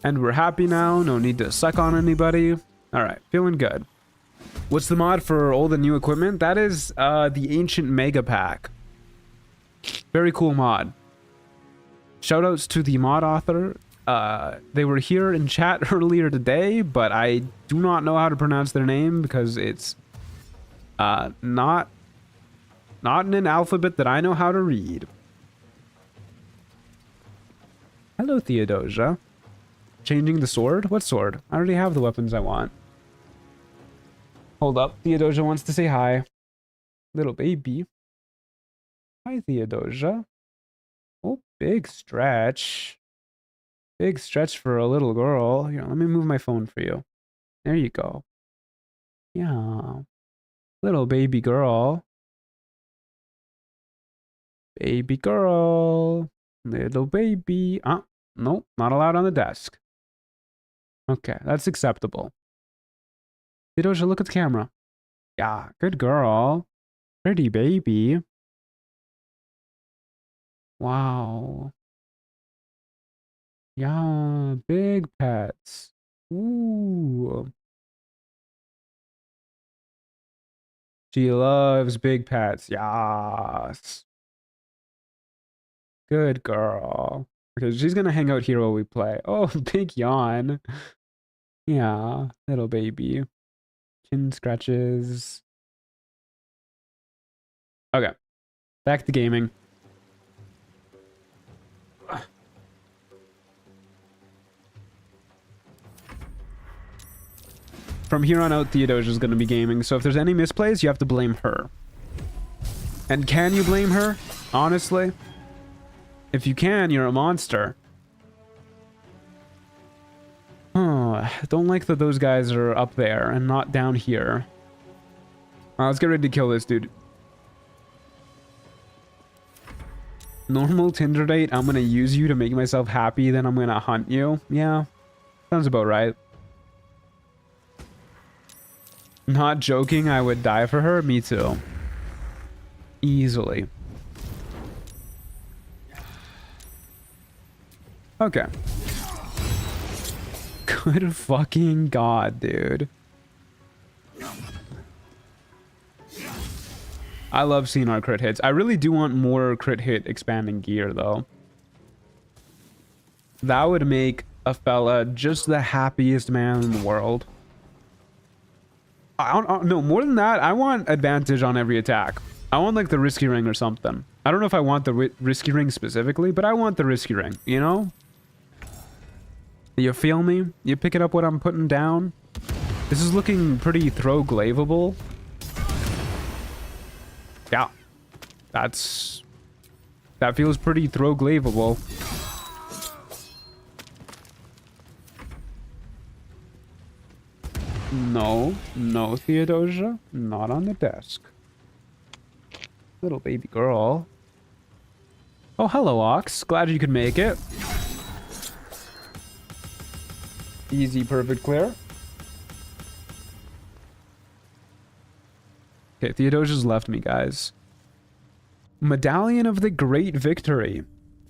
And we're happy now. No need to suck on anybody. Alright. Feeling good. What's the mod for all the new equipment? That is the Ancient Mega Pack. Very cool mod. Shoutouts to the mod author. They were here in chat earlier today, but I do not know how to pronounce their name because it's not in an alphabet that I know how to read. Hello, Theodosia. Changing the sword? What sword? I already have the weapons I want. Hold up. Theodosia wants to say hi. Little baby. Hi, Theodosia. Oh, big stretch. Big stretch for a little girl. Here, let me move my phone for you. There you go. Yeah. Little baby girl. Baby girl. Little baby. Nope, not allowed on the desk. Okay, that's acceptable. Theodosia, look at the camera. Yeah, good girl. Pretty baby. Wow. Yeah, big pets. Ooh. She loves big pets. Yes. Good girl. Okay, she's gonna hang out here while we play. Oh, big yawn. Yeah, little baby. Chin scratches. Okay, back to gaming. From here on out, Theodosia's gonna be gaming, so if there's any misplays, you have to blame her. And can you blame her? Honestly? If you can, you're a monster. Oh, don't like that those guys are up there and not down here. Let's get ready to kill this dude. Normal Tinder date, I'm gonna use you to make myself happy, then I'm gonna hunt you. Yeah, sounds about right. Not joking, I would die for her. Me too. Easily. Okay. Good fucking god, dude. I love seeing our crit hits. I really do want more crit hit expanding gear, though. That would make a fella just the happiest man in the world. No, more than that, I want advantage on every attack. I want, like, the risky ring or something. I don't know if I want the risky ring specifically, but I want the risky ring, you know? You feel me? You picking up what I'm putting down? This is looking pretty throw-glavable. Yeah. That feels pretty throw-glavable. No, no, Theodosia, not on the desk. Little baby girl. Oh, hello, Ox. Glad you could make it. Easy, perfect, clear. Okay, Theodosia's left me, guys. Medallion of the Great Victory.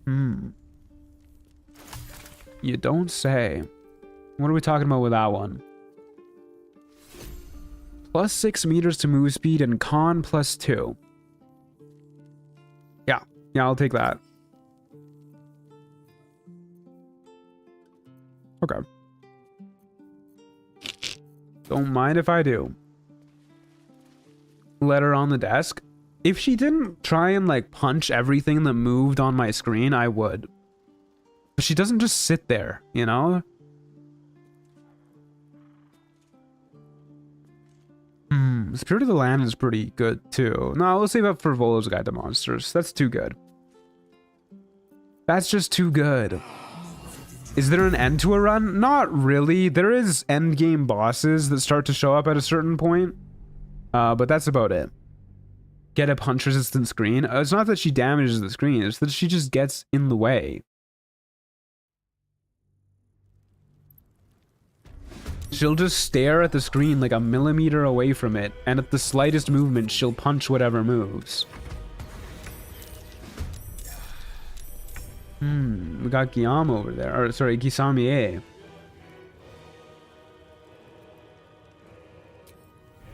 You don't say. What are we talking about with that one? Plus 6 meters to move speed and con plus 2. Yeah, I'll take that. Okay. Don't mind if I do. Letter on the desk. If she didn't try and, like, punch everything that moved on my screen, I would. But she doesn't just sit there, you know? Spirit of the Land is pretty good, too. No, we'll save up for Volo's Guide to Monsters. That's too good. That's just too good. Is there an end to a run? Not really. There is endgame bosses that start to show up at a certain point. But that's about it. Get a punch resistant screen. It's not that she damages the screen, it's that she just gets in the way. She'll just stare at the screen like a millimeter away from it, and at the slightest movement, she'll punch whatever moves. We got Guillaume over there. Or, sorry, Gisamier.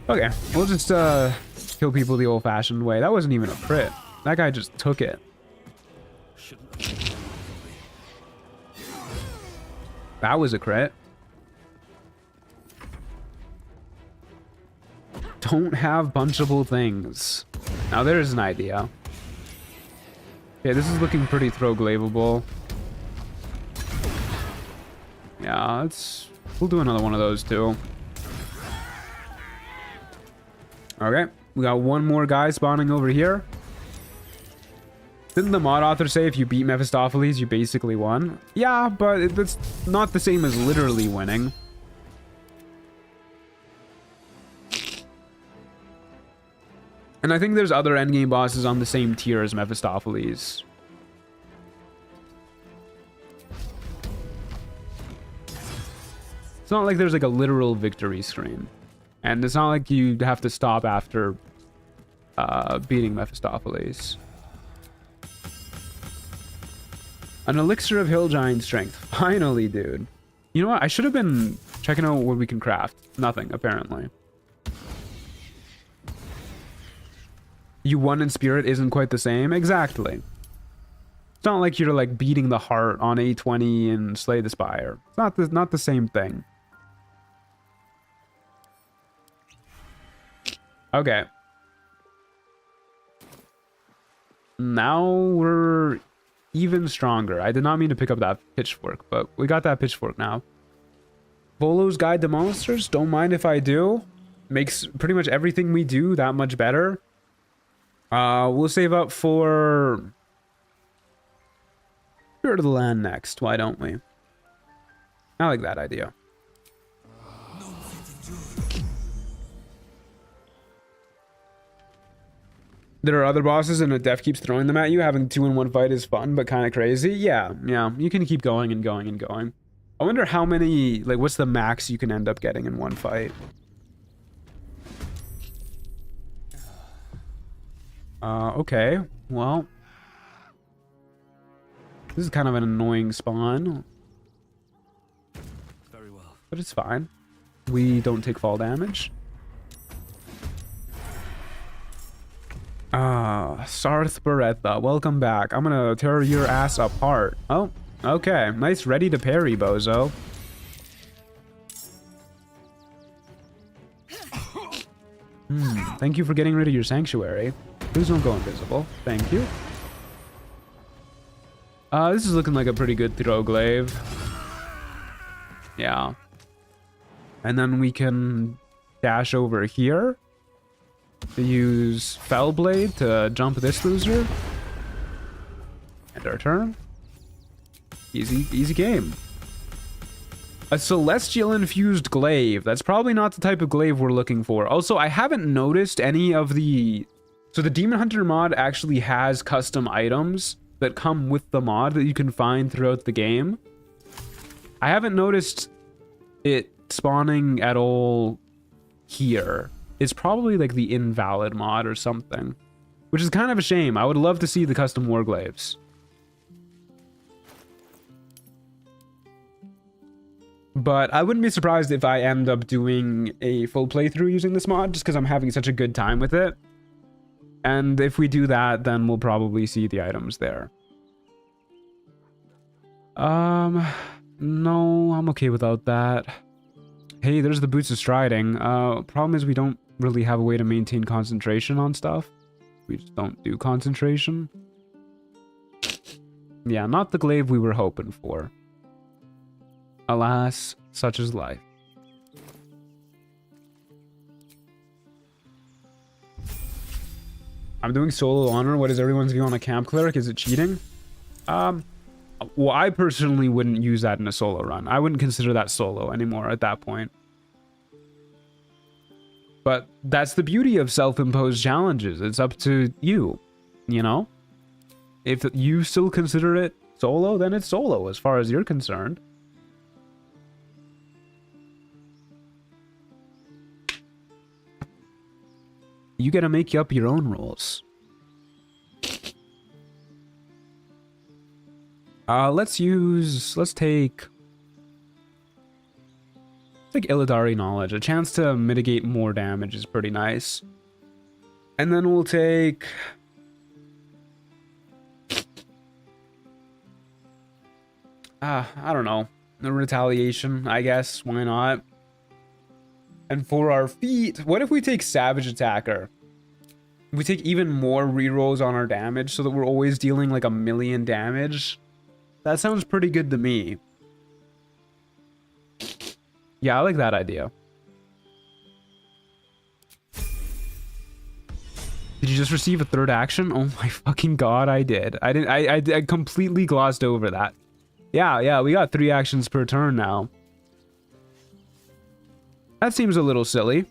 Okay, we'll just, kill people the old-fashioned way. That wasn't even a crit. That guy just took it. That was a crit. Don't have bunchable things. Now there's an idea. Okay, this is looking pretty throw-glavable. Yeah, we'll do another one of those too. Okay, we got one more guy spawning over here. Didn't the mod author say if you beat Mephistopheles, you basically won? Yeah, but that's not the same as literally winning. And I think there's other endgame bosses on the same tier as Mephistopheles. It's not like there's like a literal victory screen. And it's not like you have to stop after beating Mephistopheles. An elixir of hill giant strength. Finally, dude. You know what? I should have been checking out what we can craft. Nothing, apparently. You won in spirit isn't quite the same. Exactly. It's not like you're like beating the heart on A20 and Slay the Spire. It's not the same thing. Okay. Now we're even stronger. I did not mean to pick up that pitchfork, but we got that pitchfork now. Volo's Guide to Monsters. Don't mind if I do. Makes pretty much everything we do that much better. We'll save up for Spirit of the Land next. Why don't we? I like that idea. There are other bosses and a death keeps throwing them at you. Having 2 in 1 fight is fun, but kind of crazy. Yeah, you can keep going and going and going. I wonder how many, like, what's the max you can end up getting in one fight? Okay, well. This is kind of an annoying spawn. Very well. But it's fine. We don't take fall damage. Sarth Beretta, welcome back. I'm gonna tear your ass apart. Oh, okay. Nice ready to parry, bozo. Thank you for getting rid of your sanctuary. Please don't go invisible. Thank you. This is looking like a pretty good throw glaive. Yeah. And then we can dash over here to use Fellblade to jump this loser. And our turn. Easy game. A celestial infused glaive. That's probably not the type of glaive we're looking for. Also, I haven't noticed any of the... So the Demon Hunter mod actually has custom items that come with the mod that you can find throughout the game. I haven't noticed it spawning at all here. It's probably like the invalid mod or something, which is kind of a shame. I would love to see the custom warglaives. But I wouldn't be surprised if I end up doing a full playthrough using this mod, just because I'm having such a good time with it. And if we do that, then we'll probably see the items there. No, I'm okay without that. Hey, there's the Boots of Striding. Problem is we don't really have a way to maintain concentration on stuff. We just don't do concentration. Yeah, not the glaive we were hoping for. Alas, such is life. I'm doing solo honor. What is everyone's view on a camp cleric? Is it cheating? Well, I personally wouldn't use that in a solo run. I wouldn't consider that solo anymore at that point. But that's the beauty of self-imposed challenges. It's up to you, you know? If you still consider it solo, then it's solo as far as you're concerned. You gotta make up your own rules. Let's take Illidari Knowledge. A chance to mitigate more damage is pretty nice. And then we'll take... I don't know. The retaliation, I guess. Why not? And for our feat, what if we take Savage Attacker? We take even more rerolls on our damage so that we're always dealing like 1,000,000 damage. That sounds pretty good to me. Yeah, I like that idea. Did you just receive a third action? Oh my fucking god, I did. I completely glossed over that. Yeah, we got 3 actions per turn now. That seems a little silly.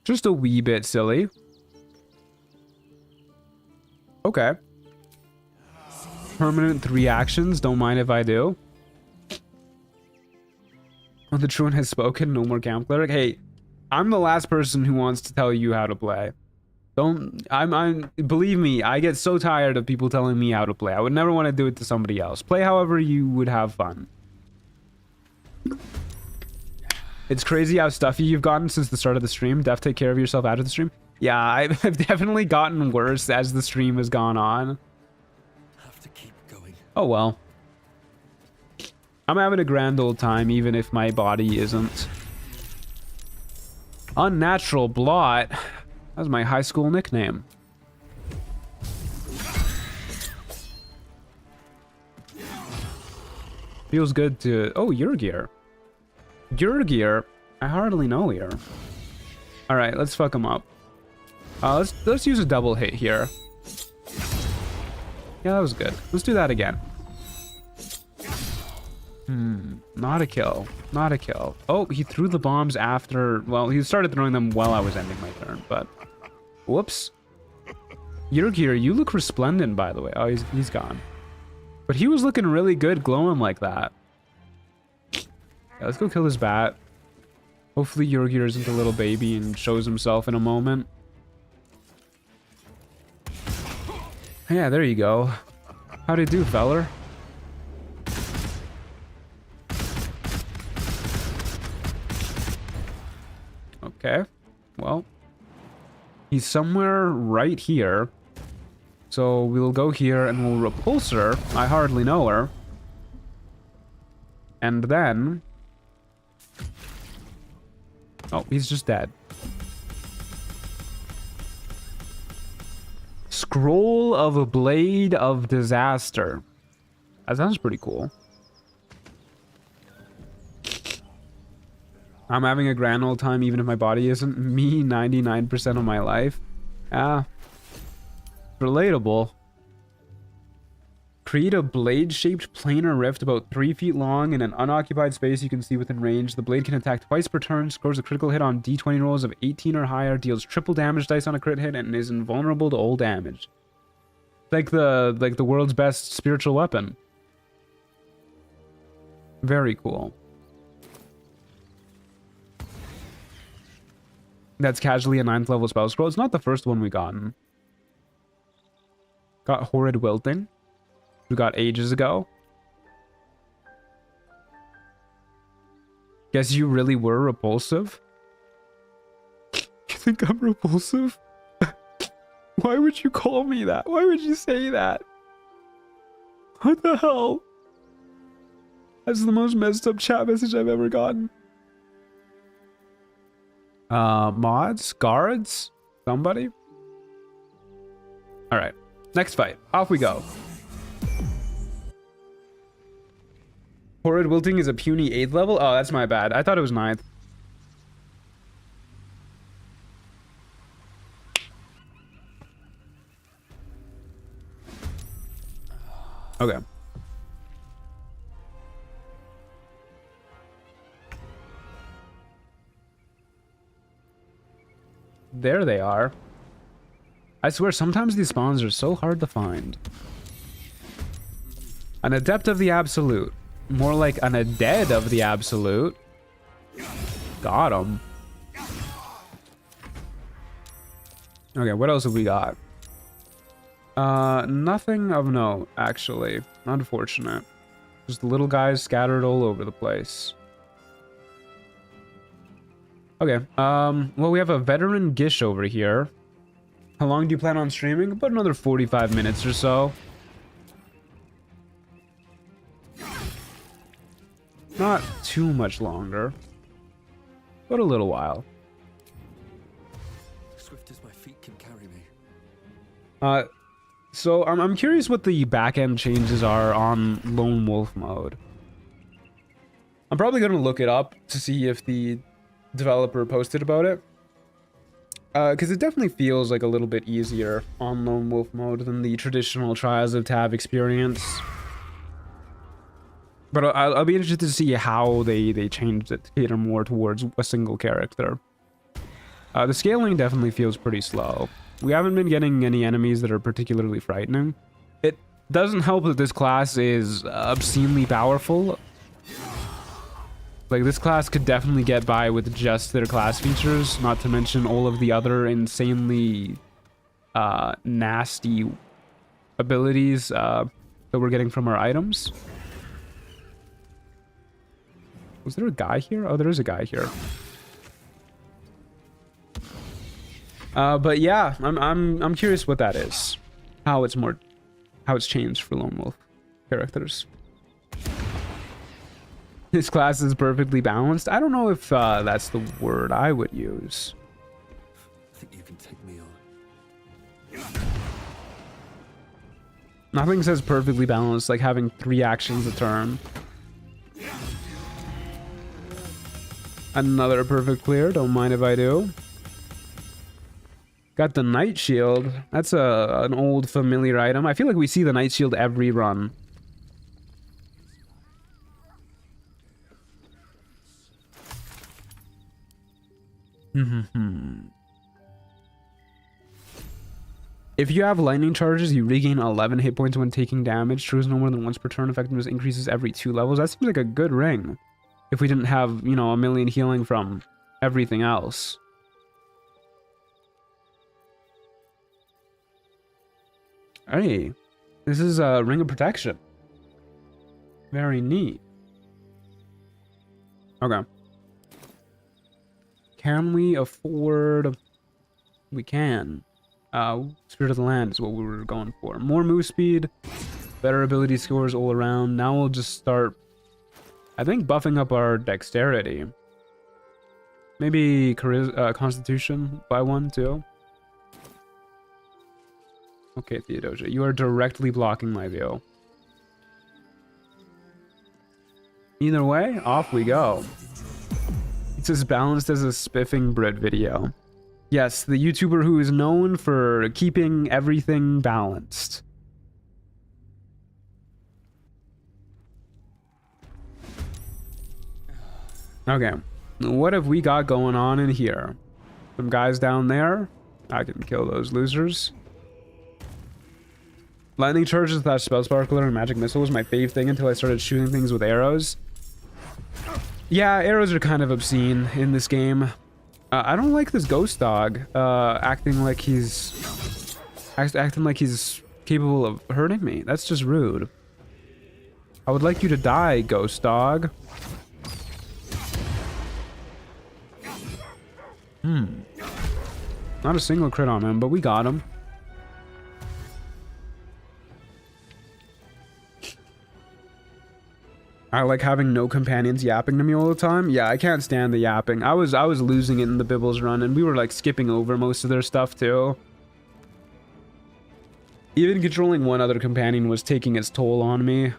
Just a wee bit silly. Okay. Permanent 3 actions. Don't mind if I do. When the truant has spoken, no more camp cleric. Hey, I'm the last person who wants to tell you how to play. Believe me, I get so tired of people telling me how to play. I would never want to do it to somebody else. Play however you would have fun. It's crazy how stuffy you've gotten since the start of the stream. Def, take care of yourself after the stream. Yeah, I've definitely gotten worse as the stream has gone on. Have to keep going. Oh well. I'm having a grand old time even if my body isn't. Unnatural Blot. That's my high school nickname. Feels good to... Oh, Yurgir. Yurgir? I hardly know here. Alright, let's fuck him up. Let's use a double hit here. Yeah, that was good. Let's do that again. Not a kill. Not a kill. Oh, he threw the bombs after... Well, he started throwing them while I was ending my turn, but... Whoops. Yurgir, you look resplendent, by the way. Oh, he's gone. But he was looking really good glowing like that. Yeah, let's go kill this bat. Hopefully Yurgir isn't a little baby and shows himself in a moment. Yeah, there you go. How'd it do, feller? Okay, well, he's somewhere right here. So we'll go here and we'll repulse her. I hardly know her. And then... Oh, he's just dead. Scroll of a Blade of Disaster. That sounds pretty cool. I'm having a grand old time even if my body isn't. Me 99% of my life. Ah. Relatable. Create a blade-shaped planar rift about 3 feet long in an unoccupied space you can see within range. The blade can attack twice per turn, scores a critical hit on d20 rolls of 18 or higher, deals triple damage dice on a crit hit, and is invulnerable to all damage. Like the world's best spiritual weapon. Very cool. That's casually a 9th level spell scroll. It's not the first one we gotten. Got Horrid Wilting. We got ages ago. Guess you really were repulsive? You think I'm repulsive? Why would you call me that? Why would you say that? What the hell? That's the most messed up chat message I've ever gotten. Mods? Guards? Somebody? Alright. Next fight. Off we go. Horrid Wilting is a puny 8th level? Oh, that's my bad. I thought it was 9th. Okay. There they are. I swear, sometimes these spawns are so hard to find. An Adept of the Absolute. More like an Adead of the Absolute. Got him. Okay, what else have we got? Nothing of note, actually. Unfortunate. Just little guys scattered all over the place. Okay, well, we have a veteran Gish over here. How long do you plan on streaming? About another 45 minutes or so. Not too much longer, but a little while. Swift as my feet can carry me. So I'm curious what the back-end changes are on Lone Wolf mode. I'm probably going to look it up to see if the developer posted about it. Because it definitely feels like a little bit easier on Lone Wolf mode than the traditional Trials of Tav experience. But I'll be interested to see how they changed it to cater more towards a single character. The scaling definitely feels pretty slow. We haven't been getting any enemies that are particularly frightening. It doesn't help that this class is obscenely powerful. Like, this class could definitely get by with just their class features, not to mention all of the other insanely nasty abilities that we're getting from our items. Was there a guy here? Oh, there is a guy here. But yeah, I'm curious what that is. How it's changed for Lone Wolf characters. This class is perfectly balanced. I don't know if that's the word I would use. I think you can take me on. Nothing says perfectly balanced like having 3 actions a turn. Another perfect clear, don't mind if I do. Got the Night Shield. That's an old familiar item. I feel like we see the Night Shield every run. If you have lightning charges, you regain 11 hit points when taking damage. Triggers no more than once per turn. Effectiveness increases every 2 levels. That seems like a good ring. If we didn't have, you know, a million healing from everything else. Hey, this is a ring of protection. Very neat. Okay. Can we afford... We can. Spirit of the Land is what we were going for. More move speed, better ability scores all around. Now we'll just start, I think, buffing up our dexterity. Maybe Constitution by 1 too. Okay, Theodosia, you are directly blocking my view. Either way, off we go. It's as balanced as a spiffing Brit video. Yes, the YouTuber who is known for keeping everything balanced. Okay, what have we got going on in here? Some guys down there. I can kill those losers. Lightning charges, that spell sparkler, and magic missile was my fave thing until I started shooting things with arrows. Yeah, arrows are kind of obscene in this game. I don't like this ghost dog acting like he's capable of hurting me. That's just rude. I would like you to die, ghost dog. Not a single crit on him, but we got him. I like having no companions yapping to me all the time. Yeah, I can't stand the yapping. I was losing it in the Bibbles run, and we were like skipping over most of their stuff too. Even controlling one other companion was taking its toll on me.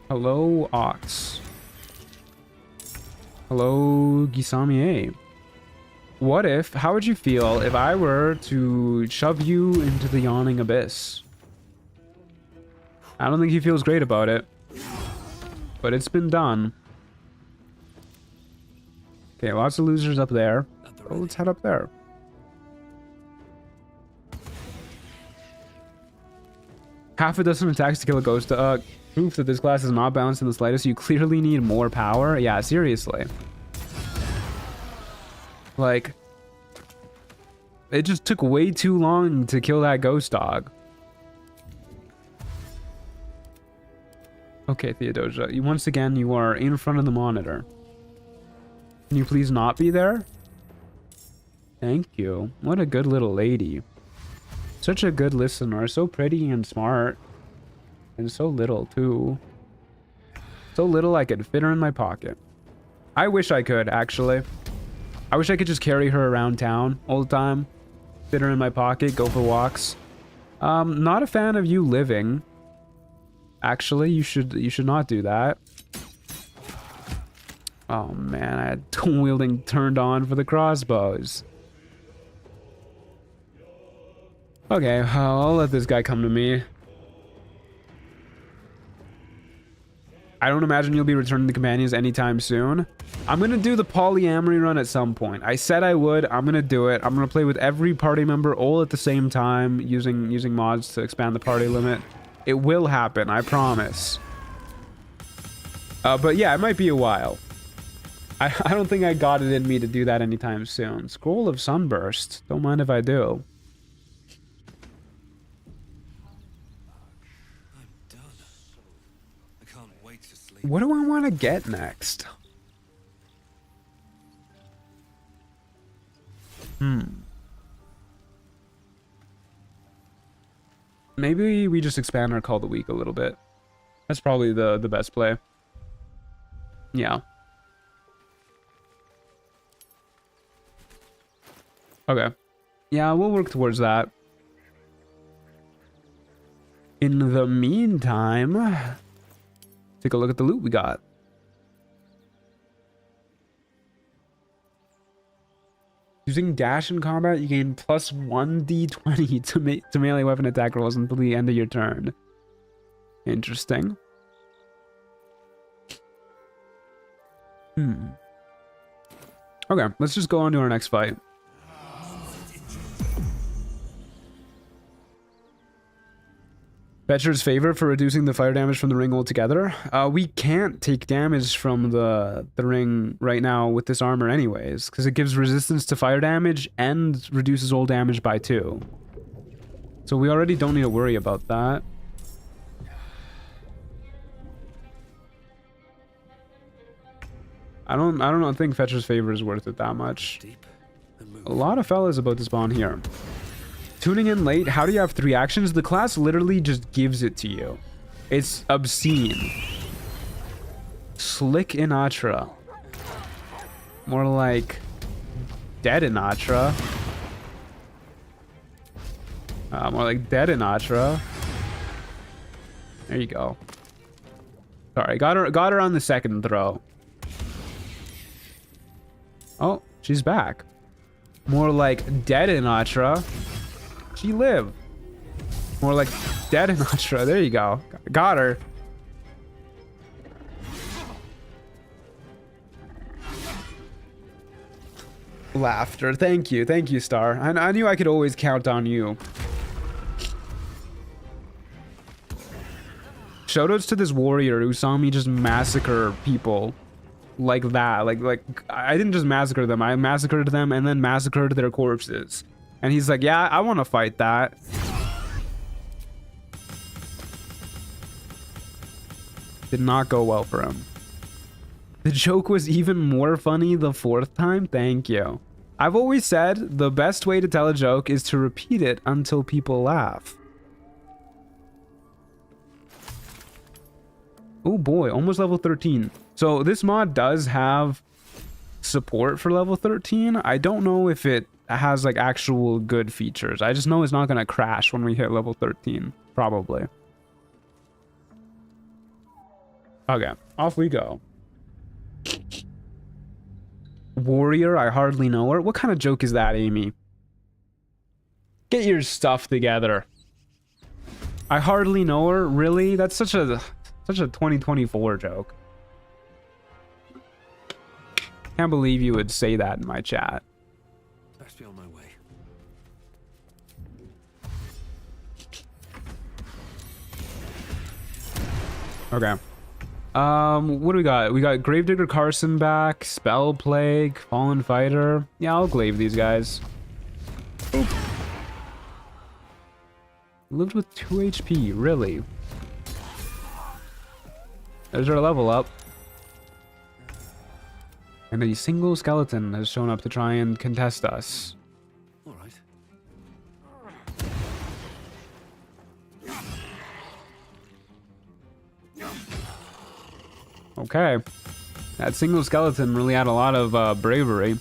Hello, Ox. Hello, Gisamier. What if, how would you feel if I were to shove you into the yawning abyss? I don't think he feels great about it, but it's been done. Okay, lots of losers up there. Oh, let's head up there. Half a dozen attacks to kill a ghost. Proof that this class is not balanced in the slightest. You clearly need more power. Yeah, seriously. Like, it just took way too long to kill that ghost dog. Okay, Theodosia, once again, you are in front of the monitor. Can you please not be there? Thank you. What a good little lady. Such a good listener. So pretty and smart. And so little, too. So little I could fit her in my pocket. I wish I could, actually. I wish I could just carry her around town all the time. Fit her in my pocket, go for walks. Not a fan of you living. Actually, you should not do that. Oh man, I had dual wielding turned on for the crossbows. Okay, I'll let this guy come to me. I don't imagine you'll be returning the companions anytime soon. I'm gonna do the polyamory run at some point. I said I would. I'm gonna do it. I'm gonna play with every party member all at the same time, using mods to expand the party limit. It will happen, I promise. But yeah, it might be a while. I don't think I got it in me to do that anytime soon. Scroll of Sunburst. Don't mind if I do. I'm done. I can't wait to sleep. What do I want to get next? Maybe we just expand our Call of the Week a little bit. That's probably the best play. Yeah. Okay. Yeah, we'll work towards that. In the meantime, take a look at the loot we got. Using dash in combat, you gain plus 1d20 to melee weapon attack rolls until the end of your turn. Interesting. Okay, let's just go on to our next fight. Fetcher's favor for reducing the fire damage from the ring altogether. We can't take damage from the ring right now with this armor anyways, because it gives resistance to fire damage and reduces all damage by 2. So we already don't need to worry about that. I don't think Fetcher's favor is worth it that much. Deep and move. A lot of fellas about to spawn here. Tuning in late, how do you have 3 actions? The class literally just gives it to you. It's obscene. Slick Inatra. More like Dead Inatra. More like Dead Inatra. There you go. Sorry, got her on the second throw. Oh, she's back. More like Dead Inatra. She lived. More like Dead Inatra. There you go. Got her. Laughter. Thank you. Thank you, Star. I knew I could always count on you. Shoutouts to this warrior who saw me just massacre people like that. Like I didn't just massacre them. I massacred them and then massacred their corpses. And he's like, yeah, I want to fight that. Did not go well for him. The joke was even more funny the 4th time. Thank you. I've always said the best way to tell a joke is to repeat it until people laugh. Oh boy, almost level 13. So this mod does have support for level 13. I don't know if it has like actual good features. I just know it's not gonna crash when we hit level 13, probably. Okay, off we go. Warrior, I hardly know her. What kind of joke is that, Amy? Get your stuff together. I hardly know her, really? That's such a 2024 joke. Can't believe you would say that in my chat. Best be on my way. Okay. What do we got? We got Gravedigger Carson back, Spell Plague, Fallen Fighter. Yeah, I'll glaive these guys. Oop. Lived with 2 HP, really? There's our level up. And a single skeleton has shown up to try and contest us. All right. Okay. That single skeleton really had a lot of bravery.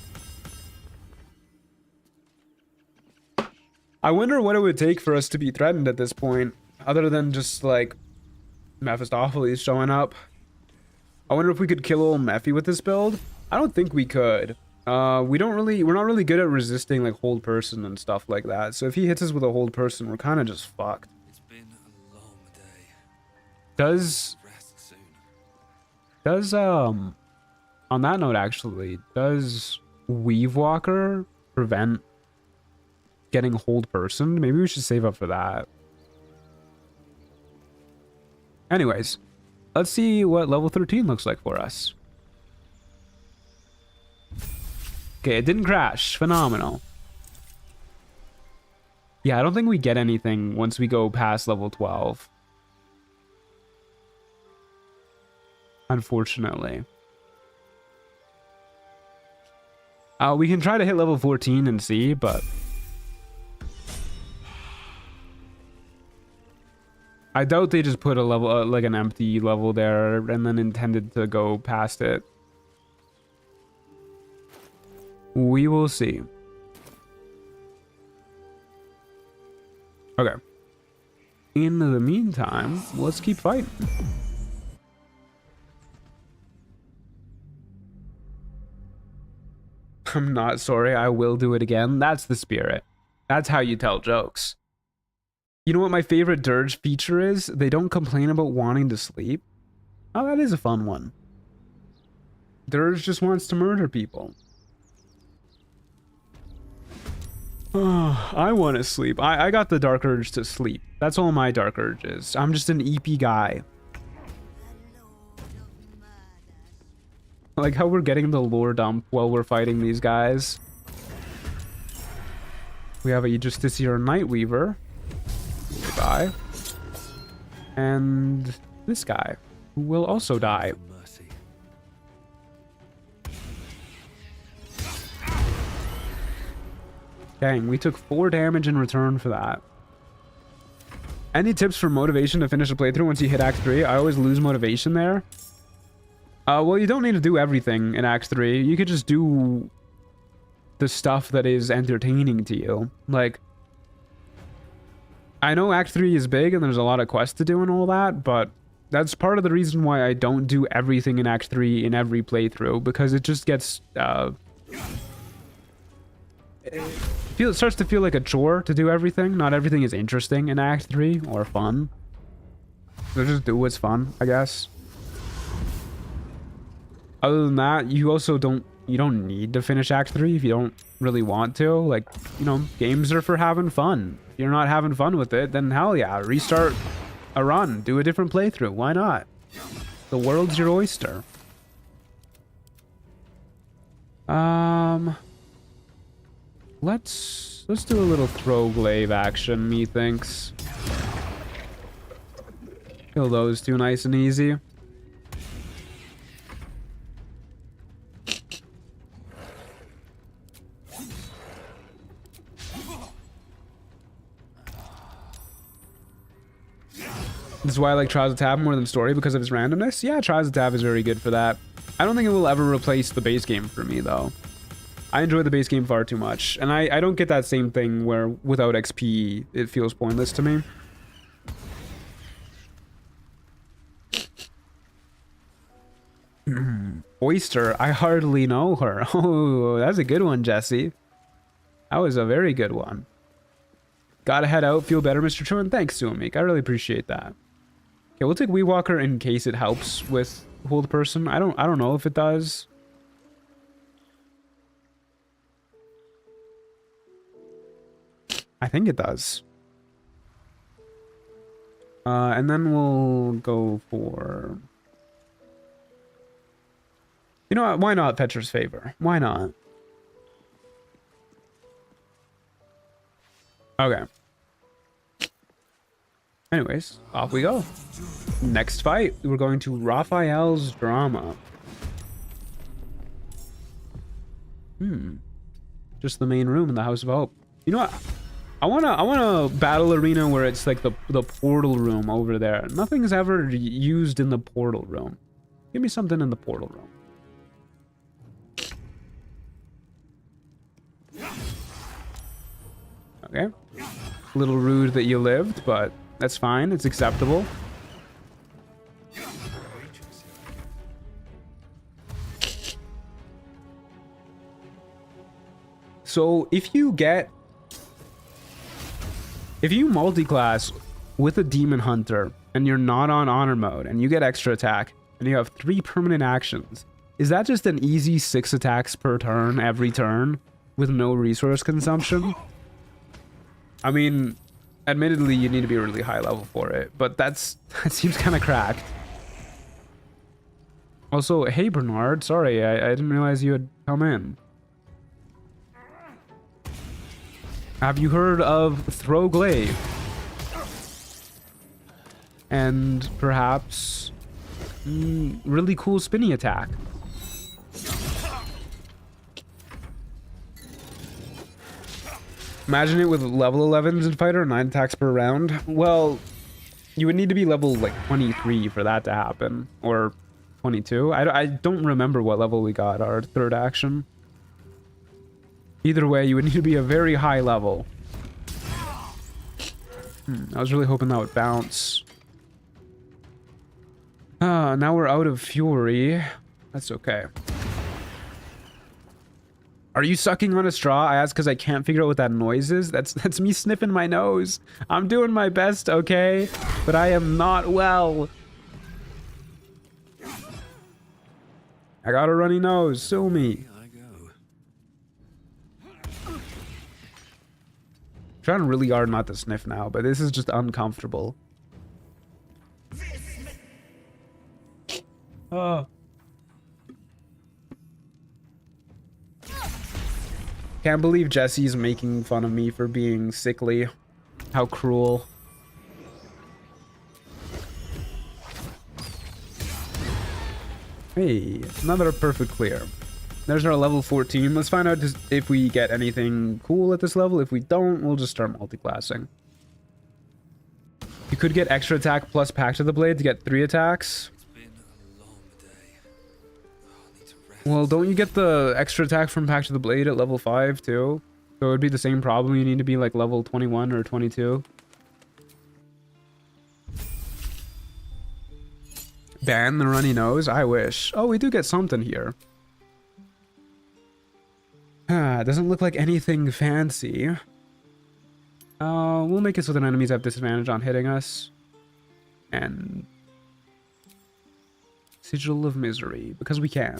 I wonder what it would take for us to be threatened at this point, other than just like Mephistopheles showing up. I wonder if we could kill old Mephi with this build. I don't think we could. We're not really good at resisting like hold person and stuff like that. So if he hits us with a hold person, we're kind of just fucked. It's been a long day. Does Rest soon. on that note actually, does Weave Walker prevent getting hold person? Maybe we should save up for that. Anyways, let's see what level 13 looks like for us. Okay, it didn't crash. Phenomenal. Yeah, I don't think we get anything once we go past level 12. Unfortunately. We can try to hit level 14 and see, but I doubt they just put a level, like an empty level there and then intended to go past it. We will see. Okay. In the meantime, let's keep fighting. I'm not sorry, I will do it again. That's the spirit. That's how you tell jokes. You know what my favorite Dirge feature is? They don't complain about wanting to sleep. Oh, that is a fun one. Dirge just wants to murder people. Oh, I want to sleep. I got the dark urge to sleep. That's all my dark urge is. I'm just an EP guy. I like how we're getting the lore dump while we're fighting these guys. We have a Justiciar Nightweaver. Die. And this guy, who will also die. Mercy. Dang, we took 4 damage in return for that. Any tips for motivation to finish a playthrough once you hit Act 3? I always lose motivation there. Well, you don't need to do everything in Act 3. You could just do the stuff that is entertaining to you. Like, I know Act 3 is big and there's a lot of quests to do and all that, but that's part of the reason why I don't do everything in Act 3 in every playthrough, because it just gets, it starts to feel like a chore to do everything. Not everything is interesting in Act 3 or fun. So just do what's fun, I guess. Other than that, you don't need to finish Act 3 if you don't really want to. Like, you know, games are for having fun. If you're not having fun with it, then hell yeah, restart a run, do a different playthrough. Why not? The world's your oyster. Let's do a little throw glaive action, methinks. Kill those two nice and easy. This is why I like Trials of Tav more than Story, because of its randomness. Yeah, Trials of Tav is very good for that. I don't think it will ever replace the base game for me, though. I enjoy the base game far too much, and I don't get that same thing where without XP, it feels pointless to me. Oyster, I hardly know her. Oh, that's a good one, Jesse. That was a very good one. Gotta head out. Feel better, Mr. Chorn. Thanks, Suamik. I really appreciate that. Okay, we'll take Weave Walker in case it helps with hold person. I don't know if it does. I think it does. And then we'll go for... You know what? Why not Petra's Favor? Why not? Okay. Anyways, off we go. Next fight, we're going to Raphael's Drama. Just the main room in the House of Hope. You know what? I want a battle arena where it's like the portal room over there. Nothing's ever used in the portal room. Give me something in the portal room. Okay. A little rude that you lived, but that's fine. It's acceptable. So if you multi-class with a demon hunter and you're not on honor mode and you get extra attack and you have 3 permanent actions, is that just an easy 6 attacks per turn every turn with no resource consumption? I mean, admittedly, you need to be really high level for it, but that seems kind of cracked. Also, hey Bernard, sorry, I didn't realize you had come in. Have you heard of Throw Glaive? And perhaps really cool spinny attack. Imagine it with level 11s in fighter, 9 attacks per round. Well, you would need to be level like 23 for that to happen, or 22. I don't remember what level we got our 3rd action. Either way, you would need to be a very high level. I was really hoping that would bounce. Now we're out of fury. That's okay. Are you sucking on a straw? I ask because I can't figure out what that noise is. That's me sniffing my nose. I'm doing my best, okay? But I am not well. I got a runny nose. Sue me. Here I go. Trying really hard not to sniff now, but this is just uncomfortable. Oh. Can't believe Jesse's making fun of me for being sickly. How cruel. Hey, another perfect clear. There's our level 14. Let's find out if we get anything cool at this level. If we don't, we'll just start multi-classing. You could get extra attack plus Pact of the Blade to get 3 attacks. It's been a long day. I need to rest. Well, don't you get the extra attack from Pact of the Blade at level 5 too? So it would be the same problem. You need to be like level 21 or 22. Ban the runny nose? I wish. Oh, we do get something here. Doesn't look like anything fancy. We'll make it so that enemies have disadvantage on hitting us. And Sigil of Misery, because we can.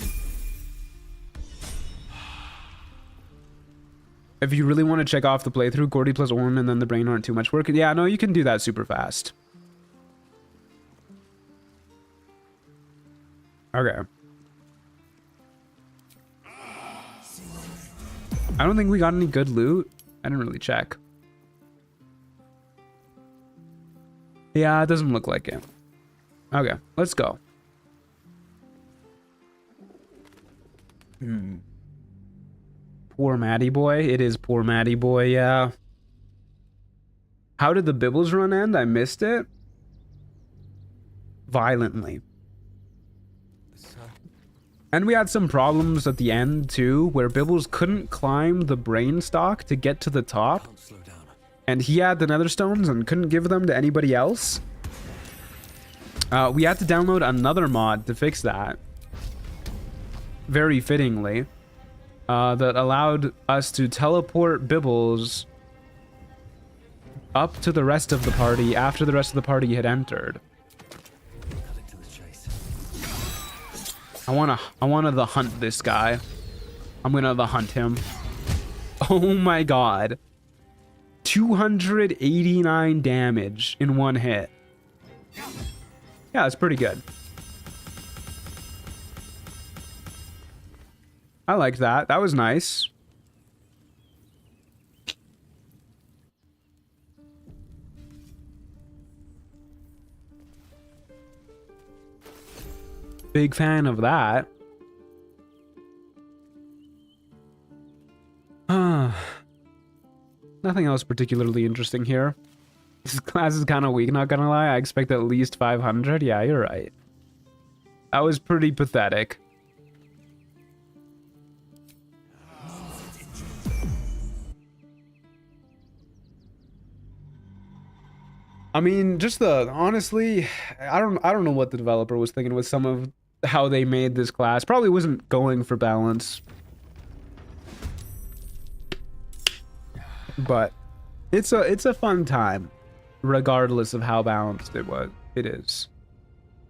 If you really want to check off the playthrough, Gordy plus Orn and then the brain aren't too much work. Yeah, no, you can do that super fast. Okay. I don't think we got any good loot. I didn't really check. Yeah, it doesn't look like it. Okay, let's go. Poor Matty boy. It is poor Matty boy, yeah. How did the Bibbles run end? I missed it. Violently. And we had some problems at the end too, where Bibbles couldn't climb the brain stalk to get to the top. Can't slow down. And he had the nether stones and couldn't give them to anybody else. We had to download another mod to fix that. Very fittingly. That allowed us to teleport Bibbles up to the rest of the party after the rest of the party had entered. Cut into the chase. I wanna the hunt this guy. I'm gonna the hunt him. Oh my god. 289 damage in one hit. Yeah, it's pretty good. I liked that. That was nice. Big fan of that. Nothing else particularly interesting here. This class is kind of weak, not gonna lie. I expect at least 500. Yeah, you're right. That was pretty pathetic. I mean, just honestly, I don't know what the developer was thinking with some of how they made this class. Probably wasn't going for balance. But it's a fun time, regardless of how balanced it is.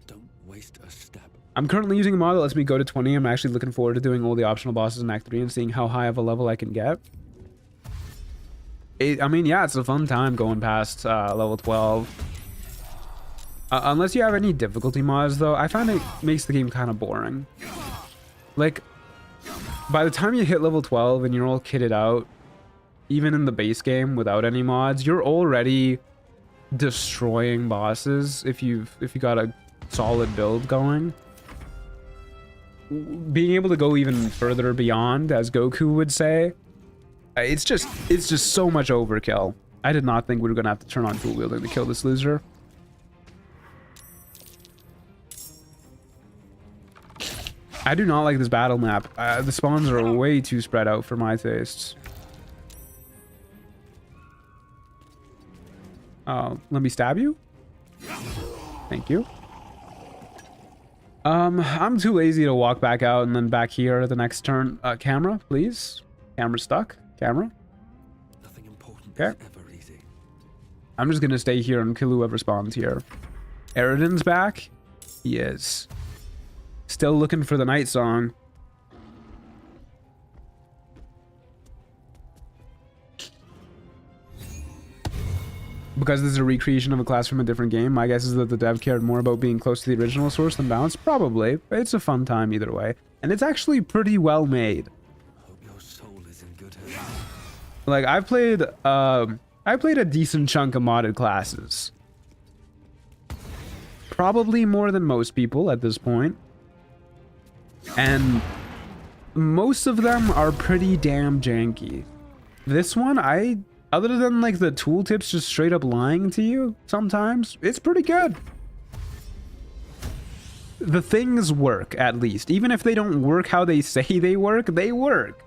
Don't waste a step. I'm currently using a mod that lets me go to 20. I'm actually looking forward to doing all the optional bosses in Act 3 and seeing how high of a level I can get. I mean, yeah, it's a fun time going past level 12. Unless you have any difficulty mods, though, I find it makes the game kind of boring. Like, by the time you hit level 12 and you're all kitted out, even in the base game without any mods, you're already destroying bosses if you got a solid build going. Being able to go even further beyond, as Goku would say, it's just so much overkill. I did not think we were gonna have to turn on dual wielding to kill this loser. I do not like this battle map. The spawns are way too spread out for my tastes. Let me stab you. Thank you. I'm too lazy to walk back out and then back here at the next turn. Camera, please. Camera stuck. Camera. Nothing important Okay. is ever easy. I'm just gonna stay here and kill whoever spawns here. Eridan's back. He is. Still looking for the night song. Because this is a recreation of a class from a different game, my guess is that the dev cared more about being close to the original source than balance. Probably. But it's a fun time either way. And it's actually pretty well made. Hope your soul is in good health. Like, I played a decent chunk of modded classes. Probably more than most people at this point. And most of them are pretty damn janky. This one, other than like the tooltips just straight up lying to you sometimes, it's pretty good. The things work, at least. Even if they don't work how they say they work, they work.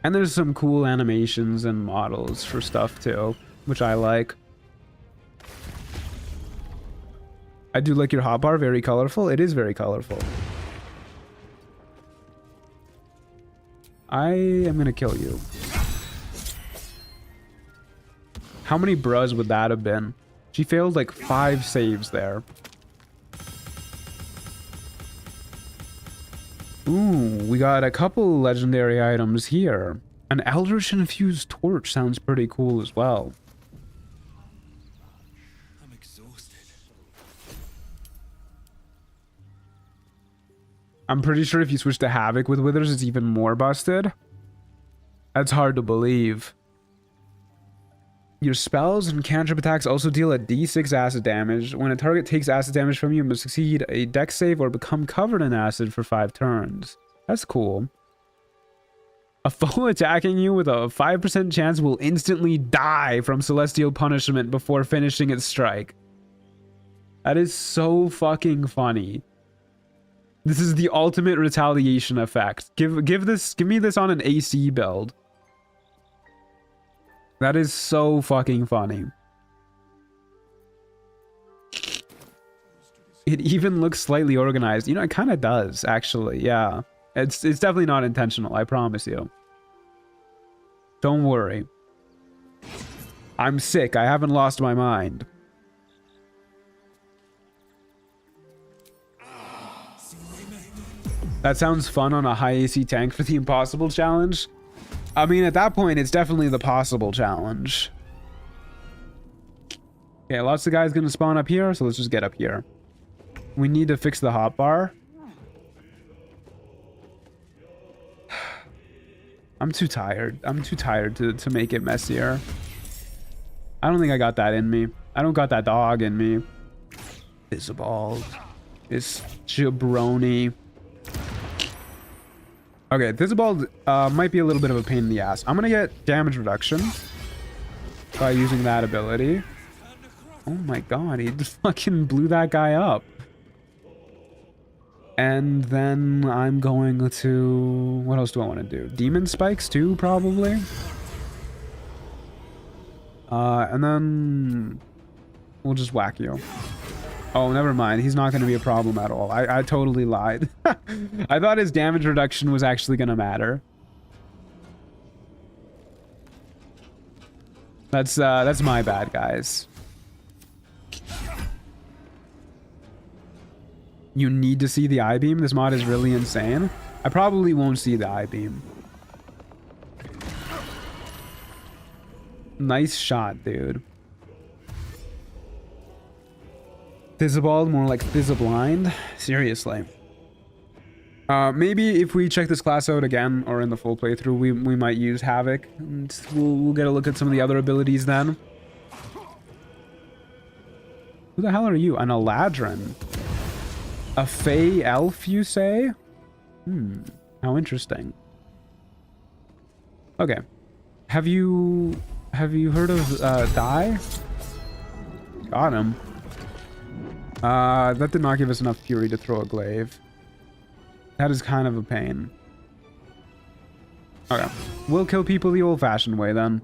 And there's some cool animations and models for stuff too, which I like. I do like your hotbar, very colorful. It is very colorful. I am gonna kill you. How many brus would that have been? She failed like 5 saves there. Ooh, we got a couple legendary items here. An Eldritch Infused Torch sounds pretty cool as well. I'm exhausted. I'm pretty sure if you switch to Havoc with Withers, it's even more busted. That's hard to believe. Your spells and cantrip attacks also deal a d6 acid damage. When a target takes acid damage from you, it must succeed a dex save or become covered in acid for 5 turns. That's cool. A foe attacking you with a 5% chance will instantly die from celestial punishment before finishing its strike. That is so fucking funny. This is the ultimate retaliation effect. Give me this on an AC build. That is so fucking funny. It even looks slightly organized. You know, it kind of does, actually. Yeah. It's definitely not intentional, I promise you. Don't worry. I'm sick. I haven't lost my mind. That sounds fun on a high AC tank for the impossible challenge. I mean, at that point, it's definitely the possible challenge. Okay, lots of guys gonna spawn up here, so let's just get up here. We need to fix the hotbar. I'm too tired. I'm too tired to make it messier. I don't think I got that in me. I don't got that dog in me. Isabald. This jabroni. Okay, Thisbald might be a little bit of a pain in the ass. I'm gonna get damage reduction by using that ability. Oh my god, he just fucking blew that guy up. And then I'm going to... What else do I want to do? Demon spikes too, probably. And then... We'll just whack you. Oh, never mind. He's not going to be a problem at all. I totally lied. I thought his damage reduction was actually going to matter. That's my bad, guys. You need to see the I-beam? This mod is really insane. I probably won't see the I-beam. Nice shot, dude. Thizzabald, more like Thizzablind. Seriously. Maybe if we check this class out again, or in the full playthrough, we might use Havoc. And we'll get a look at some of the other abilities then. Who the hell are you? An Eladrin. A Fey Elf, you say? How interesting. Okay. Have you heard of Die? Got him. That did not give us enough fury to throw a glaive. That is kind of a pain. Okay. We'll kill people the old-fashioned way then.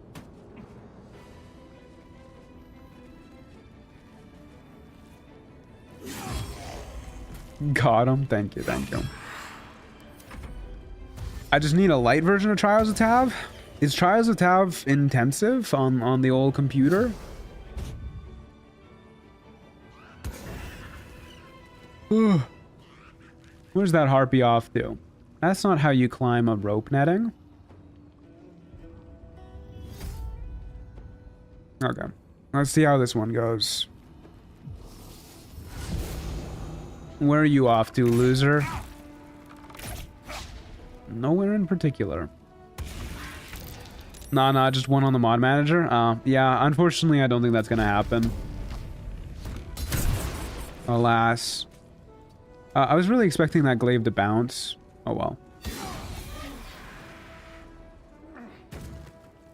Got him. Thank you, thank you. I just need a light version of Trials of Tav. Is Trials of Tav intensive on the old computer? Where's that harpy off to? That's not how you climb a rope netting. Okay. Let's see how this one goes. Where are you off to, loser? Nowhere in particular. Nah, just one on the mod manager. Yeah, unfortunately, I don't think that's gonna happen. Alas. I was really expecting that glaive to bounce. Oh well.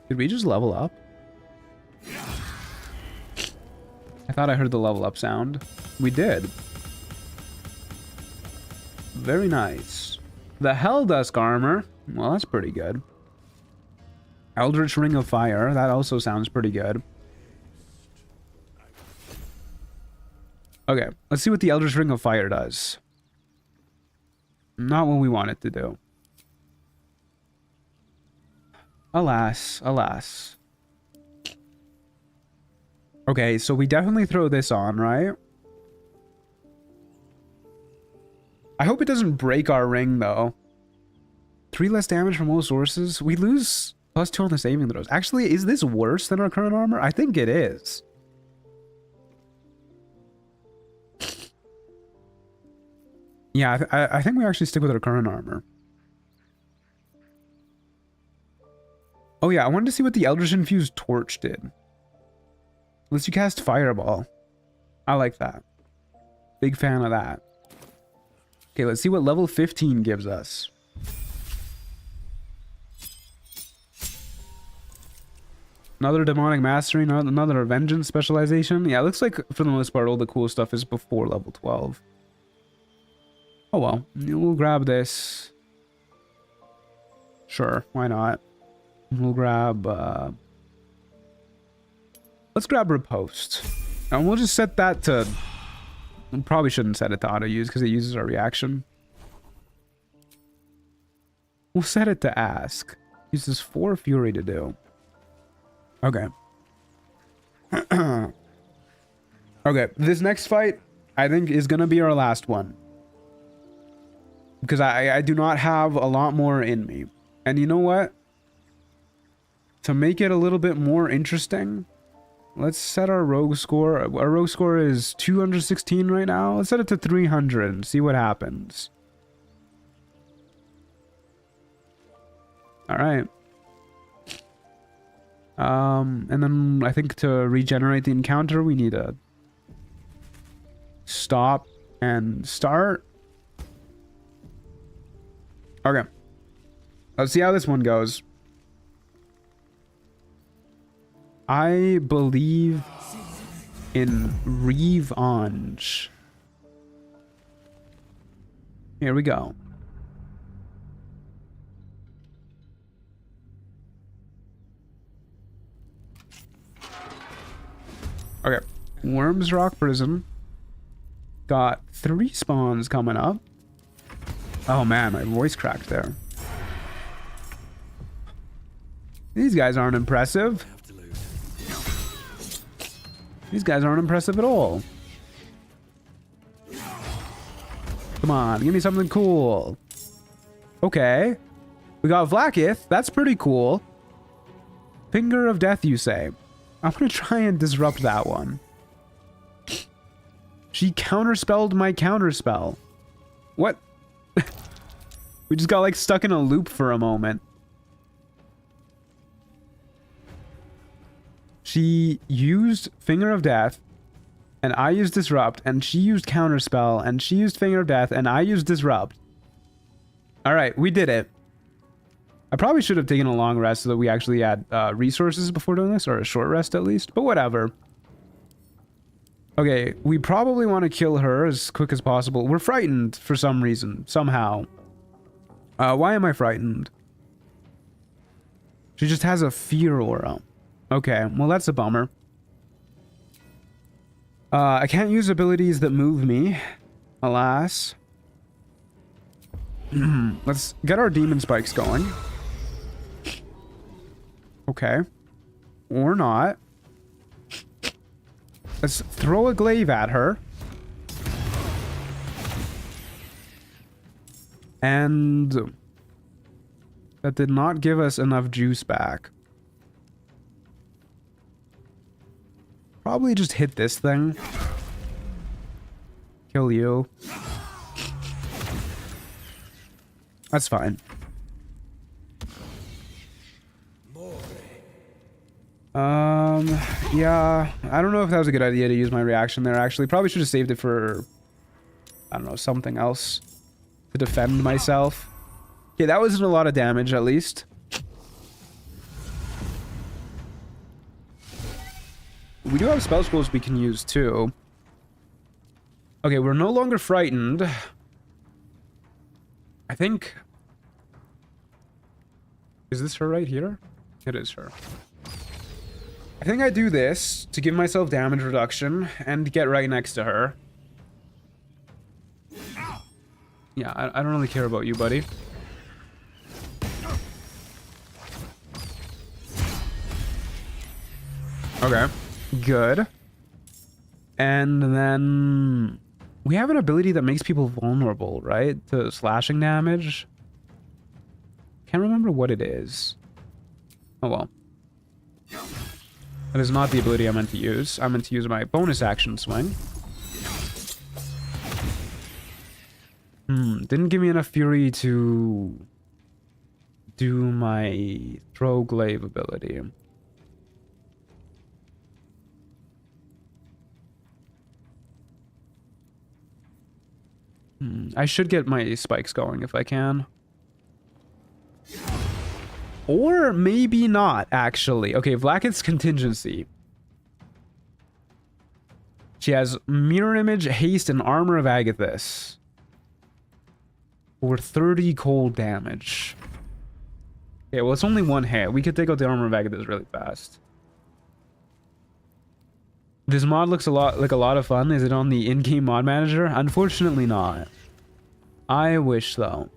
Did we just level up? I thought I heard the level up sound. We did. Very nice. The Helldusk armor. Well, that's pretty good. Eldritch Ring of Fire. That also sounds pretty good. Okay, let's see what the Eldritch Ring of Fire does. Not what we want it to do. Alas, alas. Okay, so we definitely throw this on, right? I hope it doesn't break our ring, though. 3 less damage from all sources. We lose +2 on the saving throws. Actually, is this worse than our current armor? I think it is. Yeah, I think we actually stick with our current armor. Oh yeah, I wanted to see what the Eldritch Infused Torch did. Lets you cast Fireball. I like that. Big fan of that. Okay, let's see what level 15 gives us. Another Demonic Mastery, another Vengeance specialization. Yeah, it looks like for the most part all the cool stuff is before level 12. Oh well, we'll grab this. Sure, why not? We'll grab, let's grab Riposte. And we'll just set that to... We probably shouldn't set it to auto-use because it uses our reaction. We'll set it to Ask. Uses 4 Fury to do. Okay. Okay, this next fight, I think, is going to be our last one. Because I do not have a lot more in me. And you know what? To make it a little bit more interesting, let's set our rogue score. Our rogue score is 216 right now. Let's set it to 300 and see what happens. Alright. And then I think to regenerate the encounter, we need to stop and start. Okay. Let's see how this one goes. I believe in Revenge. Here we go. Okay. Worms Rock Prison. Got 3 spawns coming up. Oh man, my voice cracked there. These guys aren't impressive. Have to lose. These guys aren't impressive at all. Come on, give me something cool. Okay. We got Vlaakith. That's pretty cool. Finger of Death, you say? I'm gonna try and disrupt that one. She counterspelled my counterspell. What? We just got like stuck in a loop for a moment. She used Finger of Death, and I used Disrupt, and she used Counterspell, and she used Finger of Death, and I used Disrupt. Alright, we did it. I probably should have taken a long rest so that we actually had resources before doing this, or a short rest at least, but whatever. Okay, we probably want to kill her as quick as possible. We're frightened for some reason, somehow. Why am I frightened? She just has a fear aura. Okay, well that's a bummer. I can't use abilities that move me, alas. Let's get our demon spikes going. Okay. Or not. Let's throw a glaive at her. And that did not give us enough juice back. Probably just hit this thing. Kill you. That's fine. Yeah, I don't know if that was a good idea to use my reaction there, actually. Probably should have saved it for, I don't know, something else to defend myself. Okay, that wasn't a lot of damage, at least. We do have spell scrolls we can use, too. Okay, we're no longer frightened. I think... Is this her right here? It is her. I think I do this to give myself damage reduction and get right next to her. Yeah, I don't really care about you, buddy. Okay, good. And then we have an ability that makes people vulnerable, right? To slashing damage. Can't remember what it is. Oh well. That is not the ability I meant to use. I meant to use my bonus action swing. Didn't give me enough fury to do my throw glaive ability. I should get my spikes going if I can. Or maybe not, actually. Okay, Vlaakith's contingency. She has Mirror Image, Haste, and Armor of Agathis. For 30 cold damage. Okay, well, it's only one hit. We could take out the Armor of Agathis really fast. This mod looks a lot of fun. Is it on the in-game mod manager? Unfortunately not. I wish though.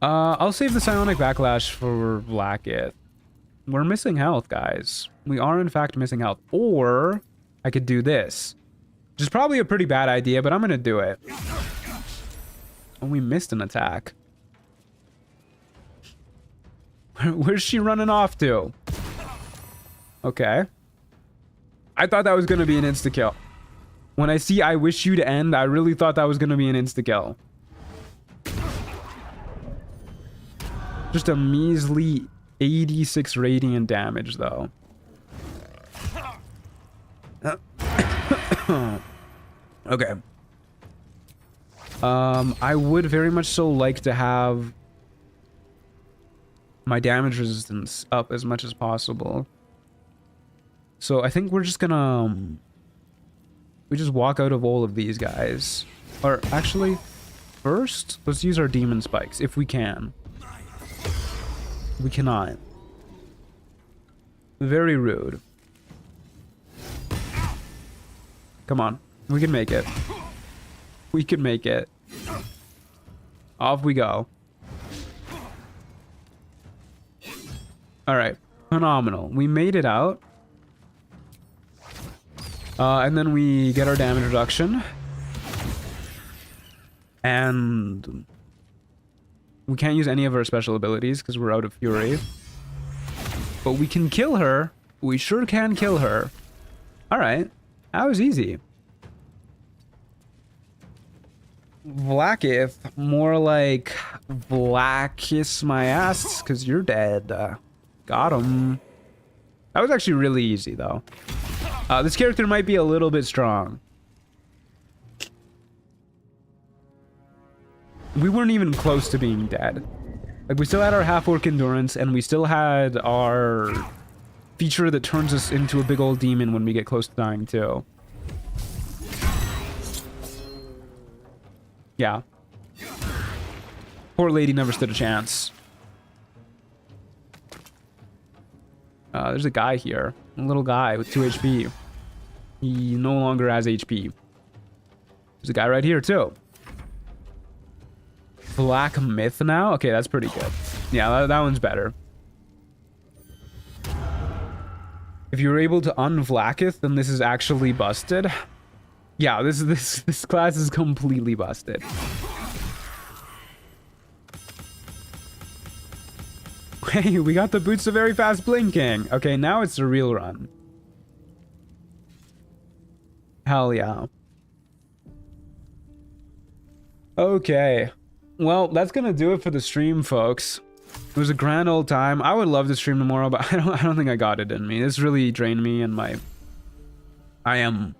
I'll save the Psionic Backlash for Vlaakith. We're missing health, guys. We are in fact missing health. Or I could do this. Which is probably a pretty bad idea, but I'm gonna do it. Oh, we missed an attack. Where's she running off to? Okay. I thought that was gonna be an insta-kill. When I see I wish you to end, I really thought that was gonna be an insta-kill. Just a measly 86 radiant damage, though. Okay. I would very much so like to have my damage resistance up as much as possible. So I think we're just gonna we just walk out of all of these guys. Or actually, first, let's use our demon spikes if we can. We cannot. Very rude. Come on. We can make it. We can make it. Off we go. Alright. Phenomenal. We made it out. And then we get our damage reduction. And we can't use any of our special abilities because we're out of fury. But we can kill her. We sure can kill her. Alright. That was easy. Blackith. More like Blackiss my ass because you're dead. Got him. That was actually really easy though. This character might be a little bit strong. We weren't even close to being dead. Like, we still had our half-orc endurance, and we still had our feature that turns us into a big old demon when we get close to dying, too. Yeah. Poor lady never stood a chance. There's a guy here. A little guy with 2 HP. He no longer has HP. There's a guy right here, too. Black Myth now? Okay, that's pretty good. Yeah, that one's better. If you're able to unvlacketh, then this is actually busted. Yeah, this class is completely busted. Hey, we got the boots of very fast blinking. Okay, now it's the real run. Hell yeah. Okay. Well, that's gonna do it for the stream, folks. It was a grand old time. I would love to stream tomorrow, but I don't think I got it in me. This really drained me, and I am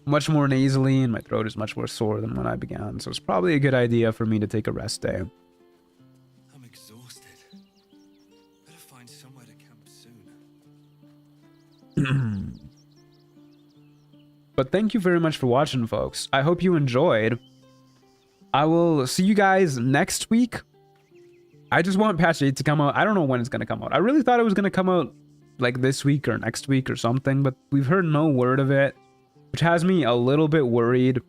much more nasally, and my throat is much more sore than when I began. So it's probably a good idea for me to take a rest day. I'm exhausted. Better find somewhere to camp soon. But thank you very much for watching, folks. I hope you enjoyed. I will see you guys next week. I just want patch 8 to come out. I don't know when it's going to come out. I really thought it was going to come out like this week or next week or something, but we've heard no word of it, which has me a little bit worried.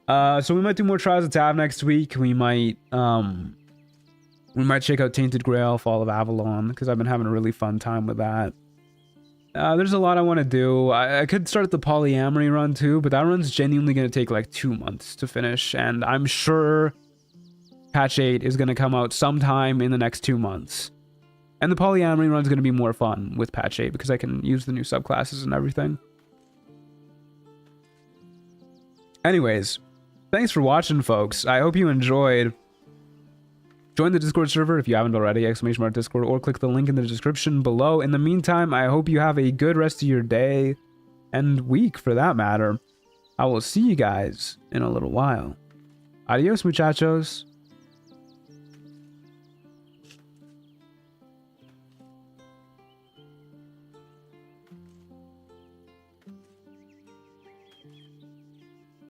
So we might do more Trials of Tav next week. We might check out Tainted Grail, Fall of Avalon, because I've been having a really fun time with that. There's a lot I want to do. I could start the polyamory run too, but that run's genuinely going to take like 2 months to finish, and I'm sure patch 8 is going to come out sometime in the next 2 months. And the polyamory run's going to be more fun with patch 8 because I can use the new subclasses and everything. Anyways, thanks for watching, folks. I hope you enjoyed. Join the Discord server if you haven't already, !Discord, or click the link in the description below. In the meantime, I hope you have a good rest of your day and week, for that matter. I will see you guys in a little while. Adios, muchachos.